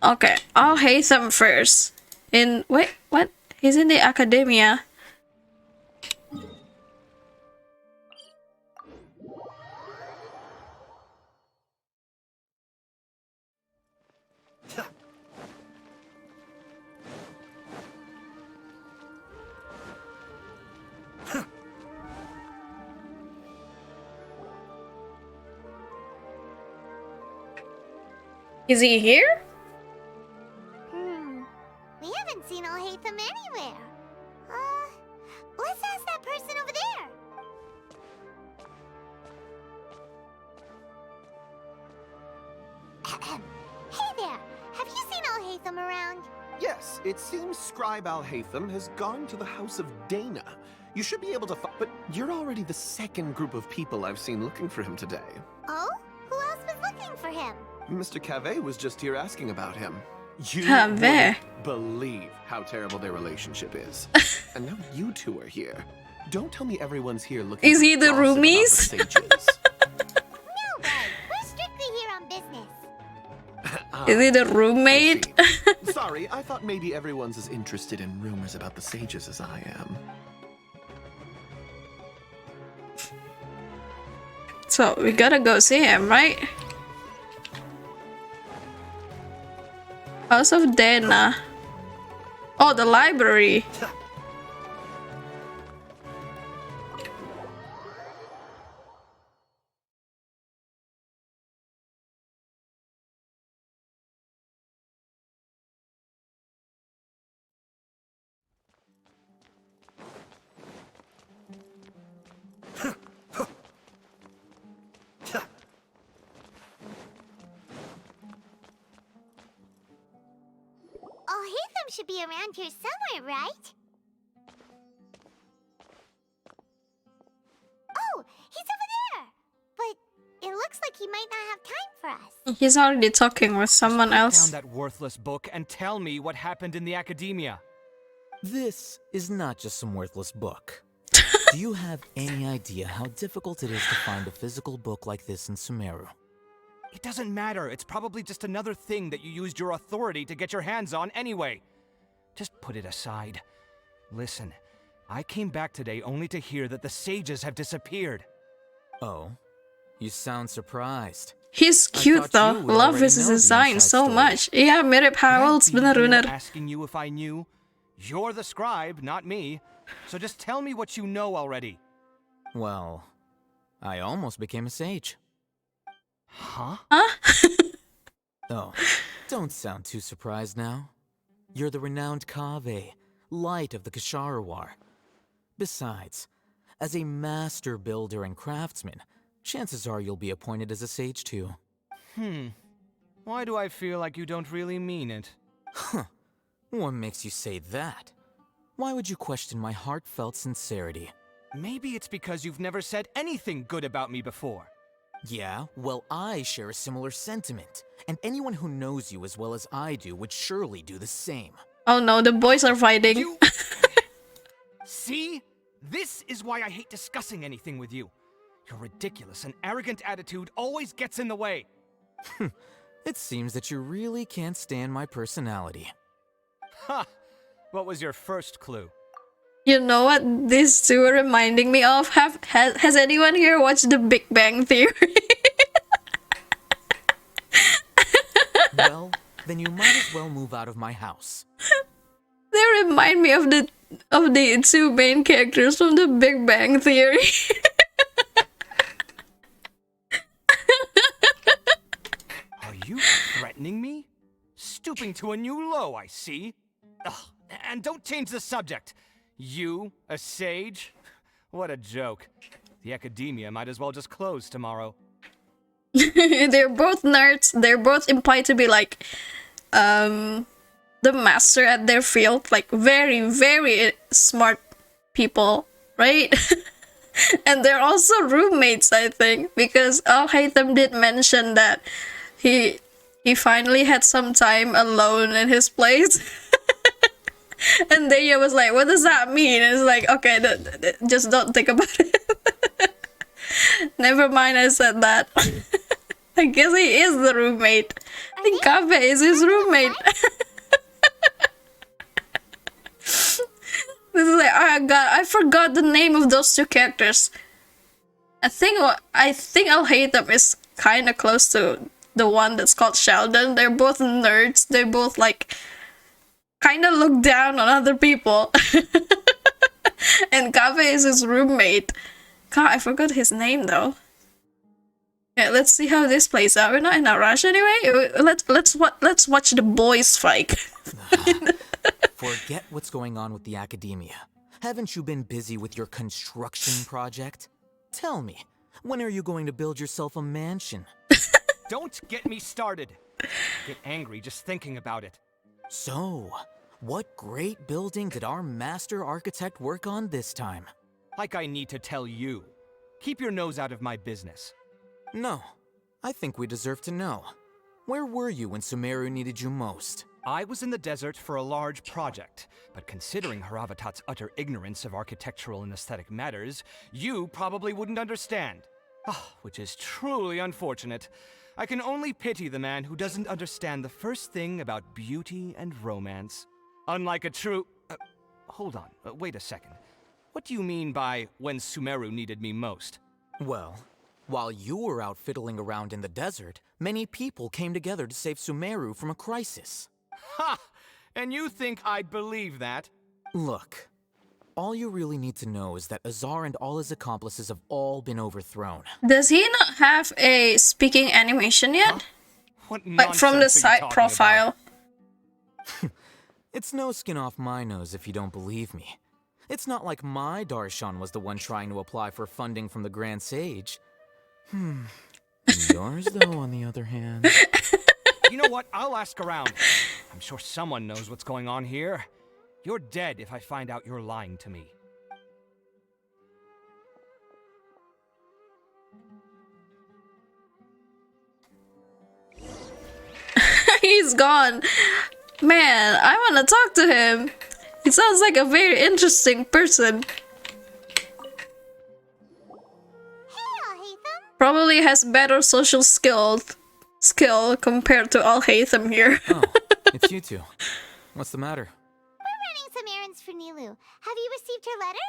Okay, I'll hate them first. Wait, what? He's in the academia. Is he here? We haven't seen Alhaitham anywhere. Let's ask that person over there. Hey there, have you seen Alhaitham around? Yes, it seems Scribe Al-Haytham has gone to the House of Dana. You should be able to but you're already the second group of people I've seen looking for him today. Oh? Who else was looking for him? Mr. Cave was just here asking about him. You Cave. wouldn't believe how terrible their relationship is. And now you two are here. Don't tell me everyone's here looking Is for he the gossip about roomies? sages. No way. We're strictly here on business. Is he the roommate? Sorry, I thought maybe everyone's as interested in rumors about the sages as I am. So we gotta go see him, right? House of Dana. Oh, the library. Haytham should be around here somewhere, right? Oh, he's over there! But it looks like he might not have time for us. He's already talking with someone Put else. down that worthless book and tell me what happened in the academia. This is not just some worthless book. Do you have any idea how difficult it is to find a physical book like this in Sumeru? It doesn't matter. It's probably just another thing that you used your authority to get your hands on anyway. Just put it aside. Listen, I came back today only to hear that the sages have disappeared. Oh, you sound surprised. He's cute though. Love his design so much. Iya, mirip Howells, bener-bener. Asking you if I knew. You're the scribe, not me. So just tell me what you know already. Well, I almost became a sage. Huh? Oh, don't sound too surprised now. You're the renowned Kaveh, light of the Kashara War. Besides, as a master builder and craftsman, chances are you'll be appointed as a sage too. Why do I feel like you don't really mean it? Huh. What makes you say that? Why would you question my heartfelt sincerity? Maybe it's because you've never said anything good about me before. Yeah, well, I share a similar sentiment, and anyone who knows you as well as I do would surely do the same. Oh no, the boys are fighting. See? This is why I hate discussing anything with you. Your ridiculous and arrogant attitude always gets in the way. It seems that you really can't stand my personality. Ha! What was your first clue? You know what these two are reminding me of? Has anyone here watched The Big Bang Theory? Well, then you might as well move out of my house. They remind me of the two main characters from The Big Bang Theory. Are you threatening me? Stooping to a new low, I see. Ugh, and don't change the subject. You, a sage? What a joke. The academia might as well just close tomorrow. They're both nerds. They're both implied to be like the master at their field, like very, very smart people, right? And they're also roommates, I think, because Al-Haytham did mention that he finally had some time alone in his place. And Daya was like, what does that mean? And it's like, okay, just don't think about it. Never mind, I said that. I guess he is the roommate. I think Kaveh is his roommate. This is like, oh god, I forgot the name of those two characters. I think Al-Haytham is kind of close to the one that's called Sheldon. They're both nerds. They both like kind of look down on other people. And Kaveh is his roommate. God, I forgot his name though. Yeah, let's see how this plays out. We're not in a rush anyway. Let's watch the boys fight. Forget what's going on with the academia. Haven't you been busy with your construction project? Tell me, when are you going to build yourself a mansion? Don't get me started. I get angry just thinking about it. So, What great building did our master architect work on this time? Like I need to tell you. Keep your nose out of my business. No, I think we deserve to know. Where were you when Sumeru needed you most? I was in the desert for a large project, but considering Haravatat's utter ignorance of architectural and aesthetic matters, you probably wouldn't understand. Which is truly unfortunate. I can only pity the man who doesn't understand the first thing about beauty and romance. Unlike a true... hold on, wait a second. What do you mean by when Sumeru needed me most? Well, while you were out fiddling around in the desert, many people came together to save Sumeru from a crisis. Ha! And you think I'd believe that? Look, all you really need to know is that Azar and all his accomplices have all been overthrown. Does he not have a speaking animation yet? Huh? What like from the nonsense are you side talking profile? It's no skin off my nose if you don't believe me. It's not like my Darshan was the one trying to apply for funding from the Grand Sage. Yours, though, on the other hand... You know what? I'll ask around. I'm sure someone knows what's going on here. You're dead if I find out you're lying to me. He's gone. Man, I want to talk to him. He sounds like a very interesting person. Probably has better social skill compared to Alhaitham here. Oh, it's you two. What's the matter? We're running some errands for Nilu. Have you received her letter?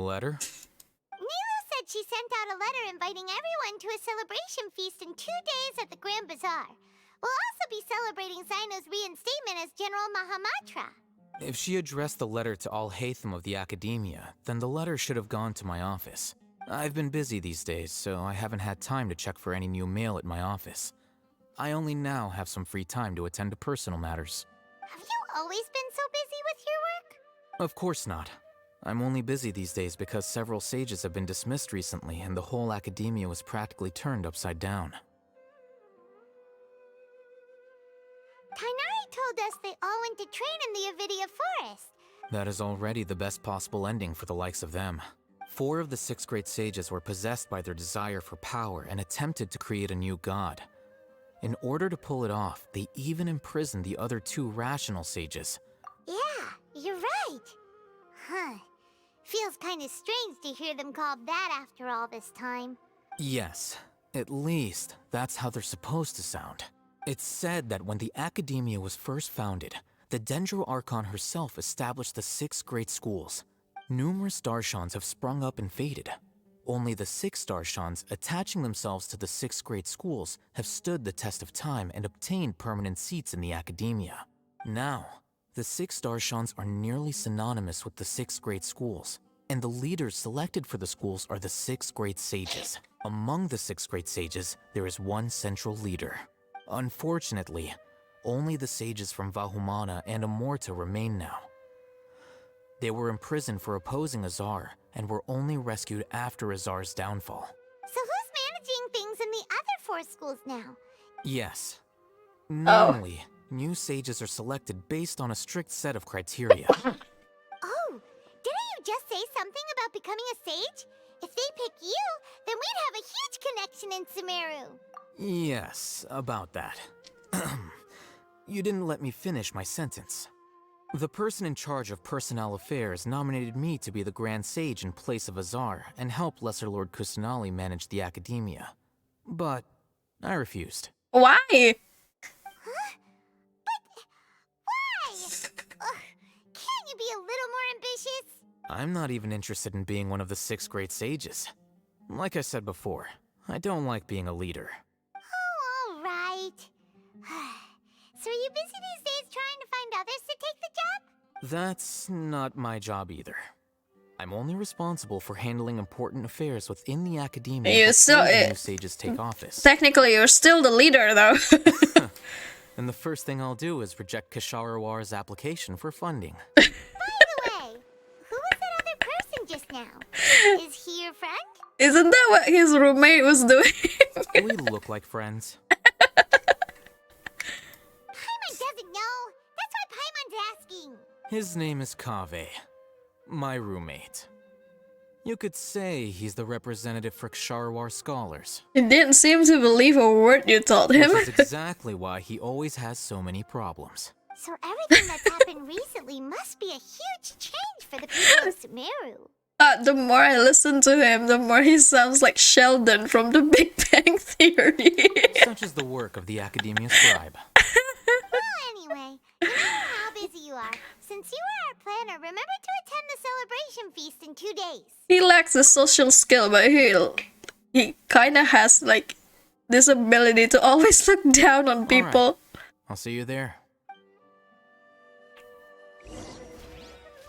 Letter? Nilu said she sent out a letter inviting everyone to a celebration feast in 2 days at the Grand Bazaar. We'll also be celebrating Zaino's reinstatement as General Mahamatra. If she addressed the letter to Alhaitham of the Academia, then the letter should have gone to my office. I've been busy these days, so I haven't had time to check for any new mail at my office. I only now have some free time to attend to personal matters. Have you always been so busy with your work? Of course not. I'm only busy these days because several sages have been dismissed recently and the whole Academia was practically turned upside down. Tainari told us they all went to train in the Avidia Forest. That is already the best possible ending for the likes of them. 4 of the 6 great sages were possessed by their desire for power and attempted to create a new god. In order to pull it off, they even imprisoned the other 2 rational sages. Yeah, you're right. Huh. Feels kinda strange to hear them called that after all this time. Yes, at least that's how they're supposed to sound. It's said that when the Academia was first founded, the Dendro Archon herself established the 6 great schools. Numerous Darshans have sprung up and faded. Only the 6 Darshans, attaching themselves to the 6 great schools, have stood the test of time and obtained permanent seats in the Academia. Now, the 6 Darshans are nearly synonymous with the 6 great schools, and the leaders selected for the schools are the 6 great sages. Among the 6 great sages, there is one central leader. Unfortunately, only the sages from Vahumana and Amorta remain now. They were imprisoned for opposing Azar, and were only rescued after Azar's downfall. So who's managing things in the other 4 schools now? Yes. Normally, new sages are selected based on a strict set of criteria. Oh, didn't you just say something about becoming a sage? If they pick you, then we'd have a huge connection in Sumeru. Yes, about that. You didn't let me finish my sentence. The person in charge of personnel affairs nominated me to be the Grand Sage in place of Azar and help Lesser Lord Kusanali manage the Academia. But I refused. Why? Huh? But why? Can't you be a little more ambitious? I'm not even interested in being one of the 6 great sages. Like I said before, I don't like being a leader. Oh, all right. So are you busy these days trying to find others to take the job? That's not my job either. I'm only responsible for handling important affairs within the Academia You before still, the new sages take office. Technically, you're still the leader, though. And the first thing I'll do is reject Kasharawar's application for funding. By the way, who was that other person just now? Is he your friend? Isn't that what his roommate was doing? We look like friends. Paimon doesn't know. That's why Paimon's His name is Kaveh, my roommate. You could say he's the representative for Ksharawar scholars. He didn't seem to believe a word you told him. Which is exactly why he always has so many problems. So everything that's happened recently must be a huge change for the people of Sumeru. The more I listen to him, the more he sounds like Sheldon from The Big Bang Theory. Such is the work of the Academia Scribe. Well, anyway, you know how busy you are. Since you are our planner, remember to attend the celebration feast in 2 days. He lacks the social skill, but he kind of has like this ability to always look down on people. All right. I'll see you there.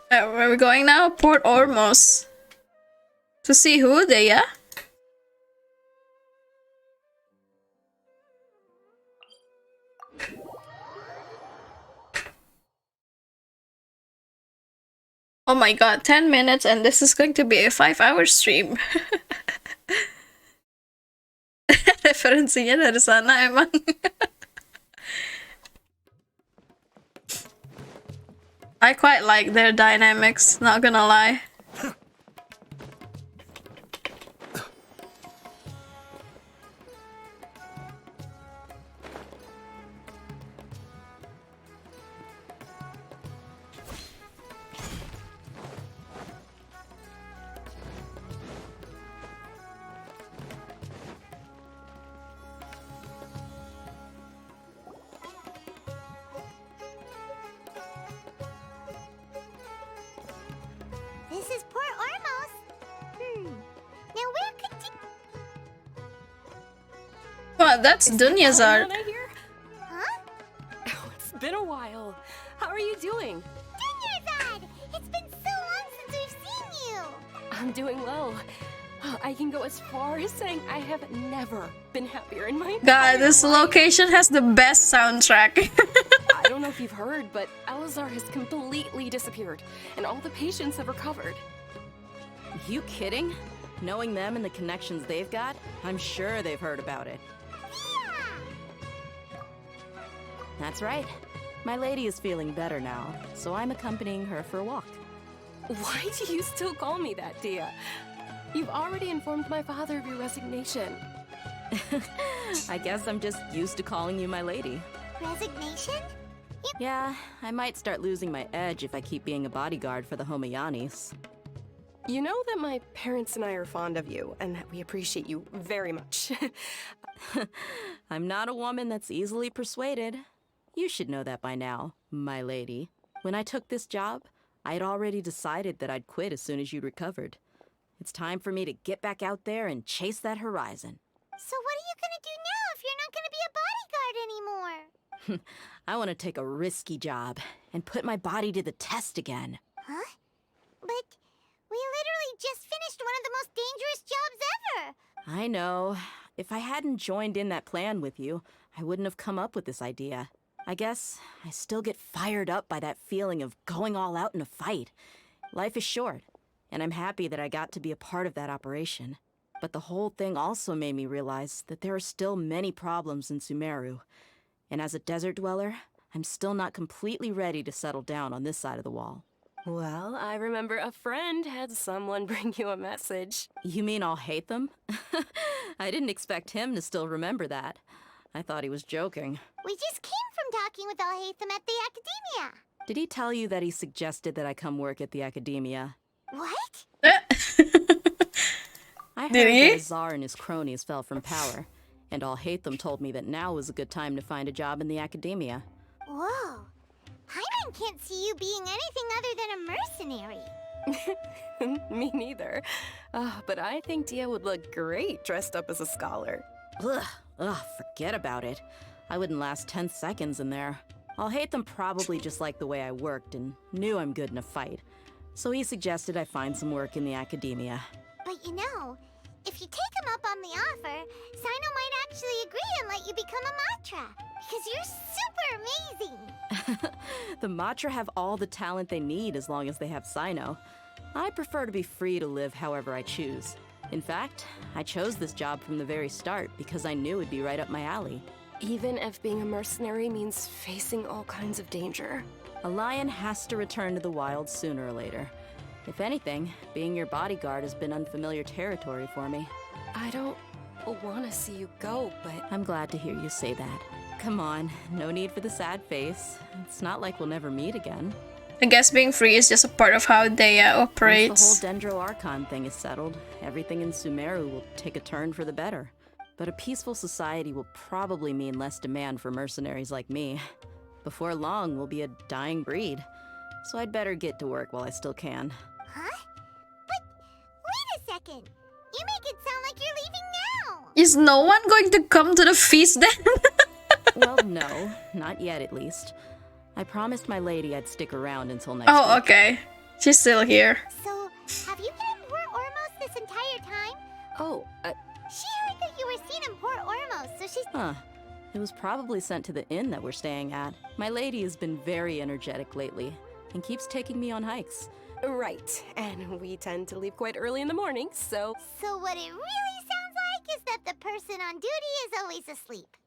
Where are we going now? Port Ormos. To see who they are? Oh my god, 10 minutes and this is going to be a 5-hour stream. Referensinya dari sana emang. I quite like their dynamics, not gonna lie. This is Port Ormos. Now where could Well, that's Dunyazar. Huh? Oh, it's been a while. How are you doing? Dunyazad! It's been so long since we've seen you! I'm doing well. I can go as far as saying I have never been happier in my God, this life. location has the best soundtrack. I don't know if you've heard, but Alizar has completely disappeared, and all the patients have recovered. You kidding? Knowing them and the connections they've got, I'm sure they've heard about it. That's right. My lady is feeling better now, so I'm accompanying her for a walk. Why do you still call me that, Dia? You've already informed my father of your resignation. I guess I'm just used to calling you my lady. Resignation? Yeah, I might start losing my edge if I keep being a bodyguard for the Homayanis. You know that my parents and I are fond of you, and that we appreciate you very much. I'm not a woman that's easily persuaded. You should know that by now, my lady. When I took this job, I had already decided that I'd quit as soon as you'd recovered. It's time for me to get back out there and chase that horizon. So what are you gonna do now if you're not gonna be a bodyguard anymore? I want to take a risky job and put my body to the test again. Huh? But we literally just finished one of the most dangerous jobs ever! I know. If I hadn't joined in that plan with you, I wouldn't have come up with this idea. I guess I still get fired up by that feeling of going all out in a fight. Life is short, and I'm happy that I got to be a part of that operation. But the whole thing also made me realize that there are still many problems in Sumeru. And as a desert dweller, I'm still not completely ready to settle down on this side of the wall. Well, I remember a friend had someone bring you a message. You mean I'll hate them? I didn't expect him to still remember that. I thought he was joking. We just came from talking with Alhaitham at the Academia. Did he tell you that he suggested that I come work at the Academia? What? I heard Did he? that Azar and his cronies fell from power, and Alhaitham told me that now was a good time to find a job in the Academia. Whoa. Paimon can't see you being anything other than a mercenary. Me neither. But I think Dia would look great dressed up as a scholar. Ugh, forget about it. I wouldn't last 10 seconds in there. Alhaitham probably just liked the way I worked and knew I'm good in a fight. So he suggested I find some work in the Academia. But you know, if you take him up on the offer, Sino might actually agree and let you become a Matra. Because you're super amazing. The Matra have all the talent they need as long as they have Sino. I prefer to be free to live however I choose. In fact, I chose this job from the very start because I knew it'd be right up my alley. Even if being a mercenary means facing all kinds of danger. A lion has to return to the wild sooner or later. If anything, being your bodyguard has been unfamiliar territory for me. I don't want to see you go, but... I'm glad to hear you say that. Come on, no need for the sad face. It's not like we'll never meet again. I guess being free is just a part of how they operates. Once the whole Dendro Archon thing is settled, everything in Sumeru will take a turn for the better. But a peaceful society will probably mean less demand for mercenaries like me. Before long, we'll be a dying breed. So I'd better get to work while I still can. Huh? But wait a second. You make it sound like you're leaving now. Is no one going to come to the feast then? Well, no. Not yet, at least. I promised my lady I'd stick around until next Oh, week. okay. She's still here. So, have you been in Port Ormos this entire time? Oh, She heard that you were seen in Port Ormos, so she's... Huh. It was probably sent to the inn that we're staying at. My lady has been very energetic lately and keeps taking me on hikes. Right, and we tend to leave quite early in the morning, so... So what it really sounds like is that the person on duty is always asleep.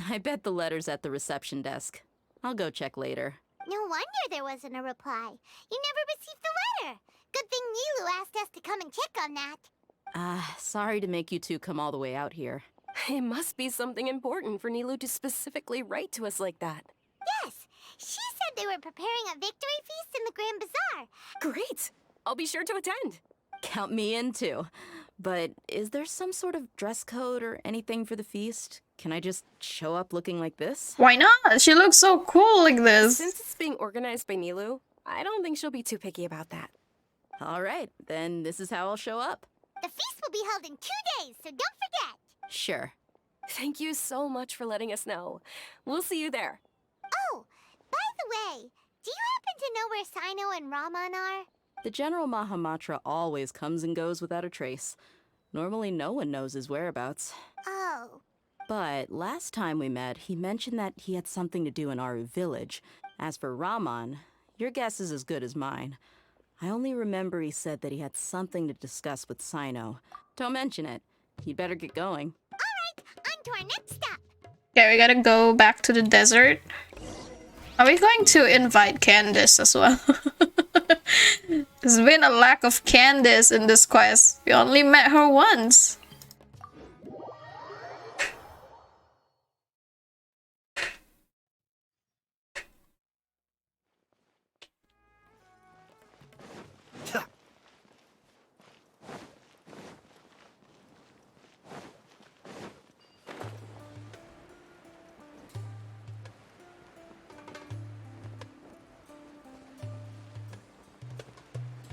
I bet the letter's at the reception desk. I'll go check later. No wonder there wasn't a reply. You never received the letter. Good thing Nilu asked us to come and check on that. Sorry to make you two come all the way out here. It must be something important for Nilu to specifically write to us like that. Yes, she said they were preparing a victory feast in the Grand Bazaar. Great! I'll be sure to attend. Count me in too. But is there some sort of dress code or anything for the feast? Can I just show up looking like this? Why not? She looks so cool like this. Since it's being organized by Nilu, I don't think she'll be too picky about that. All right, then this is how I'll show up. The feast will be held in 2 days, so don't forget. Sure. Thank you so much for letting us know. We'll see you there. Oh, by the way, do you happen to know where Sino and Raman are? The General Mahamatra always comes and goes without a trace. Normally no one knows his whereabouts. Oh. But last time we met, he mentioned that he had something to do in Aru village. As for Raman, your guess is as good as mine. I only remember he said that he had something to discuss with Sino. Don't mention it. You'd better get going. Alright, on to our next stop. Okay, we gotta go back to the desert. Are we going to invite Candace as well? There's been a lack of Candace in this quest. We only met her once.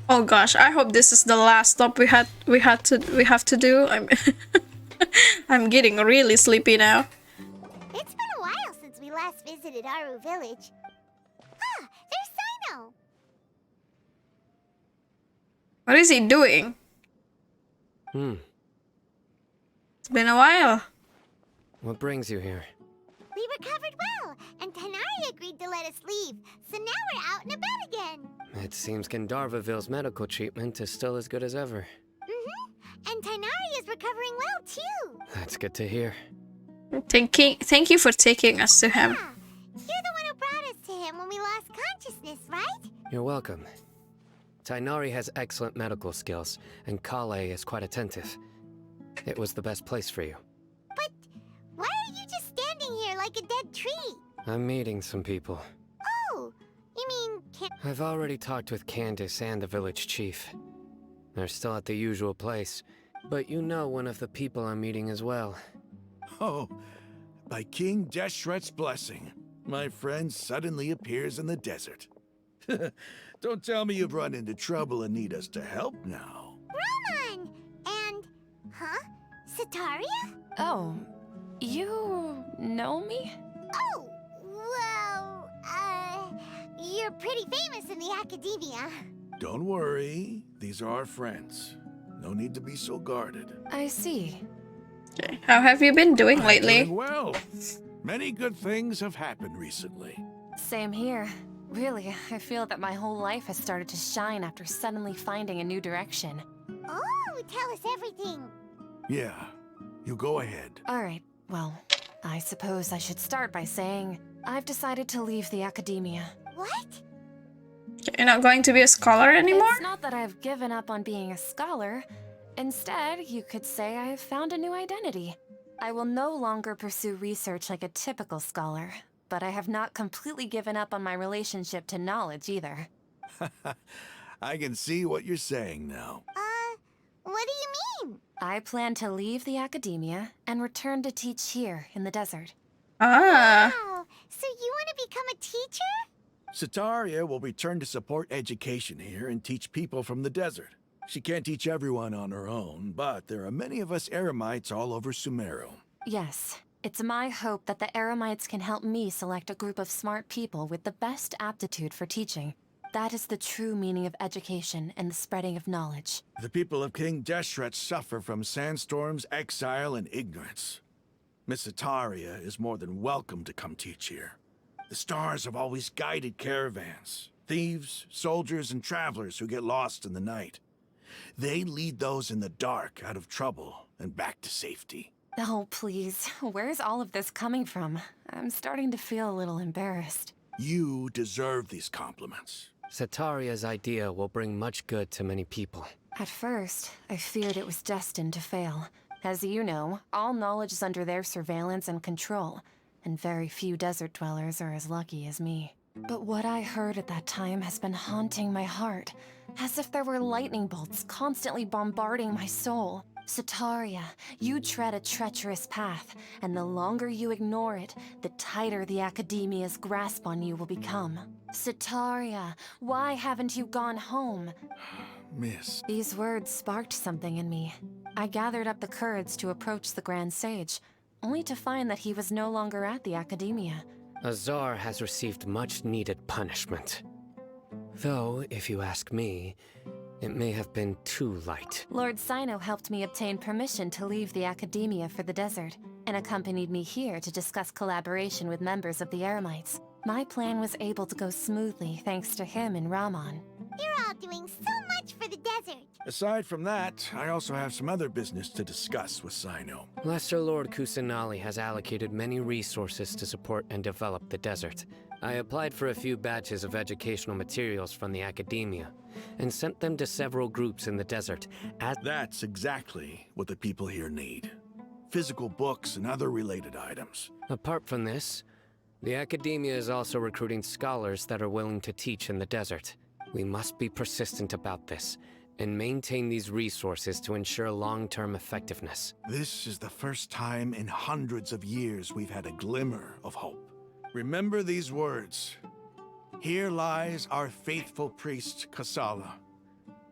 Oh gosh, I hope this is the last stop we have to do. I'm getting really sleepy now. It's been a while since we last visited Aru village. Ah, there's Sino. What is he doing? It's been a while. What brings you here? We recovered well, and Tanari agreed to let us leave, so now we're out and about again. It seems Gandharvaville's medical treatment is still as good as ever. And Tanari is recovering well, too. That's good to hear. Thank you for taking us to him. You're the one who brought us to him when we lost consciousness, right? You're welcome. Tainari has excellent medical skills, and Kale is quite attentive. It was the best place for you. But why are you just standing here like a dead tree? I'm meeting some people. Oh, you mean I've already talked with Candace and the village chief. They're still at the usual place, but you know one of the people I'm meeting as well. Oh, by King Deshret's blessing, my friend suddenly appears in the desert. Don't tell me you've run into trouble and need us to help now. Raman! And... huh? Sataria? Oh, you know me? Oh, well, you're pretty famous in the academia. Don't worry, these are our friends. No need to be so guarded. I see. Okay. How have you been doing lately? Doing well. Many good things have happened recently. Same here. Really, I feel that my whole life has started to shine after suddenly finding a new direction. Oh, tell us everything. Yeah, you go ahead. Alright, well, I suppose I should start by saying I've decided to leave the academia. What? You're not going to be a scholar anymore? It's not that I've given up on being a scholar. Instead, you could say I have found a new identity. I will no longer pursue research like a typical scholar, but I have not completely given up on my relationship to knowledge either. I can see what you're saying now. What do you mean? I plan to leave the academia and return to teach here in the desert. Ah. Wow, so you want to become a teacher? Sataria will return to support education here and teach people from the desert. She can't teach everyone on her own, but there are many of us Eremites all over Sumeru. Yes, it's my hope that the Eremites can help me select a group of smart people with the best aptitude for teaching. That is the true meaning of education and the spreading of knowledge. The people of King Deshret suffer from sandstorms, exile, and ignorance. Miss Sataria is more than welcome to come teach here. The stars have always guided caravans, thieves, soldiers, and travelers who get lost in the night. They lead those in the dark out of trouble and back to safety. Oh, please. Where's all of this coming from? I'm starting to feel a little embarrassed. You deserve these compliments. Sataria's idea will bring much good to many people. At first, I feared it was destined to fail. As you know, all knowledge is under their surveillance and control, and very few desert dwellers are as lucky as me. But what I heard at that time has been haunting my heart, as if there were lightning bolts constantly bombarding my soul. Sataria, you tread a treacherous path, and the longer you ignore it, the tighter the Academia's grasp on you will become. Sataria, why haven't you gone home? Miss. These words sparked something in me. I gathered up the courage to approach the Grand Sage, only to find that he was no longer at the Academia. Azar has received much-needed punishment. Though, if you ask me, it may have been too light. Lord Sino helped me obtain permission to leave the Academia for the desert, and accompanied me here to discuss collaboration with members of the Eremites. My plan was able to go smoothly thanks to him and Rahman. You're all doing so much for the desert. Aside from that, I also have some other business to discuss with Sino. Lesser Lord Kusanali has allocated many resources to support and develop the desert. I applied for a few batches of educational materials from the Academia, and sent them to several groups in the desert. That's exactly what the people here need. Physical books and other related items. Apart from this, the Academia is also recruiting scholars that are willing to teach in the desert. We must be persistent about this, and maintain these resources to ensure long-term effectiveness. This is the first time in hundreds of years we've had a glimmer of hope. Remember these words. Here lies our faithful priest, Kasala.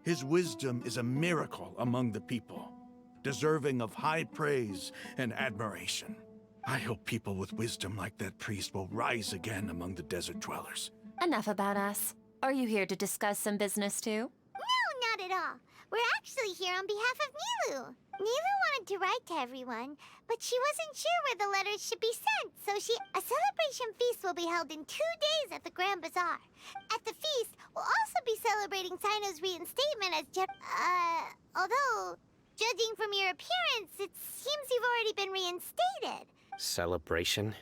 His wisdom is a miracle among the people, deserving of high praise and admiration. I hope people with wisdom like that priest will rise again among the desert dwellers. Enough about us. Are you here to discuss some business too? No, not at all. We're actually here on behalf of Nilu. Nilu wanted to write to everyone, but she wasn't sure where the letters should be sent, so a celebration feast will be held in 2 days at the Grand Bazaar. At the feast, we'll also be celebrating Sino's reinstatement as although, judging from your appearance, it seems you've already been reinstated. Celebration?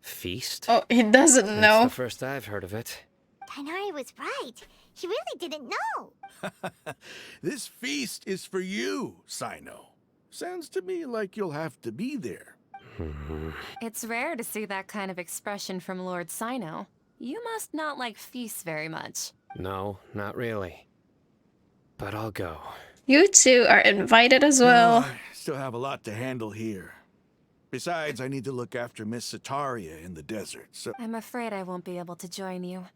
Feast? Oh, he doesn't know. That's the first I've heard of it. Tainari was right. He really didn't know. This feast is for you, Sino. Sounds to me like you'll have to be there. It's rare to see that kind of expression from Lord Sino. You must not like feasts very much. No, not really. But I'll go. You two are invited as well. I still have a lot to handle here. Besides, I need to look after Miss Sataria in the desert, so... I'm afraid I won't be able to join you.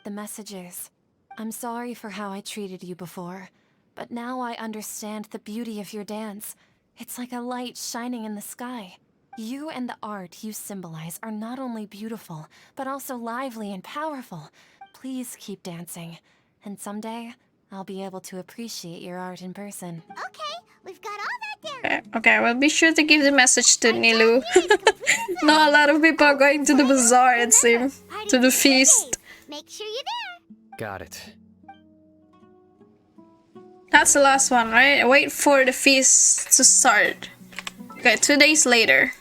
The message is, I'm sorry for how I treated you before, but now I understand the beauty of your dance. It's like a light shining in the sky. You and the art you symbolize are not only beautiful, but also lively and powerful. Please keep dancing, and someday I'll be able to appreciate your art in person. Okay, we've got all that down. Okay, well, be sure to give the message to Nilu. Not a lot of people are going to the bazaar, it seems. To the feast. Make sure you're there. Got it. That's the last one, right? Wait for the feast to start. Okay, 2 days later.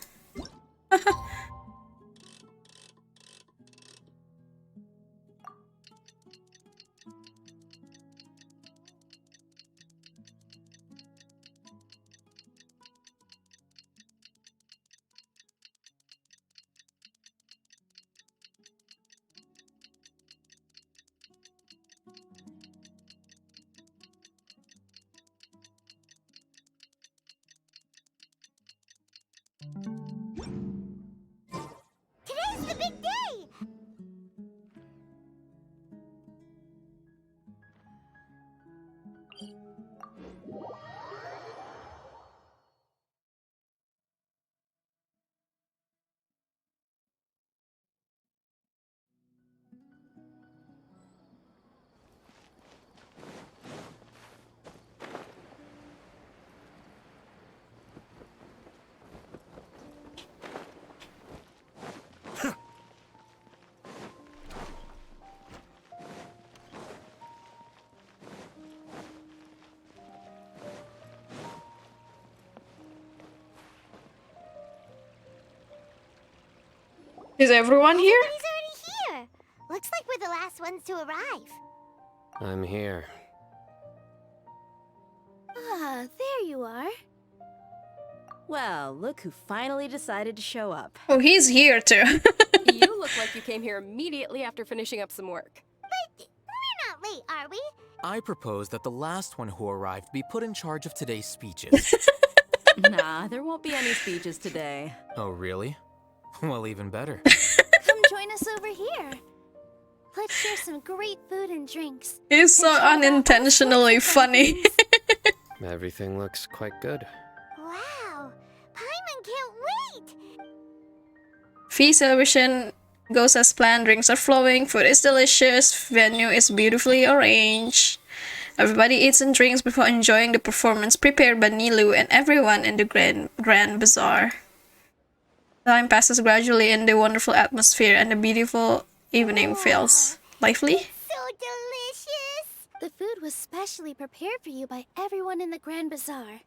Is everyone here? Everybody's already here. Looks like we're the last ones to arrive. I'm here. Ah, there you are. Well, look who finally decided to show up. Oh, he's here too. You look like you came here immediately after finishing up some work. But we're not late, are we? I propose that the last one who arrived be put in charge of today's speeches. Nah, there won't be any speeches today. Oh, really? Well, even better. Come join us over here. Let's share some great food and drinks. He's so unintentionally funny. Everything looks quite good. Wow. Paimon can't wait. Feast celebration goes as planned. Drinks are flowing. Food is delicious. Venue is beautifully arranged. Everybody eats and drinks before enjoying the performance prepared by Nilou and everyone in the grand bazaar. Time passes gradually in the wonderful atmosphere and the beautiful evening feels lively. So delicious. The food was specially prepared for you by everyone in the Grand Bazaar.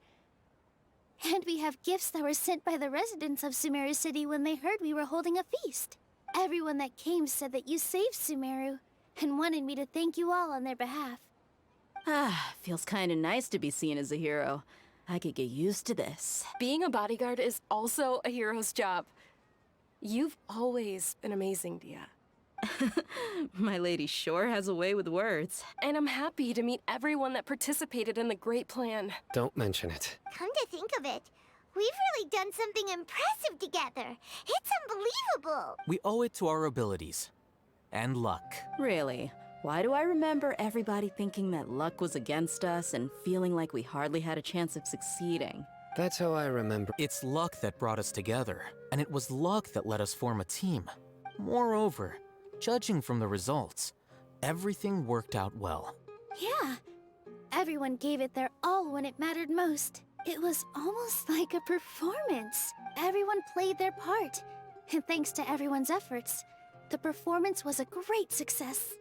And we have gifts that were sent by the residents of Sumeru City when they heard we were holding a feast. Everyone that came said that you saved Sumeru and wanted me to thank you all on their behalf. Ah, feels kinda nice to be seen as a hero. I could get used to this. Being a bodyguard is also a hero's job. You've always been amazing, Dia. My lady sure has a way with words. And I'm happy to meet everyone that participated in the great plan. Don't mention it. Come to think of it, we've really done something impressive together. It's unbelievable. We owe it to our abilities. And luck. Really? Why do I remember everybody thinking that luck was against us and feeling like we hardly had a chance of succeeding? That's how I remember. It's luck that brought us together, and it was luck that let us form a team. Moreover, judging from the results, everything worked out well. Yeah, everyone gave it their all when it mattered most. It was almost like a performance. Everyone played their part, and thanks to everyone's efforts, the performance was a great success.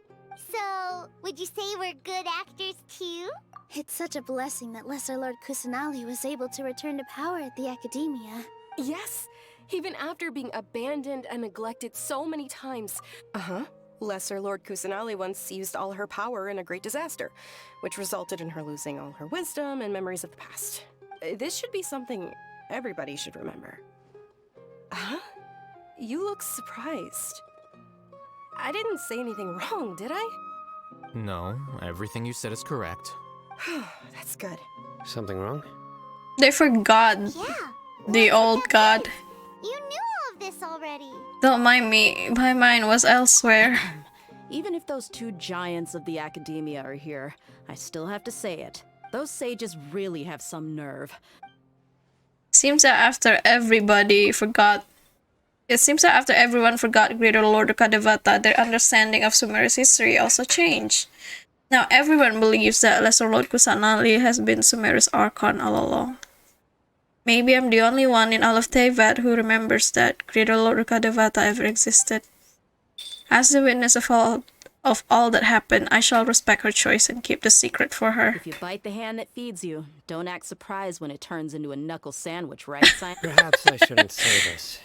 So, would you say we're good actors too? It's such a blessing that Lesser Lord Kusanali was able to return to power at the Academia. Yes, even after being abandoned and neglected so many times. Lesser Lord Kusanali once used all her power in a great disaster, which resulted in her losing all her wisdom and memories of the past. This should be something everybody should remember. Huh? You look surprised. I didn't say anything wrong, did I? No, everything you said is correct. That's good. Something wrong? They forgot the old god. You knew all of this already. Don't mind me, my mind was elsewhere. Even if those two giants of the Academia are here, I still have to say it. Those sages really have some nerve. Seems that after everyone forgot Greater Lord Rukkhadevata, their understanding of Sumeru's history also changed. Now everyone believes that Lesser Lord Kusanali has been Sumeru's Archon all along. Maybe I'm the only one in all of Teyvat who remembers that Greater Lord Rukkhadevata ever existed. As the witness of all that happened, I shall respect her choice and keep the secret for her. If you bite the hand that feeds you, don't act surprised when it turns into a knuckle sandwich, right, Simon? Perhaps I shouldn't say this,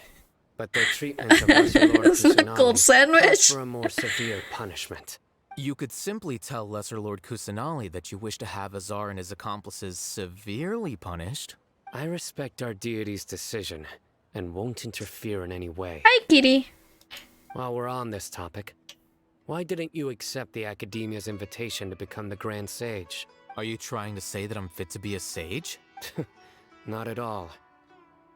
but their treatment of Lesser Lord Kusanali calls for a more severe punishment. You could simply tell Lesser Lord Kusanali that you wish to have Azar and his accomplices severely punished. I respect our deity's decision and won't interfere in any way. Hi, kitty. While we're on this topic, why didn't you accept the Academia's invitation to become the Grand Sage? Are you trying to say that I'm fit to be a sage? Not at all.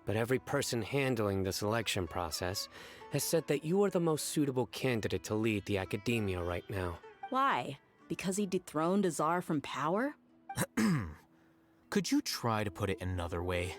But every person handling the selection process has said that you are the most suitable candidate to lead the Academia right now. Why? Because he dethroned Azar from power? Could you try to put it another way?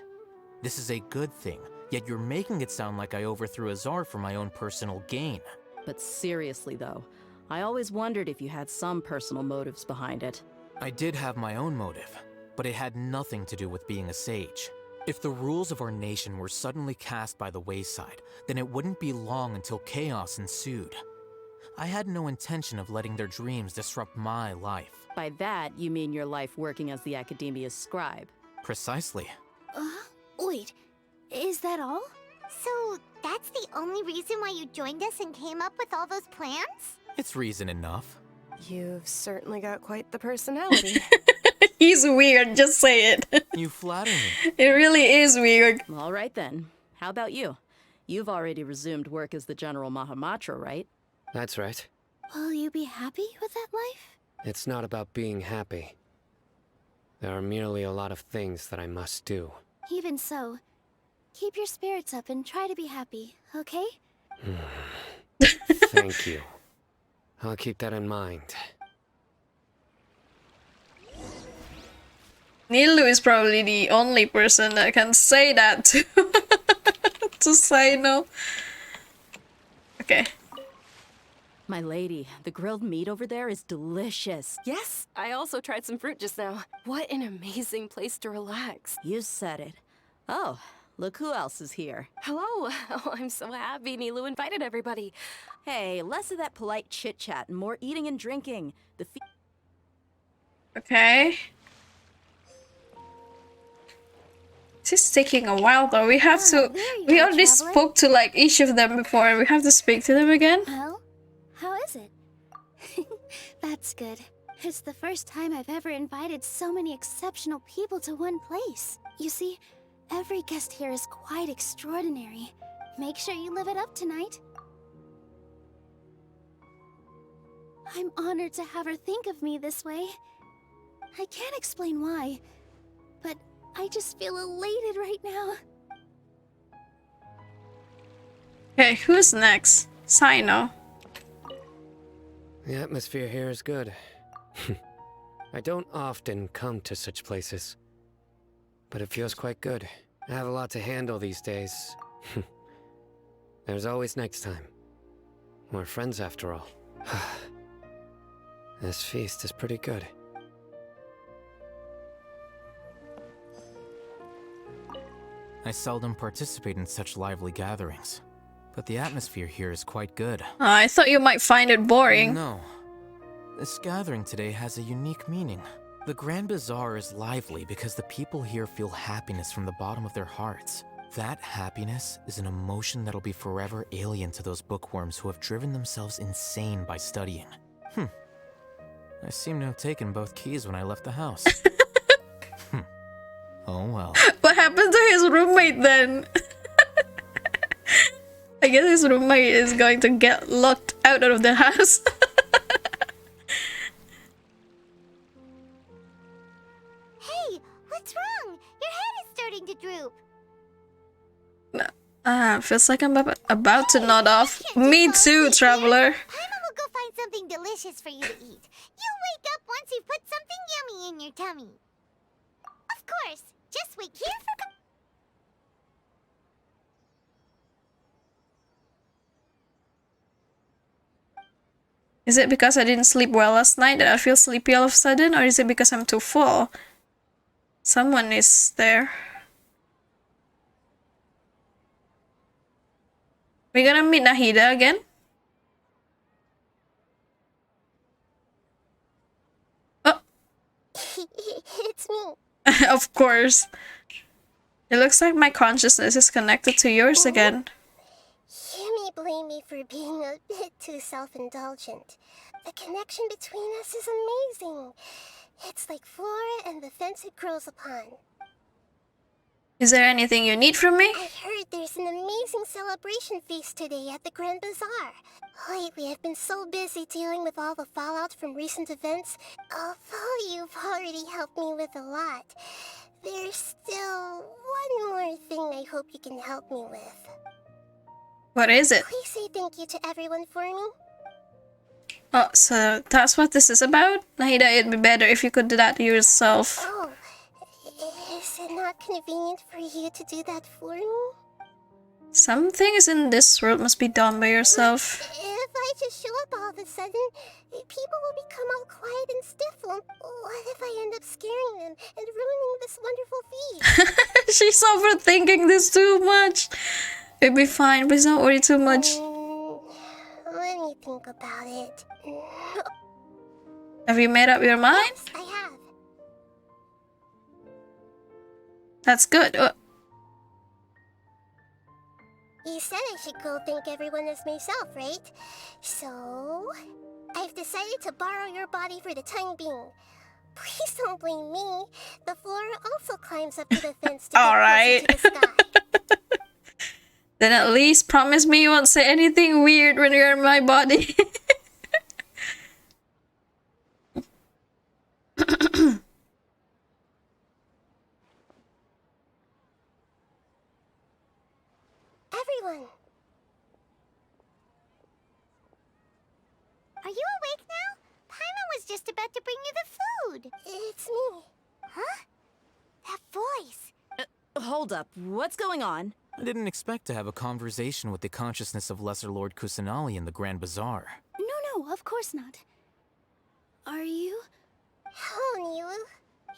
This is a good thing, yet you're making it sound like I overthrew Azar for my own personal gain. But seriously though, I always wondered if you had some personal motives behind it. I did have my own motive, but it had nothing to do with being a sage. If the rules of our nation were suddenly cast by the wayside, then it wouldn't be long until chaos ensued. I had no intention of letting their dreams disrupt my life. By that, you mean your life working as the Academia's scribe. Precisely. Wait, is that all? So, that's the only reason why you joined us and came up with all those plans? It's reason enough. You've certainly got quite the personality. He's weird, just say it. You flatter me. It really is weird. All right then. How about you? You've already resumed work as the General Mahamatra, right? That's right. Will you be happy with that life? It's not about being happy. There are merely a lot of things that I must do. Even so, keep your spirits up and try to be happy, okay? Thank you. I'll keep that in mind. Nilu is probably the only person that can say that to, to Sino. Okay. My lady, the grilled meat over there is delicious. Yes, I also tried some fruit just now. What an amazing place to relax. You said it. Oh, look who else is here. Hello. Oh, I'm so happy Nilu invited everybody. Hey, less of that polite chit-chat and more eating and drinking. Okay. This is taking a while though. We have to... We already spoke to like each of them before. We have to speak to them again. Well, how is it? That's good. It's the first time I've ever invited so many exceptional people to one place. You see, every guest here is quite extraordinary. Make sure you live it up tonight. I'm honored to have her think of me this way. I can't explain why, but I just feel elated right now. Okay, who's next? Sino. The atmosphere here is good. I don't often come to such places, but it feels quite good. I have a lot to handle these days. There's always next time. We're friends after all. This feast is pretty good. I seldom participate in such lively gatherings, but the atmosphere here is quite good. I thought you might find it boring. No. This gathering today has a unique meaning. The Grand Bazaar is lively because the people here feel happiness from the bottom of their hearts. That happiness is an emotion that'll be forever alien to those bookworms who have driven themselves insane by studying. I seem to have taken both keys when I left the house. Oh well. What happened to his roommate then? I guess his roommate is going to get locked out of the house. Hey, what's wrong? Your head is starting to droop. Feels like I'm about to nod off. Me too, traveler. Paimon will go find something delicious for you to eat. You'll wake up once you've put something yummy in your tummy. Of course, just wait here for... Is it because I didn't sleep well last night that I feel sleepy all of a sudden? Or is it because I'm too full? Someone is there. We're gonna meet Nahida again? Oh! It's me. Of course. It looks like my consciousness is connected to yours again. You may blame me for being a bit too self-indulgent. The connection between us is amazing. It's like flora and the fence it grows upon. Is there anything you need from me? I heard there's an amazing celebration feast today at the Grand Bazaar. Lately, I've been so busy dealing with all the fallout from recent events. Although you've already helped me with a lot, there's still one more thing I hope you can help me with. What is it? Please say thank you to everyone for me. Oh, so that's what this is about? Nahida, it'd be better if you could do that yourself. Oh, is it not convenient for you to do that for me? Some things in this world must be done by yourself. If I just show up all of a sudden, people will become all quiet and stiff. What if I end up scaring them and ruining this wonderful feast? She's overthinking this too much. It'll be fine, please don't worry too much. Let me think about it. Have you made up your mind? Yes, I have. That's good. You said I should go thank everyone as myself, right? So, I've decided to borrow your body for the time being. Please don't blame me. The flora also climbs up to the fence to get Alright. closer to the sky. Then at least promise me you won't say anything weird when you're in my body. Everyone! Are you awake now? Paimon was just about to bring you the food. It's me. Huh? That voice. Hold up. What's going on? I didn't expect to have a conversation with the consciousness of Lesser Lord Kusanali in the Grand Bazaar. No, of course not. Are you? Hello, Nilu.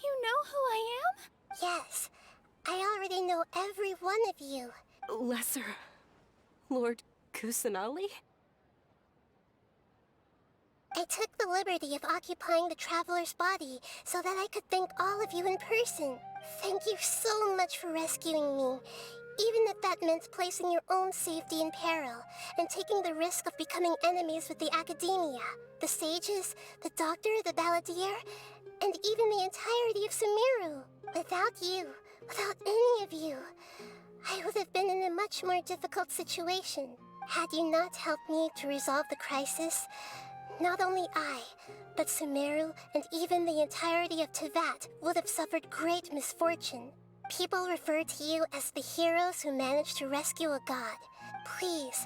You know who I am? Yes. I already know every one of you. Lesser Lord Kusanali? I took the liberty of occupying the traveler's body so that I could thank all of you in person. Thank you so much for rescuing me, even if that meant placing your own safety in peril and taking the risk of becoming enemies with the academia, the sages, the doctor, the balladeer, and even the entirety of Sumeru. Without you, without any of you, I would have been in a much more difficult situation. Had you not helped me to resolve the crisis, not only I, but Sumeru and even the entirety of Tevat would have suffered great misfortune. People refer to you as the heroes who managed to rescue a god. Please,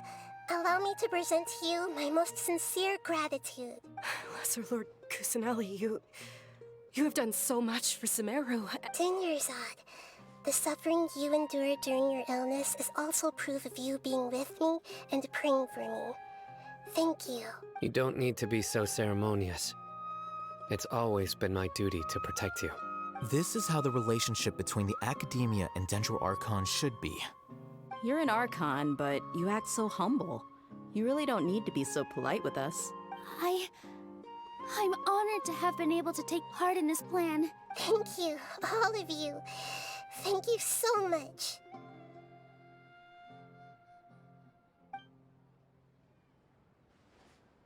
allow me to present to you my most sincere gratitude. Lesser Lord Kusanali, you have done so much for Sumeru. Dinyarzad, the suffering you endured during your illness is also proof of you being with me and praying for me. Thank you. You don't need to be so ceremonious. It's always been my duty to protect you. This is how the relationship between the Academia and Dendro Archon should be. You're an Archon, but you act so humble. You really don't need to be so polite with us. I'm honored to have been able to take part in this plan. Thank you, all of you. Thank you so much.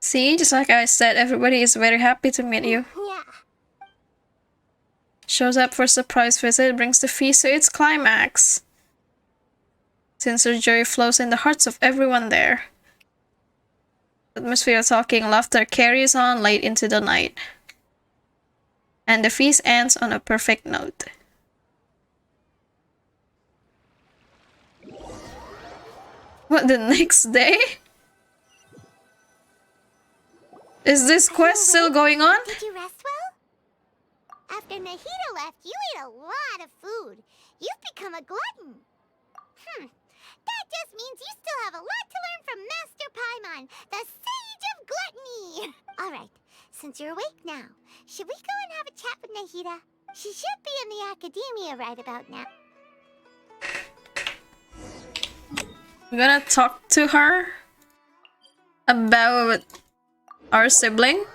See, just like I said, everybody is very happy to meet you. Yeah. Shows up for a surprise visit, brings the feast to its climax. Sincere joy flows in the hearts of everyone there. The atmosphere of talking laughter carries on late into the night. And the feast ends on a perfect note. What, the next day? Is this quest still going on? Did you rest well? After Nahida left, you ate a lot of food. You've become a glutton. That just means you still have a lot to learn from Master Paimon, the Sage of Gluttony. Alright, since you're awake now, should we go and have a chat with Nahida? She should be in the academia right about now. We're gonna talk to her about our sibling.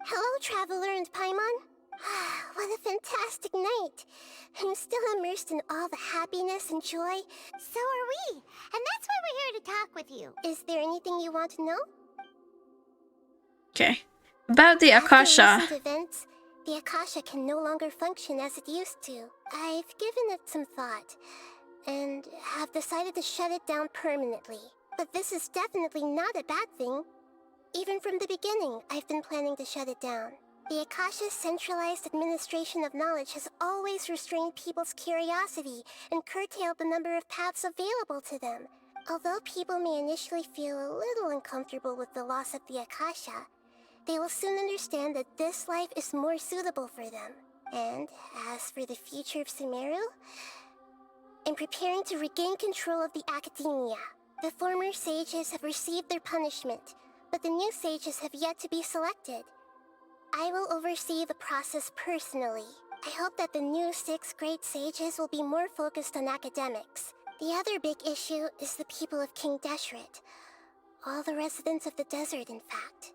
Hello, Traveler and Paimon. What a fantastic night. I'm still immersed in all the happiness and joy. So are we. And that's why we're here to talk with you. Is there anything you want to know? Okay. About the After Akasha. recent events, the Akasha can no longer function as it used to. I've given it some thought, and have decided to shut it down permanently. But this is definitely not a bad thing. Even from the beginning, I've been planning to shut it down. The Akasha's centralized administration of knowledge has always restrained people's curiosity and curtailed the number of paths available to them. Although people may initially feel a little uncomfortable with the loss of the Akasha, they will soon understand that this life is more suitable for them. And as for the future of Sumeru, I'm preparing to regain control of the academia. The former sages have received their punishment, but the new sages have yet to be selected. I will oversee the process personally. I hope that the new 6th grade sages will be more focused on academics. The other big issue is the people of King Deshret. All the residents of the desert, in fact.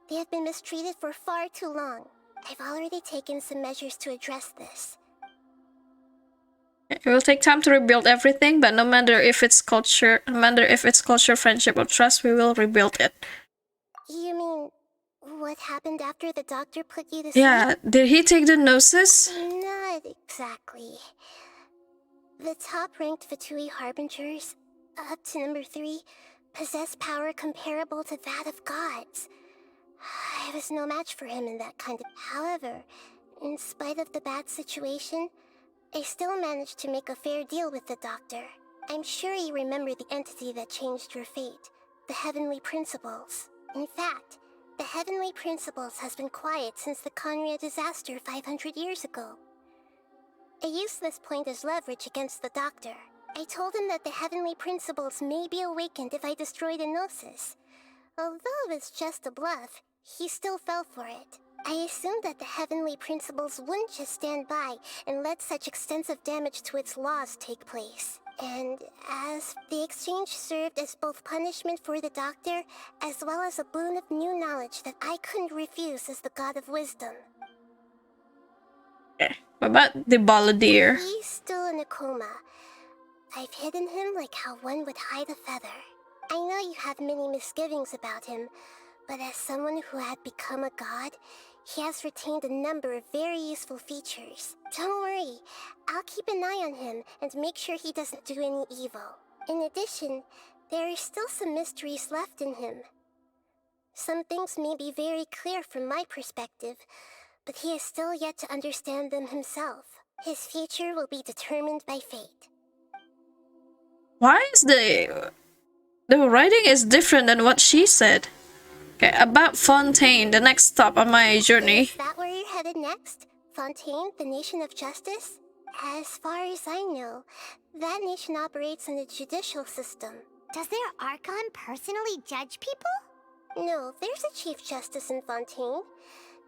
They have been mistreated for far too long. I've already taken some measures to address this. It will take time to rebuild everything, but no matter if it's culture, friendship, or trust, we will rebuild it. You mean what happened after the doctor put you to sleep? Yeah, did he take the gnosis? Not exactly. The top-ranked Fatui Harbingers, up to number 3, possess power comparable to that of gods. I was no match for him in that kind of... However, in spite of the bad situation, I still managed to make a fair deal with the doctor. I'm sure you remember the entity that changed your fate, the Heavenly Principles. In fact, the Heavenly Principles has been quiet since the Conria disaster 500 years ago. I used this point as leverage against the doctor. I told him that the Heavenly Principles may be awakened if I destroy the Gnosis. Although it's just a bluff, he still fell for it. I assumed that the Heavenly Principles wouldn't just stand by and let such extensive damage to its laws take place. And as the exchange served as both punishment for the doctor, as well as a boon of new knowledge that I couldn't refuse as the god of wisdom. What about the balladeer? He's still in a coma. I've hidden him like how one would hide a feather. I know you have many misgivings about him, but as someone who had become a god, he has retained a number of very useful features. Don't worry, I'll keep an eye on him and make sure he doesn't do any evil. In addition, there are still some mysteries left in him. Some things may be very clear from my perspective, but he has still yet to understand them himself. His future will be determined by fate. Why is the writing is different than what she said? Okay, about Fontaine, the next stop on my journey. Is that where you're headed next? Fontaine, the nation of justice? As far as I know, that nation operates in a judicial system. Does their Archon personally judge people? No, there's a Chief Justice in Fontaine.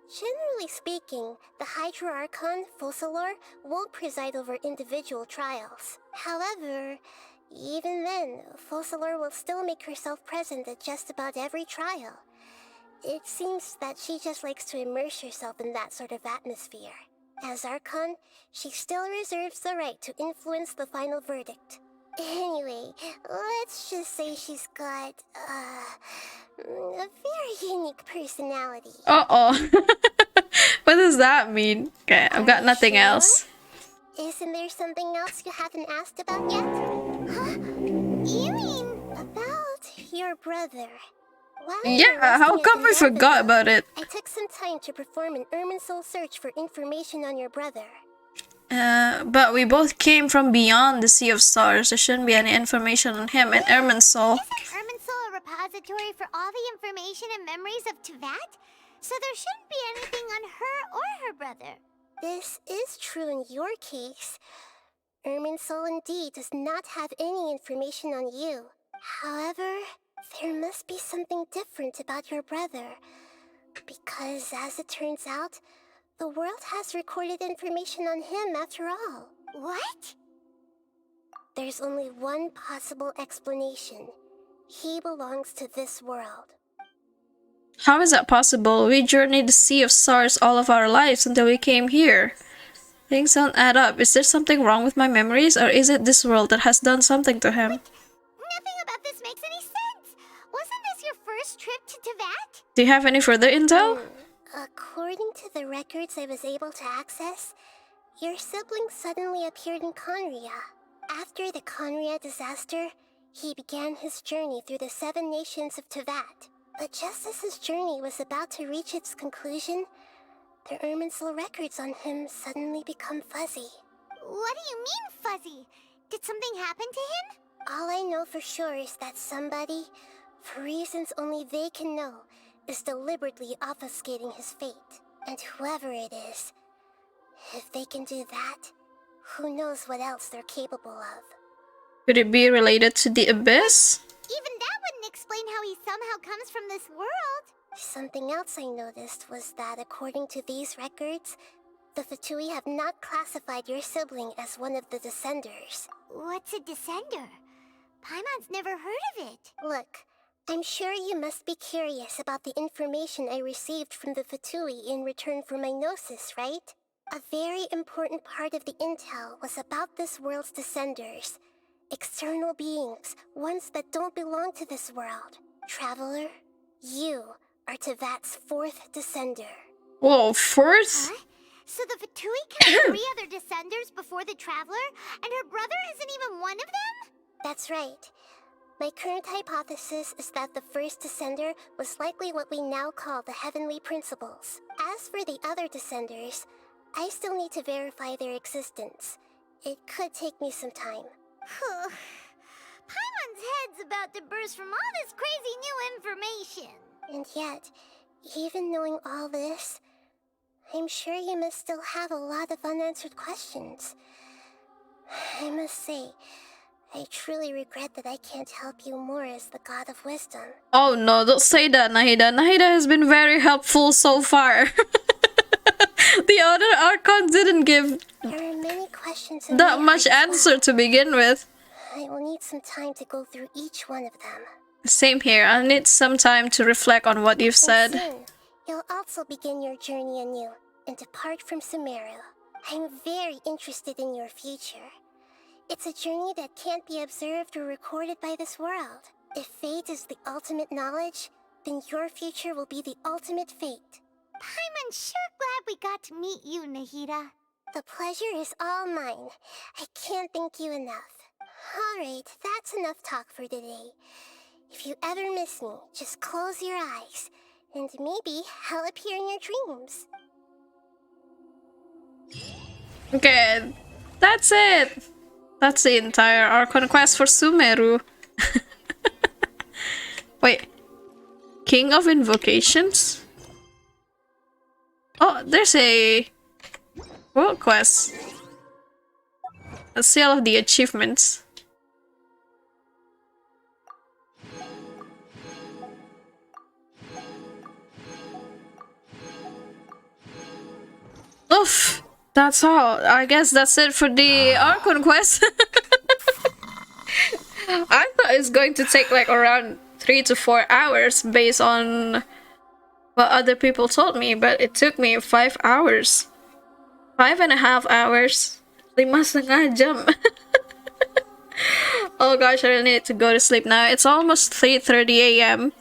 Generally speaking, the Hydra Archon, Focalor, won't preside over individual trials. However, even then, Focalor will still make herself present at just about every trial. It seems that she just likes to immerse herself in that sort of atmosphere. As Archon, she still reserves the right to influence the final verdict. Anyway, let's just say she's got, a very unique personality. Uh-oh. What does that mean? Okay, I've got nothing else. Isn't there something else you haven't asked about yet? Huh? You mean about your brother? Yeah, how come we forgot about it? I took some time to perform an Irminsul search for information on your brother. But we both came from beyond the Sea of Stars. There shouldn't be any information on him and Irminsul. Isn't Irminsul a repository for all the information and memories of Teyvat? So there shouldn't be anything on her or her brother. This is true in your case. Irminsul indeed does not have any information on you. However, there must be something different about your brother. Because as it turns out, the world has recorded information on him after all. What? There's only one possible explanation. He belongs to this world. How is that possible? We journeyed the Sea of Stars all of our lives until we came here. Things don't add up. Is there something wrong with my memories, or is it this world that has done something to him? Nothing about this makes any sense. Wasn't this your first trip to Teyvat? Do you have any further intel? According to the records I was able to access, your sibling suddenly appeared in Conria. After the Conria disaster, he began his journey through the 7 nations of Teyvat. But just as his journey was about to reach its conclusion, the Irminsul records on him suddenly become fuzzy. What do you mean, fuzzy? Did something happen to him? All I know for sure is that somebody, for reasons only they can know, is deliberately obfuscating his fate. And whoever it is, If they can do that, who knows what else they're capable of. Could it be related to the abyss? Even that wouldn't explain how he somehow comes from this world. Something else I noticed was that according to these records, the Fatui have not classified your sibling as one of the Descenders. What's a Descender? Paimon's never heard of it. Look, I'm sure you must be curious about the information I received from the Fatui in return for my gnosis, right? A very important part of the intel was about this world's Descenders. External beings, ones that don't belong to this world. Traveler, you are Tevat's 4th Descender. Whoa, 4th? Huh? So the Fatui killed 3 other Descenders before the Traveler, and her brother isn't even one of them? That's right. My current hypothesis is that the first Descender was likely what we now call the Heavenly Principles. As for the other Descenders, I still need to verify their existence. It could take me some time. Paimon's head's about to burst from all this crazy new information. And yet, even knowing all this, I'm sure you must still have a lot of unanswered questions. I must say, I truly regret that I can't help you more as the God of Wisdom. Oh no, don't say that, Nahida. Nahida has been very helpful so far. The other Archon didn't give There are many questions in that my much heart as answer well. to begin with. I will need some time to go through each one of them. Same here. I'll need some time to reflect on what you've And said. soon, you'll also begin your journey anew and depart from Sumeru. I'm very interested in your future. It's a journey that can't be observed or recorded by this world. If fate is the ultimate knowledge, then your future will be the ultimate fate. Paimon's sure glad we got to meet you, Nahida. The pleasure is all mine. I can't thank you enough. Alright, that's enough talk for today. If you ever miss me, just close your eyes, and maybe I'll appear in your dreams. Okay, that's it. That's the entire Archon quest for Sumeru. Wait. King of Invocations? Oh, there's a world quest. A sale of the achievements. Oof, that's all. I guess that's it for the Archon quest. I thought it's going to take like around 3 to 4 hours based on what other people told me, but it took me 5 hours. 5.5 hours. 5.5 jam. Oh gosh, I really need to go to sleep now. It's almost 3:30 a.m.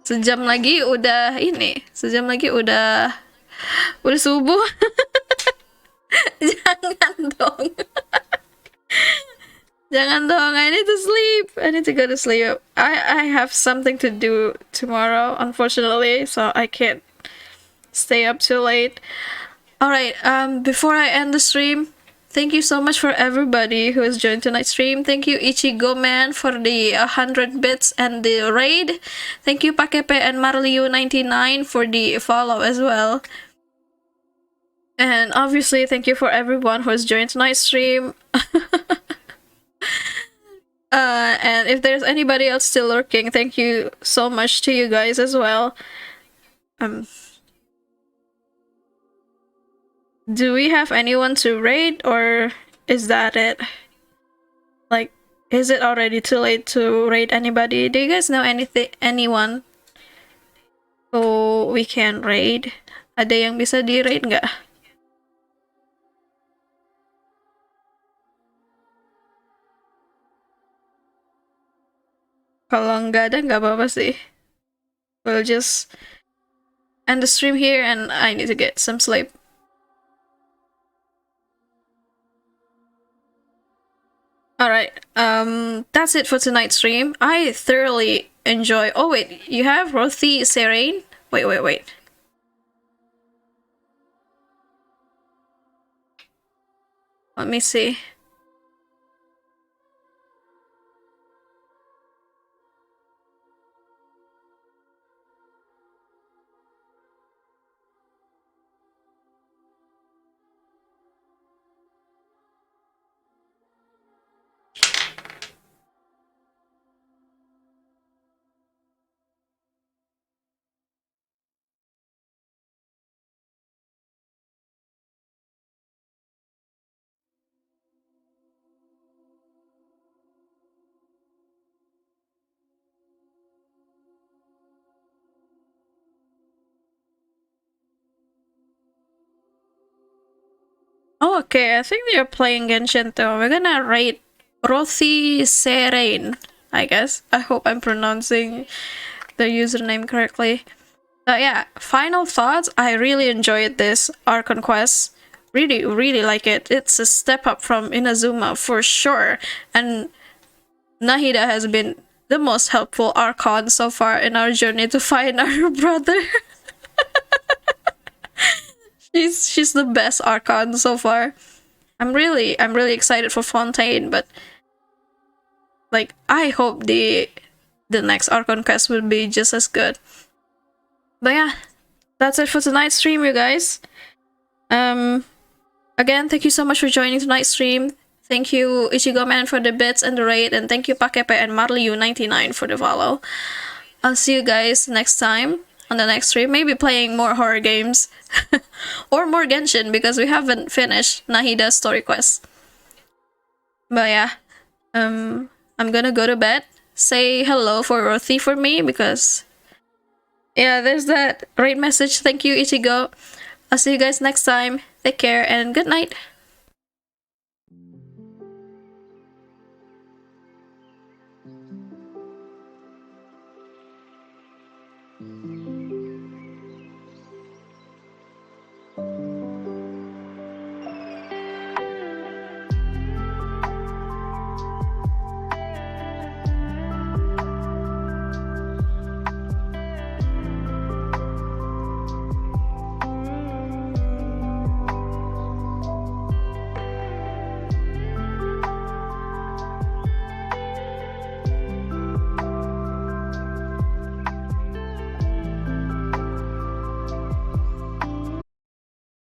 Sejam lagi udah ini. Sejam lagi udah subuh. Jangan dong. Jangan dong. I need to sleep. I need to go to sleep. I have something to do tomorrow, unfortunately, so I can't stay up too late. Alright, before I end the stream, thank you so much for everybody who has joined tonight's stream. Thank you Ichigo Man for the 100 bits and the raid. Thank you Pakepe and Marliu99 for the follow as well. And obviously, thank you for everyone who has joined tonight's stream. And if there's anybody else still lurking, thank you so much to you guys as well. Do we have anyone to raid, or is that it? Like, is it already too late to raid anybody? Do you guys know anyone who we can raid? Ada yang bisa di-raid nggak? Kalau nggak ada, nggak apa-apa sih. We'll just end the stream here and I need to get some sleep. Alright, that's it for tonight's stream. I thoroughly enjoy— oh wait, you have Rothy Serene? Wait. Let me see. Oh, okay, I think they're playing Genshin too. We're gonna rate Rothi Serain, I guess. I hope I'm pronouncing the username correctly. But yeah, final thoughts. I really enjoyed this Archon quest. Really, really like it. It's a step up from Inazuma for sure. And Nahida has been the most helpful Archon so far in our journey to find our brother. She's the best Archon so far. I'm really excited for Fontaine, but like I hope the next Archon quest will be just as good. But yeah, that's it for tonight's stream, you guys. Again, thank you so much for joining tonight's stream. Thank you Ichigo Man for the bits and the raid, and thank you Pakepe and Marliu99 for the follow. I'll see you guys next time on the next stream. Maybe playing more horror games or more Genshin because we haven't finished Nahida's story quest. But yeah, I'm gonna go to bed. Say hello for Rothi for me because yeah, there's that great message. Thank you, Ichigo. I'll see you guys next time. Take care and good night. Mm-hmm.